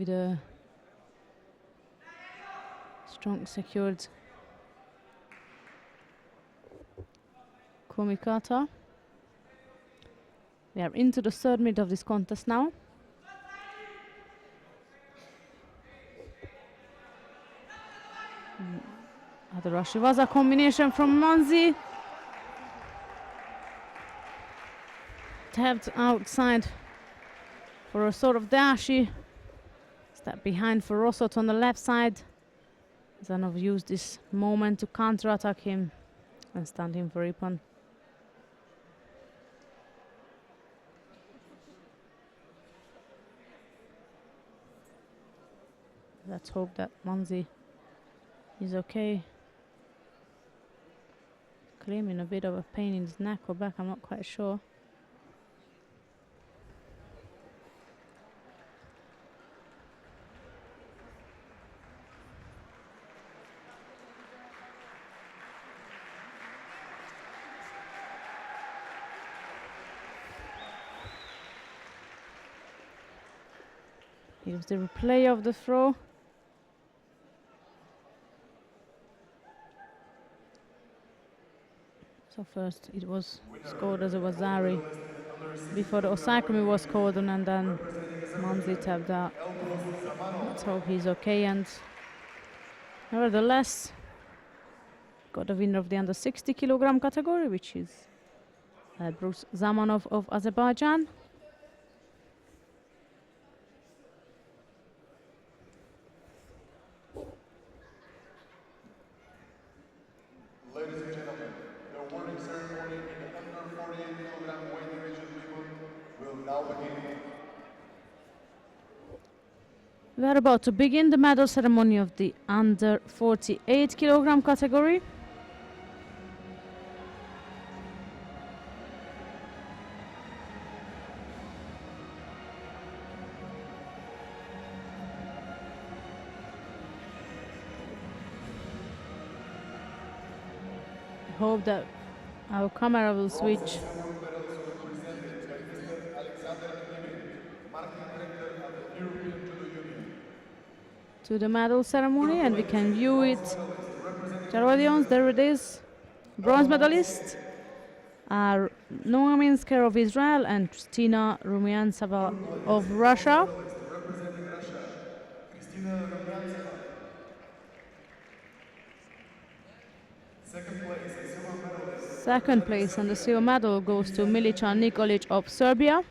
a strong secured Kumikata. We are into the third minute of this contest now. The Rashiwaza combination from Manzi. Tapped outside for a sort of dashi. Step behind for Rosot on the left side. Zanov used this moment to counter-attack him and stand him for Ippon. Let's hope that Manzi is okay. Claiming a bit of a pain in his neck or back, I'm not quite sure. Here's the replay of the throw. So first it was scored as a Wazari before the Osakumi was scored, and then Manzi tapped out. Let's hope he's okay, and nevertheless got the winner of the under 60 kilogram category, which is Bruce Zamanov of Azerbaijan. Ladies and gentlemen, the awarding ceremony in the under 48 kilogram weight division will now begin. We are about to begin the medal ceremony of the under 48 kilogram category. Hope that our camera will switch to the medal ceremony and we can view it. Jarodions, there it is. Bronze medalist are Noa Minsker of Israel and Kristina Rumiantseva of Russia. Second place and the silver medal goes to Milica Nikolic of Serbia.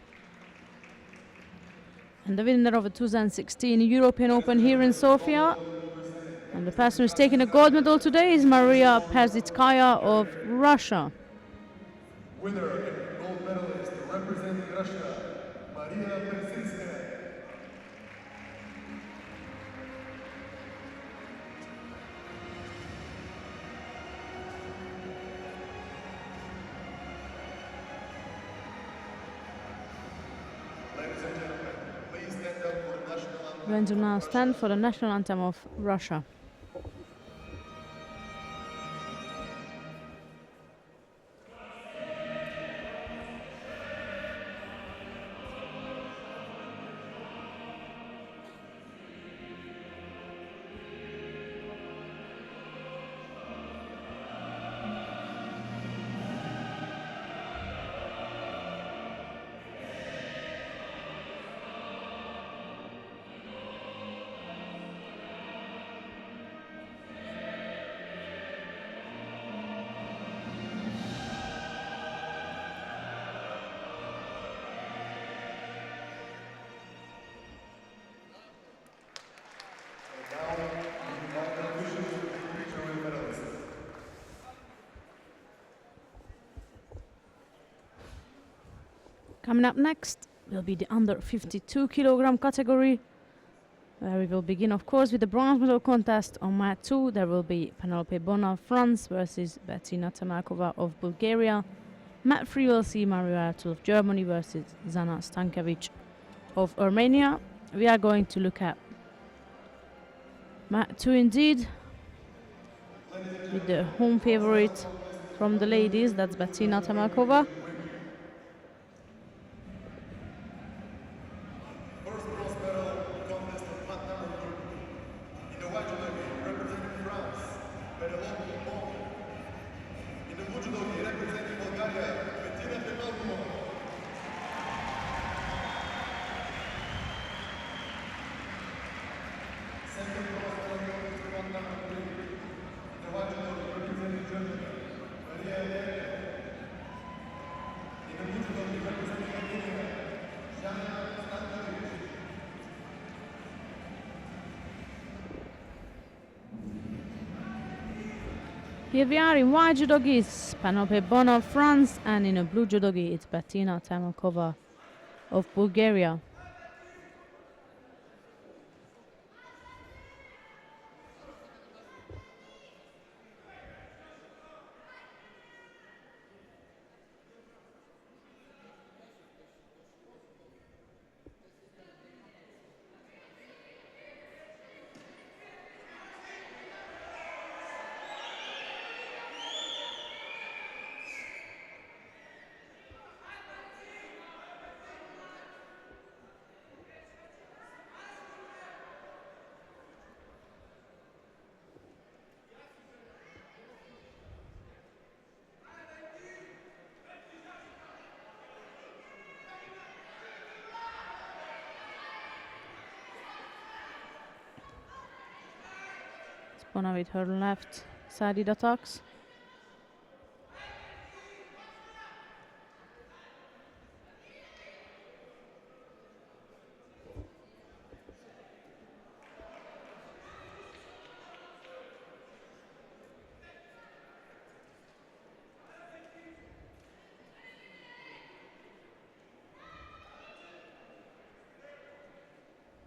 And the winner of the 2016 European Open here in Sofia. And the person who's taking a gold medal today is Maria Perzitskaya of Russia. Winner and gold medalist representing Russia, Maria Perzitskaya. Ladies and gentlemen, please stand up for the national anthem. Going to now stand for the national anthem of Russia. Coming up next will be the under 52 kilogram category, where we will begin, of course, with the bronze medal contest. On mat 2, there will be Penelope Bona of France versus Bettina Tamakova of Bulgaria. Mat 3 will see Maria Artul of Germany versus Zana Stankovic of Armenia. We are going to look at mat 2 indeed, with the home favorite from the ladies, that's Bettina Tamakova. First bronze medal contest of mat number 2. In the white judogi, representing France, Penelope Bon. In the blue judogi, representing Bulgaria, Bettina Tamakova. Second bronze medal contest of mat number 3. In the white judogi, representing Germany, Maria Elena. In the blue judogi, representing Armenia, Zana Stankovic. Here we are in white judogi, it's Penelope Bona of France, and in a blue judogi, it's Bettina Tamakova of Bulgaria. Bona with her left sided attacks.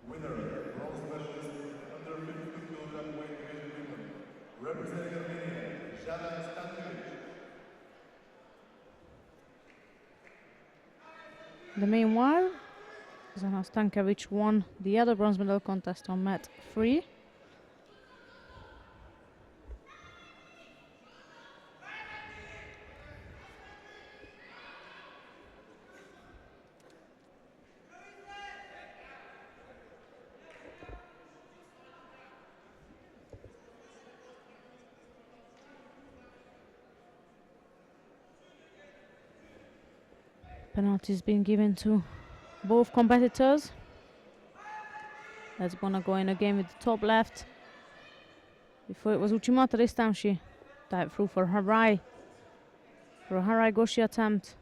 Winner, bronze medalist, under 52 kilogram weight division women, representing Armenia, Zana Stankovic. The meanwhile, Zana Stankovic won the other bronze medal contest on mat 3. Penalties being given to both competitors. That's Bona going again with the top left. Before it was Uchimata, this time she dived through for her right for a Harai Goshi attempt.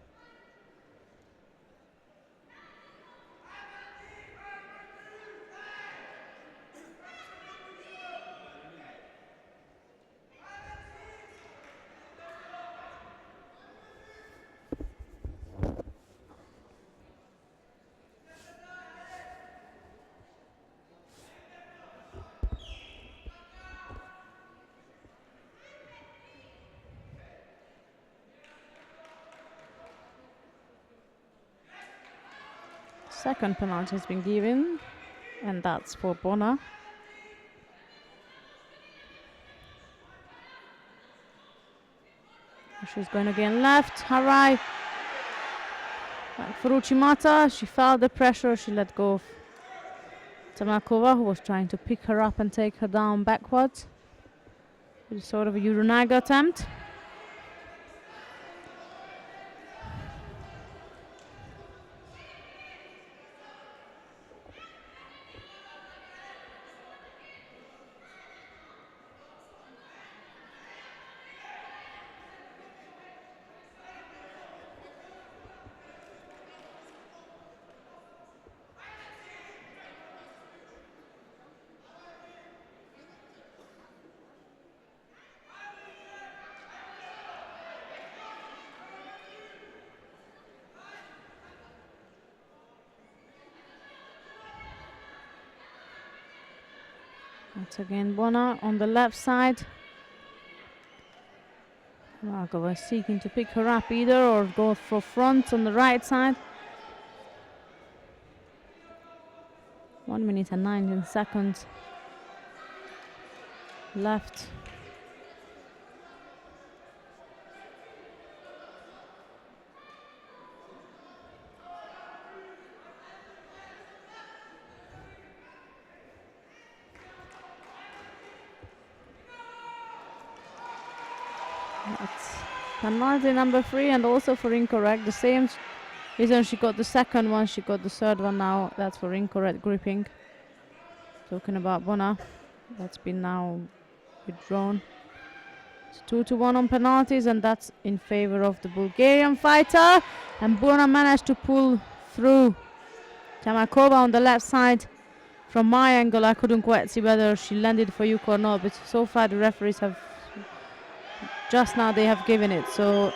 Second penalty has been given, and that's for Bona. She's going again left, Harai. Back for Uchimata, she felt the pressure, she let go of Tamakova, who was trying to pick her up and take her down backwards. It's sort of a Yurunaga attempt. Once again, Bona on the left side. Markova seeking to pick her up either or go for front on the right side. 1 minute and 19 seconds left. That's penalty number 3, and also for incorrect. The same reason she got the second one, she got the third one now. That's for incorrect gripping. Talking about Bona, that's been now withdrawn. It's 2-1 on penalties, and that's in favor of the Bulgarian fighter. And Bona managed to pull through Tamakova on the left side. From my angle, I couldn't quite see whether she landed for Yuko or not, but so far the referees have just now they have given it. So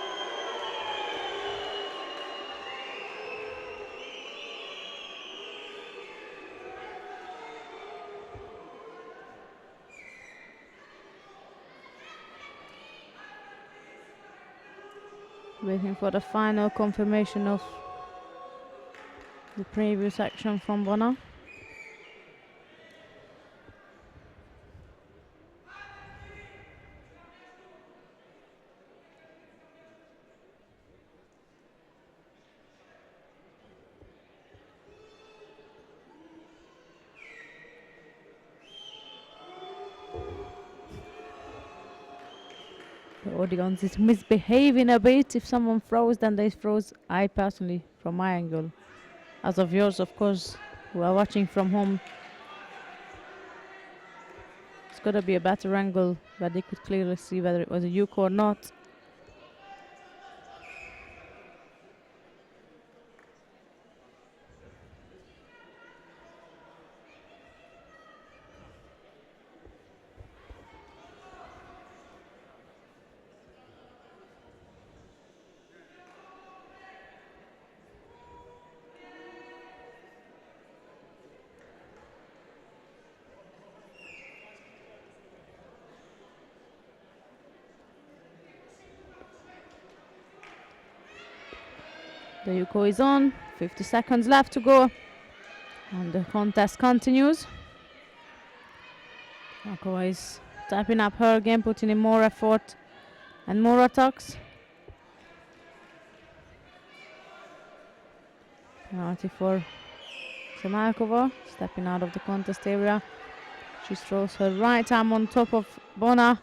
waiting for the final confirmation of the previous action from Bona. The audience is misbehaving a bit. If someone froze, then they froze. I personally, from my angle, as of yours, of course, who are watching from home, it's got to be a better angle where they could clearly see whether it was a Yuko or not. The Yuko is on, 50 seconds left to go, and the contest continues. Markova is typing up her game, putting in more effort and more attacks. Penalty for Samarkova, stepping out of the contest area. She throws her right arm on top of Bona.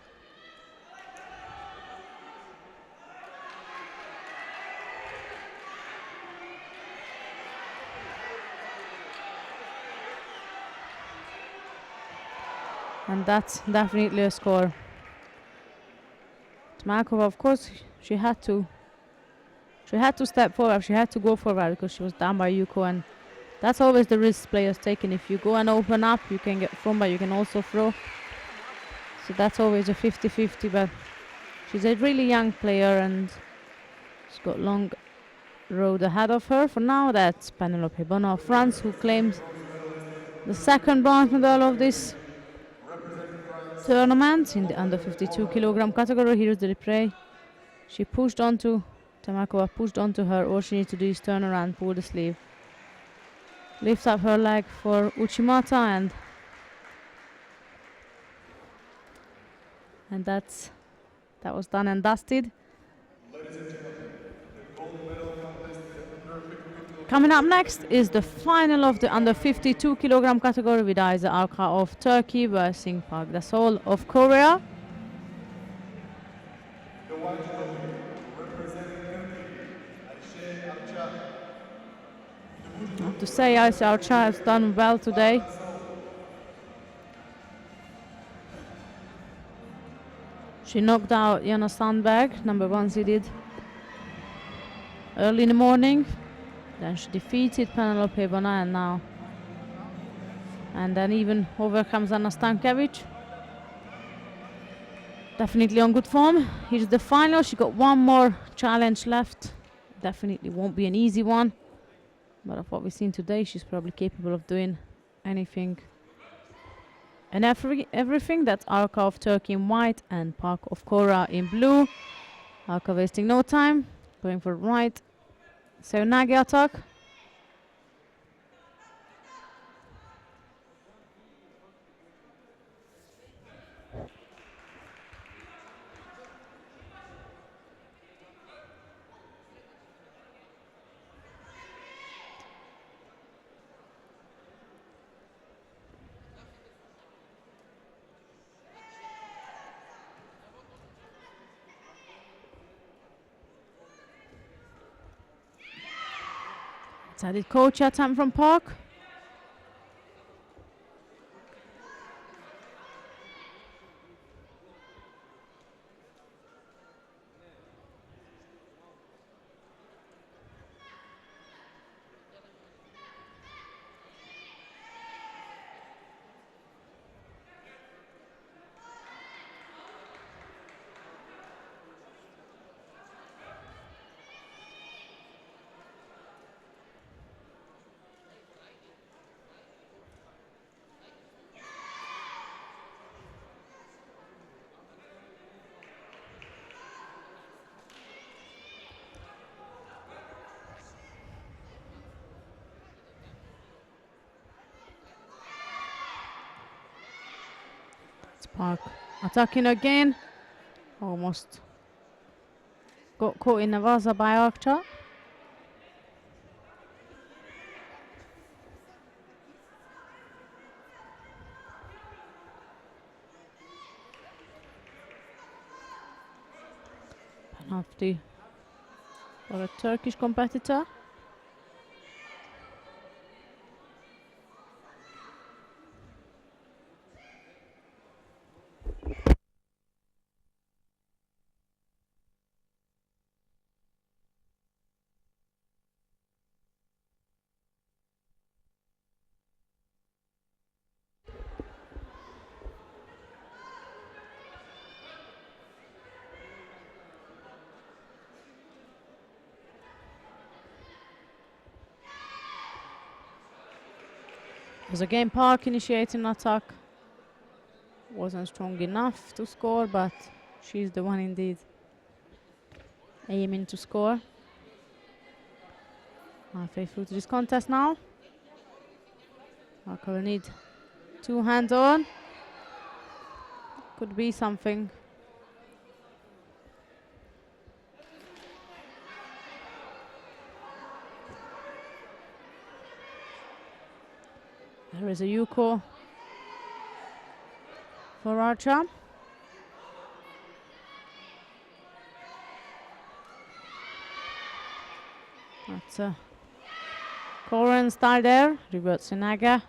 And that's definitely a score. Tamakova, of course, she had to She had to step forward. She had to go forward because she was down by Yuko, and that's always the risk players taking. If you go and open up, you can get from, but you can also throw. So that's always a 50-50. But she's a really young player, and she's got long road ahead of her. For now, that's Penelope Bono of France, who claims the second bronze medal of this tournament in the under 52 kilogram category. Here's the replay. She pushed onto Tamakova, pushed onto her. All she needs to do is turn around, pull the sleeve, lift up her leg for Uchimata, and that was done and dusted. Coming up next is the final of the under 52 kilogram category with Ayza Arka of Turkey versus Park Dasol of Korea. I have to say, Ayza Arka has done well today. She knocked out Jana Sandberg, number 1 seeded, early in the morning. Then she defeated Penelope Bonan and then even overcomes Anna Stankiewicz. Definitely on good form. Here's the final. She got one more challenge left. Definitely won't be an easy one, but of what we've seen today, she's probably capable of doing anything and everything. That's Arka of Turkey in white and Park of Korea in blue. Arka wasting no time, going for right Seonage attack. Added coach attempt from Park. Park attacking again. Almost got caught in a vaza by Archer. Penalty for a Turkish competitor. Was again Park initiating an attack. Wasn't strong enough to score, but she's the one indeed aiming to score. Halfway through to this contest now. Park will need 2 hands on. Could be something. There is a Yuko for Archer. That's a Korean style there, reverse Sinaga.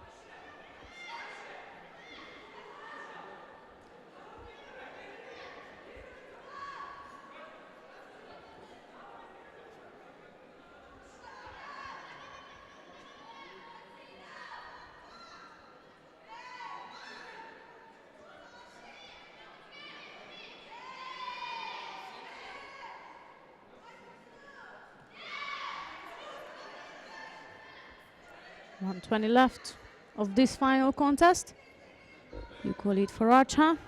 1:20 left of this final contest. You call it for Archer.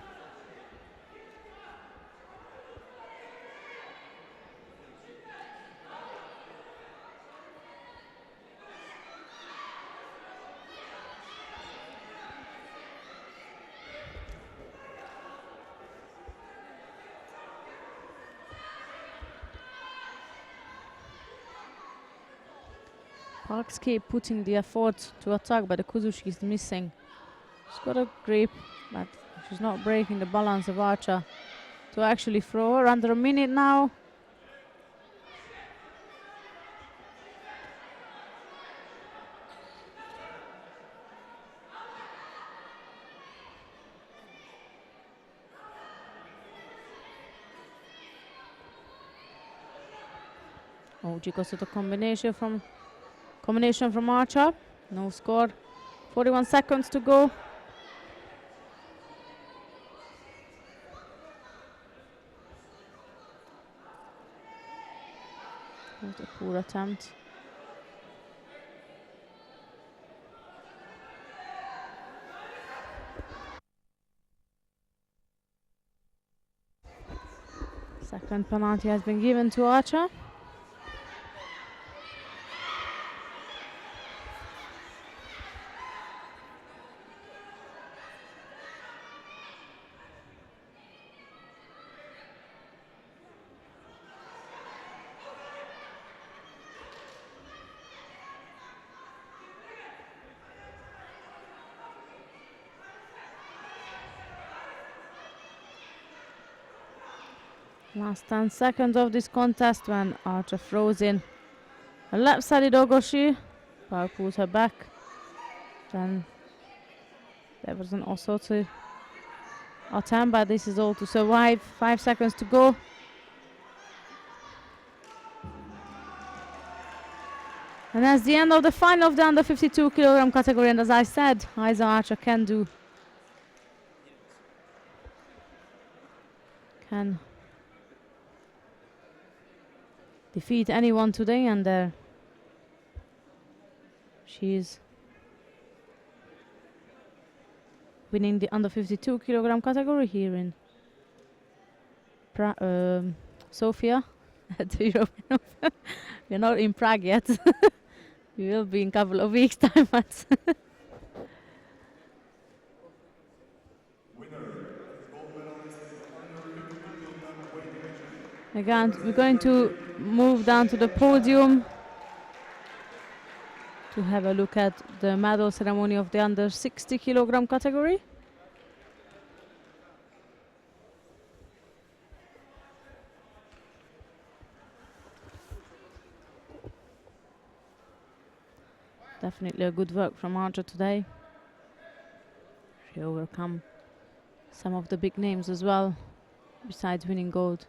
Parks keep putting the effort to attack, but the Kuzushi is missing. She's got a grip, but she's not breaking the balance of Archer to actually throw her. Under a minute now. Oh, she goes to the combination from Archer. No score. 41 seconds to go. What a poor attempt. Second penalty has been given to Archer. Last 10 seconds of this contest when Archer throws in a left-sided ogoshi. Park pulls her back. Then there was an also to attempt, but this is all to survive. 5 seconds to go. And that's the end of the final of the under 52 kilogram category. And as I said, Aiza Archer can defeat anyone today, and she's winning the under 52 kilogram category here in Sofia at the European Open. We're not in Prague yet. We will be in a couple of weeks' time. But again, we're going to move down to the podium to have a look at the medal ceremony of the under 60 kilogram category. Definitely a good work from Archer today. She overcome some of the big names as well, besides winning gold.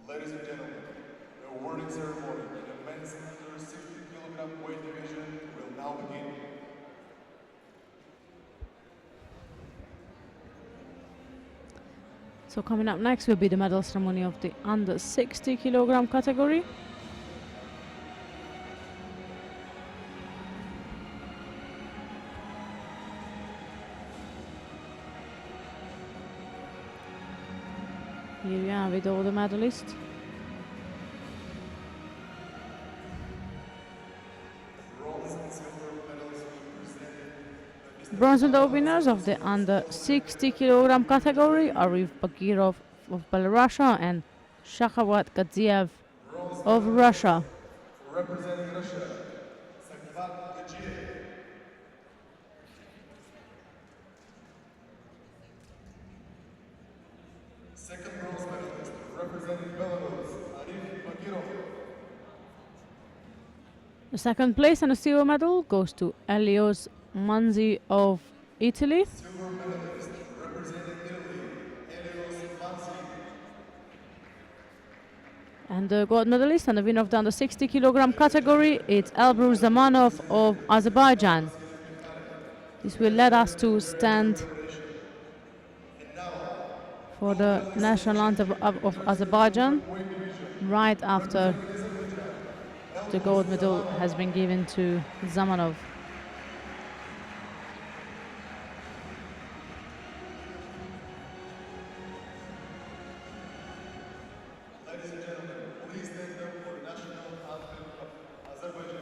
Ladies and gentlemen, the awarding ceremony in the men's under 60 kilogram weight division will now begin. So coming up next will be the medal ceremony of the under 60 kilogram category. Here we are with all the medalists. Bronze medal winners of the under 60 kilogram category are Arif Bagirov of Belarus and Shakhawat Gadziev of Russia. Representing Russia, Sakvat Gadziev. Second bronze medalist, representing Belarus, Arif Bagirov. The second place and a silver medal goes to Elios Manzi of Italy. Silver medalist representing Italy, Elios Manzi. And the gold medalist and the winner of the under 60 kilogram category, it's Elbrus Zamanov of Azerbaijan. This will let us to stand for the national anthem of Azerbaijan right after the gold medal has been given to Zamanov. Ladies and gentlemen, please stand up for the national anthem of Azerbaijan.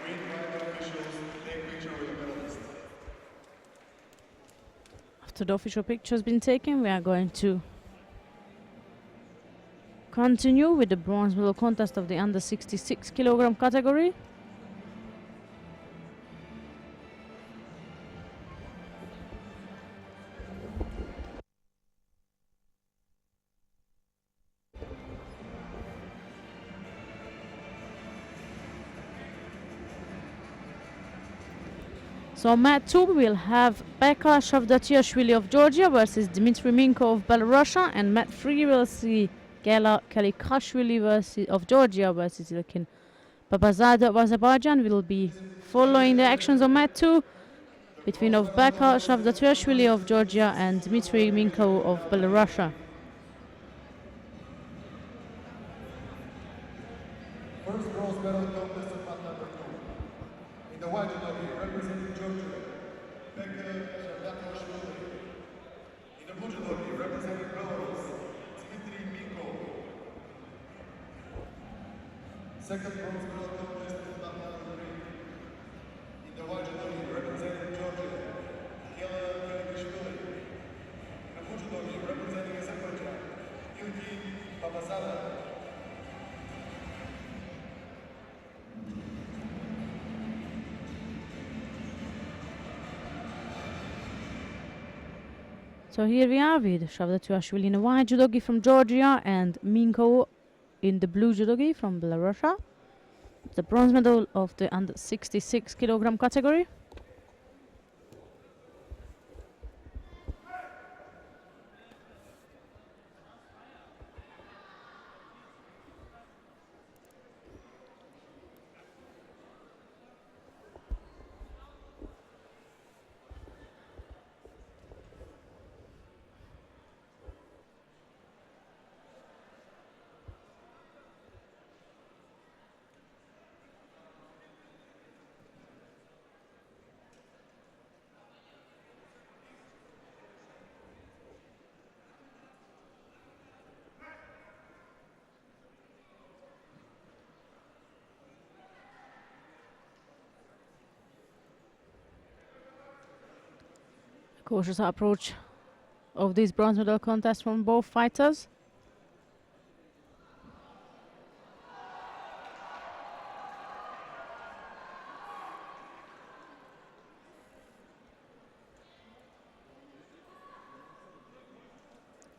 We invite the officials to take a picture with the medalist. After the official picture has been taken, we are going to continue with the bronze medal contest of the under 66 kilogram category. So mat 2 we'll have Beka Shavdatiashvili of Georgia versus Dmitry Minko of Belarus, and mat 3 we'll see Gela Kalikashvili of Georgia versus Ilkin Babazadeh of Azerbaijan. We'll be following the actions on mat 2 between of Beka Shavdatiashvili of Georgia and Dmitry Minko of Belarus. First bronze medal contest of mat number 2. In the white judo representing Georgia, Becca Shavdatiashvili. In the blue judo representing Belarus, Dmitry Minko. Second bronze medal contest of mat number 3. In the white judo representing Georgia, Gela Kalikashvili. In the blue judo representing Azerbaijan, Ilkin Babazadeh. So here we are with Shavdatiashvili in the white judogi from Georgia and Minko in the blue judogi from Belarus. The bronze medal of the under 66 kilogram category. Cautious approach of this bronze medal contest from both fighters.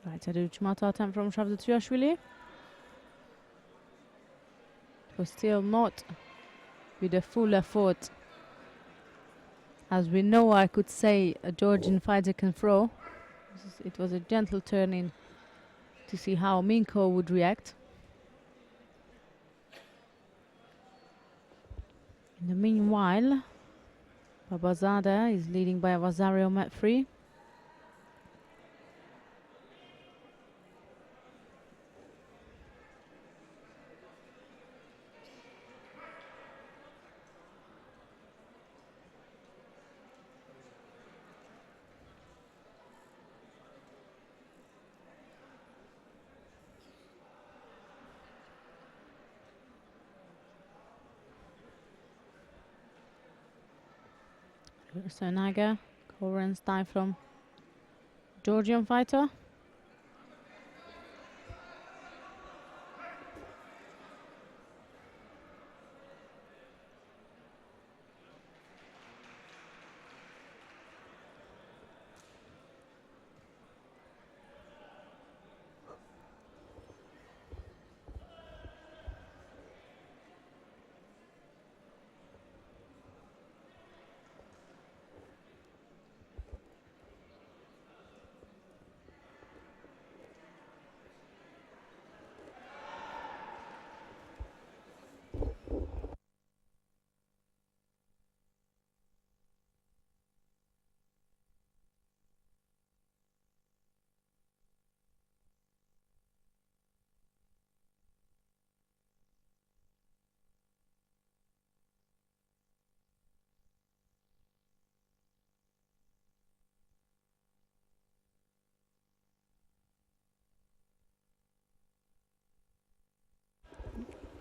Right side Uchimata attempt from Shavdatiashvili. It was still not with a full effort. As we know, I could say a Georgian fighter can throw. It was a gentle turn in to see how Minko would react. In the meanwhile, Babazadeh is leading by a Vazario mat 3. Sonaga, Korean style from Georgian fighter.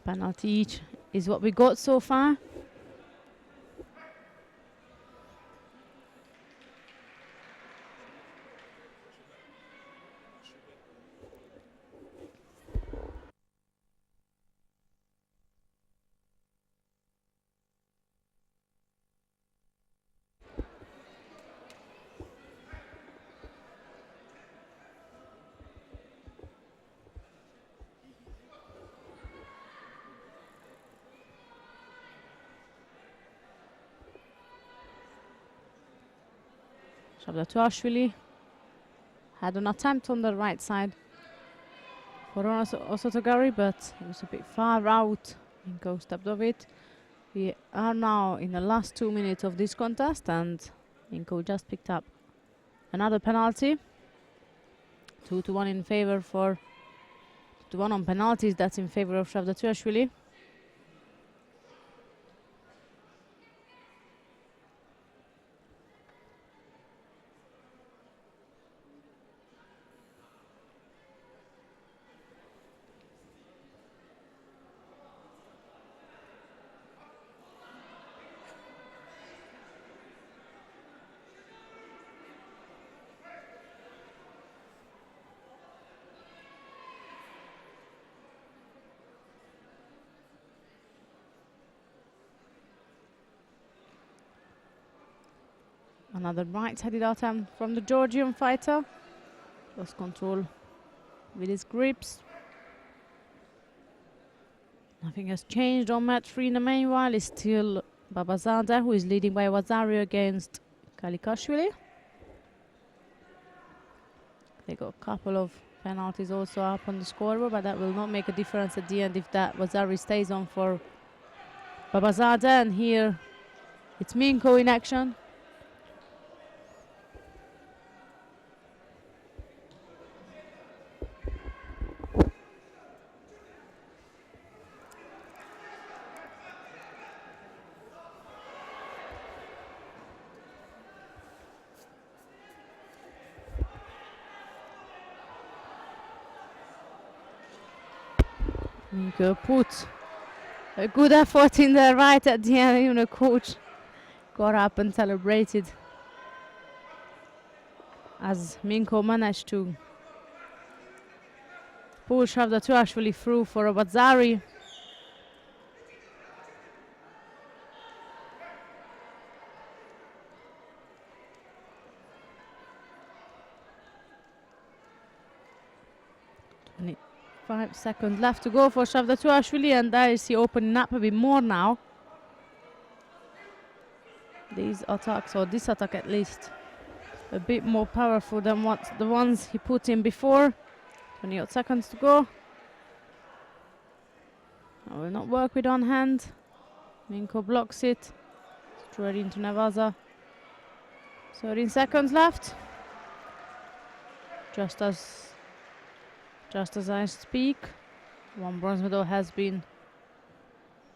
Penalty each is what we got so far. Shavdatuashvili had an attempt on the right side for Osotogari, but it was a bit far out. Minko stepped off it. We are now in the last 2 minutes of this contest, and Minko just picked up another penalty. 2-1 in favor for 2-1 on penalties. That's in favor of Shavdatuashvili. Another right-handed attempt from the Georgian fighter. Lost control with his grips. Nothing has changed on match 3 in the meanwhile. It's still Babazada who is leading by Wazari against Kalikashvili. They got a couple of penalties also up on the scoreboard, but that will not make a difference at the end if that Wazari stays on for Babazada. And here it's Minko in action. Minko put a good effort in there right at the end. Even the coach got up and celebrated as Minko managed to pull Shavdatuashvili through for a Wazari. Only 5 seconds left to go for Shavdatuashvili, and there is he opening up a bit more now. These attacks, or this attack at least, a bit more powerful than what the ones he put in before. 28 seconds to go. I will not work with on hand. Minko blocks it. Straight into Navaza. 13 seconds left. Just as I speak, one bronze medal has been.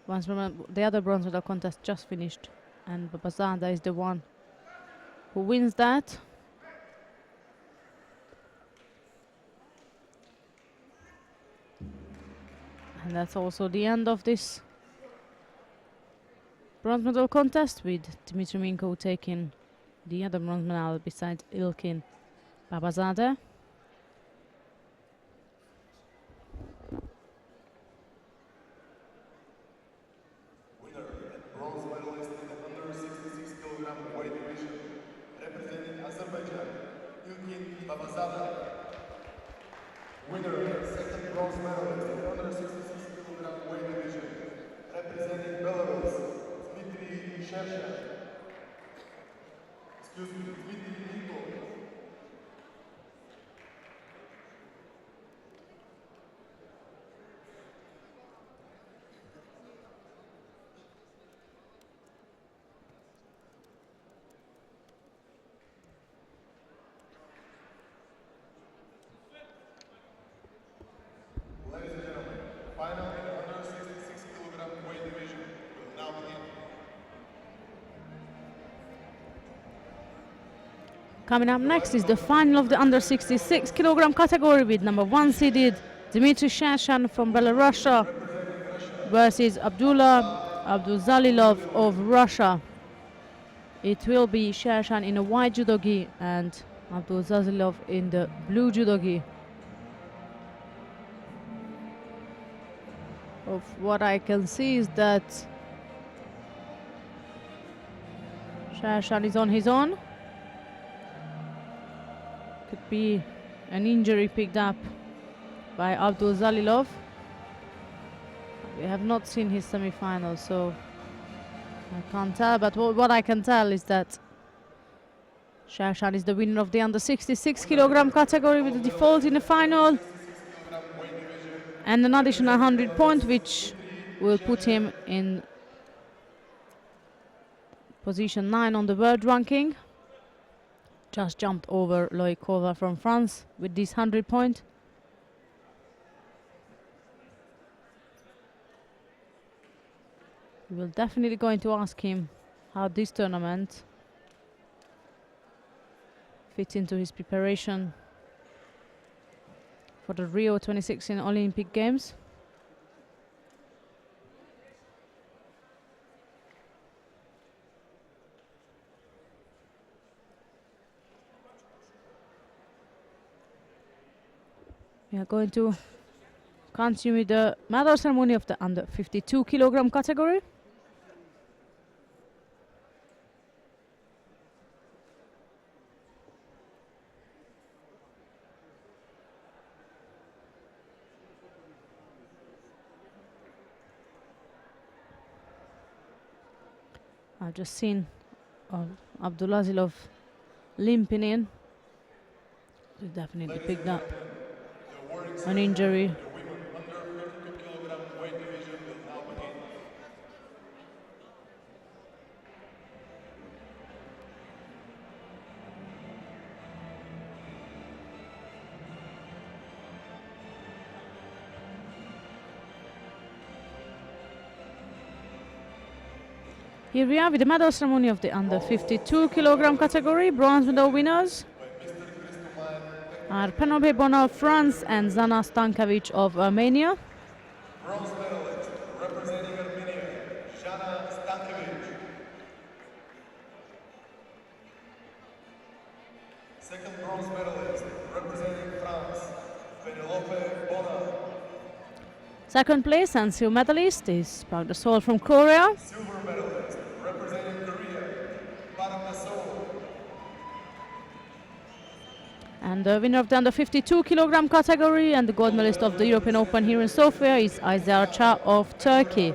The other bronze medal contest just finished, and Babazada is the one who wins that. And that's also the end of this bronze medal contest with Dmitry Minko taking the other bronze medal besides Ilkin Babazadeh. Winner and bronze medalist in the under 66 kilogram weight division, representing Azerbaijan, Ilkin Babazadeh. Winner and second bronze medalist in the under 66 kilogram weight division, representing Belarus, Dmitry Shershan. Excuse me, Dmitry Minko. Ladies and gentlemen, final in the under 66 kilogram weight division will now begin. Coming up next is the final of the under 66 kilogram category with number 1 seeded Dmitry Shershan from Belarus versus Abdulzalilov of Russia. It will be Shershan in a white judo gi and Abdulzalilov in the blue judo gi. Of what I can see is that Shershan is on his own. Could be an injury picked up by Abdulzalilov. We have not seen his semi-final, so I can't tell, but what I can tell is that Shershan is the winner of the under 66 kilogram category with a default in the final and an additional 100 points, which will put him in position 9 on the world ranking. Just jumped over Loikova from France with this 100 point. We will definitely going to ask him how this tournament fits into his preparation for the Rio 2016 Olympic Games. We are going to continue with the medal ceremony of the under 52 kilogram category. I've just seen Abdulazilov limping in. He definitely picked up an injury. Here we are with the medal ceremony of the under 52 kilogram category. Bronze medal winners are Penobe Bona of France and Zana Stankovic of Armenia. Bronze medalist representing Armenia, Zana Stankovic. Second bronze medalist representing France, Penelope Bona. Second place and silver medalist is Park Dasol from Korea. Silver medalist representing Korea, Park Dasol. And the winner of the under 52 kilogram category and the gold medalist of the European Open here in Sofia is Ayzer Çağ of Turkey.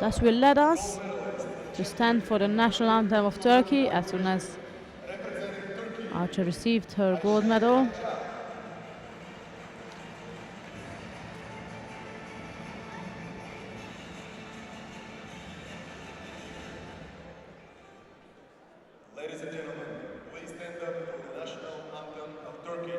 Thus will let us to stand for the national anthem of Turkey as soon as Archer received her gold medal. Ladies and gentlemen, please stand up for the national anthem of Turkey.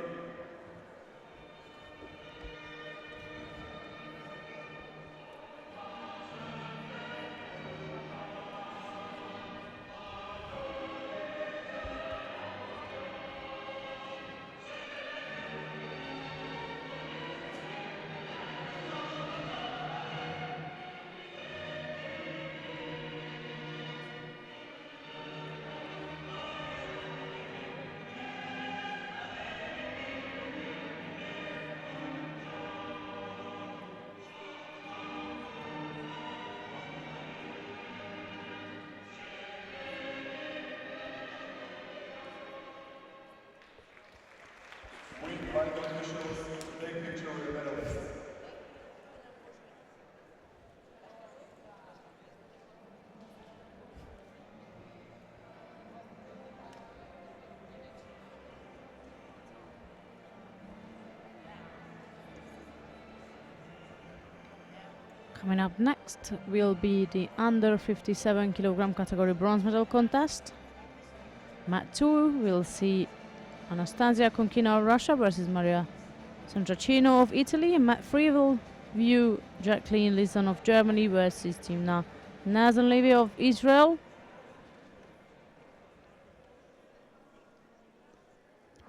invite officials to take picture with the medalists. Coming up next will be the under 57 kilogram category bronze medal contest. Mat 2 we'll see Anastasia Konkina of Russia versus Maria Santracino of Italy. And Mat 3 will view Jacqueline Lison of Germany versus Timna Nazanlevy of Israel.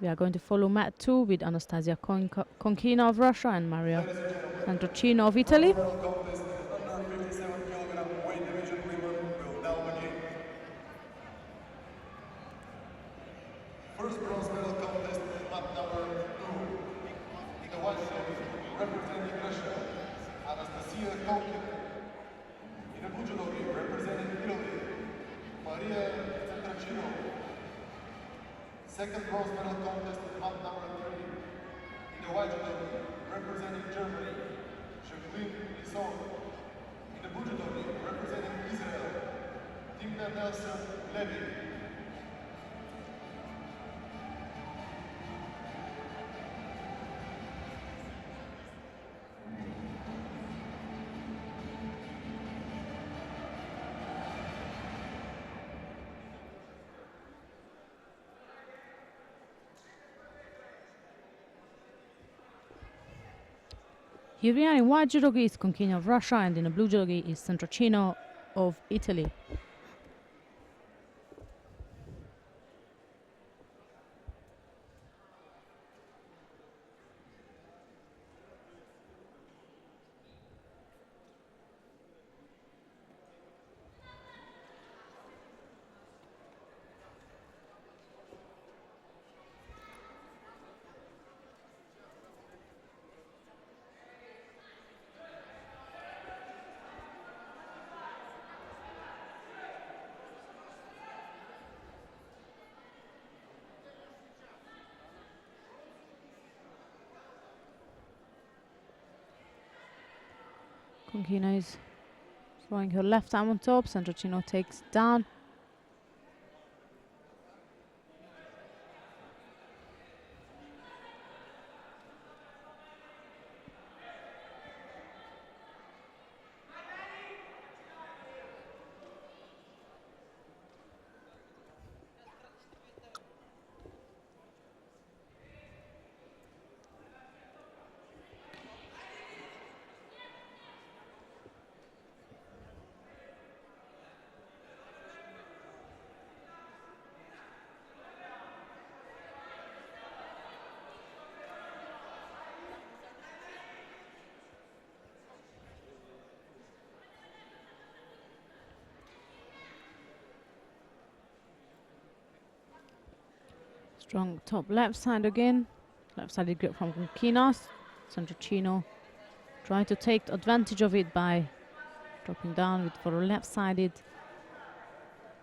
We are going to follow Mat 2 with Anastasia Konkina of Russia and Maria Santracino of Italy. First bronze medal contest in mat number 2. In the white shirt, representing Russia, Anastasia Konkina. In the blue judo gi, representing Italy, Maria Santracino. Second bronze medal contest in mat number 3. In the white judo gi, representing Germany, Jacqueline Lison. In the blue judo gi, representing Israel, Timna Nazanlevy. Here we are in white judogi is Konkina of Russia and in the blue judogi is Santracino of Italy. Konkina is throwing her left arm on top, Santracino takes down. Strong top left side again. Left-sided grip from Konkina. Santracino trying to take advantage of it by dropping down with for a left-sided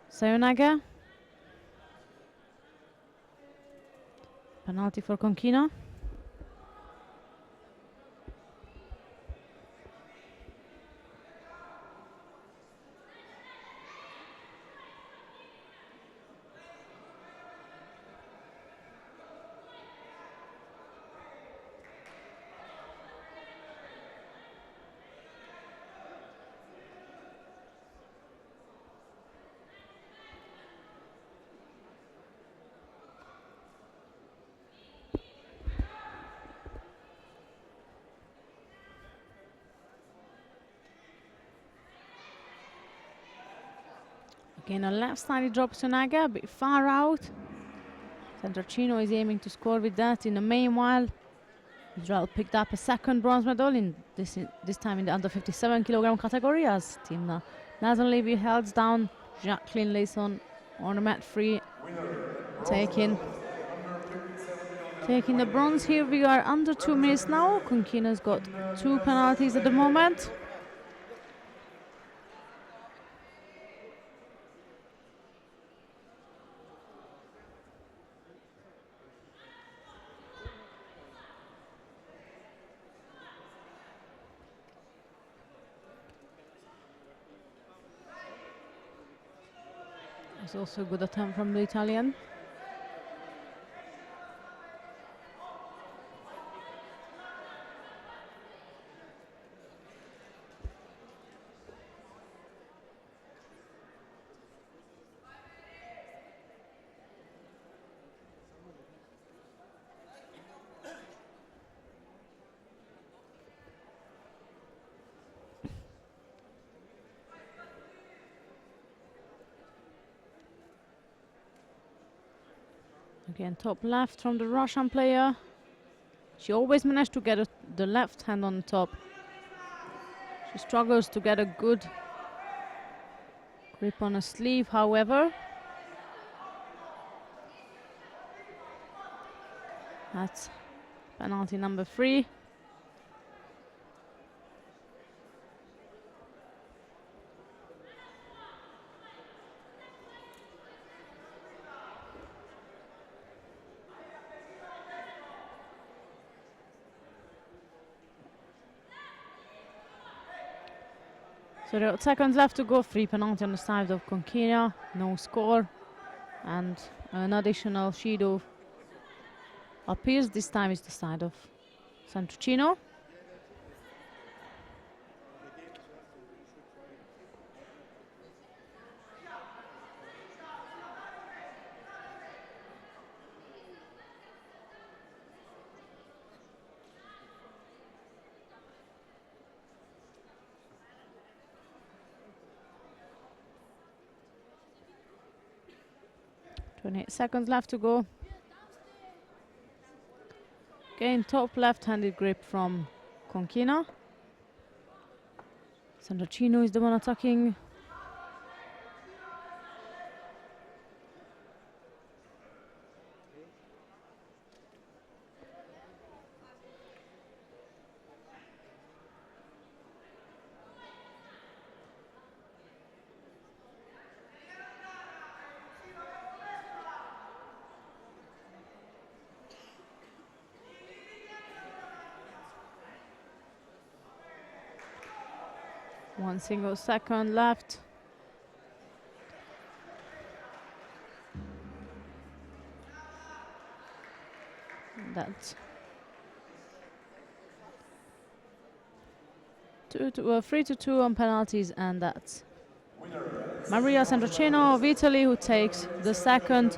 Sayonnaga. Penalty for Konkina. Again, a left-sided drop Sayonnaga, a bit far out. Santracino is aiming to score with that. In the meanwhile, Israel picked up a second bronze medal in this time in the under 57 kilogram category as Timna Nazanlevy held down Jacqueline Lison on the mat free, taking the bronze. Here we are under 2 minutes now. Konkina's got 2 penalties at the moment. It's also a good attempt from the Italian. Again, top left from the Russian player. She always managed to get the left hand on top. She struggles to get a good grip on a sleeve, however. That's penalty number 3. So there are seconds left to go. 3 penalty on the side of Conchina, no score, and an additional Judo appears. This time is the side of Santuccino. Seconds left to go. Again, top left-handed grip from Conchina. Santuccino is the one attacking. One single second left. That's 3-2 on penalties, and that's Maria Santuccino of Italy who takes the second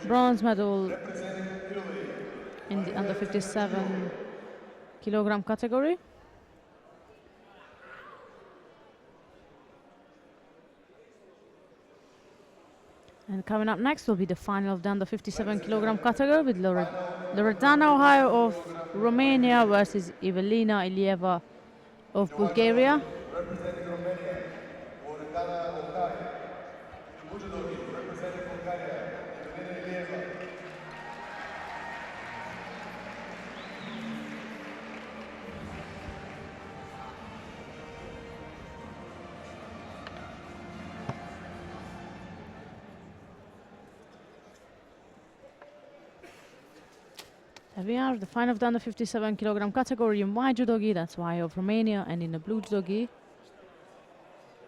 bronze medal in the under 57 kilogram category. And coming up next will be the final of the under 57 kilogram category with Loredana Ohio of Romania versus Evelina Ilieva of Bulgaria. Representing Romania, Loredana Ohio. Judo representing Bulgaria, Evelina Ilieva. There we are, the final of the under 57 kilogram category in white judogi, that's why of Romania, and in the blue judogi.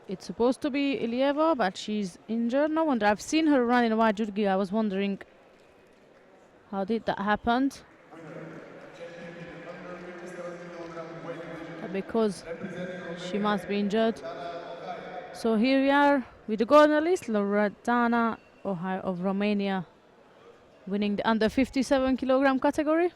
It's supposed to be Ilieva, but she's injured. No wonder, I've seen her run in white judogi. I was wondering how did that happen. Because she must be injured. So here we are with the gold medalist, Loredana Ohio of Romania, winning the under 57 kilogram category.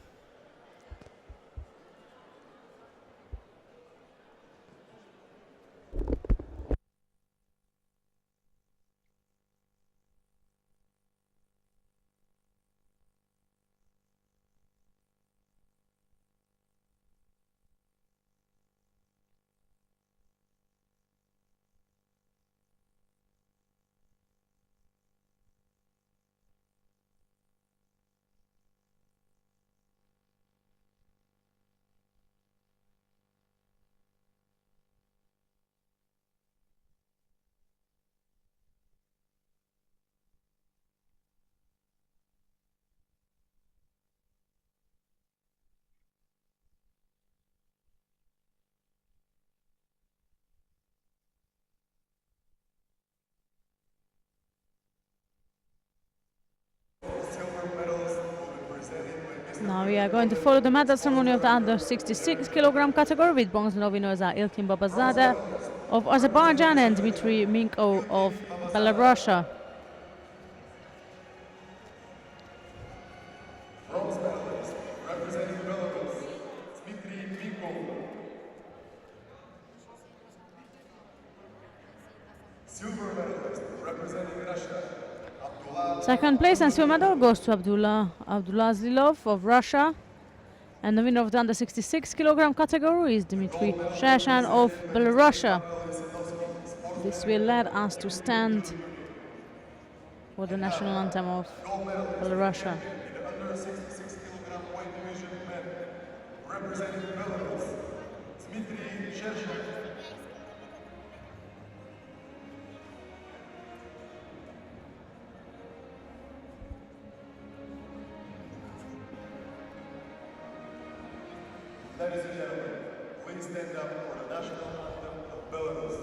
are going to follow the medal ceremony of the under 66 kilogram category with bronze medal winners are Ilkin Babazadeh of Azerbaijan and Dmitry Minko of Belarus. Bronze medalist representing Belarus, Dmitry Mikov. Silver medalist representing Russia, Abdullah. Second place and silver medal goes to Abdullah Zlilov of Russia. And the winner of the under 66 kilogram category is Dmitry Sheshan of Belarus. This will let us to stand for the national anthem of Belarus. In the under 66 kilogram weight division men, representing Belarus, Dmitry Sheshan. Ladies and gentlemen, please stand up for the national anthem of Belarus.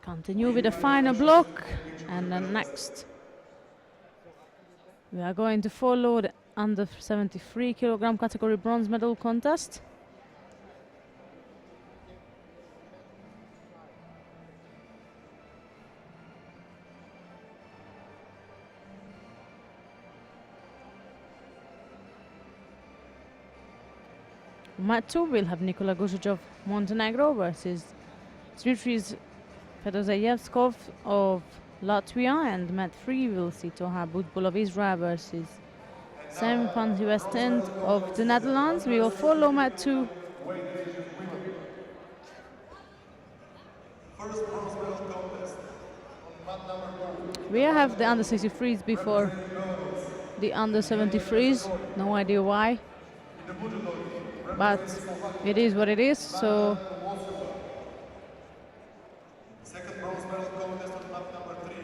Continue with the final block, and then next we are going to follow the under 73 kilogram category bronze medal contest. Mat 2 will have Nikola Guzic of Montenegro versus Dmitris Fedoseyevskov of Latvia, and Mat 3 will see Toha Budbul of Israel versus Sam van Westend of the Netherlands. We will follow Mat 2. We have the under 63s before the under 73s, no idea why, but it is what it is. So Second bronze medal contest on map number 3.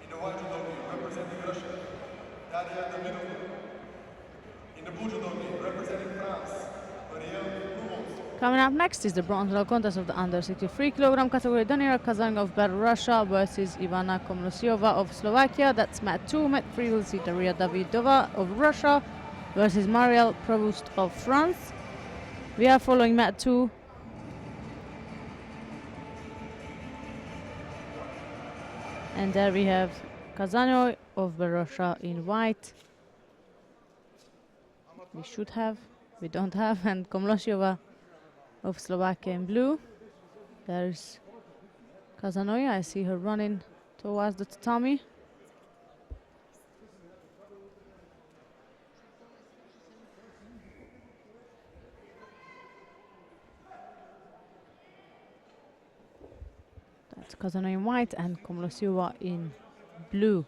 In the white judo representing Russia, Daria Davidova. In the blue judo representing France, Marielle Lumos. coming up next is the bronze medal contest of the under 63 kilogram category. Danira Kazan of Belarus versus Ivana Komlosiova of Slovakia. That's Mat 2. Mat 3 will see Daria Davidova of Russia versus Marielle Provost of France. We are following Mat 2. And there we have Kazanov of Belarus in white. We should have, we don't have, and Komlosiova of Slovakia in blue. There's Kazanov, I see her running towards the tatami. That's Kazanov in white and Komlosiova in blue.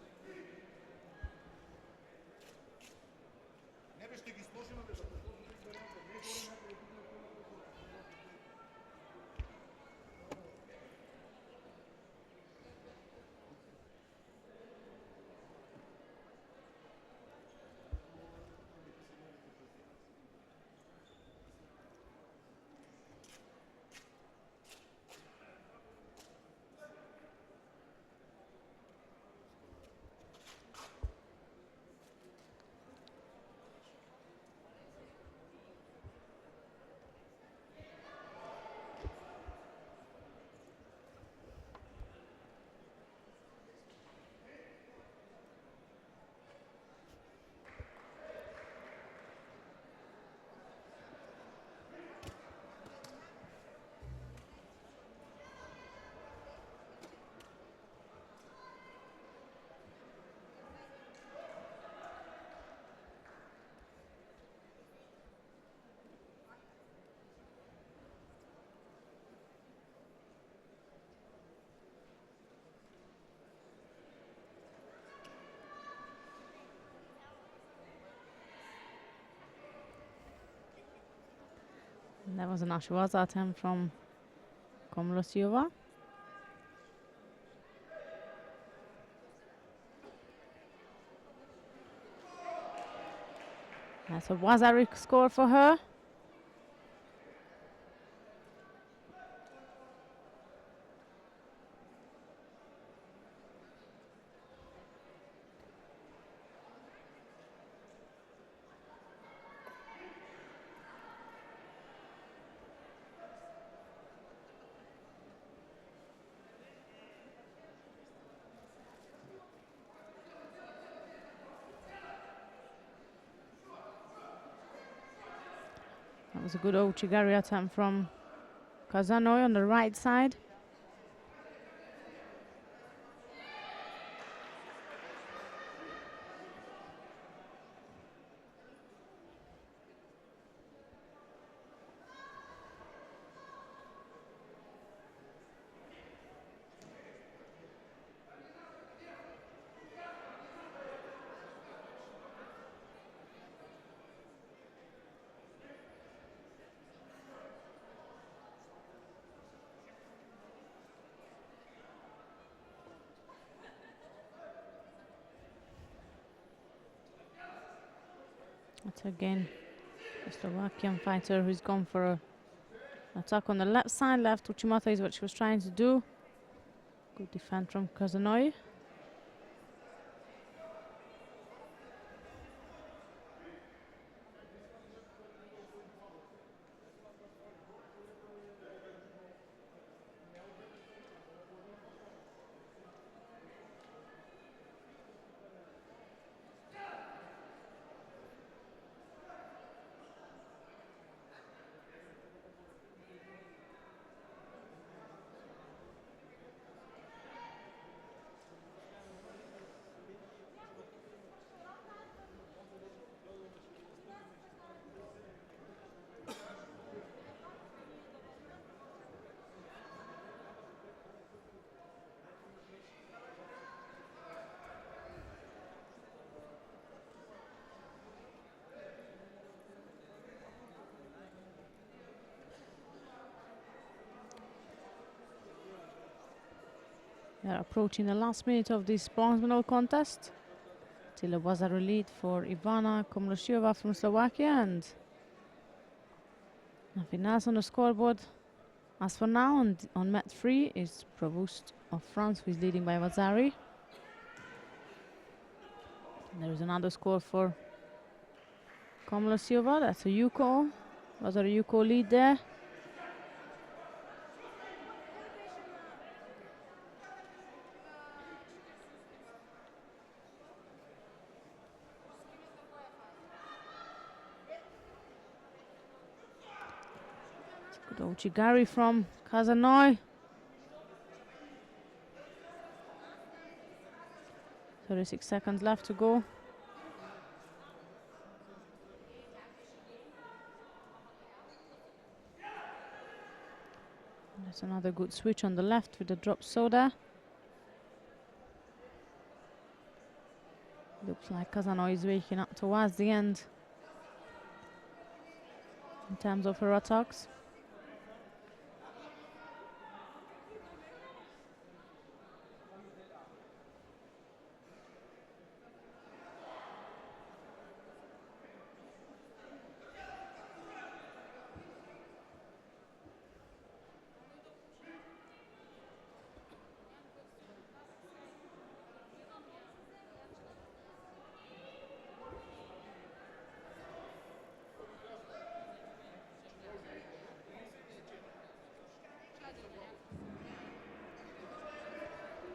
That was an Ashwaza attempt from Komlosiova. That's a Wazaric score for her. That was a good Ochigari attempt from Kazanoi on the right side. That's again the Slovakian fighter who's gone for an attack on the left side. Left Uchimata is what she was trying to do. Good defense from Kazanoi. They're approaching the last minute of this bronze medal contest. Till it was a lead for Ivana Komlosiova from Slovakia, and nothing else on the scoreboard. As for now, on mat 3 is Provost of France, who is leading by Vazari. There is another score for Komlosiova. That's a Yuko. Vazari Yuko lead there. Good Ochigari from Kazanoi. 36 seconds left to go. There's another good switch on the left with the drop soda. Looks like Kazanoi is waking up towards the end in terms of her attacks.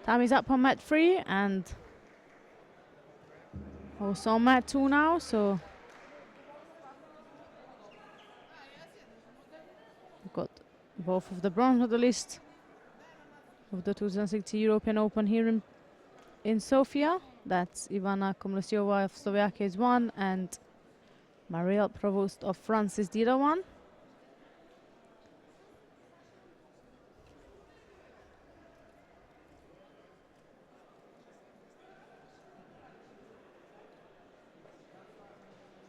Time is up on mat 3 and also on mat 2 now, so we've got both of the bronze medalists of the 2060 European Open here in Sofia. That's Ivana Komlosiova of Slovakia is 1 and Marielle Provost of France is the other one.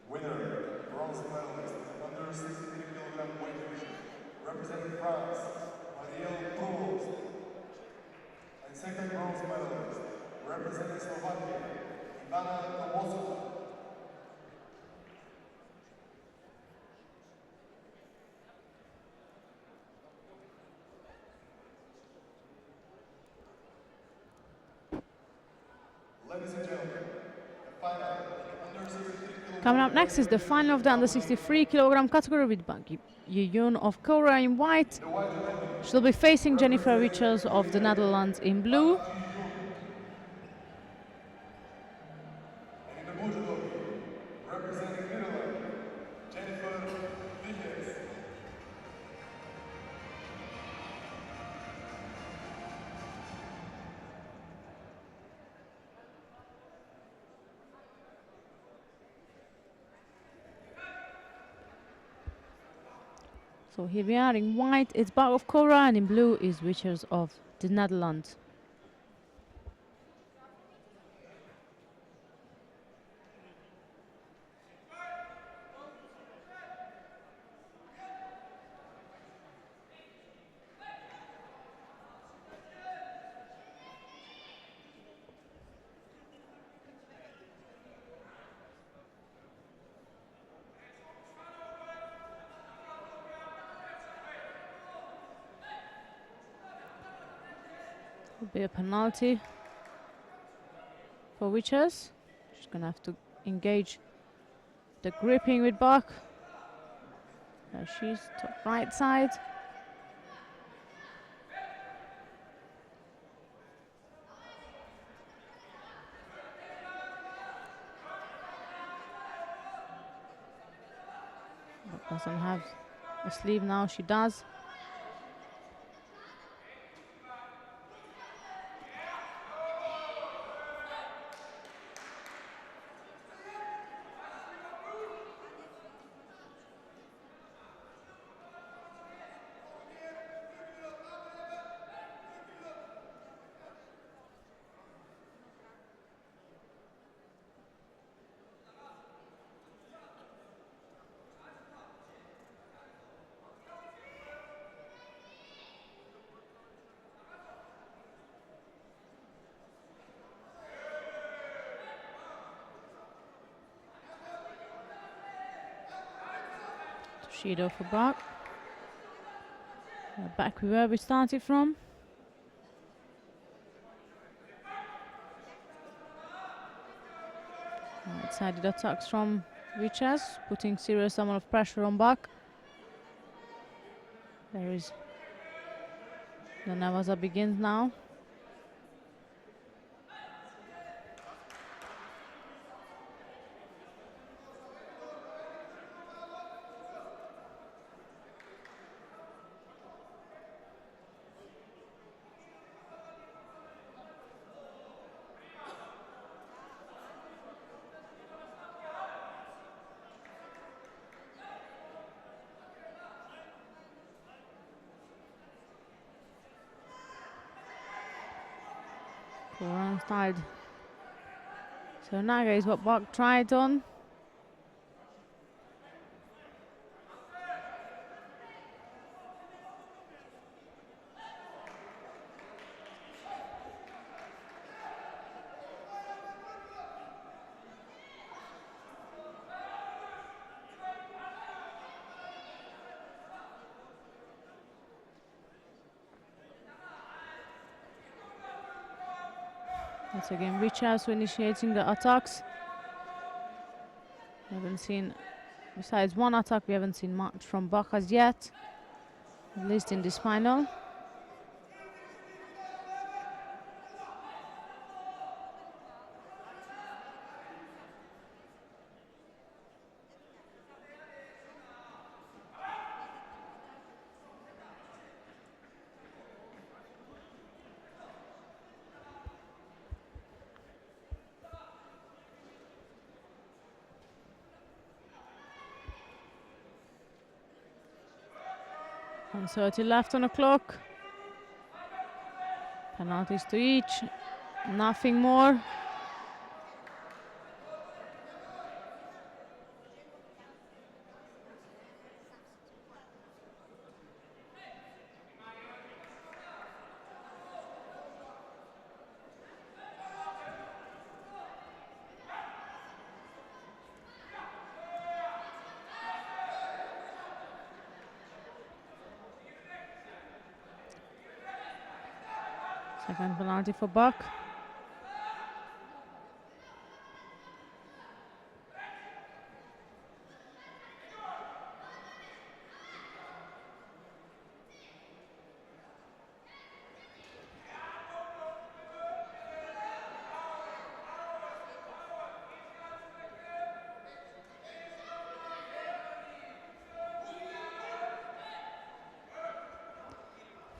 Winner, bronze medalist, under 63 kg weight division, Ladies and gentlemen, the final in under 63 Coming up next is the final of the under 63 kilogram category with Banki Yuyun of Korea in white. She'll be facing Jennifer Richards of the Netherlands in blue. and in the BUL Judo, representing Netherlands, Jennifer Richards. So here we are in white, it's Bank of Korea, and in blue is Richards of the Netherlands. Will be a penalty for Richards. She's gonna have to engage the gripping with Bach. There she's to right side. Bach doesn't have a sleeve now, she does. Judo for Bach. Back where we started from. Right-sided attacks from Richards, putting serious amount of pressure on Bach. There is the Navaza begins now. Koran style. So Naga is what Bach tried on. Once again, Richards initiating the attacks. We haven't seen, besides one attack, we haven't seen much from Bach as yet, at least in this final. And 30 left on the clock. Penalties to each, nothing more. Second penalty for Bach.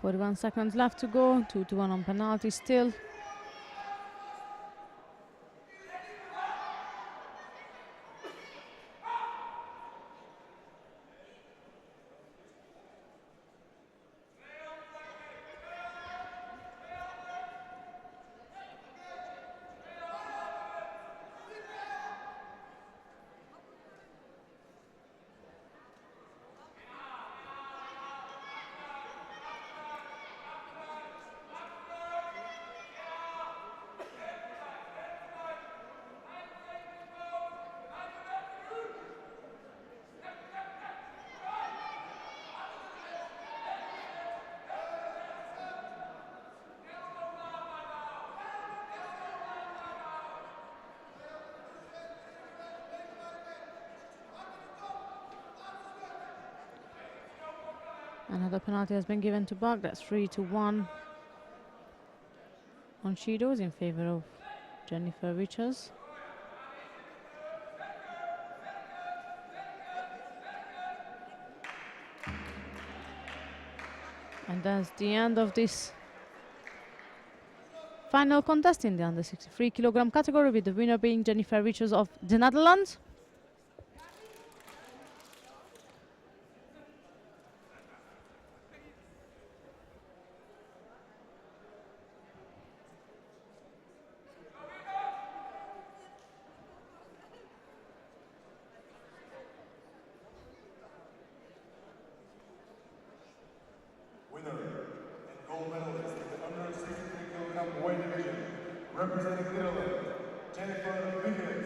41 seconds left to go. 2-1 on penalty still. Another penalty has been given to Bug. That's 3-1 on Judo in favor of Jennifer Richards. And that's the end of this final contest in the under 63 kilogram category, with the winner being Jennifer Richards of the Netherlands. Winner and gold medalist in the under 63 kilogram weight division, representing Netherlands, Jennifer Richards.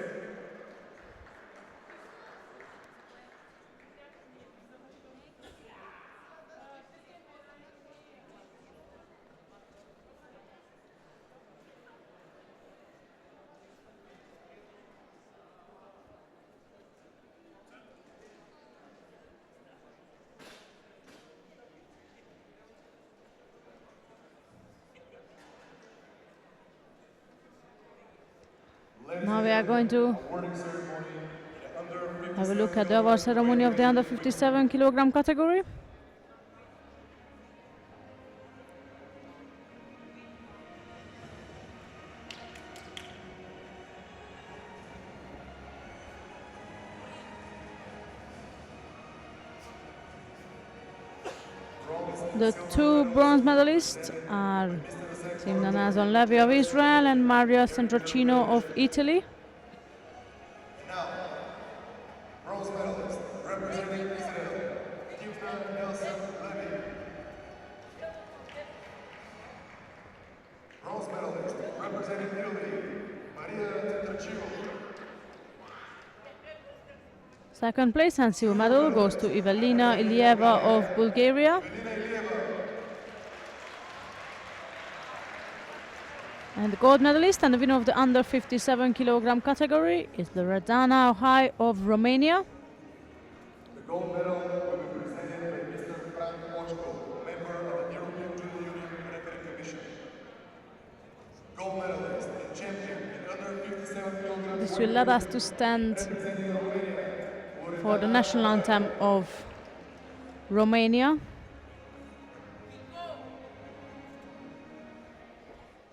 Now we are going to have a look at the award ceremony of the under 57 kilogram category. The two bronze medalists are Team Nanazon Levy of Israel and Maria Centrocino of Italy. Now, bronze medalist representing Israel, Tifna Nelson Levy. Bronze medalist representing Italy, Maria Centrocino. Second place and silver medal goes to Evelina Ilieva of Bulgaria. And the gold medalist and the winner of the under 57 kilogram category is Loredana Ohai of Romania. The gold medal will be presented by Mr. Frank Oshko, member of the European Judo Union Referee Commission. Gold medalist and champion in under 57 kilograms. This will let us to stand for the national anthem of Romania.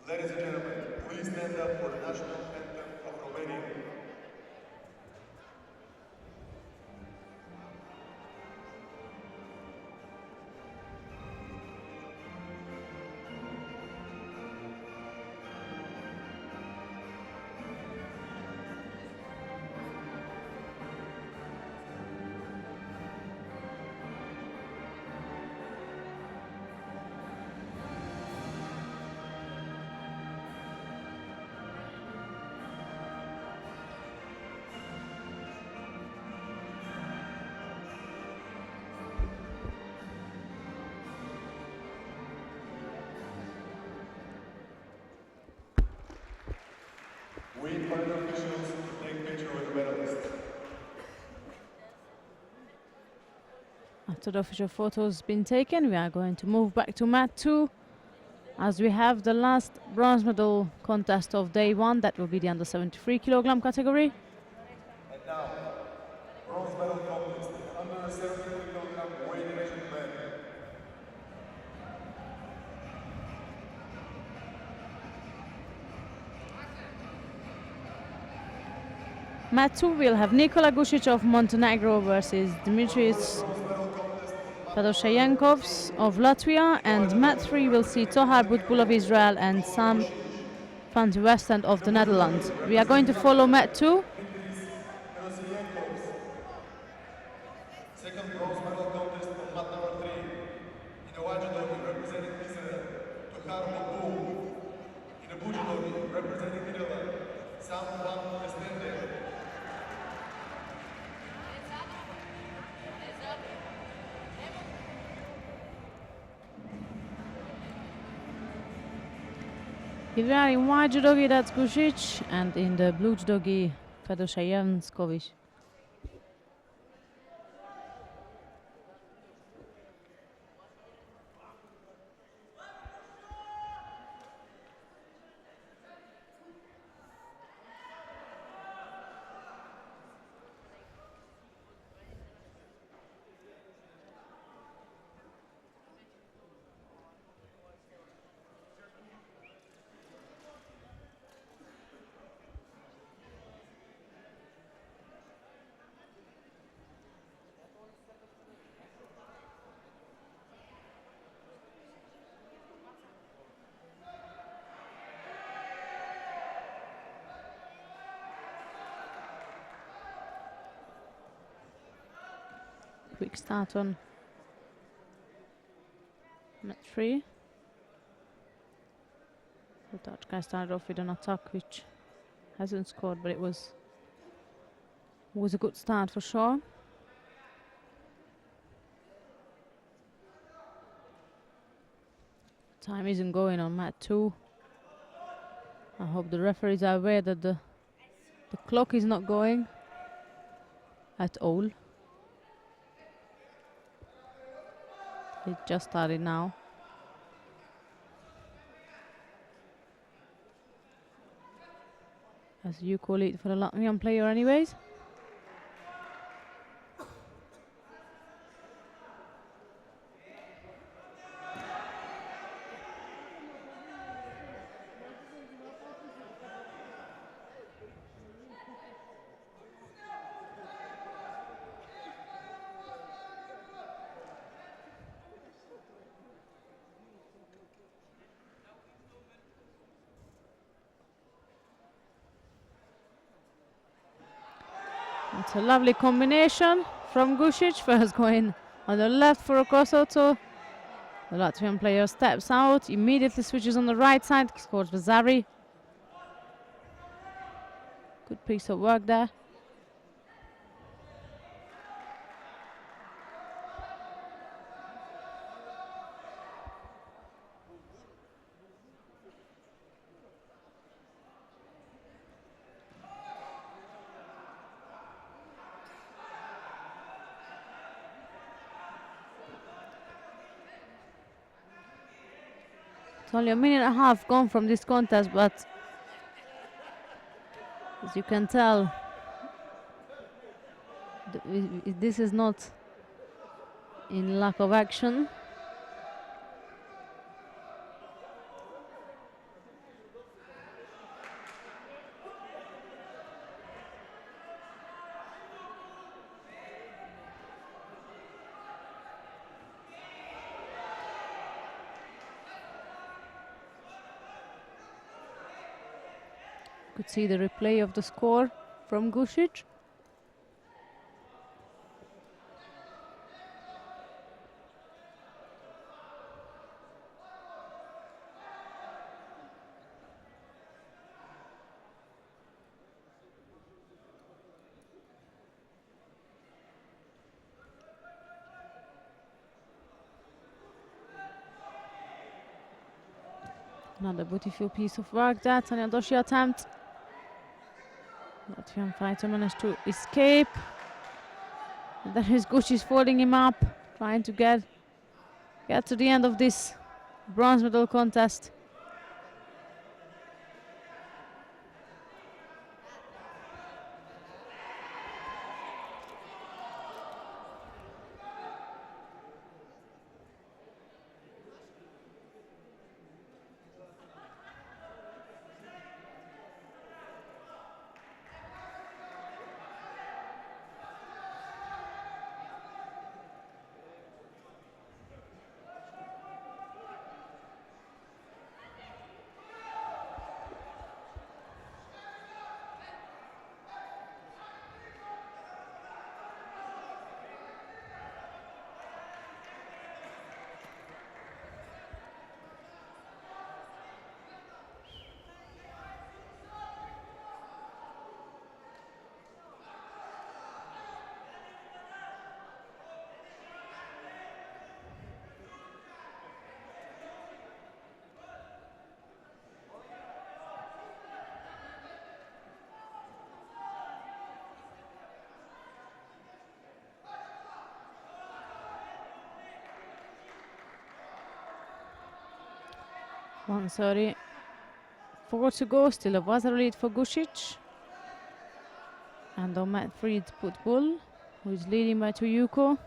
Ladies and gentlemen, please stand up for the national anthem of Romania. We invite the officials to take a picture with the medalist. After the official photos been taken, we are going to move back to mat 2 as we have the last bronze medal contest of day 1. That will be the under 73 kilogram category. And now, bronze medal contest in under 73 kilogram weight division men. Mat 2 we'll have Nikola Gusic of Montenegro versus Dimitris Fedosheyenkovs of Latvia, and Mat 3 will see Tohar Butbul of Israel and Sam van de Westend of the Netherlands. We are going to follow Mat 2. Second bronze medal contest on mat number 3. In the white judo representing Israel, Tohar Butbul. In the blue judo representing Netherlands, Sam van Westende. If we are in white judogi, that's Gusic, and in the blue judogi, Fedosheyenkovs. Quick start on mat 3. The Dutch guy started off with an attack which hasn't scored, but it was a good start for sure. Time isn't going on mat 2. I hope the referees are aware that the clock is not going at all. It just started now. As you call it for the Latvian player anyways. It's a lovely combination from Gusic, first going on the left for a crossover. The Latvian player steps out, immediately switches on the right side, scores for Zari. Good piece of work there. It's only a minute and a half gone from this contest, but as you can tell, this is not in lack of action. Could see the replay of the score from Gusic. Another beautiful piece of work there, Tanya Doshi attempt. Latvian fighter managed to escape. And there is Gusic folding him up, trying to get to the end of this bronze medal contest. 1:34 to go. Still a buzzer lead for Gusic. And on mat 3 it's BUL, who is leading by 2 Yuko.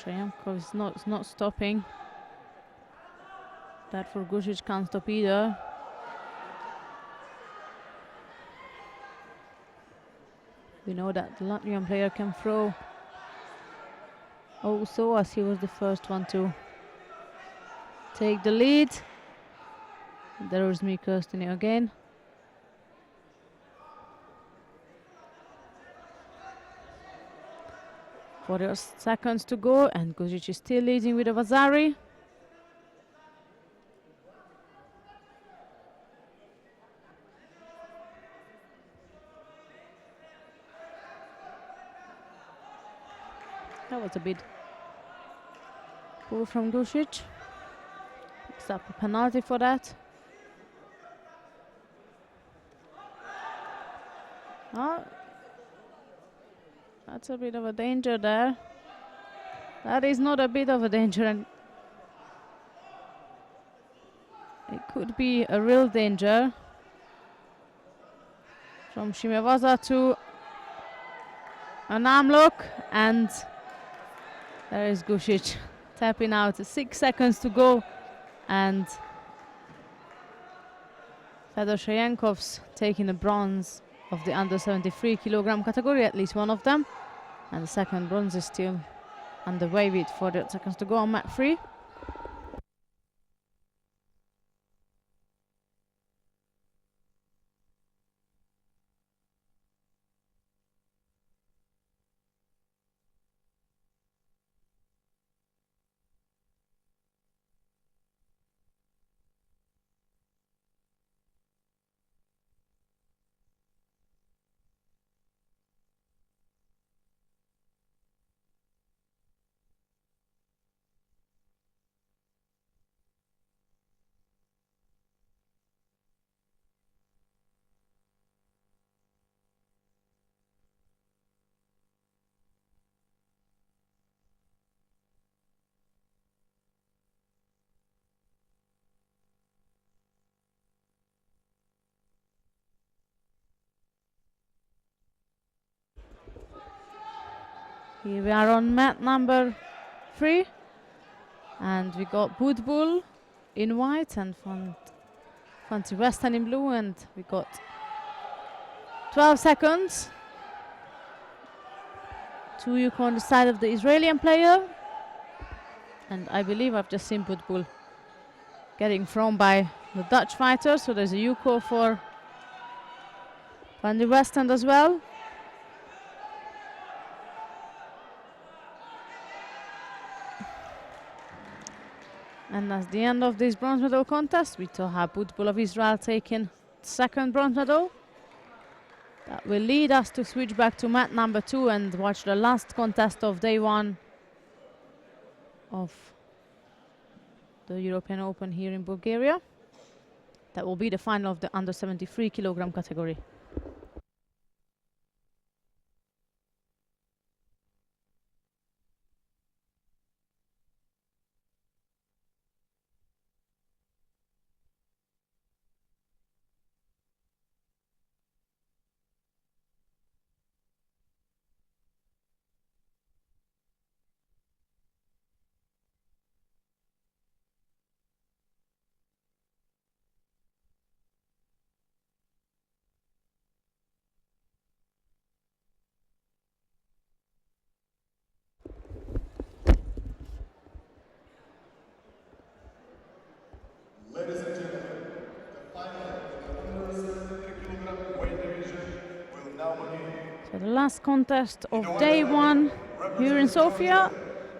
Yankov is not stopping. That for Gusic can't stop either. We know that the Latvian player can throw also, as he was the first one to take the lead. There was me Kirsten again. Forty seconds to go, and Gusic is still leading with a Vasari. That was a bit poor from Gusic. Picks up a penalty for that. Oh, that's a bit of a danger there. That is not a bit of a danger, and it could be a real danger. From Shimevasa to an arm lock, and there is Gusic tapping out. 6 seconds to go, and Fedor Shayankov's taking the bronze of the under 73 kilogram category, at least one of them. And the second bronze is still underway with 48 seconds to go on mat 3. Here we are on mat number 3, and we got BUL in white and Fancy Western in blue, and we got 12 seconds. 2 Yuko on the side of the Israeli player, and I believe I've just seen BUL getting thrown by the Dutch fighter, so there's a Yuko for Van de Western as well. And that's the end of this bronze medal contest. We still have BUL of Israel taking second bronze medal. That will lead us to switch back to mat number 2 and watch the last contest of day 1 of the European Open here in Bulgaria. That will be the final of the under 73 kilogram category. Ladies and gentlemen, the final of the under 73 kilogram weight division will now begin. So the last contest of day 1 here in Sofia.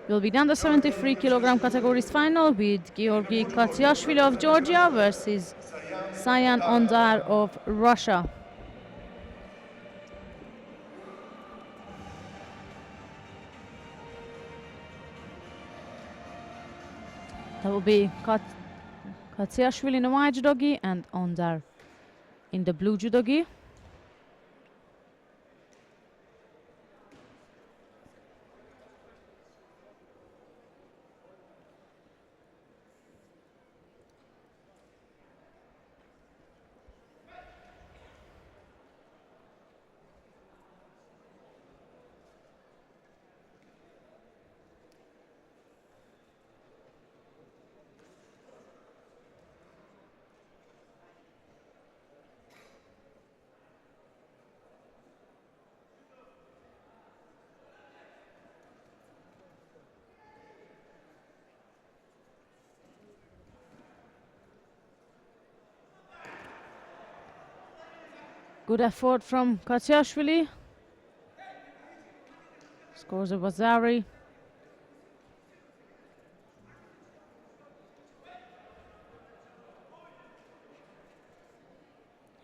Will be the under 73 kilogram categories final with Georgi Katsiashvili of Georgia versus Sayan Ondar of Russia. That will be Katsiashvili in the white judogi and Ondar in the blue judogi. Good effort from Katsiashvili. Scores of Wazari.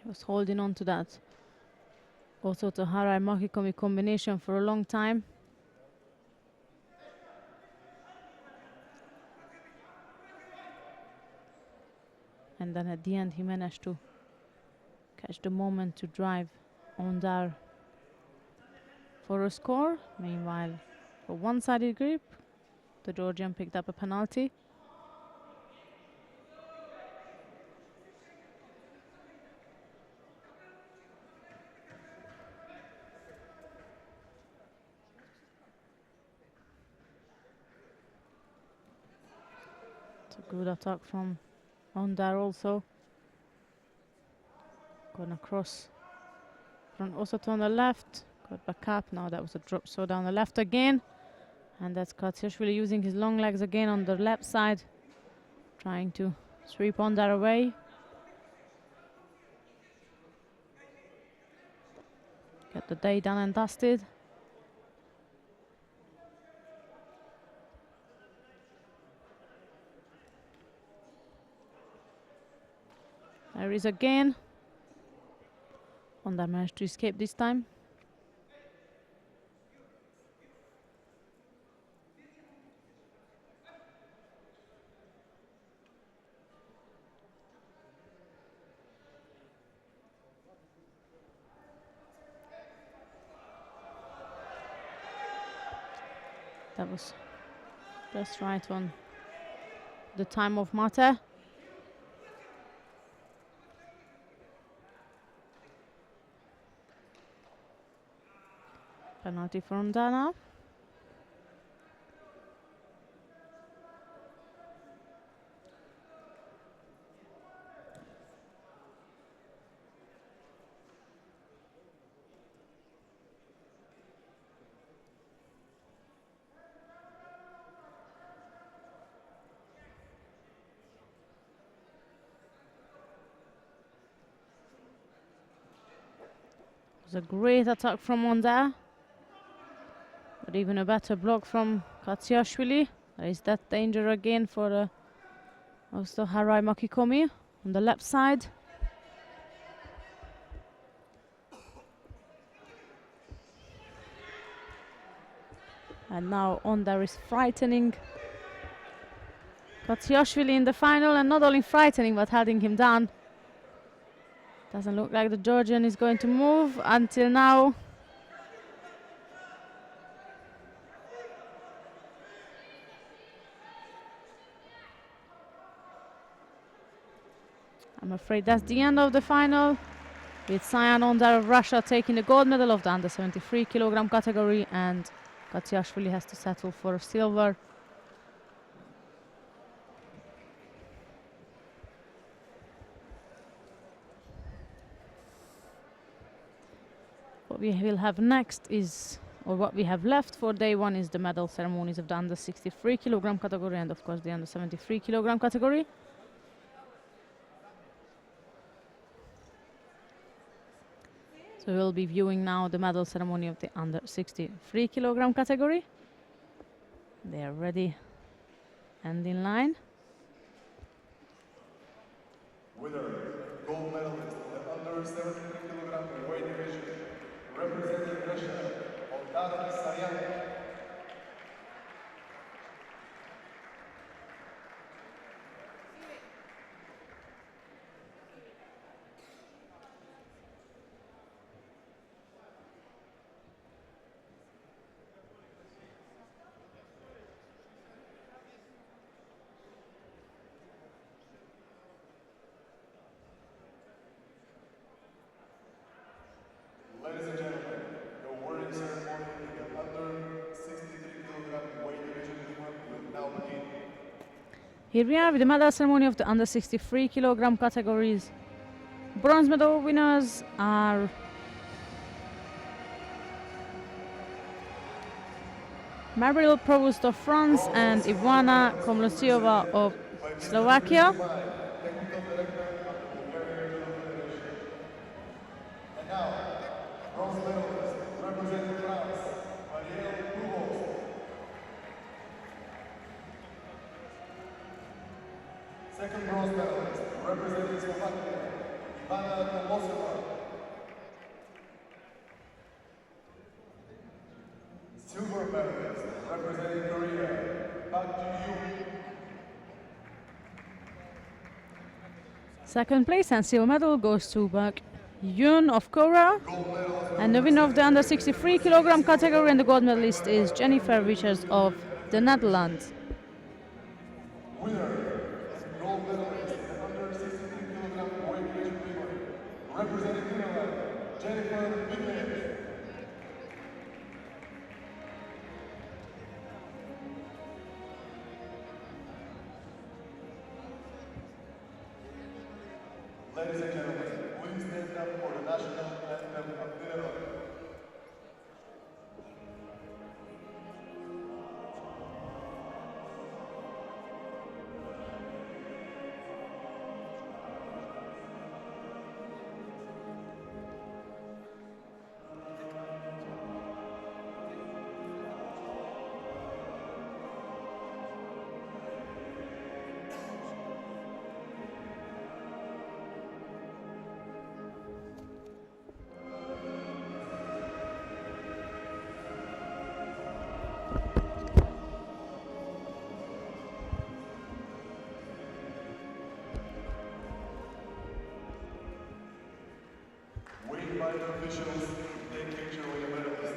He was holding on to that also to Harai Makikomi combination for a long time. And then at the end he managed to catch the moment to drive Ondar for a score. Meanwhile, for one-sided grip, the Georgian picked up a penalty. It's a good attack from Ondar also. Going across. Front also to on the left. Got back up. Now that was a drop. So down the left again. And that's Katsiashvili using his long legs again on the left side. Trying to sweep Ondar away. Get the day done and dusted. There is again. Ondar managed to escape this time. That was just right on the time of Mate. Penalty from Dana. It was a great attack from Ondar. But even a better block from Katsiashvili. There is that danger again for also Harai Makikomi on the left side. And now Ondar is frightening Katsiashvili in the final, and not only frightening but holding him down. Doesn't look like the Georgian is going to move until now. I'm afraid that's the end of the final, with Sayan Ondar of Russia taking the gold medal of the under 73 kilogram category, and Katsiashvili has to settle for silver. What we will have next is, or what we have left for day one, is the medal ceremonies of the under 63 kilogram category and of course the under 73 kilogram category. So we'll be viewing now the medal ceremony of the under 63 kilogram category. They are ready and in line. Winner, gold medalist in the under 73 kilogram weight division, representing Russia, Oldana Sayan. Ladies and gentlemen, the awarding ceremony in the under 63 kilogram weight division will now begin. Here we are with the medal ceremony of the under 63 kilogram categories. Bronze medal winners are Maril Provost of France and Ivana Komlosiova of Slovakia. Technical director of the Bulgarian Judo Federation. And now, bronze medalist representing France, Marielle Provost. Second bronze medalist representing Slovakia, Ivana Komlosiova. Silver medalist representing Korea, Park Ji-yoon. Second place and silver medal goes to Park Yoon of Korea. And the winner of the under 63 kilogram category and the gold medalist is Jennifer Richards of the Netherlands. Winner and gold medalist in the under 63 kilogram weight division representing Finland, Jennifer Richards. Ladies and gentlemen, please stand up for the national anthem of Finland. Wait by the officials, take picture with the medalist.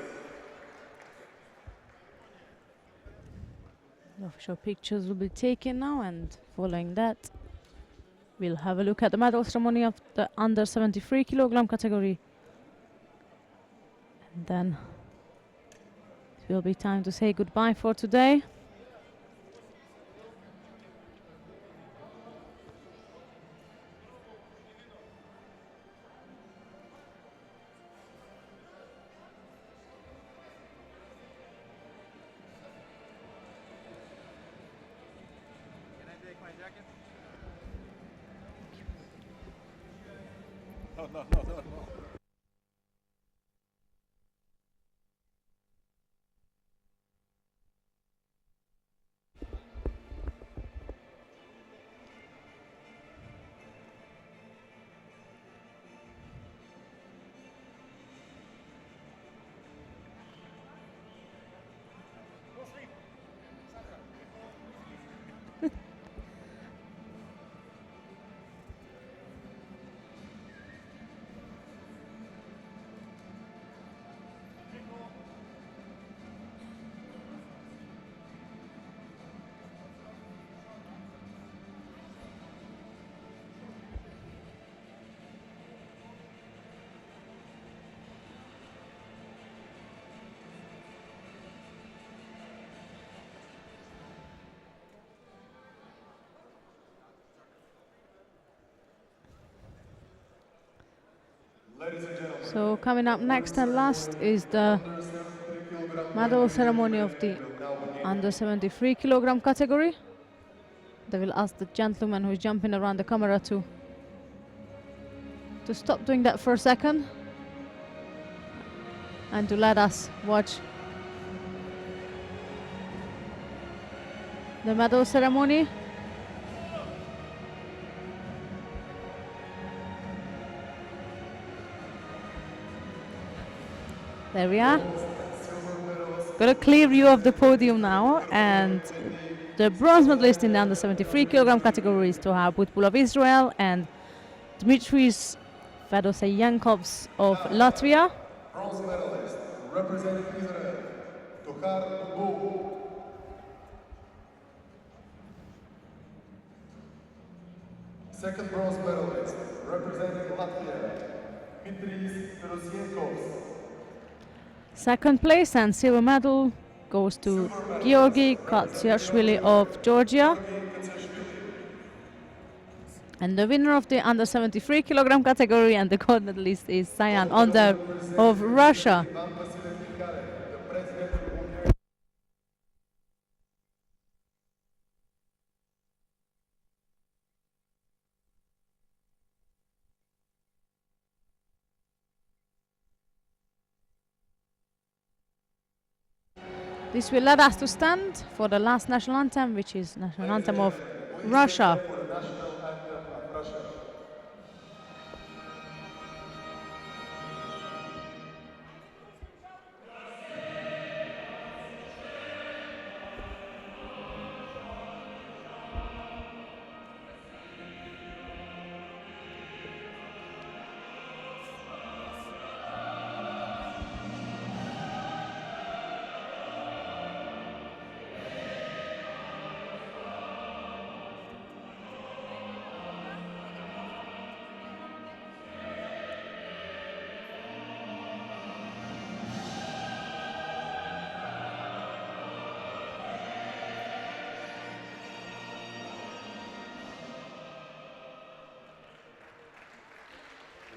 The official pictures will be taken now, and following that, we'll have a look at the medal ceremony of the under 73 kilogram category. And then it will be time to say goodbye for today. Can I take my jacket? No. Ladies and gentlemen, So coming up next and last is the medal ceremony of the under 73 kilogram category. They will ask the gentleman who is jumping around the camera to stop doing that for a second and to let us watch the medal ceremony. There we are. Got a clear view of the podium now, and the bronze medalist in the under 73 kilogram category is to have BUL of Israel and Dmitris Fedoseyankovs of Latvia. Bronze medalist representing Israel, Tohar BUL. Second bronze medalist representing Latvia, Dmitris Fedoseyankovs. Second place and silver medal goes to Georgi Katsiashvili of Georgia. And the winner of the under 73 kilogram category and the gold medalist is Sayan Onder of Russia. This will let us to stand for the last national anthem, which is national anthem of Russia.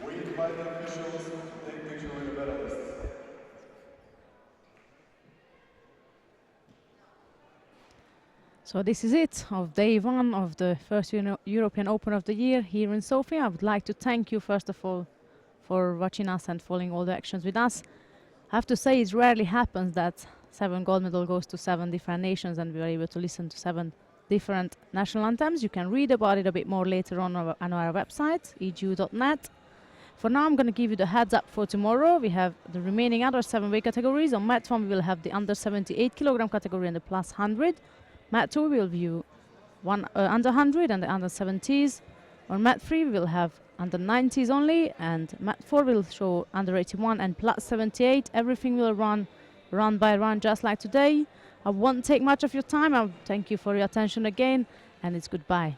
We invite the officials to take picture with the medalists. So this is it of day one of the first European Open of the year here in Sofia. I would like to thank you first of all for watching us and following all the actions with us. I have to say it rarely happens that 7 gold medal goes to 7 different nations and we are able to listen to 7 different national anthems. You can read about it a bit more later on our website, eju.net. For now, I'm going to give you the heads up for tomorrow. We have the remaining other 7 weight categories. On mat 1, we will have the under 78 kilogram category and the plus 100. Mat 2, we will view under 100 and the under 70s. On mat 3, we will have under 90s only, and mat 4 will show under 81 and plus 78. Everything will run by run just like today. I won't take much of your time. I thank you for your attention again, and it's goodbye.